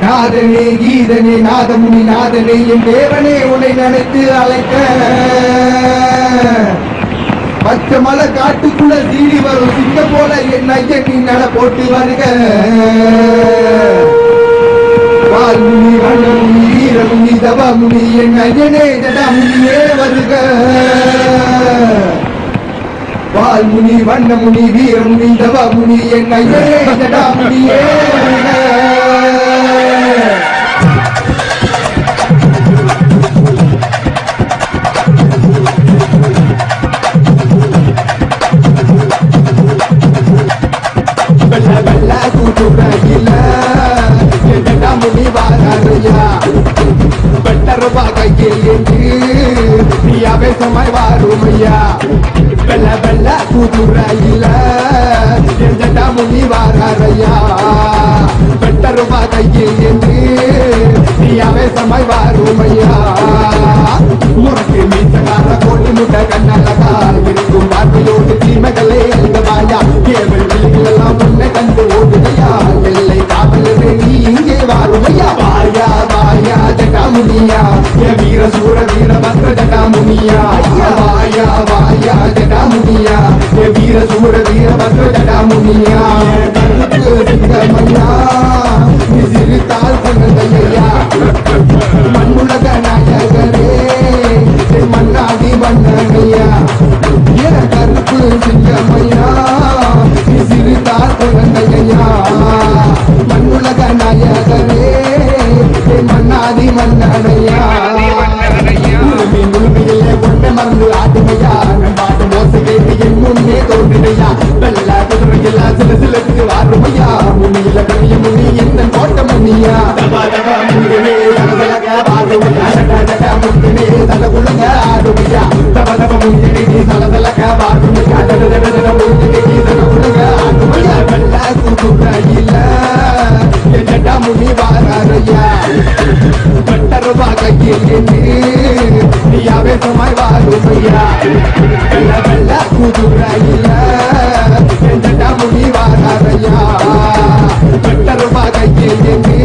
நாதனே கீதனே நாதமுனி நாதனே என் தேவனே உன்னை நினைத்து அழைக்க. பச்சை மலை காட்டுக்குள்ள சீடி வரும் சிங்க போல என் ஐயன் நீ நட போட்டு வருக. வால்முனி வண்ணமுனி வீரமுனி தவமுனி என் ஐயனே ஜடாமுனியே வருக. வால்முனி வண்ணமுனி வீரமுனி தவமுனி என் ஐயனே ஜடாமுனியே வருக. சமாய் வாருமையா வெள்ள வெள்ள கூதுரையில முனி வாரையா பெட்டருவா கையில் என்று நீ அவேசமாய் வாருமையா. முறைக்கு மீசகார கோட்டி முட்டை கண்ணழகா இருக்கும் பார்வையோடு தீமைகளை எழுதவாயா. கேவல் வெளிகளெல்லாம் உன்னை கண்டு ஓடுதையா. எல்லை காவல் நீ இங்கே வாருமையா. வாயா வாயா ஜடாமுனியா என் வீர சூர வீர பத்ர ஜடாமுனியா. வாயா வாயா ஜடாமுனியா என் வீர சூர வீர பத்ர ஜடாமுனியா. சிங்கமையா நீ சிரித்தால் சொன்னதையா. மண்ணுலக நாயகரே மன்னாடி மன்னனையா. என கருப்பு சிங்கமையா நீ சிரித்தால் சொன்னதையா. மண்ணுலக நாயகரே மன்னாதி மன்னனையா. உரிமையிலே கொண்ட மறந்து ஆட்டுமையா. நம் பாட்டு மோச கேட்டு என் முன்னே தோன்றினையா. வெள்ள குதிரையில சில சிலருக்கு வாருமையா. முன்னில பெரிய முனி என்ன கோட்ட முனியா. முன்னிலே தலதலக வாருமையா. முன்னிலே தலகுலக ஆடுமையா. தவ தவ முன்னிலே தலதலக வாருமையா. முன்னிலே தலகுலக ஆடுமையா. வெள்ள குதிரையில ஜடா முனி வாரையா. பட்டருவா கையில் என்று நீ அவேசமாய் வாருமையா. வெள்ள வெள்ள குதிரையில ஜடா முனி வாரையா. பட்டருவா கையில் என்று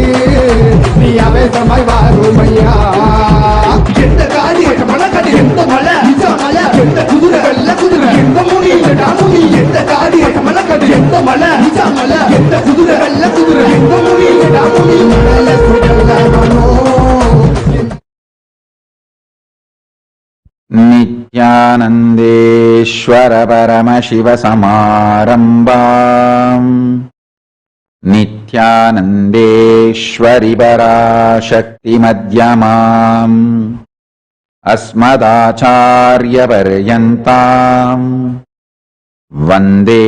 நீ அவேசமாய் வாருமையா. எந்த காடி மலக்கடி எந்த மலை நிஜ மலை எந்த குதிரை வெள்ள குதிரை எந்த முனி ஜடா முனி. எந்த காடி மலக்கடி எந்த மலை நிஜ மலை எந்த குதிரை வெள்ள குதிரை எந்த முனி ஜடா முனி. नित्यानन्देश्वर परमशिव समारम्भाम् नित्यानन्देश्वरि पराशक्ति मध्यमाम् अस्मदाचार्यपर्यन्ताम् वन्दे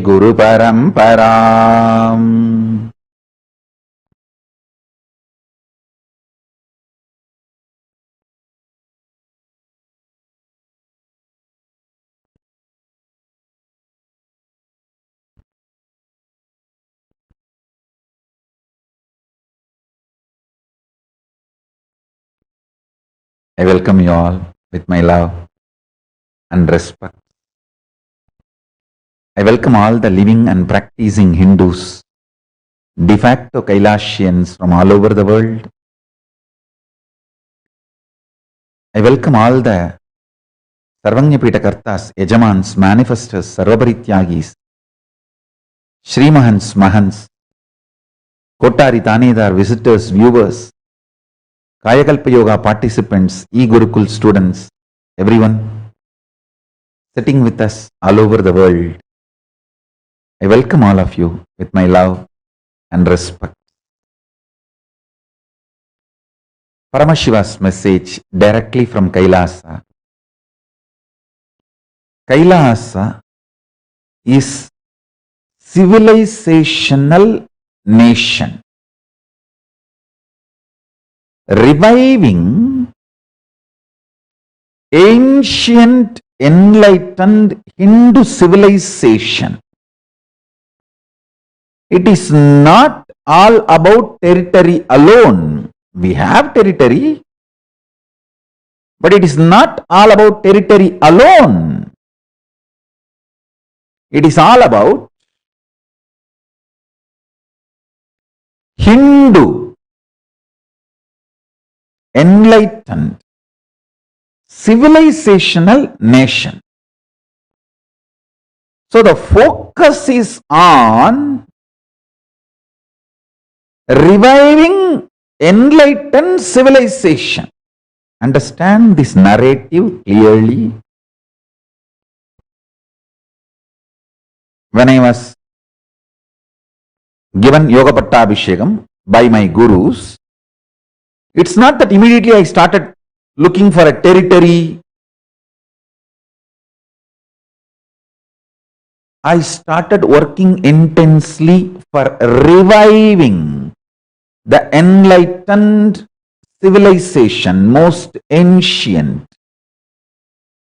गुरुपरम्पराम्. I welcome you all with my love and respect. I welcome all the living and practicing Hindus, de facto Kailasians from all over the world. I welcome all the Sarvanyapita Kartas, Yajamans, Manifestors, Sarvabharityagis, Shri Mahans, Mahans, Kotari Tanedar, visitors, viewers, Kayakalpa Yoga participants, e-Gurukul students, everyone sitting with us all over the world. I welcome all of you with my love and respect. Paramashiva's message directly from Kailasa. Kailasa is civilizational nation, reviving ancient enlightened Hindu civilization. It is not all about territory alone. We have territory, but it is not all about territory alone. It is all about Hindu, enlightened, civilizational nation. So the focus is on reviving enlightened civilization. Understand this narrative clearly. When I was given Yoga Pattabhishekam by my gurus, it's not that immediately I started looking for a territory. I started working intensely for reviving the enlightened civilization, most ancient,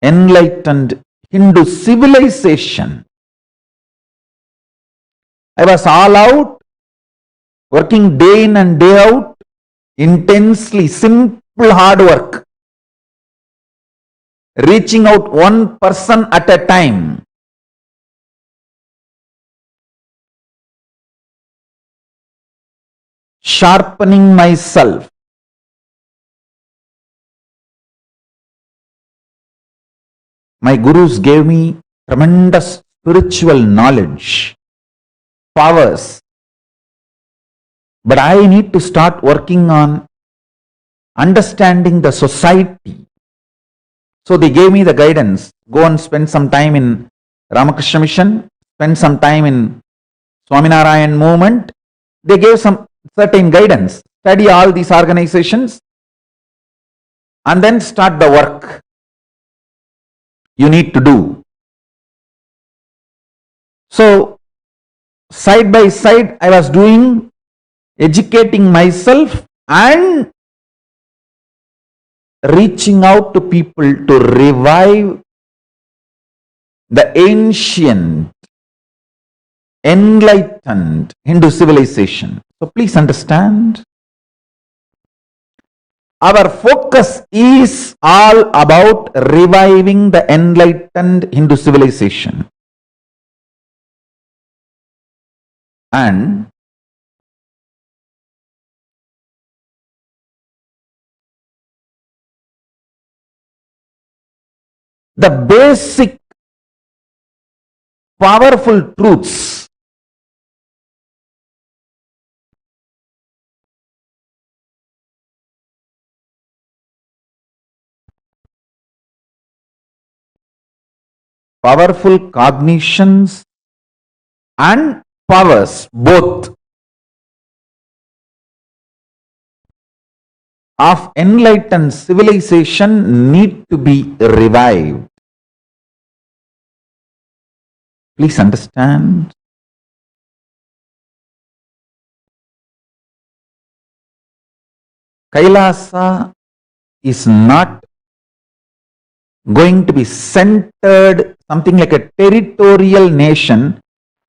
enlightened Hindu civilization. I was all out, working day in and day out, intensely, simple hard work, reaching out one person at a time. Sharpening myself. My gurus gave me tremendous spiritual knowledge, powers. But I need to start working on understanding the society. So they gave me the guidance. Go and spend some time in Ramakrishna Mission, spend some time in Swaminarayan movement. They gave some certain guidance. Study all these organizations and then start the work you need to do. So side by side I was doing, educating myself and reaching out to people to revive the ancient, enlightened Hindu civilization. So please understand, our focus is all about reviving the enlightened Hindu civilization. And the basic powerful truths powerful cognitions and powers, both, of enlightened civilization need to be revived. Please understand. Kailasa is not going to be centered, something like a territorial nation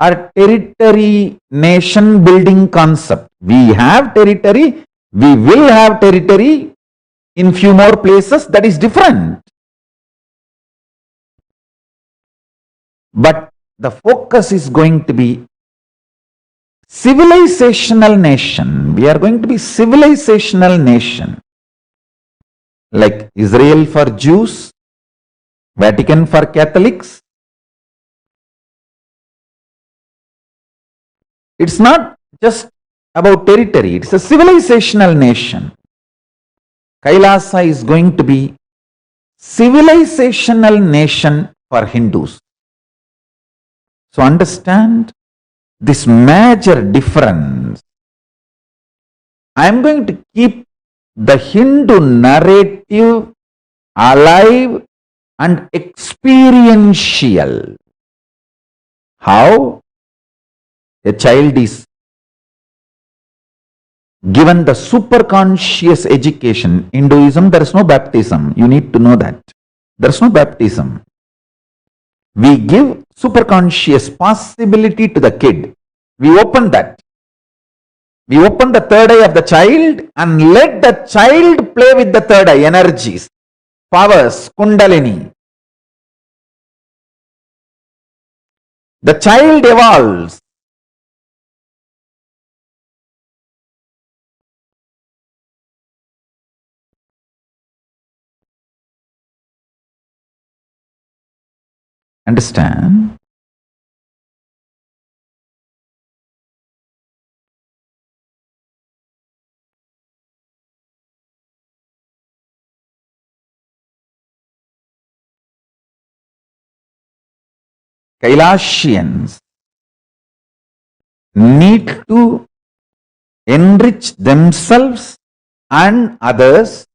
or territory nation building concept. We have territory, we will have territory in few more places, that is different. But the focus is going to be civilizational nation. We are going to be civilizational nation. Like Israel for Jews, Vatican for Catholics. It's not just about territory, it's a civilizational nation. Kailasa is going to be civilizational nation for Hindus. So understand this major difference. I am going to keep the Hindu narrative alive and experiential. How? A child is given the superconscious education. In Hinduism, there is no baptism. You need to know that. There is no baptism. We give superconscious possibility to the kid. We open that. We open the third eye of the child and let the child play with the third eye energies, powers, kundalini. The child evolves. Understand? Kailasians need to enrich themselves and others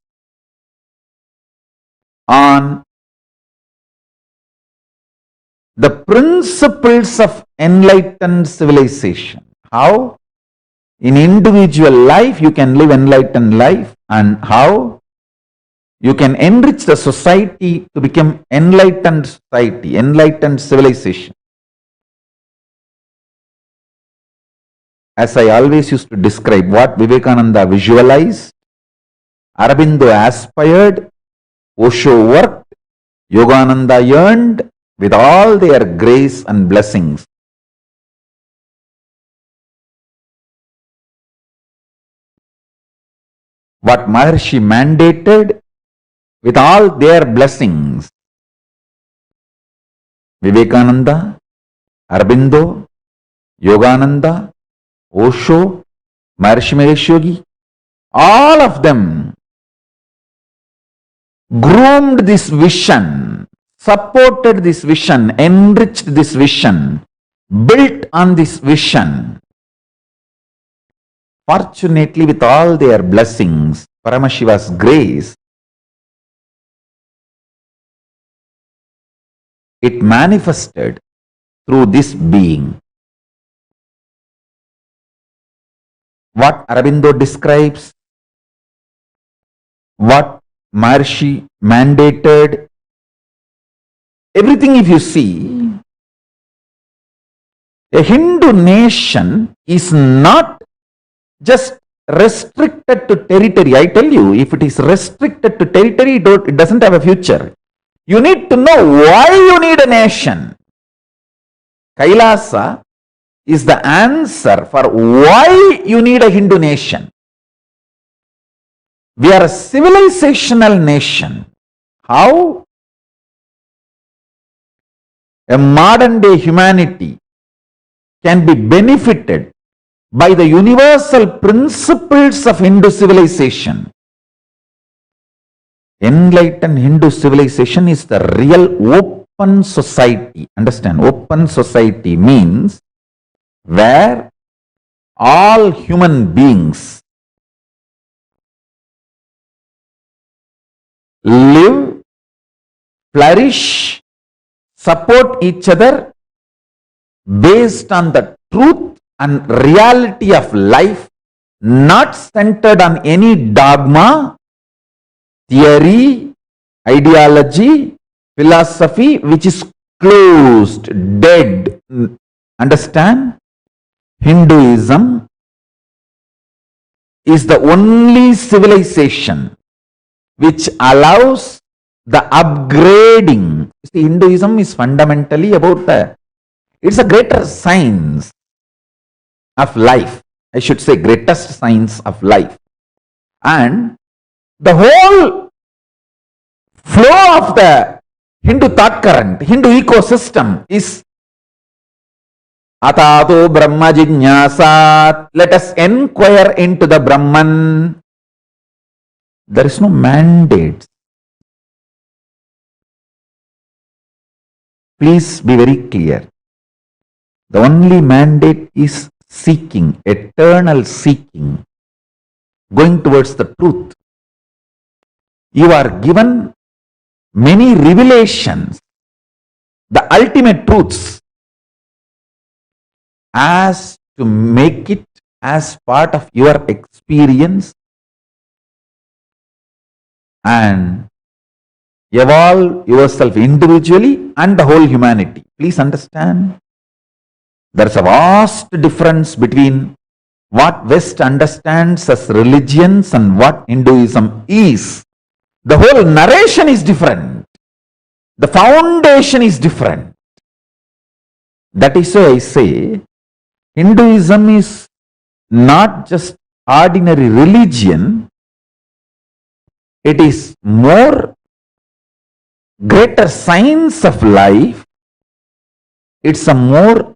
on the principles of enlightened civilization. How? In individual life you can live enlightened life, and how you can enrich the society to become enlightened society, enlightened civilization. As I always used to describe what Vivekananda visualized, Aurobindo aspired, Osho worked, Yogananda yearned with all their grace and blessings. What Maharshi mandated with all their blessings, Vivekananda, Aurobindo, Yogananda, Osho, Maharshi Mahesh Yogi, all of them groomed this vision, supported this vision, enriched this vision, built on this vision. Fortunately, with all their blessings, Paramashiva's grace, it manifested through this being. What Aurobindo describes, what Maharshi mandated, everything if you see, a Hindu nation is not just restricted to territory. I tell you, if it is restricted to territory, it doesn't have a future. You need to know why you need a nation. Kailasa is the answer for why you need a Hindu nation. We are a civilizational nation. How? A modern day humanity can be benefited by the universal principles of Hindu civilization. Enlightened Hindu civilization is the real open society. Understand? Open society means where all human beings live, flourish, support each other based on the truth and reality of life, not centered on any dogma, theory, ideology, philosophy which is closed, dead. Understand? Hinduism is the only civilization which allows the upgrading. See, Hinduism is fundamentally about it's a greater science of life. I should say greatest science of life. And the whole flow of the Hindu thought current, Hindu ecosystem is Atato Brahma Jignasat. Let us inquire into the Brahman. There is no mandate. Please be very clear. The only mandate is seeking, eternal seeking, going towards the truth. You are given many revelations, the ultimate truths, as to make it as part of your experience and evolve yourself individually and the whole humanity. Please understand, there is a vast difference between what West understands as religions and what Hinduism is. The whole narration is different. The foundation is different. That is why I say Hinduism is not just ordinary religion. It is more greater science of life it's a more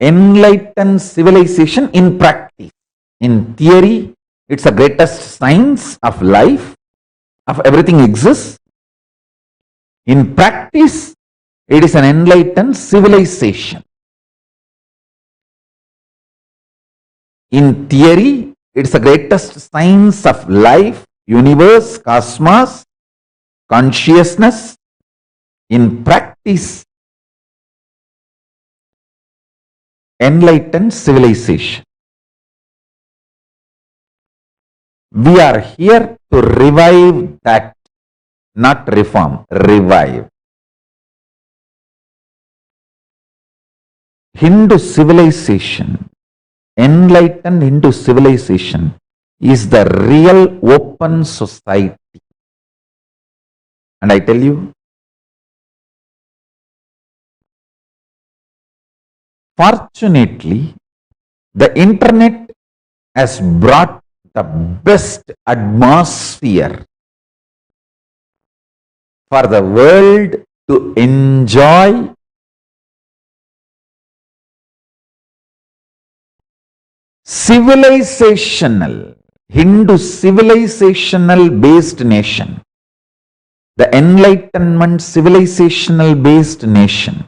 enlightened civilization in practice. In theory, it's the greatest science of life, of everything exists. In practice, it is an enlightened civilization. In theory, it's the greatest science of life, universe, cosmos, consciousness. In practice, enlightened civilization. We are here to revive that, not reform, revive. Hindu civilization, enlightened Hindu civilization, is the real open society. And I tell you, fortunately, the internet has brought the best atmosphere for the world to enjoy civilizational, Hindu civilizational based nation, the enlightenment civilizational based nation.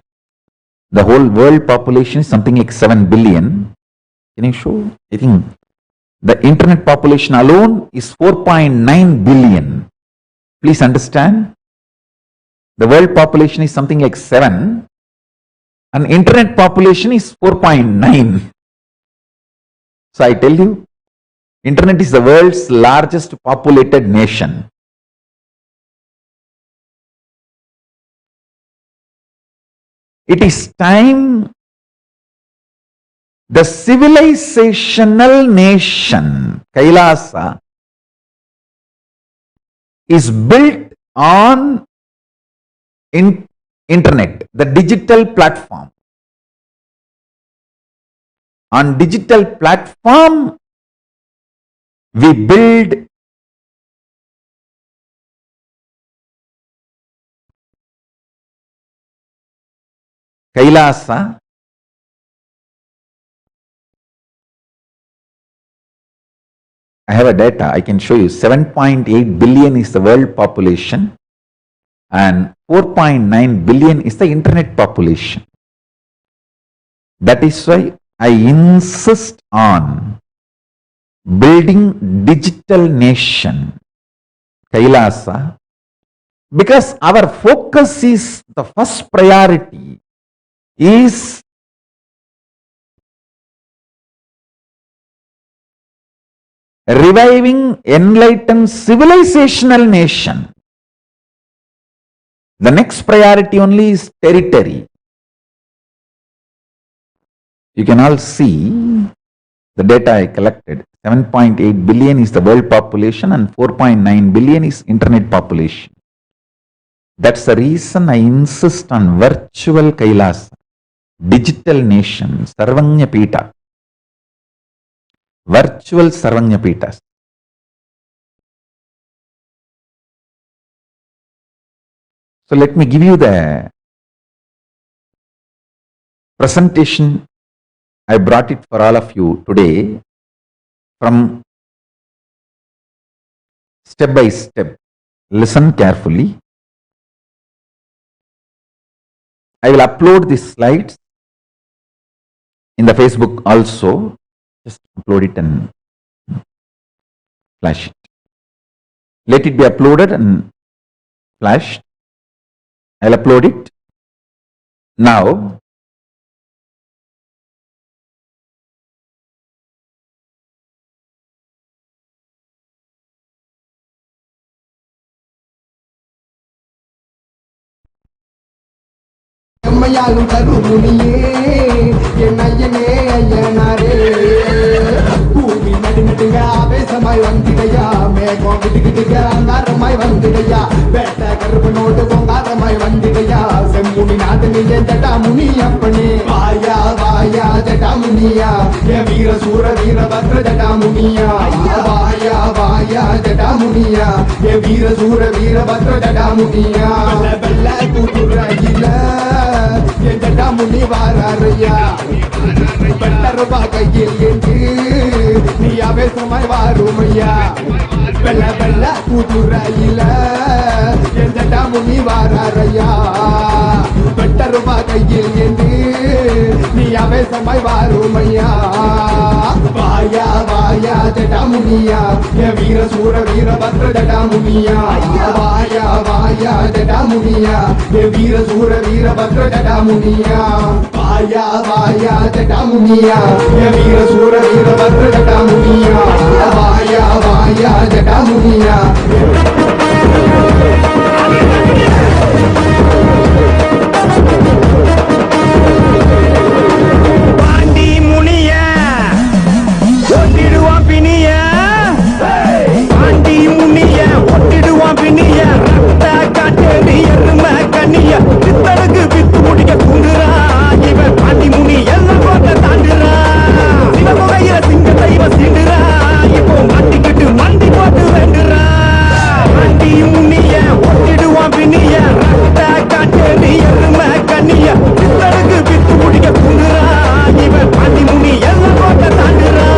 The whole world population is something like 7 billion. Can you show? I think the internet population alone is 4.9 billion. Please understand, the world population is something like 7 and internet population is 4.9. So I tell you, internet is the world's largest populated nation. It is time the civilizational nation, Kailasa, is built on internet, the digital platform. On digital platform, we build Kailasa. I have a data, I can show you. 7.8 billion is the world population and 4.9 billion is the internet population. That is why I insist on building digital nation, Kailasa, because our focus is, the first priority is reviving enlightened civilizational nation. The next priority only is territory. You can all see the data I collected. 7.8 billion is the world population and 4.9 billion is internet population. That's the reason I insist on virtual Kailasa, digital nation, Sarvanya Pita. Virtual Sarvanya Pitas. So let me give you the presentation. I brought it for all of you today from step by step. Listen carefully. I will upload these slides in the Facebook also. Just upload it and flash it. Let it be uploaded and flashed. I'll upload it. Now, எம்மையாலும் கருமுனியே என் ஐயனே ஐயனாரே பூமி நடுநடுங்க ஆவேசமாய் வந்திடையா மேகம் விட்டுக்கிட்டுங்க அங்காரமாய் வந்திடையா வேட்ட கருப்பனோடு பொங்காரமாய் வந்திடையா செம்முனி நாதனிய ஜட்டாமுனி அப்பனே வாயா வாயா ஜட்டாமுனியா என் வீர சூர வீரபத்ர ஜட்டாமுனியா வாயா வாயா ஜட்டாமுனியா என் வீர சூர வீரபத்ர ஜட்டாமுனியா வெள்ள கூட்டுறையில என் ஜட்டாமுனி முனி வாராரையா பெட்டருபா கையில் என்று நீ அவேசமாய் வாருமையா வெள்ள வெள்ள குதிரையில என் ஜட்டா முனி வாராரையா பெட்டருபா கையில் என்று நீ அவேசமாய் வாருமையா வாயா வாயா ஜட்டா முனியா என் வீர சூர வீரபத்ர ஜட்டா முனியா வாயா வாயா ஜட்டா முனியா என் வீர சூர வீரபத்ர ஜட்டா முனியா வாயா வாயா ஜட்டா முனியா என் வீர சூர வீரபத்ர ஜட்டா முனியா வாயா வாயா ஜட்டா முனியா பாண்டி முனிய ஒட்டிடுவான் பிணிய பாண்டி முனிய ஒட்டிடுவான் பிணிய ரத்த காட்டேரி எருமை கண்ணிய பித்தனுக்கு வித்து முடிக்க குண்டுறா இவன் பாண்டி முனி எல்லாம் போட்ட தாண்டுறா சிவமுகையில சிங்க தெய்வ சிண்டுறா இப்போ மாட்டிக்கிட்டு மண்டி போட்டு வேண்டுறா பாண்டி முனிய ஒட்டிடுவான் பிணிய ரத்த காட்டேரி எருமை கண்ணிய பித்தனுக்கு வித்து முடிக்க குண்டுறா இவன் பாண்டி முனி எல்லாம் போட்ட தாண்டுறா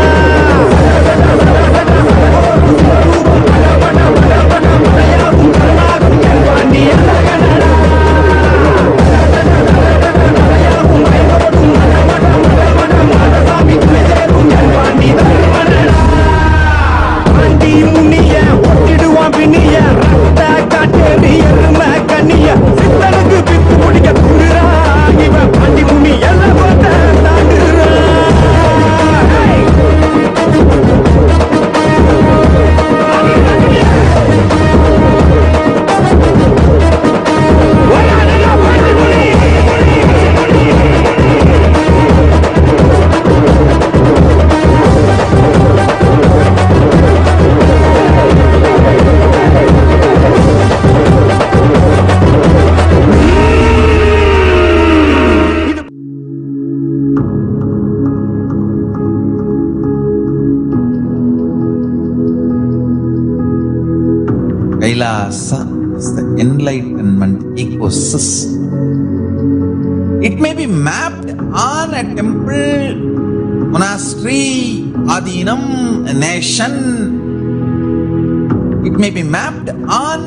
பாண்டி முனிய ஒட்டிடுவான் பிணிய ரத்த காட்டேரி எருமை கண்ணிய சித்தனுக்கு வித்து முடிக்க குண்டுறா இவன் பாண்டி முனி எல்லாம் போட்ட தாண்டுறா Kailasa is the enlightenment ecosystem. It may be mapped on a temple, monastery, adinam, a nation. It may be mapped on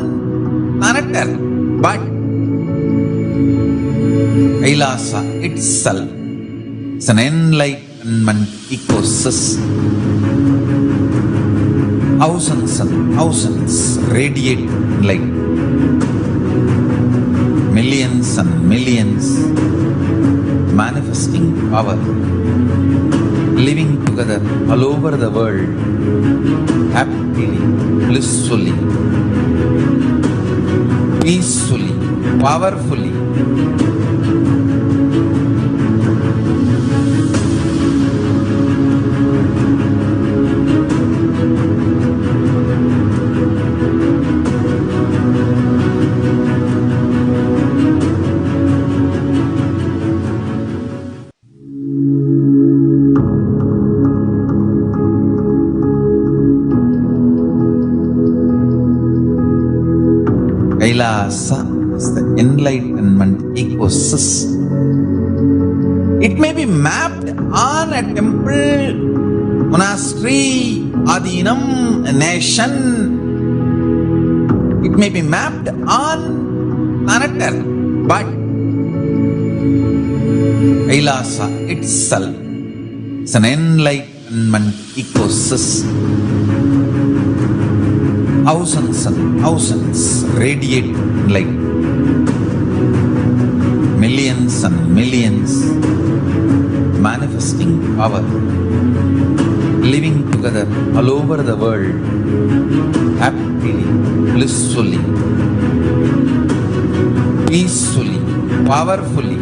planet Earth, but Kailasa itself is an enlightenment ecosystem. Thousands and thousands radiate light. Millions and millions manifesting power, living together all over the world, happily, blissfully, peacefully, powerfully. Kailasa is the enlightenment ecosystem. It may be mapped on a temple, monastery, adinam, a nation. It may be mapped on planet Earth, but Kailasa itself is an enlightenment ecosystem. Thousands and thousands radiate light. Millions and millions manifesting power, living together all over the world, happily, blissfully, peacefully, powerfully.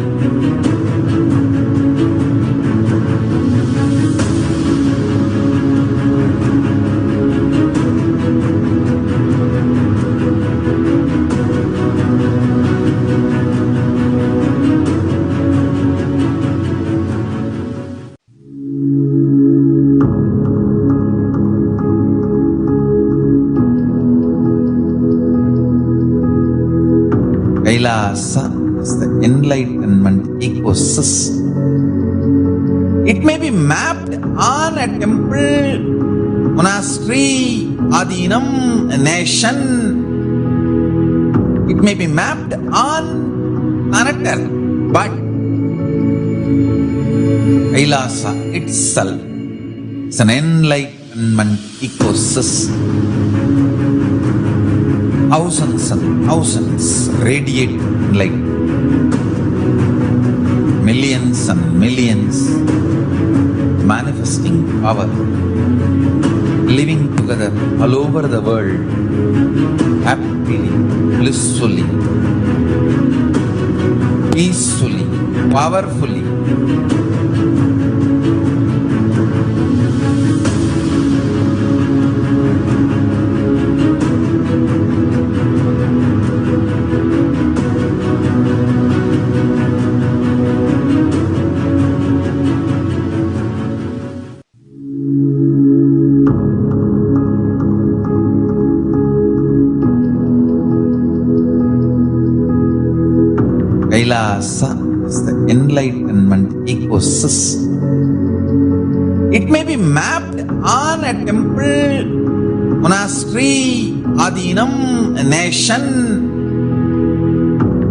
Kailasa is is the enlightenment ecosystem. It may be mapped on a temple, monastery, adinam, a nation. It may be mapped on planet Earth, but Kailasa itself is an enlightenment ecosystem. Thousands and thousands radiating light. Millions and millions manifesting power, living together all over the world, happily, blissfully, peacefully, powerfully. Kailasa is the enlightenment ecosystem. It may be mapped on a temple, monastery, adinam, a nation.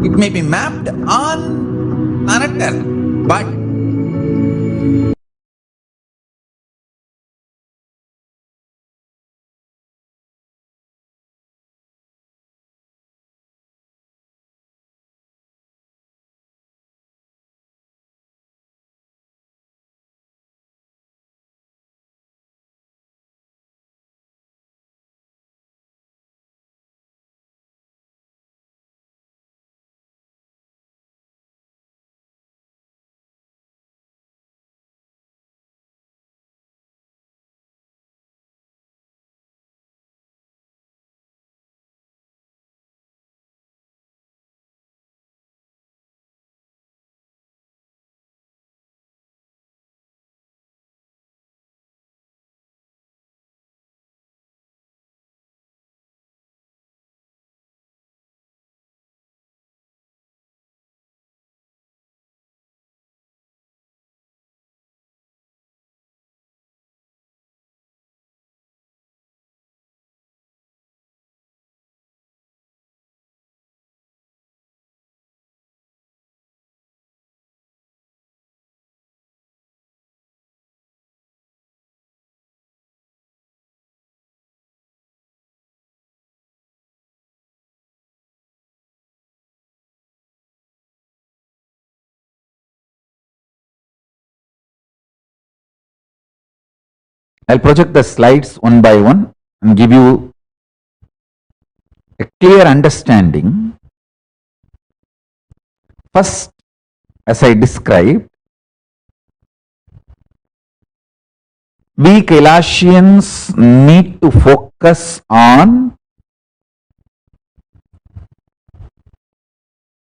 It may be mapped on planet Earth, but I'll project the slides one by one and give you a clear understanding. First, as I described, we Kailasians need to focus on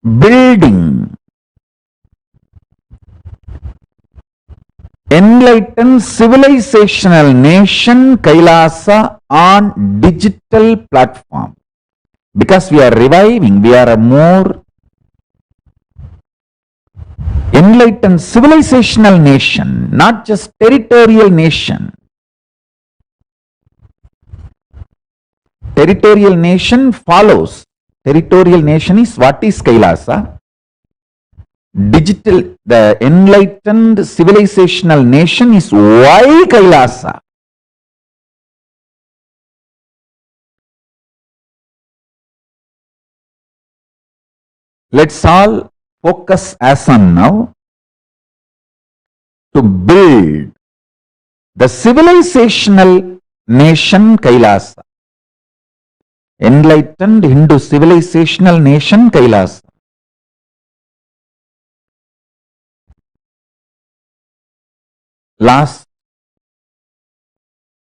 building enlightened civilizational nation Kailasa on digital platform, because we are reviving, we are a more enlightened civilizational nation, not just territorial nation. Territorial nation follows. Territorial nation is what is Kailasa. Digital, the enlightened civilizational nation is why Kailasa. Let's all focus as on now to build the civilizational nation Kailasa. Enlightened Hindu civilizational nation Kailasa. Last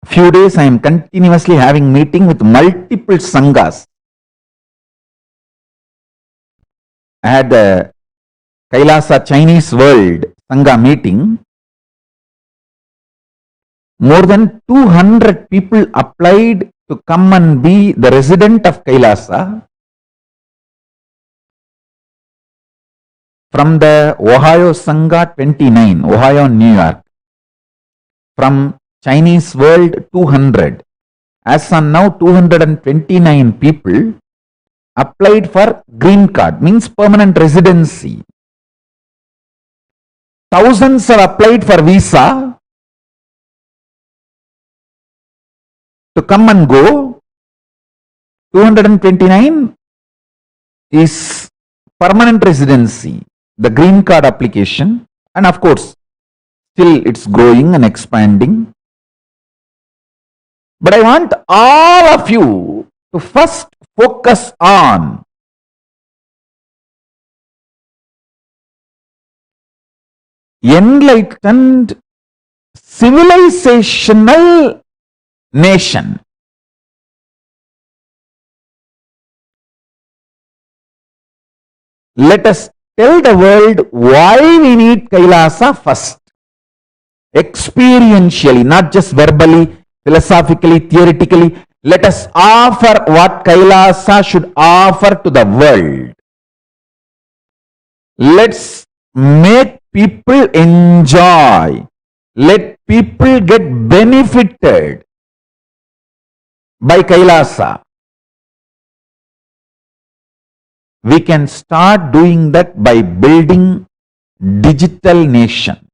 few days I am continuously having meeting with multiple sanghas. I had the Kailasa Chinese World Sangha meeting. More than 200 people applied to come and be the resident of Kailasa. from the Ohio Sangha 29, Ohio, New York, from Chinese world 200. As on now, 229 people applied for green card, means permanent residency. Thousands have applied for visa to come and go. 229 is permanent residency, the green card application, and of course, still it's growing and expanding. But I want all of you to first focus on enlightened civilizational nation. Let us tell the world why we need Kailasa first. Experientially, not just verbally, philosophically, theoretically. Let us offer what Kailasa should offer to the world. Let's make people enjoy. Let people get benefited by Kailasa. We can start doing that by building digital nation.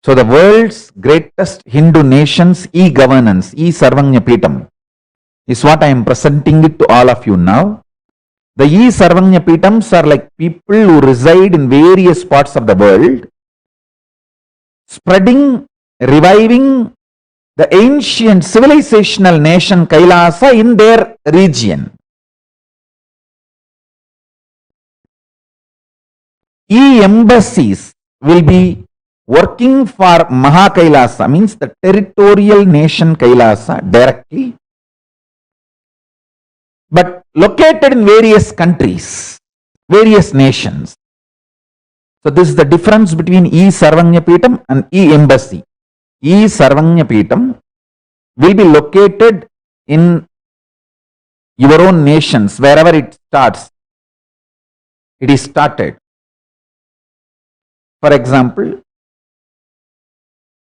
So the world's greatest Hindu nations, e-governance, e-Sarvanya Pitam, is what I am presenting it to all of you now. The e-Sarvanya Pitams are like people who reside in various parts of the world, spreading, reviving the ancient civilizational nation Kailasa in their region. E-embassies will be working for Mahakailasa, means the territorial nation Kailasa directly, but located in various countries, various nations. So this is the difference between E-Sarvanya Pitam and E-Embassy. E-Sarvanya Pitam will be located in your own nations, wherever it starts. It is started. For example,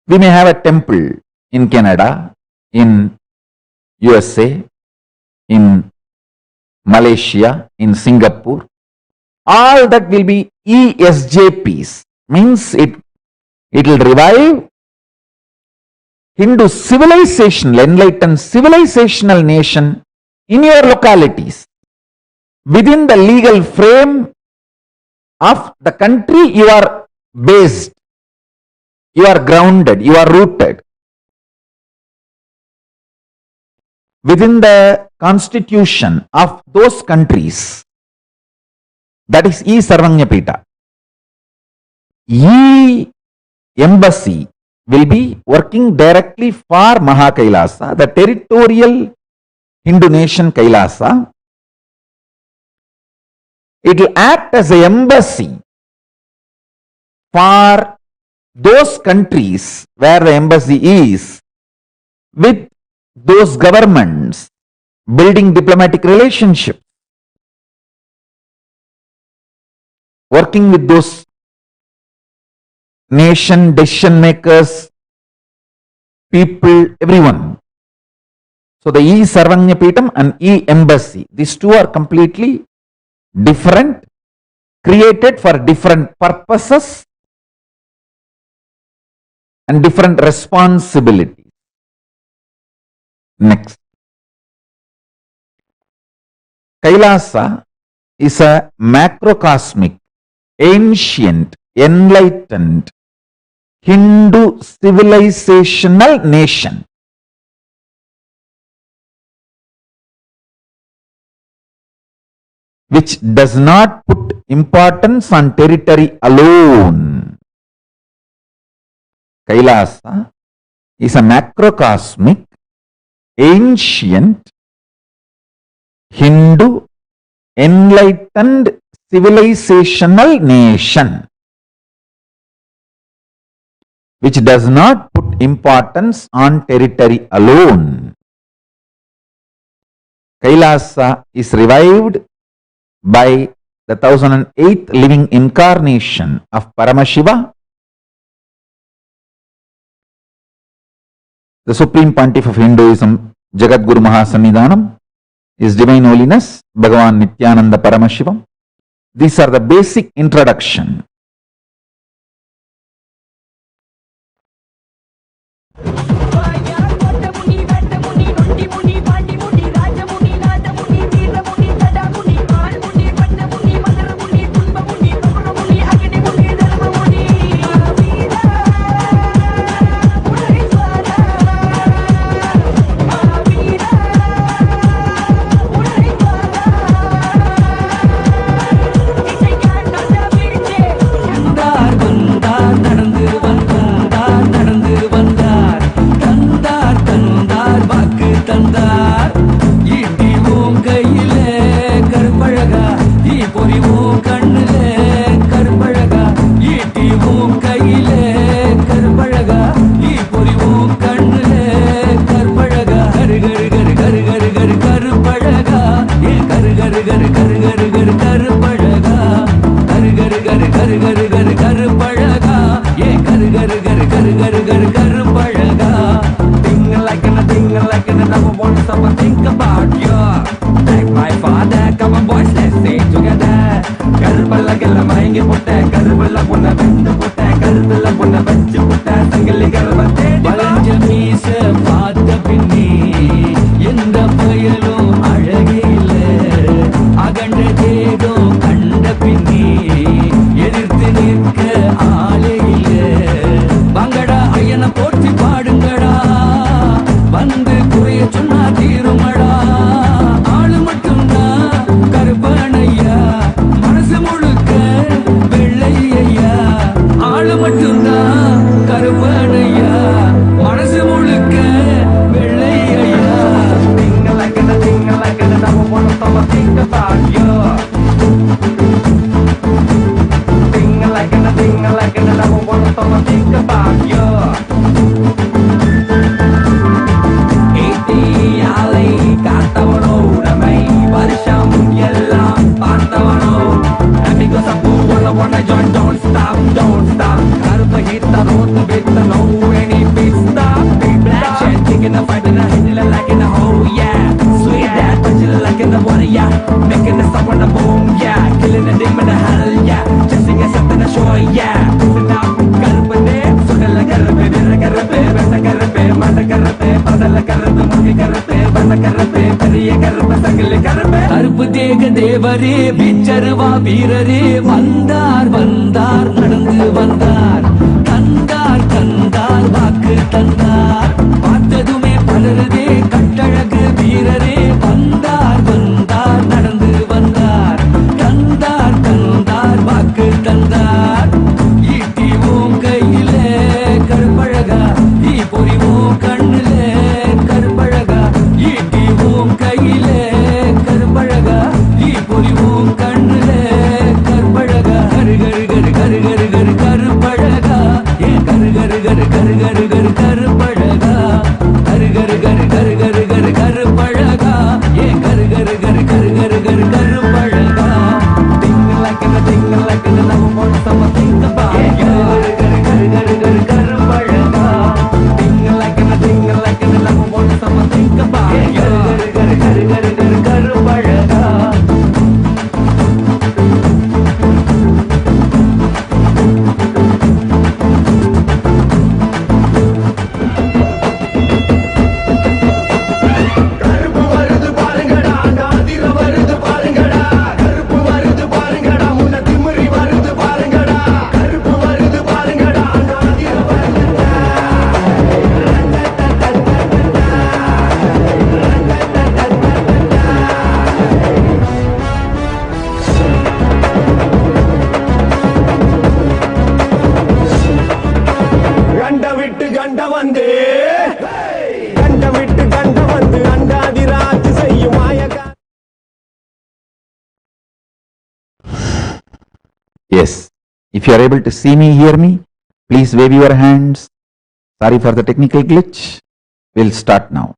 we may have a temple in Canada, in USA, in Malaysia, in Singapore. All that will be ESJPs, means it will revive Hindu civilizational, enlightened civilizational nation in your localities, within the legal frame of the country you are based. You are grounded, you are rooted. Within the constitution of those countries, that is E-Sarvanyapita. E-Embassy will be working directly for Mahakailasa, the territorial Hindu nation Kailasa. It will act as an embassy for those countries where the embassy is, with those governments, building diplomatic relationships, working with those nation decision makers, people, everyone. So the E-Sarvanyapitam and E-Embassy, these two are completely different, created for different purposes and different responsibilities. Next. Kailasa is a macrocosmic, ancient, enlightened Hindu civilizational nation. Which does not put importance on territory alone. Kailasa is a macrocosmic, ancient, Hindu, enlightened civilizational nation, which does not put importance on territory alone. Kailasa is revived by the 1008th living incarnation of Paramashiva, the Supreme Pontiff of Hinduism, Jagatguru Mahasannidhanam, His Divine Holiness, Bhagavan Nithyananda Paramashivam. These are the basic introduction. தேவரே பிச்சருவா வீரரே வந்தார் வந்தார் நடந்து வந்தார் தந்தார் தந்தார் வாக்கு தந்தார் பார்த்ததுமே பலருதே கட்டழகு வீரரே வந்தார் வந்தார் நடந்து வந்தார் தந்தார் தந்தார் வாக்கு தந்தார் ஈட்டிவோம் கையிலே கருப்பழகா ஈ பொறிவோம் கண்ணிலே கருப்பழகா ஈட்டிவோம் கையிலே கருப்பழகா பொறிவோம் கண்ணிலே கருப்பழகா கரு கரு கரு கரு கரு கரு கருப்பழகா ஏ கரு கரு கரு கரு கரு கரு கருப்பழகா கரு கரு கரு கரு கரு கரு கருப்பழகா ஏ கரு கரு கரு கரு கரு கரு கருப்பழகா திங்களக்கன நம்ம போன சம திங்கப்பா கரு கரு கரு கரு கரு கருப்பழகா திங்களக்கன நம்ம போன சம திங்கப்பா கரு கரு கரு கரு கரு கருப்பழகா Yes, if you are able to see me, hear me, please wave your hands. Sorry for the technical glitch. We'll start now.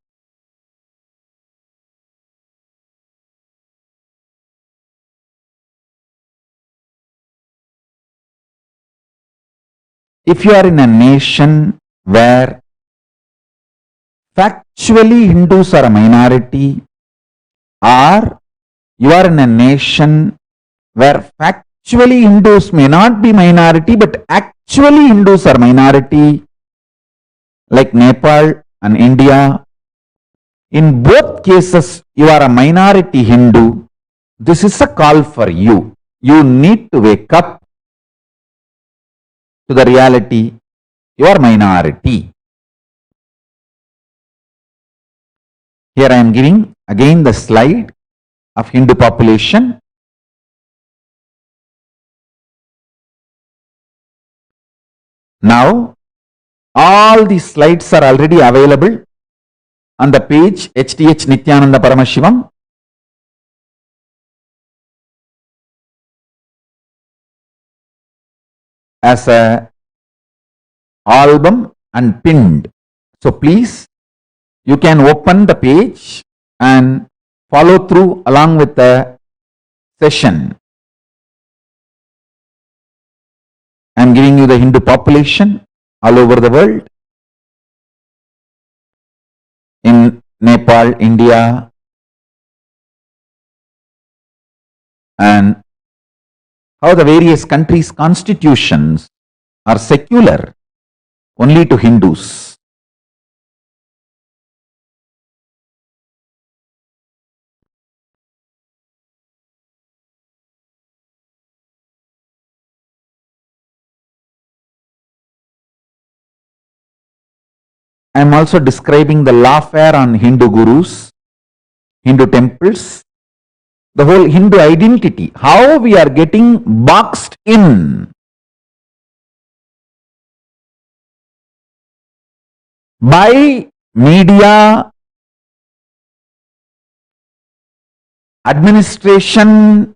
if you are in a nation where factually Hindus are a minority, or you are in a nation where factually Hindus may not be minority, but actually Hindus are minority, like Nepal and India. In both cases, you are a minority Hindu. This is a call for you. You need to wake up to the reality. You are minority. Here I am giving again the slide of Hindu population. Now, all these slides are already available on the page HDH Nithyananda Paramashivam. As a album and pinned. So please, you can open the page and follow through along with the session. I am giving you the Hindu population all over the world. In Nepal, India, and how the various countries' constitutions are secular only to Hindus. I am also describing the lawfare on Hindu gurus, Hindu temples, the whole Hindu identity, how we are getting boxed in by media, administration,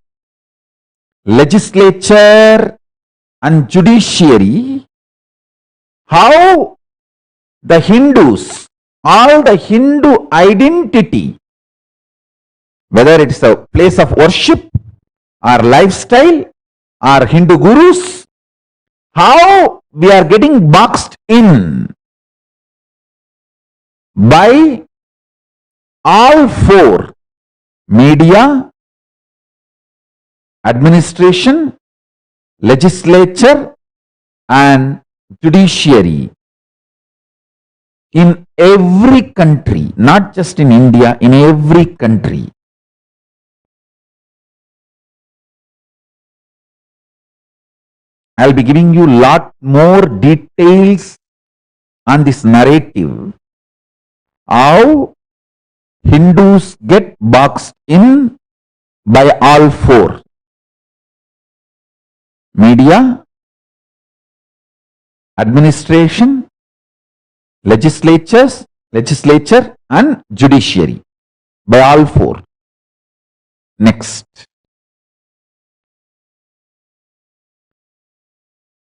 legislature and judiciary, how the Hindus, all the Hindu identity, whether it's a place of worship or lifestyle or Hindu gurus, how we are getting boxed in by all four: media, administration, legislature and judiciary. In every country, not just in India, in every country. I'll be giving you lot more details on this narrative. How Hindus get boxed in by all four: media, administration, legislature and judiciary, by all four. Next.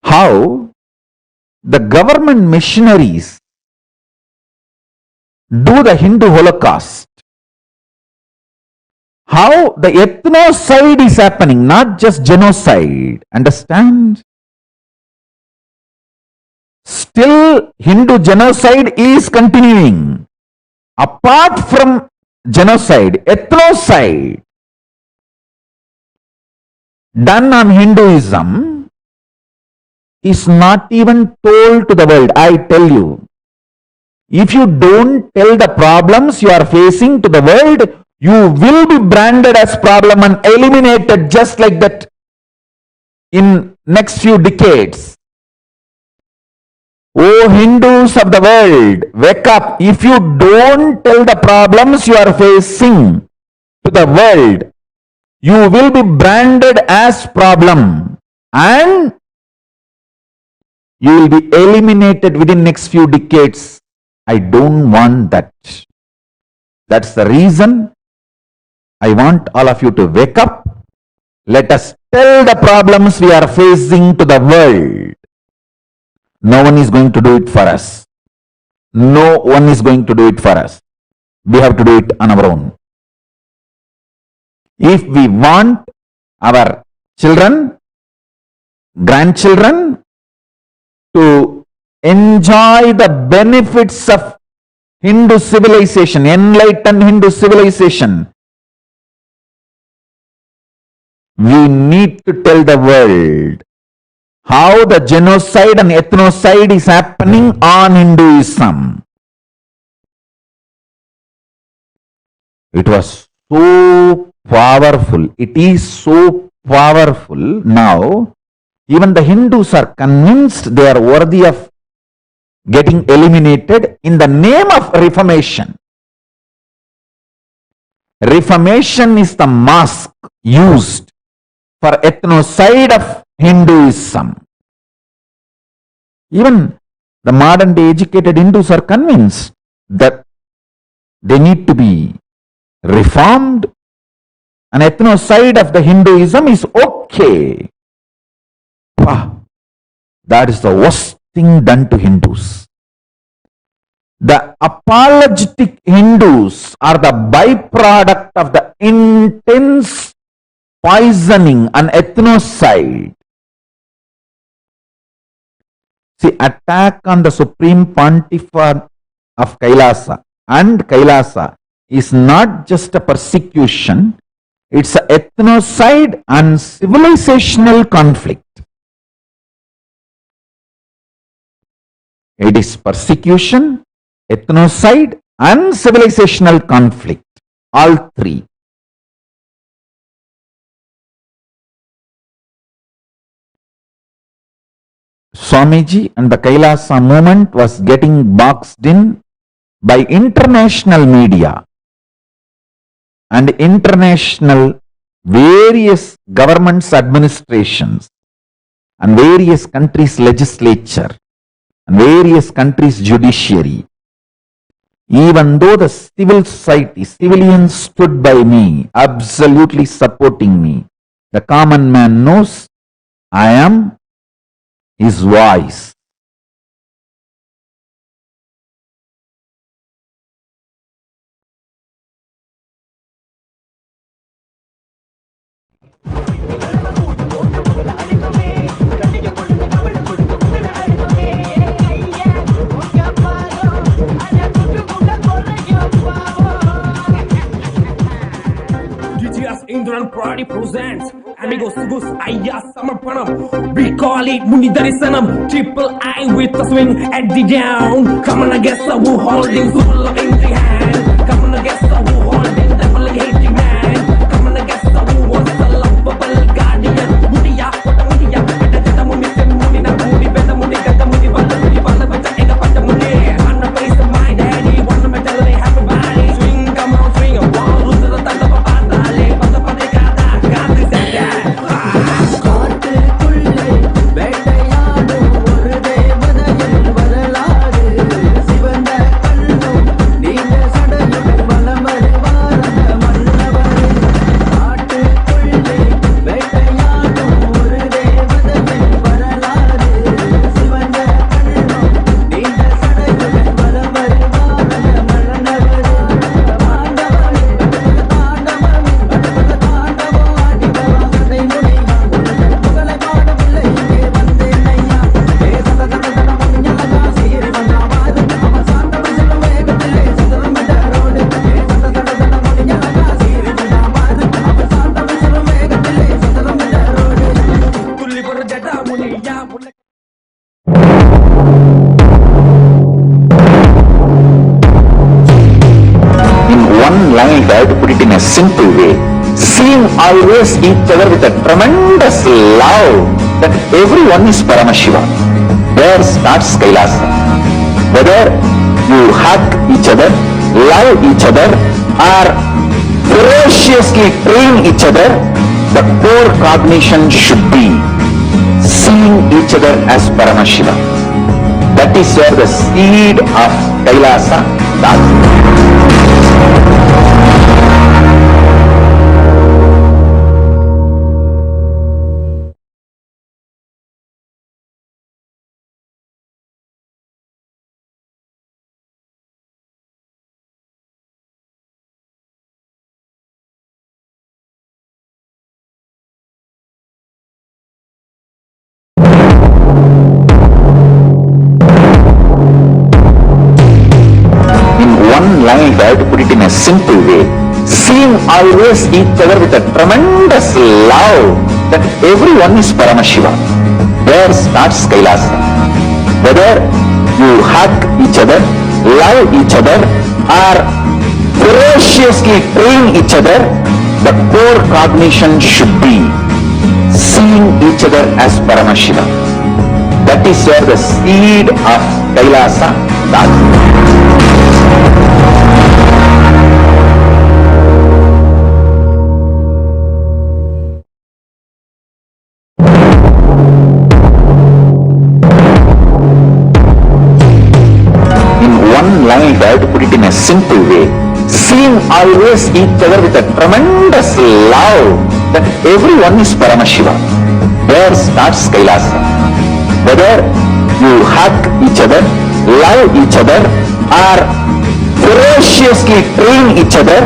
How the government missionaries do the Hindu Holocaust. How the ethnocide is happening, not just genocide. Understand? Still, Hindu genocide is continuing. Apart from genocide, ethnocide done on Hinduism is not even told to the world. I tell you, if you don't tell the problems you are facing to the world, you will be branded as problem and eliminated just like that in next few decades. Oh Hindus of the world, wake up. If you don't tell the problems you are facing to the world, you will be branded as problem and you will be eliminated within next few decades. I don't want that. That's the reason I want all of you to wake up. Let us tell the problems we are facing to the world. No one is going to do it for us. No one is going to do it for us. We have to do it on our own. If we want our children, grandchildren to enjoy the benefits of Hindu civilization, enlightened Hindu civilization, we need to tell the world how the genocide and ethnocide is happening on Hinduism. It was so powerful. It is so powerful now. Even the Hindus are convinced they are worthy of getting eliminated in the name of Reformation. Reformation is the mask used for ethnocide of Hinduism. Even the modern day educated Hindus are convinced that they need to be reformed. An ethnocide of the Hinduism is okay. Wow. That is the worst thing done to Hindus. The apologetic Hindus are the byproduct of the intense poisoning and ethnocide. See, attack on the Supreme Pontiff of KAILASA and KAILASA is not just a persecution, it's an ethnocide and civilizational conflict. It is persecution, ethnocide and civilizational conflict. All three. Swamiji and the Kailasa movement was getting boxed in by international media and international various governments, administrations and various countries' legislature and various countries' judiciary. Even though the civil society, civilians stood by me, absolutely supporting me, the common man knows I am his voice. Indran Pradi presents Amigos Gus Ayya Samarpanam. We call it Muni Darisanam. Triple I with a swing at the down. Come on, I guess who holding soul in the hand. Come on, I guess who holding devil hating man. Come on, I guess who was the lovable guardian. Mudiya, what a mudiya, better muni than muni na muni, better muni, get the muni, bala, better egg up at the muni. Wanna place of my daddy, wanna metal, they have a body. Swing, come on, swing, a wall, lose the thunder of a simple way, seeing always each other with a tremendous love that everyone is Paramashiva. There starts Kailasa. Whether you hug each other, love each other, or ferociously train each other, the core cognition should be seeing each other as Paramashiva. That is where the seed of Kailasa starts. like that, to put it in a simple way, seeing always each other with a tremendous love that everyone is Paramashiva. There starts Kailasa. Whether you hug each other, love each other, or ferociously train each other, the core cognition should be seeing each other as Paramashiva. That is where the seed of Kailasa starts. Line there, to put it in a simple way, seeing always each other with a tremendous love that everyone is Paramashiva. There starts Kailasa. Whether you hug each other, love each other, or ferociously train each other,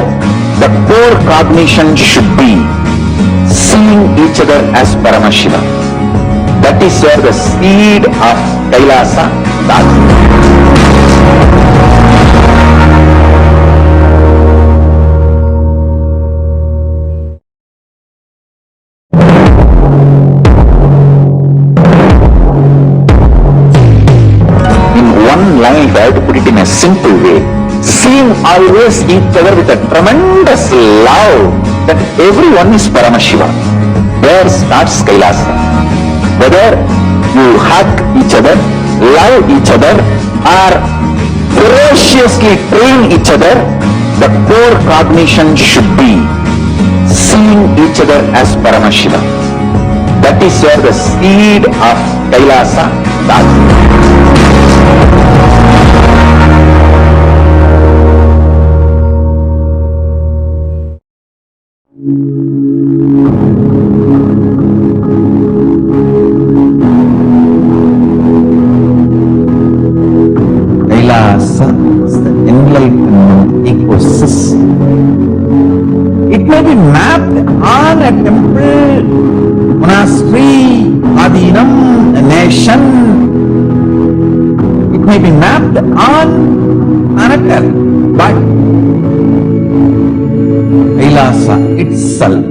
the core cognition should be seeing each other as Paramashiva. That is where the seed of Kailasa starts. Line there, to put it in a simple way, seeing always each other with a tremendous love that everyone is Paramashiva. There starts Kailasa. Whether you hug each other, love each other, or ferociously train each other, the core cognition should be seeing each other as Paramashiva. That is where the seed of Kailasa starts. Kailasa is the enlightenment ecosystem. It may be mapped on a temple, monastery, adinam, a nation. It may be mapped on planetary, but Kailasa itself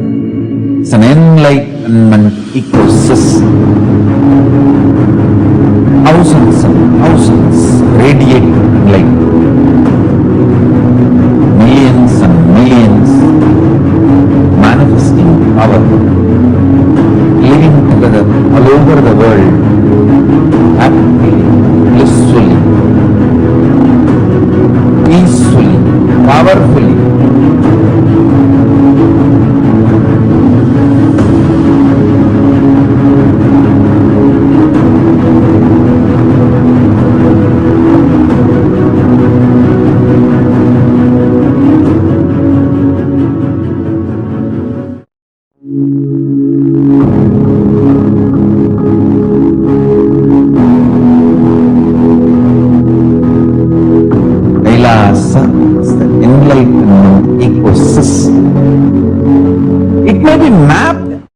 is an enlightenment ecosystem. Thousands and thousands radiating light. Millions and millions manifesting power. Living together all over the world. Happily, blissfully, peacefully, powerfully. Kailasa is the enlightenment ecosystem. It may be mapped.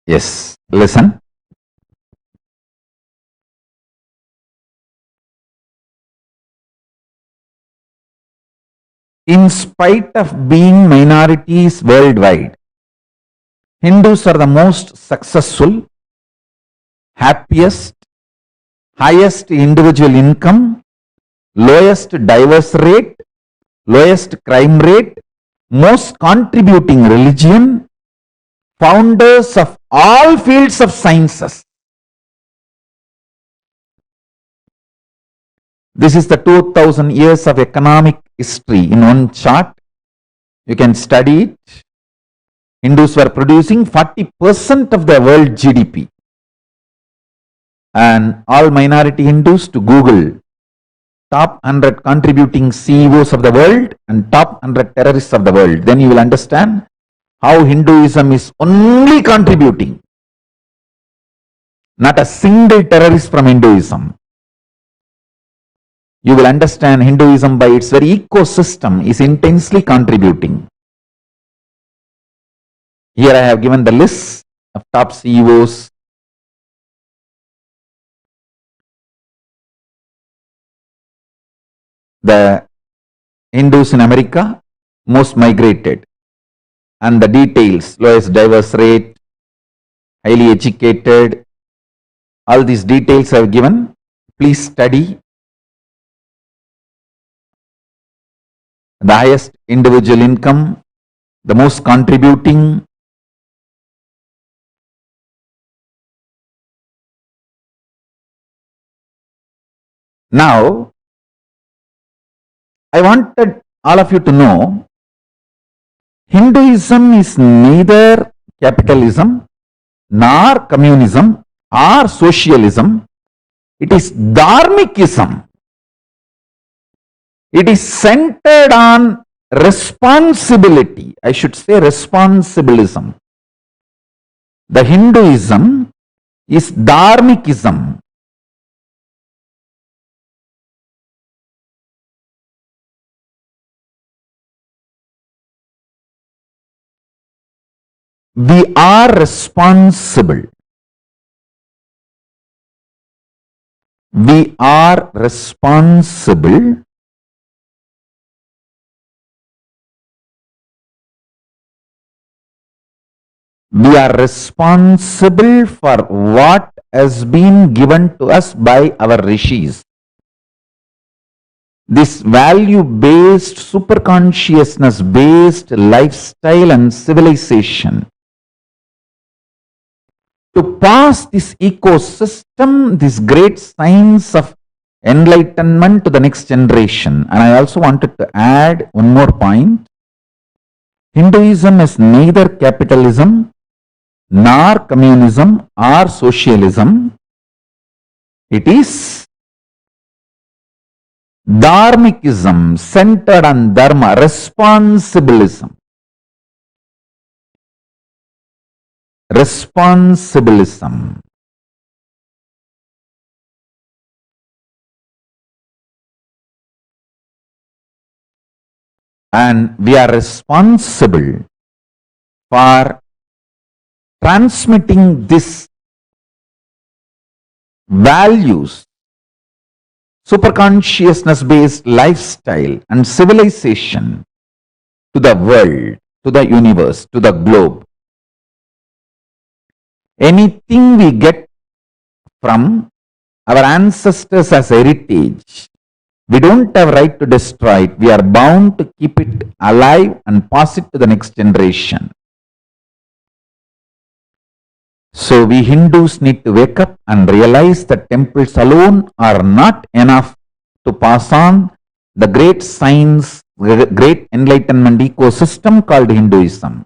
Yes, listen. In spite of being minorities worldwide, Hindus are the most successful, happiest, highest individual income, lowest divorce rate, lowest crime rate, most contributing religion, founders of all fields of sciences. This is the 2000 years of economic history in one chart. You can study it. Hindus were producing 40% of the world GDP. And all minority Hindus to Google top 100 contributing CEOs of the world and top 100 terrorists of the world. Then you will understand how Hinduism is only contributing. Not a single terrorist from Hinduism. You will understand Hinduism by its very ecosystem is intensely contributing. Here I have given the list of top CEOs. the Hindus in America, most migrated, and the details, lowest divorce rate, highly educated, all these details I have given. Please study. The highest individual income, the most contributing. Now, I wanted all of you to know, Hinduism is neither capitalism, nor communism, or socialism. It is dharmikism. It is centered on responsibility. I should say responsibilism. The Hinduism is dharmikism. We are responsible. We are responsible We are responsible for what has been given to us by our rishis. This value-based, superconsciousness-based lifestyle and civilization. To pass this ecosystem, this great science of enlightenment to the next generation. And I also wanted to add one more point. Hinduism is neither capitalism, nor communism, or socialism. It is dharmikism, centered on dharma, responsibilism. Responsibilism. And we are responsible for transmitting this values, superconsciousness-based lifestyle and civilization to the world, to the universe, to the globe. Anything we get from our ancestors as heritage, we don't have right to destroy it. We are bound to keep it alive and pass it to the next generation. So we Hindus need to wake up and realize that temples alone are not enough to pass on the great science, great enlightenment ecosystem called Hinduism.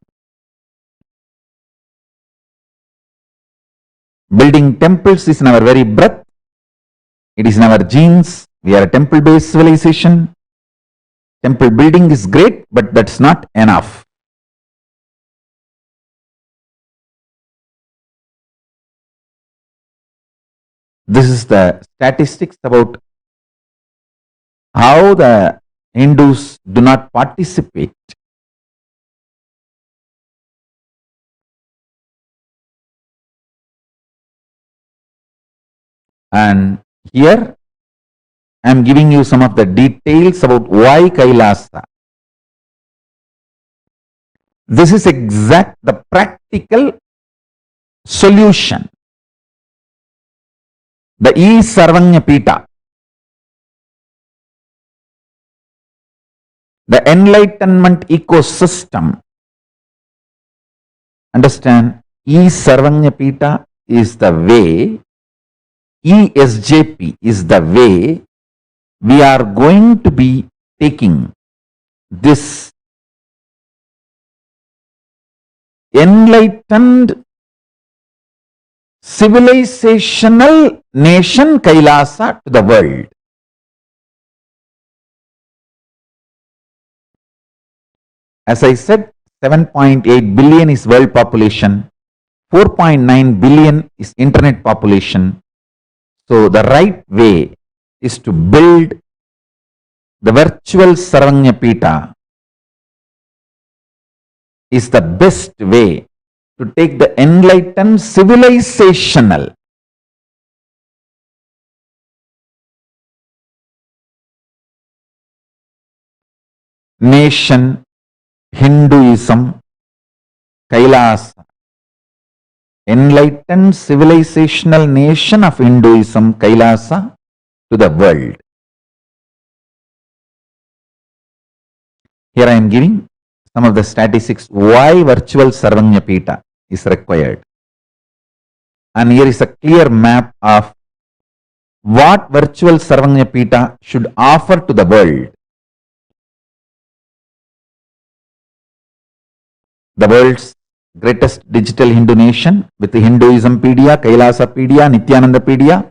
Building temples is in our very breath. It is in our genes. We are a temple-based civilization. Temple building is great, but that's not enough. This is the statistics about how the Hindus do not participate. And here I am giving you some of the details about why Kailasa. This is the practical solution. The Sarvanya Pita, the enlightenment ecosystem. Understand, Sarvanya Pita is the way, ESJP is the way we are going to be taking this enlightened civilizational nation Kailasa to the world. As I said, 7.8 billion is world population, 4.9 billion is internet population. So the right way is to build the virtual Sarvanya Pita is the best way to take the enlightened civilizational nation, Hinduism, KAILASA. Enlightened civilizational nation of Hinduism, KAILASA, to the world. Here I am giving some of the statistics why virtual Sarvanyapita is required. And here is a clear map of what virtual Sarvanyapita should offer to the world. The world's greatest digital Hindu nation with the Hinduismpedia, Kailasapedia, Nithyanandapedia,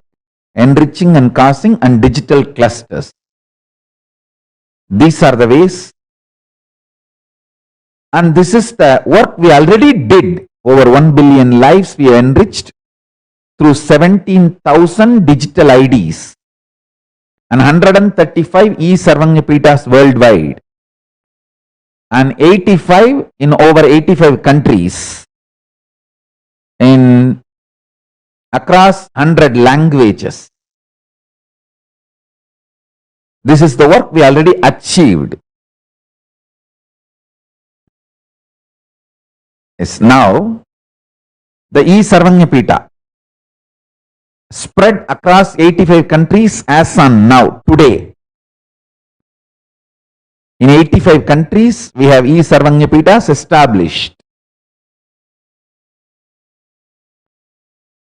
enriching and causing and digital clusters. These are the ways, and this is the work we already did. Over 1 billion lives we enriched through 17,000 digital IDs and 135 e-Sarvanyapitas worldwide and 85 in over 85 countries in across 100 languages. This is the work we already achieved. Yes, now the e-Sarvanyapita spread across 85 countries as on now, today. In 85 countries, we have e-Sarvanyapitas established.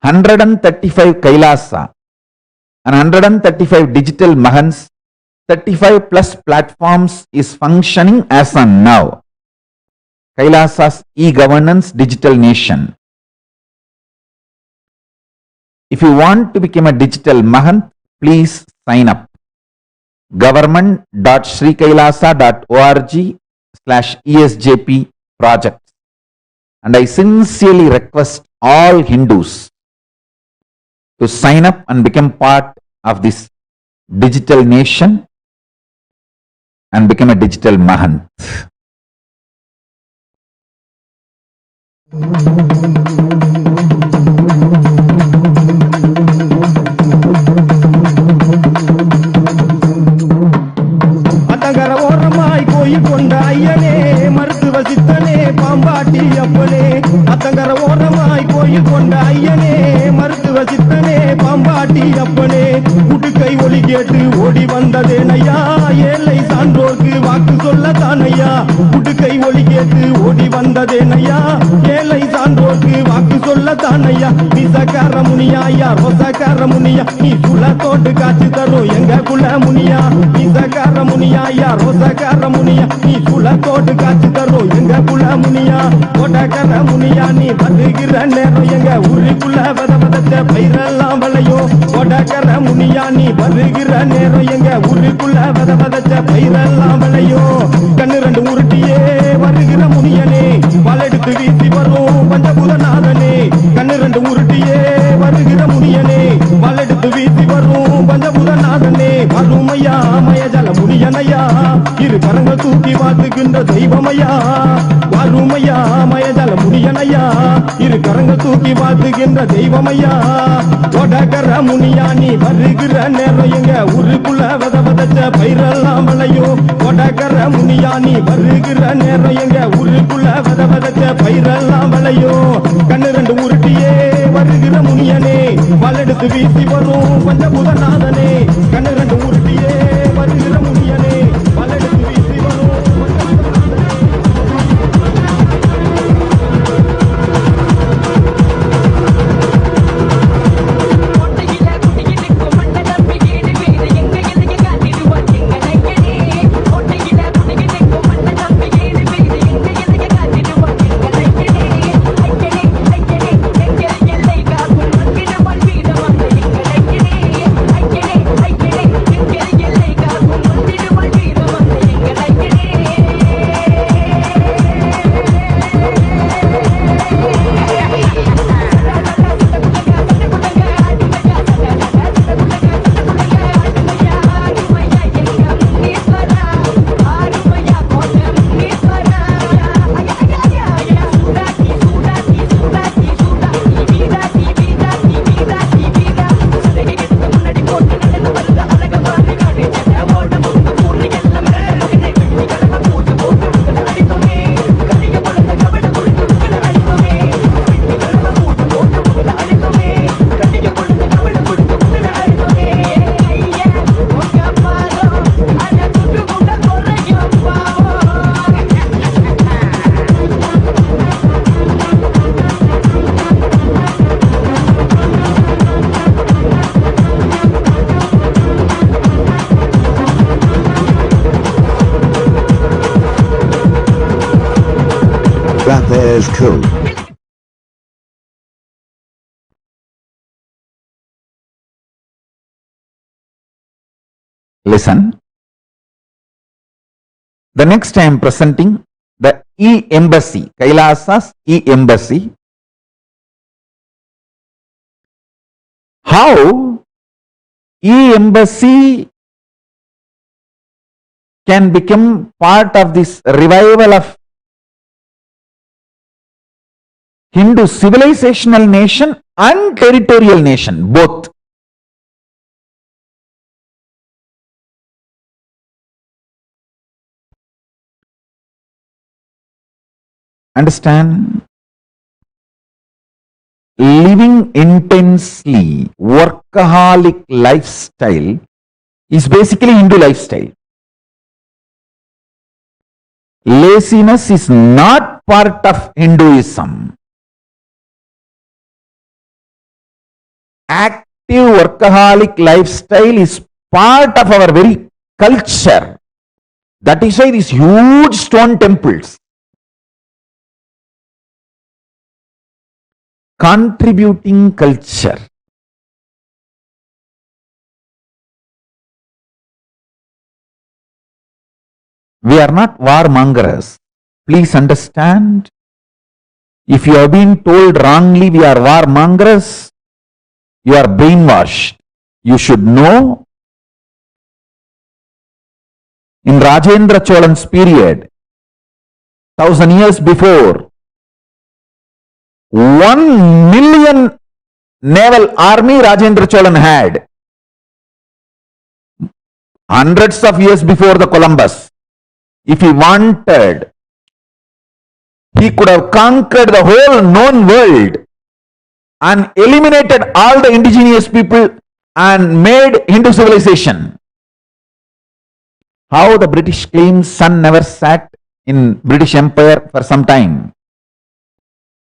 135 Kailasa and 135 digital Mahans, 35 plus platforms is functioning as on now. Kailasa's e-governance digital nation. If you want to become a digital Mahant, please sign up. government.srikailasa.org/ESJP projects. And I sincerely request all Hindus to sign up and become part of this digital nation and become a digital Mahant. கோயில் கொண்ட ஐயனே மருத்துவ சித்தனே பாம்பாட்டி அப்பனே அத்தங்கர ஓரமாய் கோயில் கொண்ட ஐயனே மருத்துவ சித்தனே பாம்பாட்டி அப்பனே உடுக்கை ஒலி கேட்டு ஓடி வந்ததேனையா ஏழை சான்றோர்க்கு வாக்கு சொல்ல தானையா உடுக்கை ஒலி கேட்டு ஓடி வந்ததேனையா ஏழை சான்றோர்க்கு வாக்கு சொல்ல தானையா நிசக்கார முனியா ஐயா ரோசக்கார முனியா நீ குலத்தோட்டு காட்சி தரும் எங்க குல முனியா நிசக்கார முனியா ஐயா ரோசக்கார முனியா நீ குலத்தோட்டு காட்சி தரும் எங்க குல முனியா கோட்டக்கார முனியா நீ வருகிற நேரம் எங்க ஊருக்குள்ள வதவதச்ச பயிரெல்லாம் விளையும் கோட்டக்கார முனியா நீ வருகிற நேரம் எங்க ஊருக்குள்ள வதவதச்ச பயிரெல்லாம் விளையும் கண்ணு ரெண்டு உருட்டியே வருகிற முனியனே வலெடுத்து வீசி வரும் பஞ்சபூதநாதனே கண்ணு ரெண்டு உருட்டியே வருகிற முனியனே வலெடுத்து வீசி வரும் பஞ்சபூதநாதனே வறுமையா மயஜல முனியனையா இரு கரங்கள் தூக்கி வாழ்த்துகின்ற தெய்வமையா வறுமையா மயஜல முனியனையா இரு கரங்கள் தூக்கி வாழ்த்துகின்ற தெய்வமையா கொடகர முனியா நீ வருகிற நேரம் எங்க ஊருக்குள்ள வதவதச்ச பயிரெல்லாம் விளையும் கொடகர முனியா நீ வருகிற நேரம் எங்க ஊருக்குள்ள வதவதச்ச பயிரெல்லாம் விளையும் கண்ணு ரெண்டு உருட்டியே வருகிற முனியனே வலெடுத்து வீசி வரும் பஞ்சபூதநாதனே கண்ணு ரெண்டு உருட்டியே வருகிற முனியனே வலெடுத்து வீசி வரும் true. Listen. The next I am presenting the E-Embassy, Kailasa's E-Embassy. How E-Embassy can become part of this revival of Hindu civilizational nation and territorial nation, both. Understand? Living intensely, workaholic lifestyle is basically Hindu lifestyle. Laziness is not part of Hinduism. Active workaholic lifestyle is part of our very culture. That is why these huge stone temples. Contributing culture. We are not warmongers. Please understand. If you have been told wrongly we are warmongers, you are brainwashed. You should know. In Rajendra Cholan's period, 1000 years before, 1 million naval army Rajendra Cholan had. Hundreds of years before the Columbus. If he wanted, he could have conquered the whole known world and eliminated all the indigenous people and made Hindu civilization. How the British claims sun never set in British Empire for some time.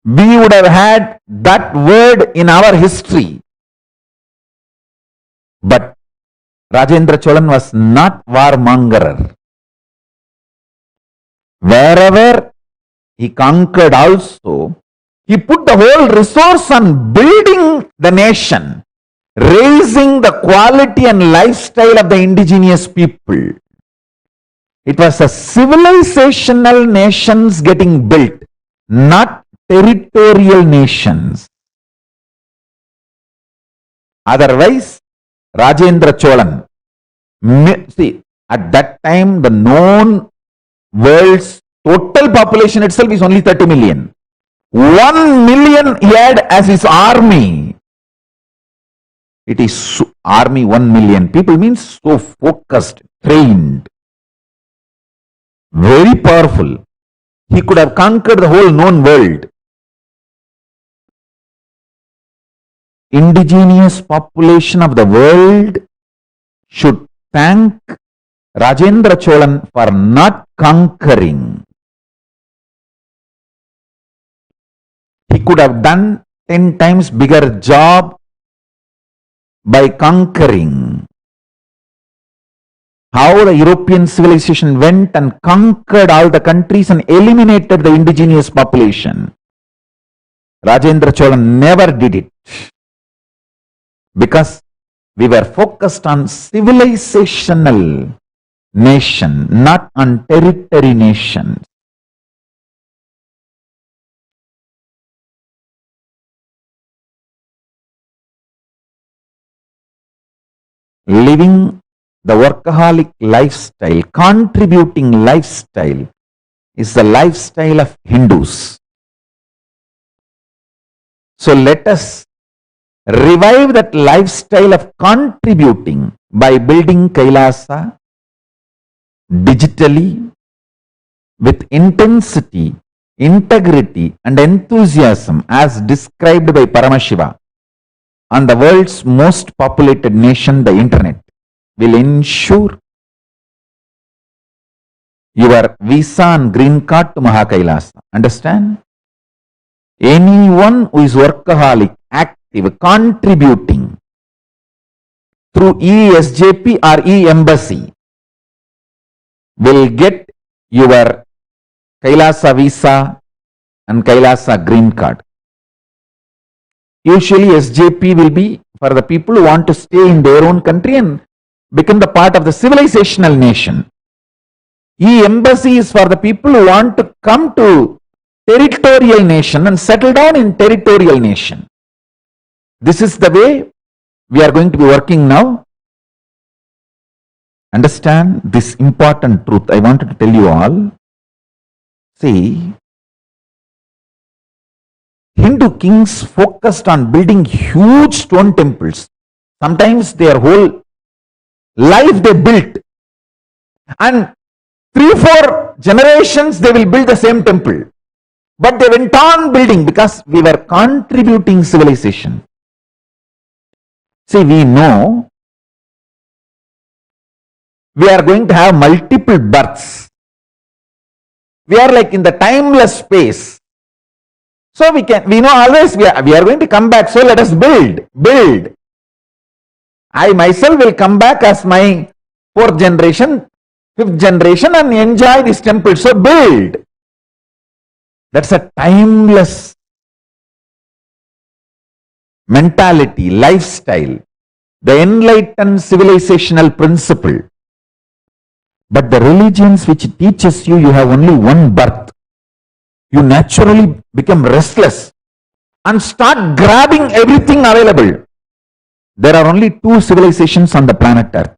We would have had that word in our history. But Rajendra Cholan was not warmonger. Wherever he conquered also, he put the whole resource on building the nation, raising the quality and lifestyle of the indigenous people. It was a civilizational nations getting built, not territorial nations. Otherwise, Rajendra Cholan, see, at that time the known world's total population itself is only 30 million. 1 million he had as his army. It is army 1 million. People means so focused, trained, very powerful. He could have conquered the whole known world. Indigenous population of the world should thank Rajendra Cholan for not conquering. He could have done 10 times bigger job by conquering. How the European civilization went and conquered all the countries and eliminated the indigenous population. Rajendra Cholan never did it. Because we were focused on civilizational nation, not on territory nations. Living the workaholic lifestyle, contributing lifestyle, is the lifestyle of Hindus. So let us revive that lifestyle of contributing by building Kailasa digitally with intensity, integrity and enthusiasm as described by Paramashiva on the world's most populated nation, the internet, will ensure your visa and green card to Mahakailasa. Understand? Anyone who is workaholic, active, contributing through ESJP or E-Embassy will get your Kailasa visa and Kailasa green card. Usually SJP will be for the people who want to stay in their own country and become the part of the civilizational nation. E-embassy is for the people who want to come to territorial nation and settle down in territorial nation. This is the way we are going to be working now. Understand this important truth. I wanted to tell you all. See, Hindu kings focused on building huge stone temples. Sometimes their whole life they built. And 3-4 generations they will build the same temple. But they went on building because we were contributing civilization. See, we know we are going to have multiple births. We are like in the timeless space. So we know always we are going to come back. So let us build. I myself will come back as my 4th generation, 5th generation and enjoy this temple. So build. That's a timeless mentality, lifestyle, the enlightened civilizational principle. But the religions which teaches you have only one birth, you naturally become restless and start grabbing everything available. There are only 2 civilizations on the planet Earth.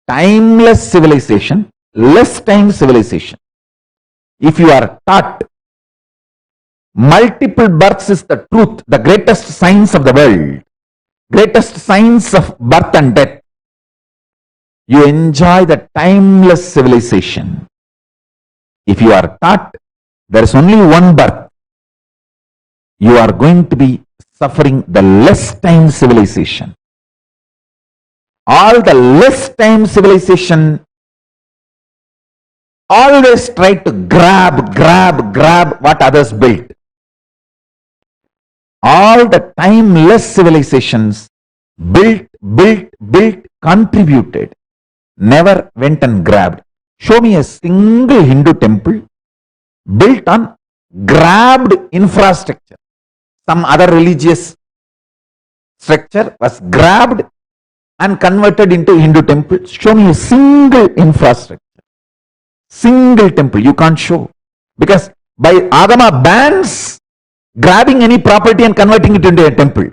Timeless civilization, less time civilization. If you are taught multiple births is the truth, the greatest science of the world, greatest science of birth and death, you enjoy the timeless civilization. If you are taught there is only one birth, you are going to be suffering the less time civilization. All the less time civilization always try to grab what others built. All the timeless civilizations built, contributed, never went and grabbed. Show me a single Hindu temple built on grabbed infrastructure. Some other religious structure was grabbed and converted into Hindu temple. Show me a single infrastructure. Single temple, you can't show. Because by Agama bans grabbing any property and converting it into a temple.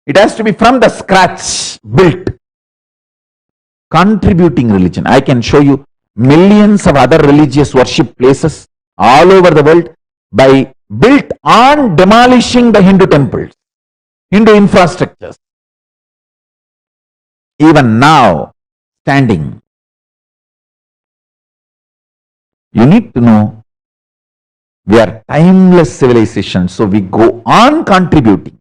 It has to be from the scratch, built. Contributing religion. I can show you millions of other religious worship places all over the world by built on demolishing the Hindu temples, Hindu infrastructures. Even now, standing. You need to know we are timeless civilization, so we go on contributing.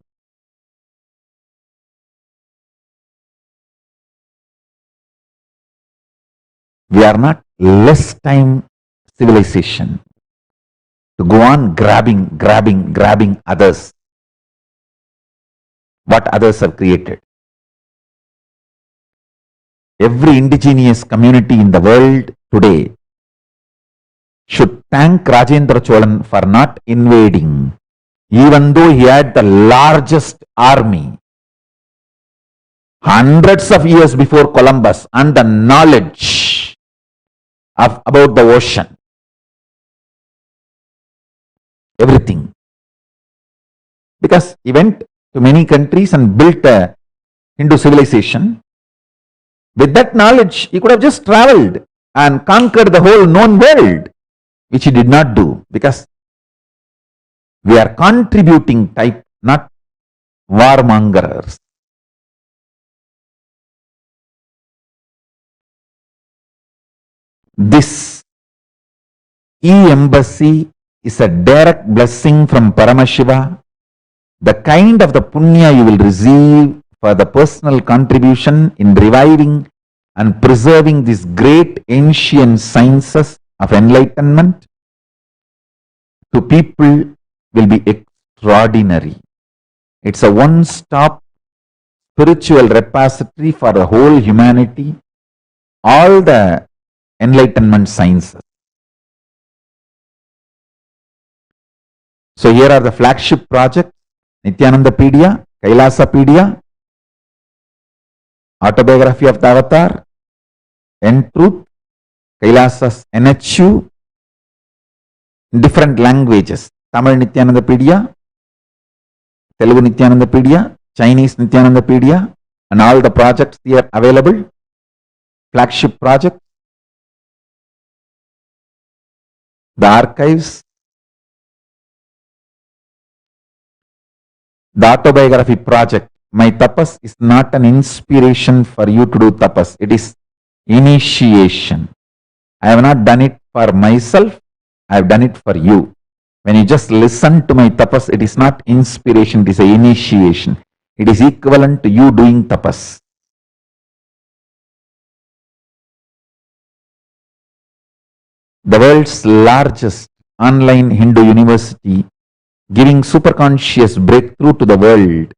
We are not less time civilization to go on grabbing others, what others have created. Every indigenous community in the world today should thank Rajendra Cholan for not invading, even though he had the largest army hundreds of years before Columbus and the knowledge about the ocean. Everything. Because he went to many countries and built a Hindu civilization. With that knowledge, he could have just traveled and conquered the whole known world, which he did not do, because we are contributing type, not warmongers. This e-embassy is a direct blessing from Paramashiva, the kind of the punya you will receive for the personal contribution in reviving and preserving these great ancient sciences of enlightenment to people will be extraordinary. It's a one-stop spiritual repository for the whole humanity, all the enlightenment sciences. So here are the flagship projects: Nithyanandapedia, Kailasapedia, Autobiography of the Avatar, Truth, Kailasa's NHU, in different languages: Tamil Nithyanandapedia, Telugu Nithyanandapedia, Chinese Nithyanandapedia, and all the projects here available. Flagship project, the archives, the autobiography project. My tapas is not an inspiration for you to do tapas. It is initiation. I have not done it for myself. I have done it for you. When you just listen to my tapas, it is not inspiration. It is an initiation. It is equivalent to you doing tapas. The world's largest online Hindu university, giving superconscious breakthrough to the world,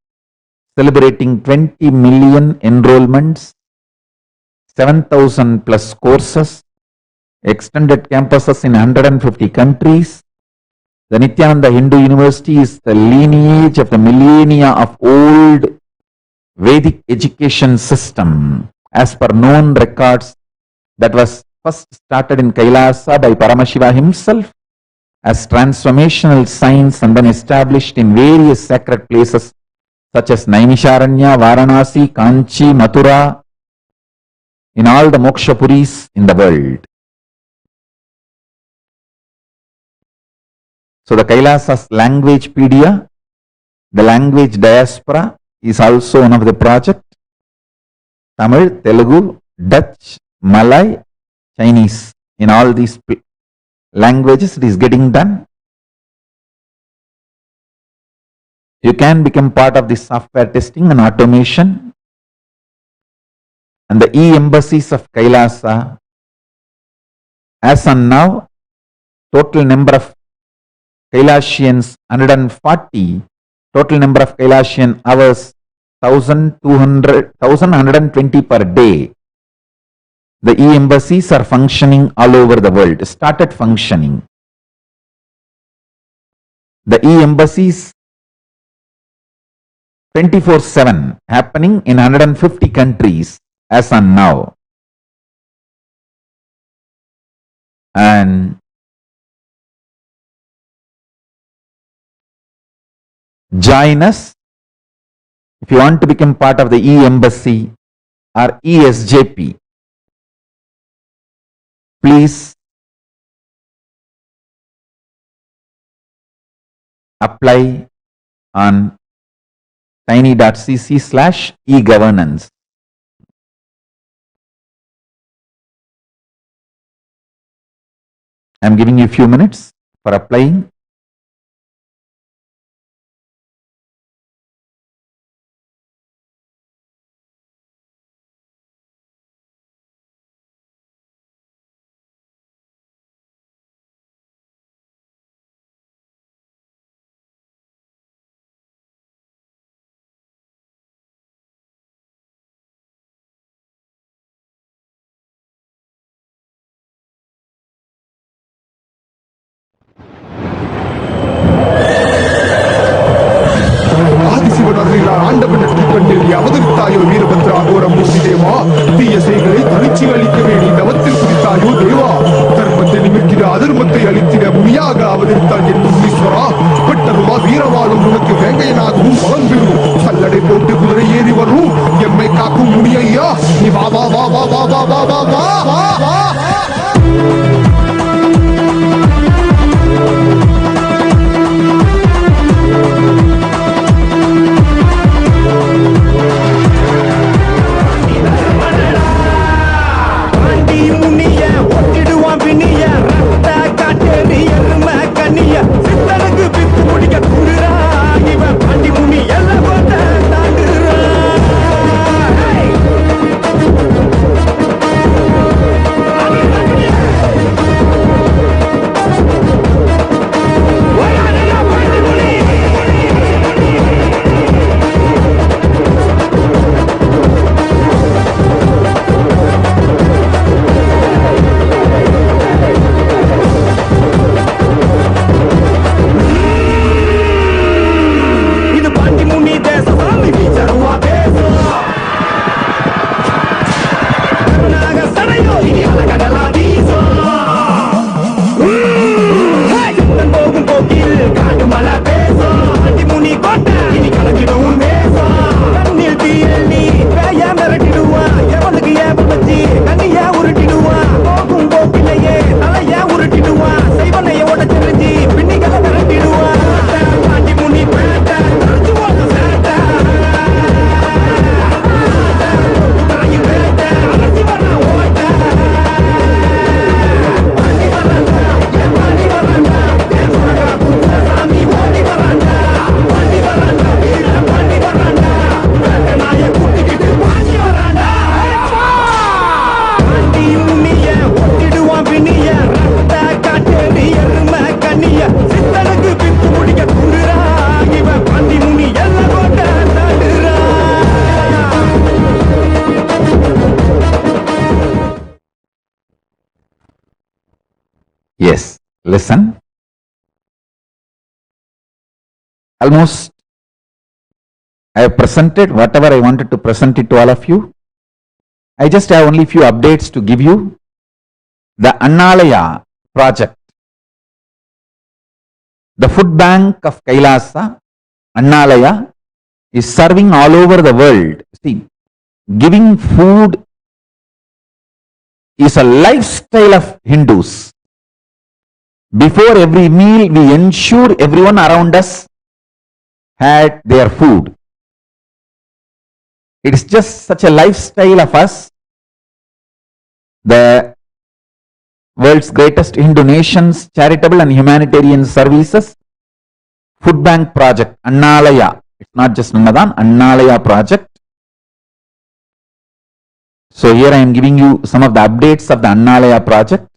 celebrating 20 million enrollments, 7,000 plus courses, extended campuses in 150 countries. The Nithyananda Hindu University is the lineage of the millennia of old Vedic education system. As per known records, that was first started in Kailasa by Paramashiva himself as transformational science, and then established in various sacred places such as Naimisharanya, Varanasi, Kanchi, Mathura, in all the mokshapuris in the world. So the Kailasa's Languagepedia, the language diaspora, is also one of the project. Tamil, Telugu, Dutch, Malay, Chinese, in all these languages it is getting done. You can become part of the software testing and automation. And the e-embassies of Kailasa, as on now, total number of Kailasians 140, total number of Kailasian hours 1,120 per day. The e-embassies are functioning all over the world, started functioning. The e-embassies 24/7 happening in 150 countries as on now. And join us if you want to become part of the e-embassy or ESJP. Please apply on tiny.cc/e-governance. I am giving you a few minutes for applying. அவதரித்தாயோ Veerabhadra அகோர மூர்த்தி தேவா, தீய செய்களை தனிச்சு அளிக்கவே நீ தவத்தில் குறித்தாயோ தேவா, தர்மத்தை நிமித்திட அதர்மத்தை அளித்திட முனியாக அவதரித்தாய் என் முனீஸ்வரா, பெட்டருவா வீரவாளும் உனக்கு வேங்கையனாகவும் பலம் பெறும், சல்லடை போட்டு குதிரை ஏறி வரும் எம்மை காக்கும் முனியையா, நீ வா வா வா வா வா வா வா வா வா வா வா. Yes, listen. Almost I have presented whatever I wanted to present it to all of you. I just have only few updates to give you. The Annalaya project, the food bank of Kailasa, Annalaya, is serving all over the world. See, giving food is a lifestyle of Hindus. Before every meal, we ensure everyone around us had their food. It is just such a lifestyle of us. The world's greatest Hindu nations, charitable and humanitarian services, food bank project, Annalaya. It's not just Annadan, Annalaya project. So here I am giving you some of the updates of the Annalaya project.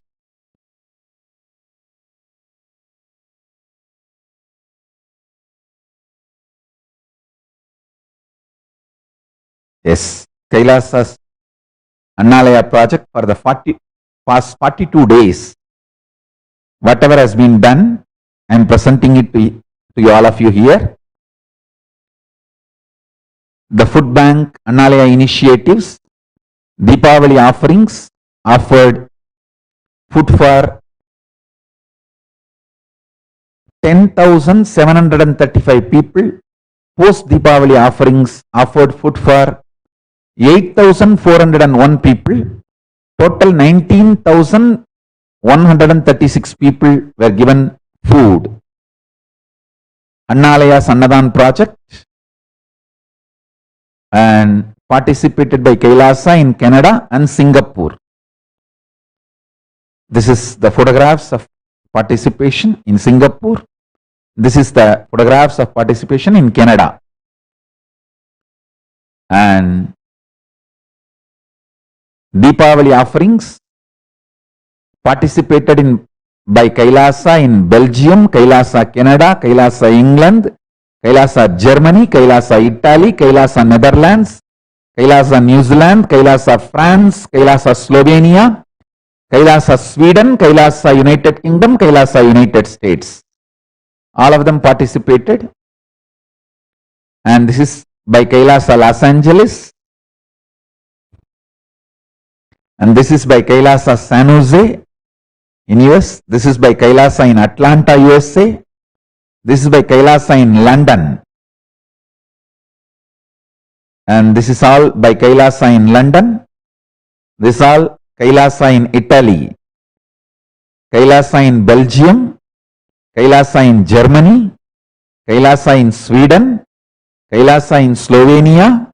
Yes, Kailasa's Annalaya project for the past 42 days. Whatever has been done, I am presenting it to all of you here. The food bank Annalaya initiatives, Deepavali offerings, offered food for 10,735 people. Post Deepavali offerings offered food for 8,401 people. Total 19,136 people were given food. Annalaya Sannadan project and participated by Kailasa in Canada and Singapore. This is the photographs of participation in Singapore. This is the photographs of participation in Canada. And Deepavali offerings participated in by Kailasa in Belgium, Kailasa Canada, Kailasa England, Kailasa Germany, Kailasa Italy, Kailasa Netherlands, Kailasa New Zealand, Kailasa France, Kailasa Slovenia, Kailasa Sweden, Kailasa United Kingdom, Kailasa United States. All of them participated. And this is by Kailasa Los Angeles. And this is by Kailasa San Jose in US. This is by Kailasa in Atlanta, USA. This is by Kailasa in London. And this is all by Kailasa in London. This is all Kailasa in Italy. Kailasa in Belgium. Kailasa in Germany. Kailasa in Sweden. Kailasa in Slovenia.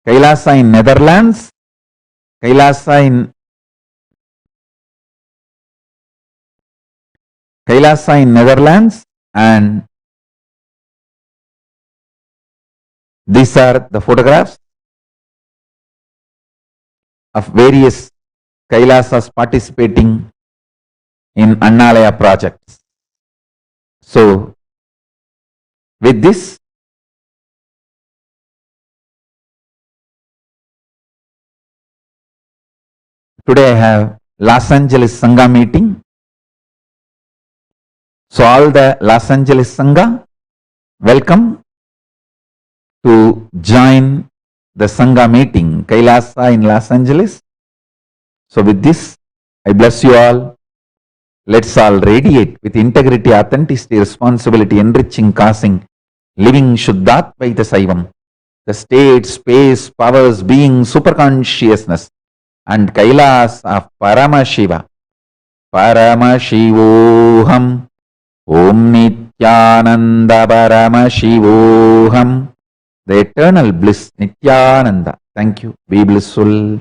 Kailasa in Netherlands. Kailasa in Netherlands, and these are the photographs of various Kailasas participating in Annalaya projects. So, with this, today I have Los Angeles Sangha meeting. So all the Los Angeles Sangha, welcome to join the Sangha meeting, Kailasa in Los Angeles. So with this, I bless you all. Let's all radiate with integrity, authenticity, responsibility, enriching, causing, living Shuddhatvaita Saivam, the state, space, powers, being, superconsciousness, and Kailasa of Paramashiva. Paramashivoham. Om Nithyananda Paramashivoham. The eternal bliss, Nithyananda. Thank you. Be blissful.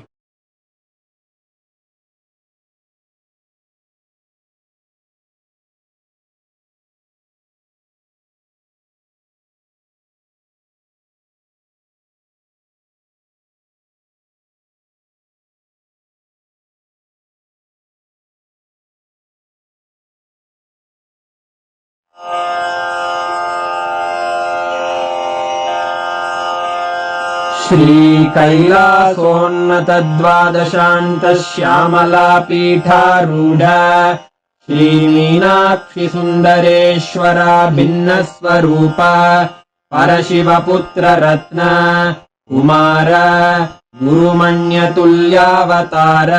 श्रीकैलासोन्नतद्वादशान्तश्यामला पीठारूढ श्रीमीनाक्षि सुन्दरेश्वरा भिन्नस्वरूप परशिवपुत्र रत्न कुमार गुरुमण्यतुल्यावतार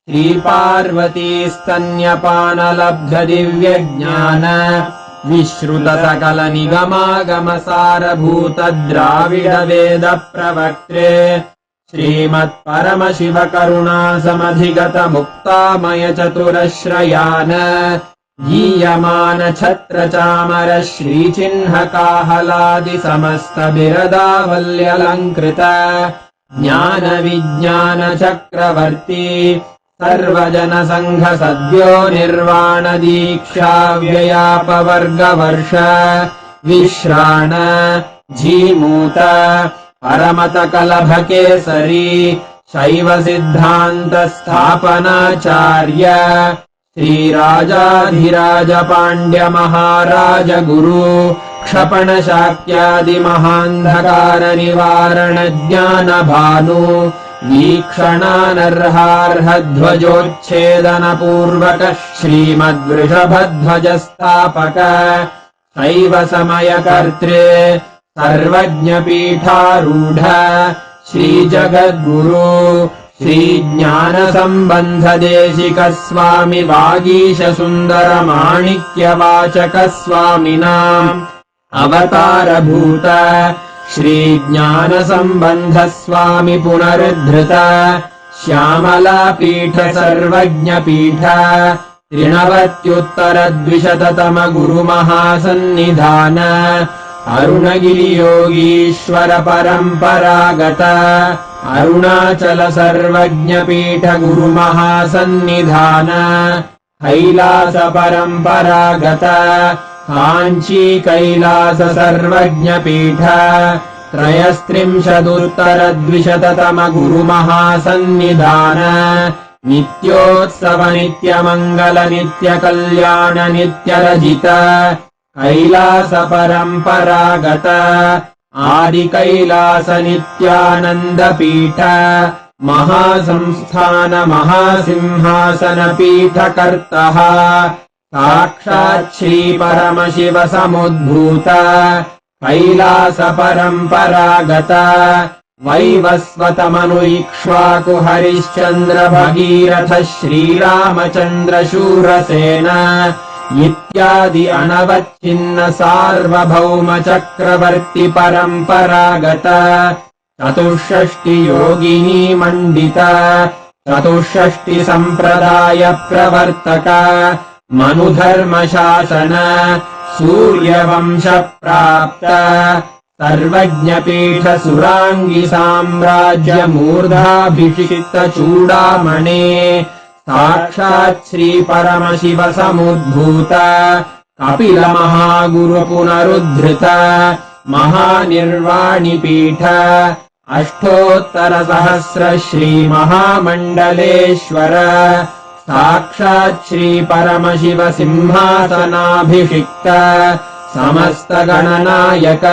श्रीपार्वती स्तन्यपानलब्ध दिव्यज्ञान विश्रुत सकल निगमागमसारभूत द्राविड वेद प्रवक्त्रे श्रीमत्परमशिव करुणा समधिगत मुक्तामय चतुरश्रयान गीयमान छत्र चामर श्रीचिह्न काहलादि समस्त बिरदावल्यलङ्कृत ज्ञान विज्ञान चक्रवर्ती सर्वजन संघ सद्यो निर्वाण दीक्षा व्ययापवर्गवर्ष विश्राण झीमूत परमत कलभ केसरी शैव सिद्धान्त स्थापनाचार्य श्रीराजाधिराज पाण्ड्य महाराज गुरु क्षपण शाक्यादि महान्धकार निवारण ज्ञान भानु वीक्षणानर्हार्ह ध्वजोच्छेदन पूर्वक श्रीमद्वृषभध्वज स्थापक शैव समय कर्त्रे सर्वज्ञ पीठारूढ श्री जगद्गुरु श्री ज्ञान संबंध देशिक स्वामी वागीश सुंदर माणिक्य वाचक स्वामिनाम् अवतार भूत श्री ज्ञान संबंध स्वामी पुनरुद्धृत श्यामला पीठ सर्वज्ञ पीठ 93 गुरु महासन्निधान अरुणगिरि योगीश्वर परंपरागत अरुणाचल सर्वज्ञ पीठ गुरु महासन्निधान कैलास परंपरागत कांची कैलास सर्वज्ञ पीठ 33 गुरु महासन्निधान नित्योत्सव नित्य मंगल नित्य कल्याण नित्य रजित कैलास परंपरागत आदि कैलास नित्यानंद पीठ महासंस्थान महासिंहासन पीठ कर्तः साक्षात् श्री परमशिव समुद्भूत कैलास परंपरागत वैवस्वत मनु इक्ष्वाकु हरिश्चंद्र भगीरथ श्रीरामचंद्र शूरसेन इत्यादि अनवच्छिन्न सार्वभौम चक्रवर्ती परंपरागत 64 योगिनी मंडित 64 संप्रदाय प्रवर्तक मनुधर्म शासन सूर्यवंश प्राप्त सर्वज्ञ पीठ सुरांगी साम्राज्य मूर्धाभिषिक्त चूड़ामणे साक्षात् श्री परमशिव समुद्भूत कपिल महागुरु पुनरुद्धृत महानिर्वाणि पीठ अष्टोत्तर सहस्र श्री महामंडलेश्वर साक्षात् श्री परमशिव सिंहासनाभिषिक्त समस्त गणनायक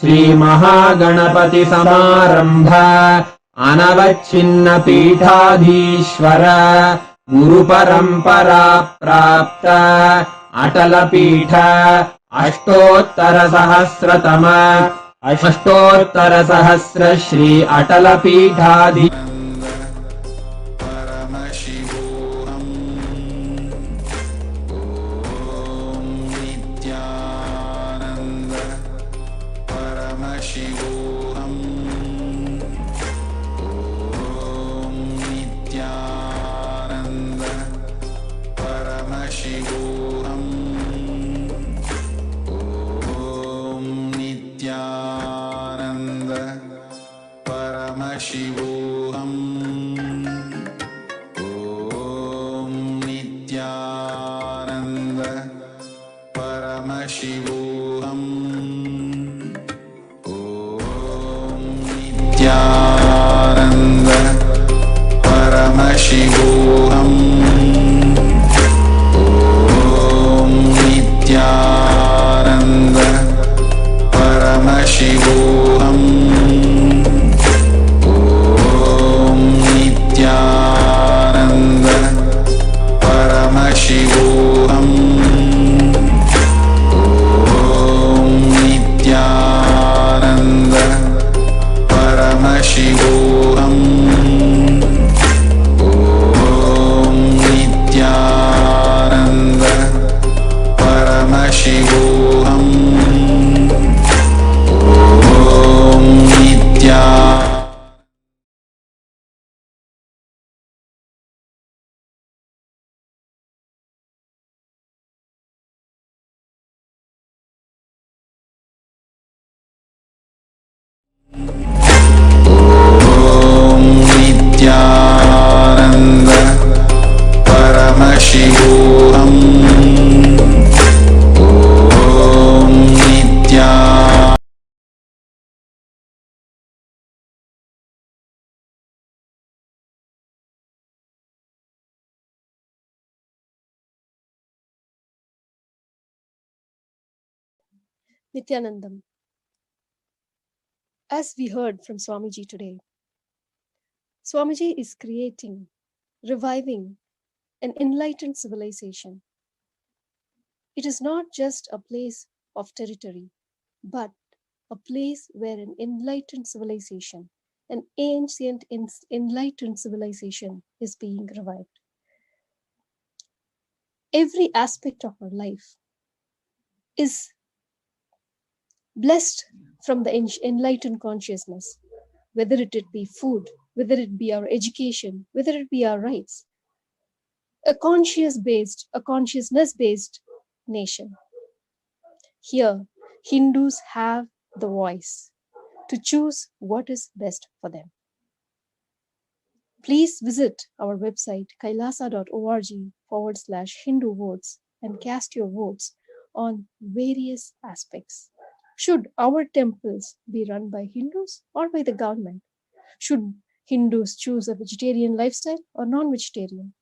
श्री महागणपति समारंभ अनवच्छिन्न पीठाधीश्वर गुरु परंपरा प्राप्त अटल पीठ अष्टोत्तर सहस्र Shri Atal पीठाधि Paramashivoham Paramashivoham. Om Nitya. Nithyanandam. As we heard from Swamiji today, Swamiji is creating, reviving an enlightened civilization. It is not just a place of territory, but a place where an enlightened civilization, an ancient enlightened civilization is being revived. Every aspect of our life is blessed from the enlightened consciousness, whether it be food, whether it be our education, whether it be our rights. A consciousness-based nation. Here, Hindus have the voice to choose what is best for them. Please visit our website kailasa.org/Hindu votes and cast your votes on various aspects. Should our temples be run by Hindus or by the government? Should Hindus choose a vegetarian lifestyle or non-vegetarian?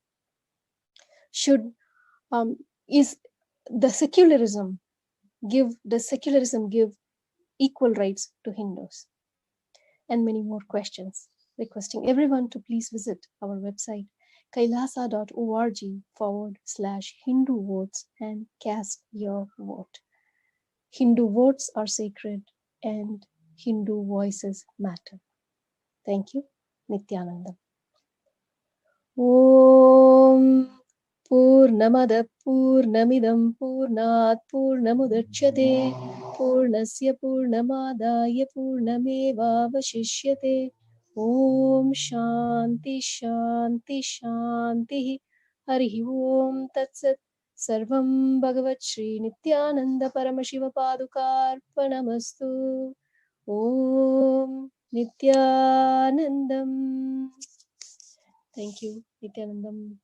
Does secularism give equal rights to Hindus? And many more questions. Requesting everyone to please visit our website kailasa.org/Hindu votes and cast your vote. Hindu votes are sacred and Hindu voices matter. Thank you. Nithyananda. Om Purnamada Purnamidam Purnat Purnamudachyate Purnasya Purnamadaya Purnameva Vashishyate. Om Shanti Shanti Shanti. Harihi Om Tatsat. Sarvam Bhagavat Shri Nithyananda Paramashiva Padukarpanamastu. Om Nithyanandam. Thank you, Nithyanandam.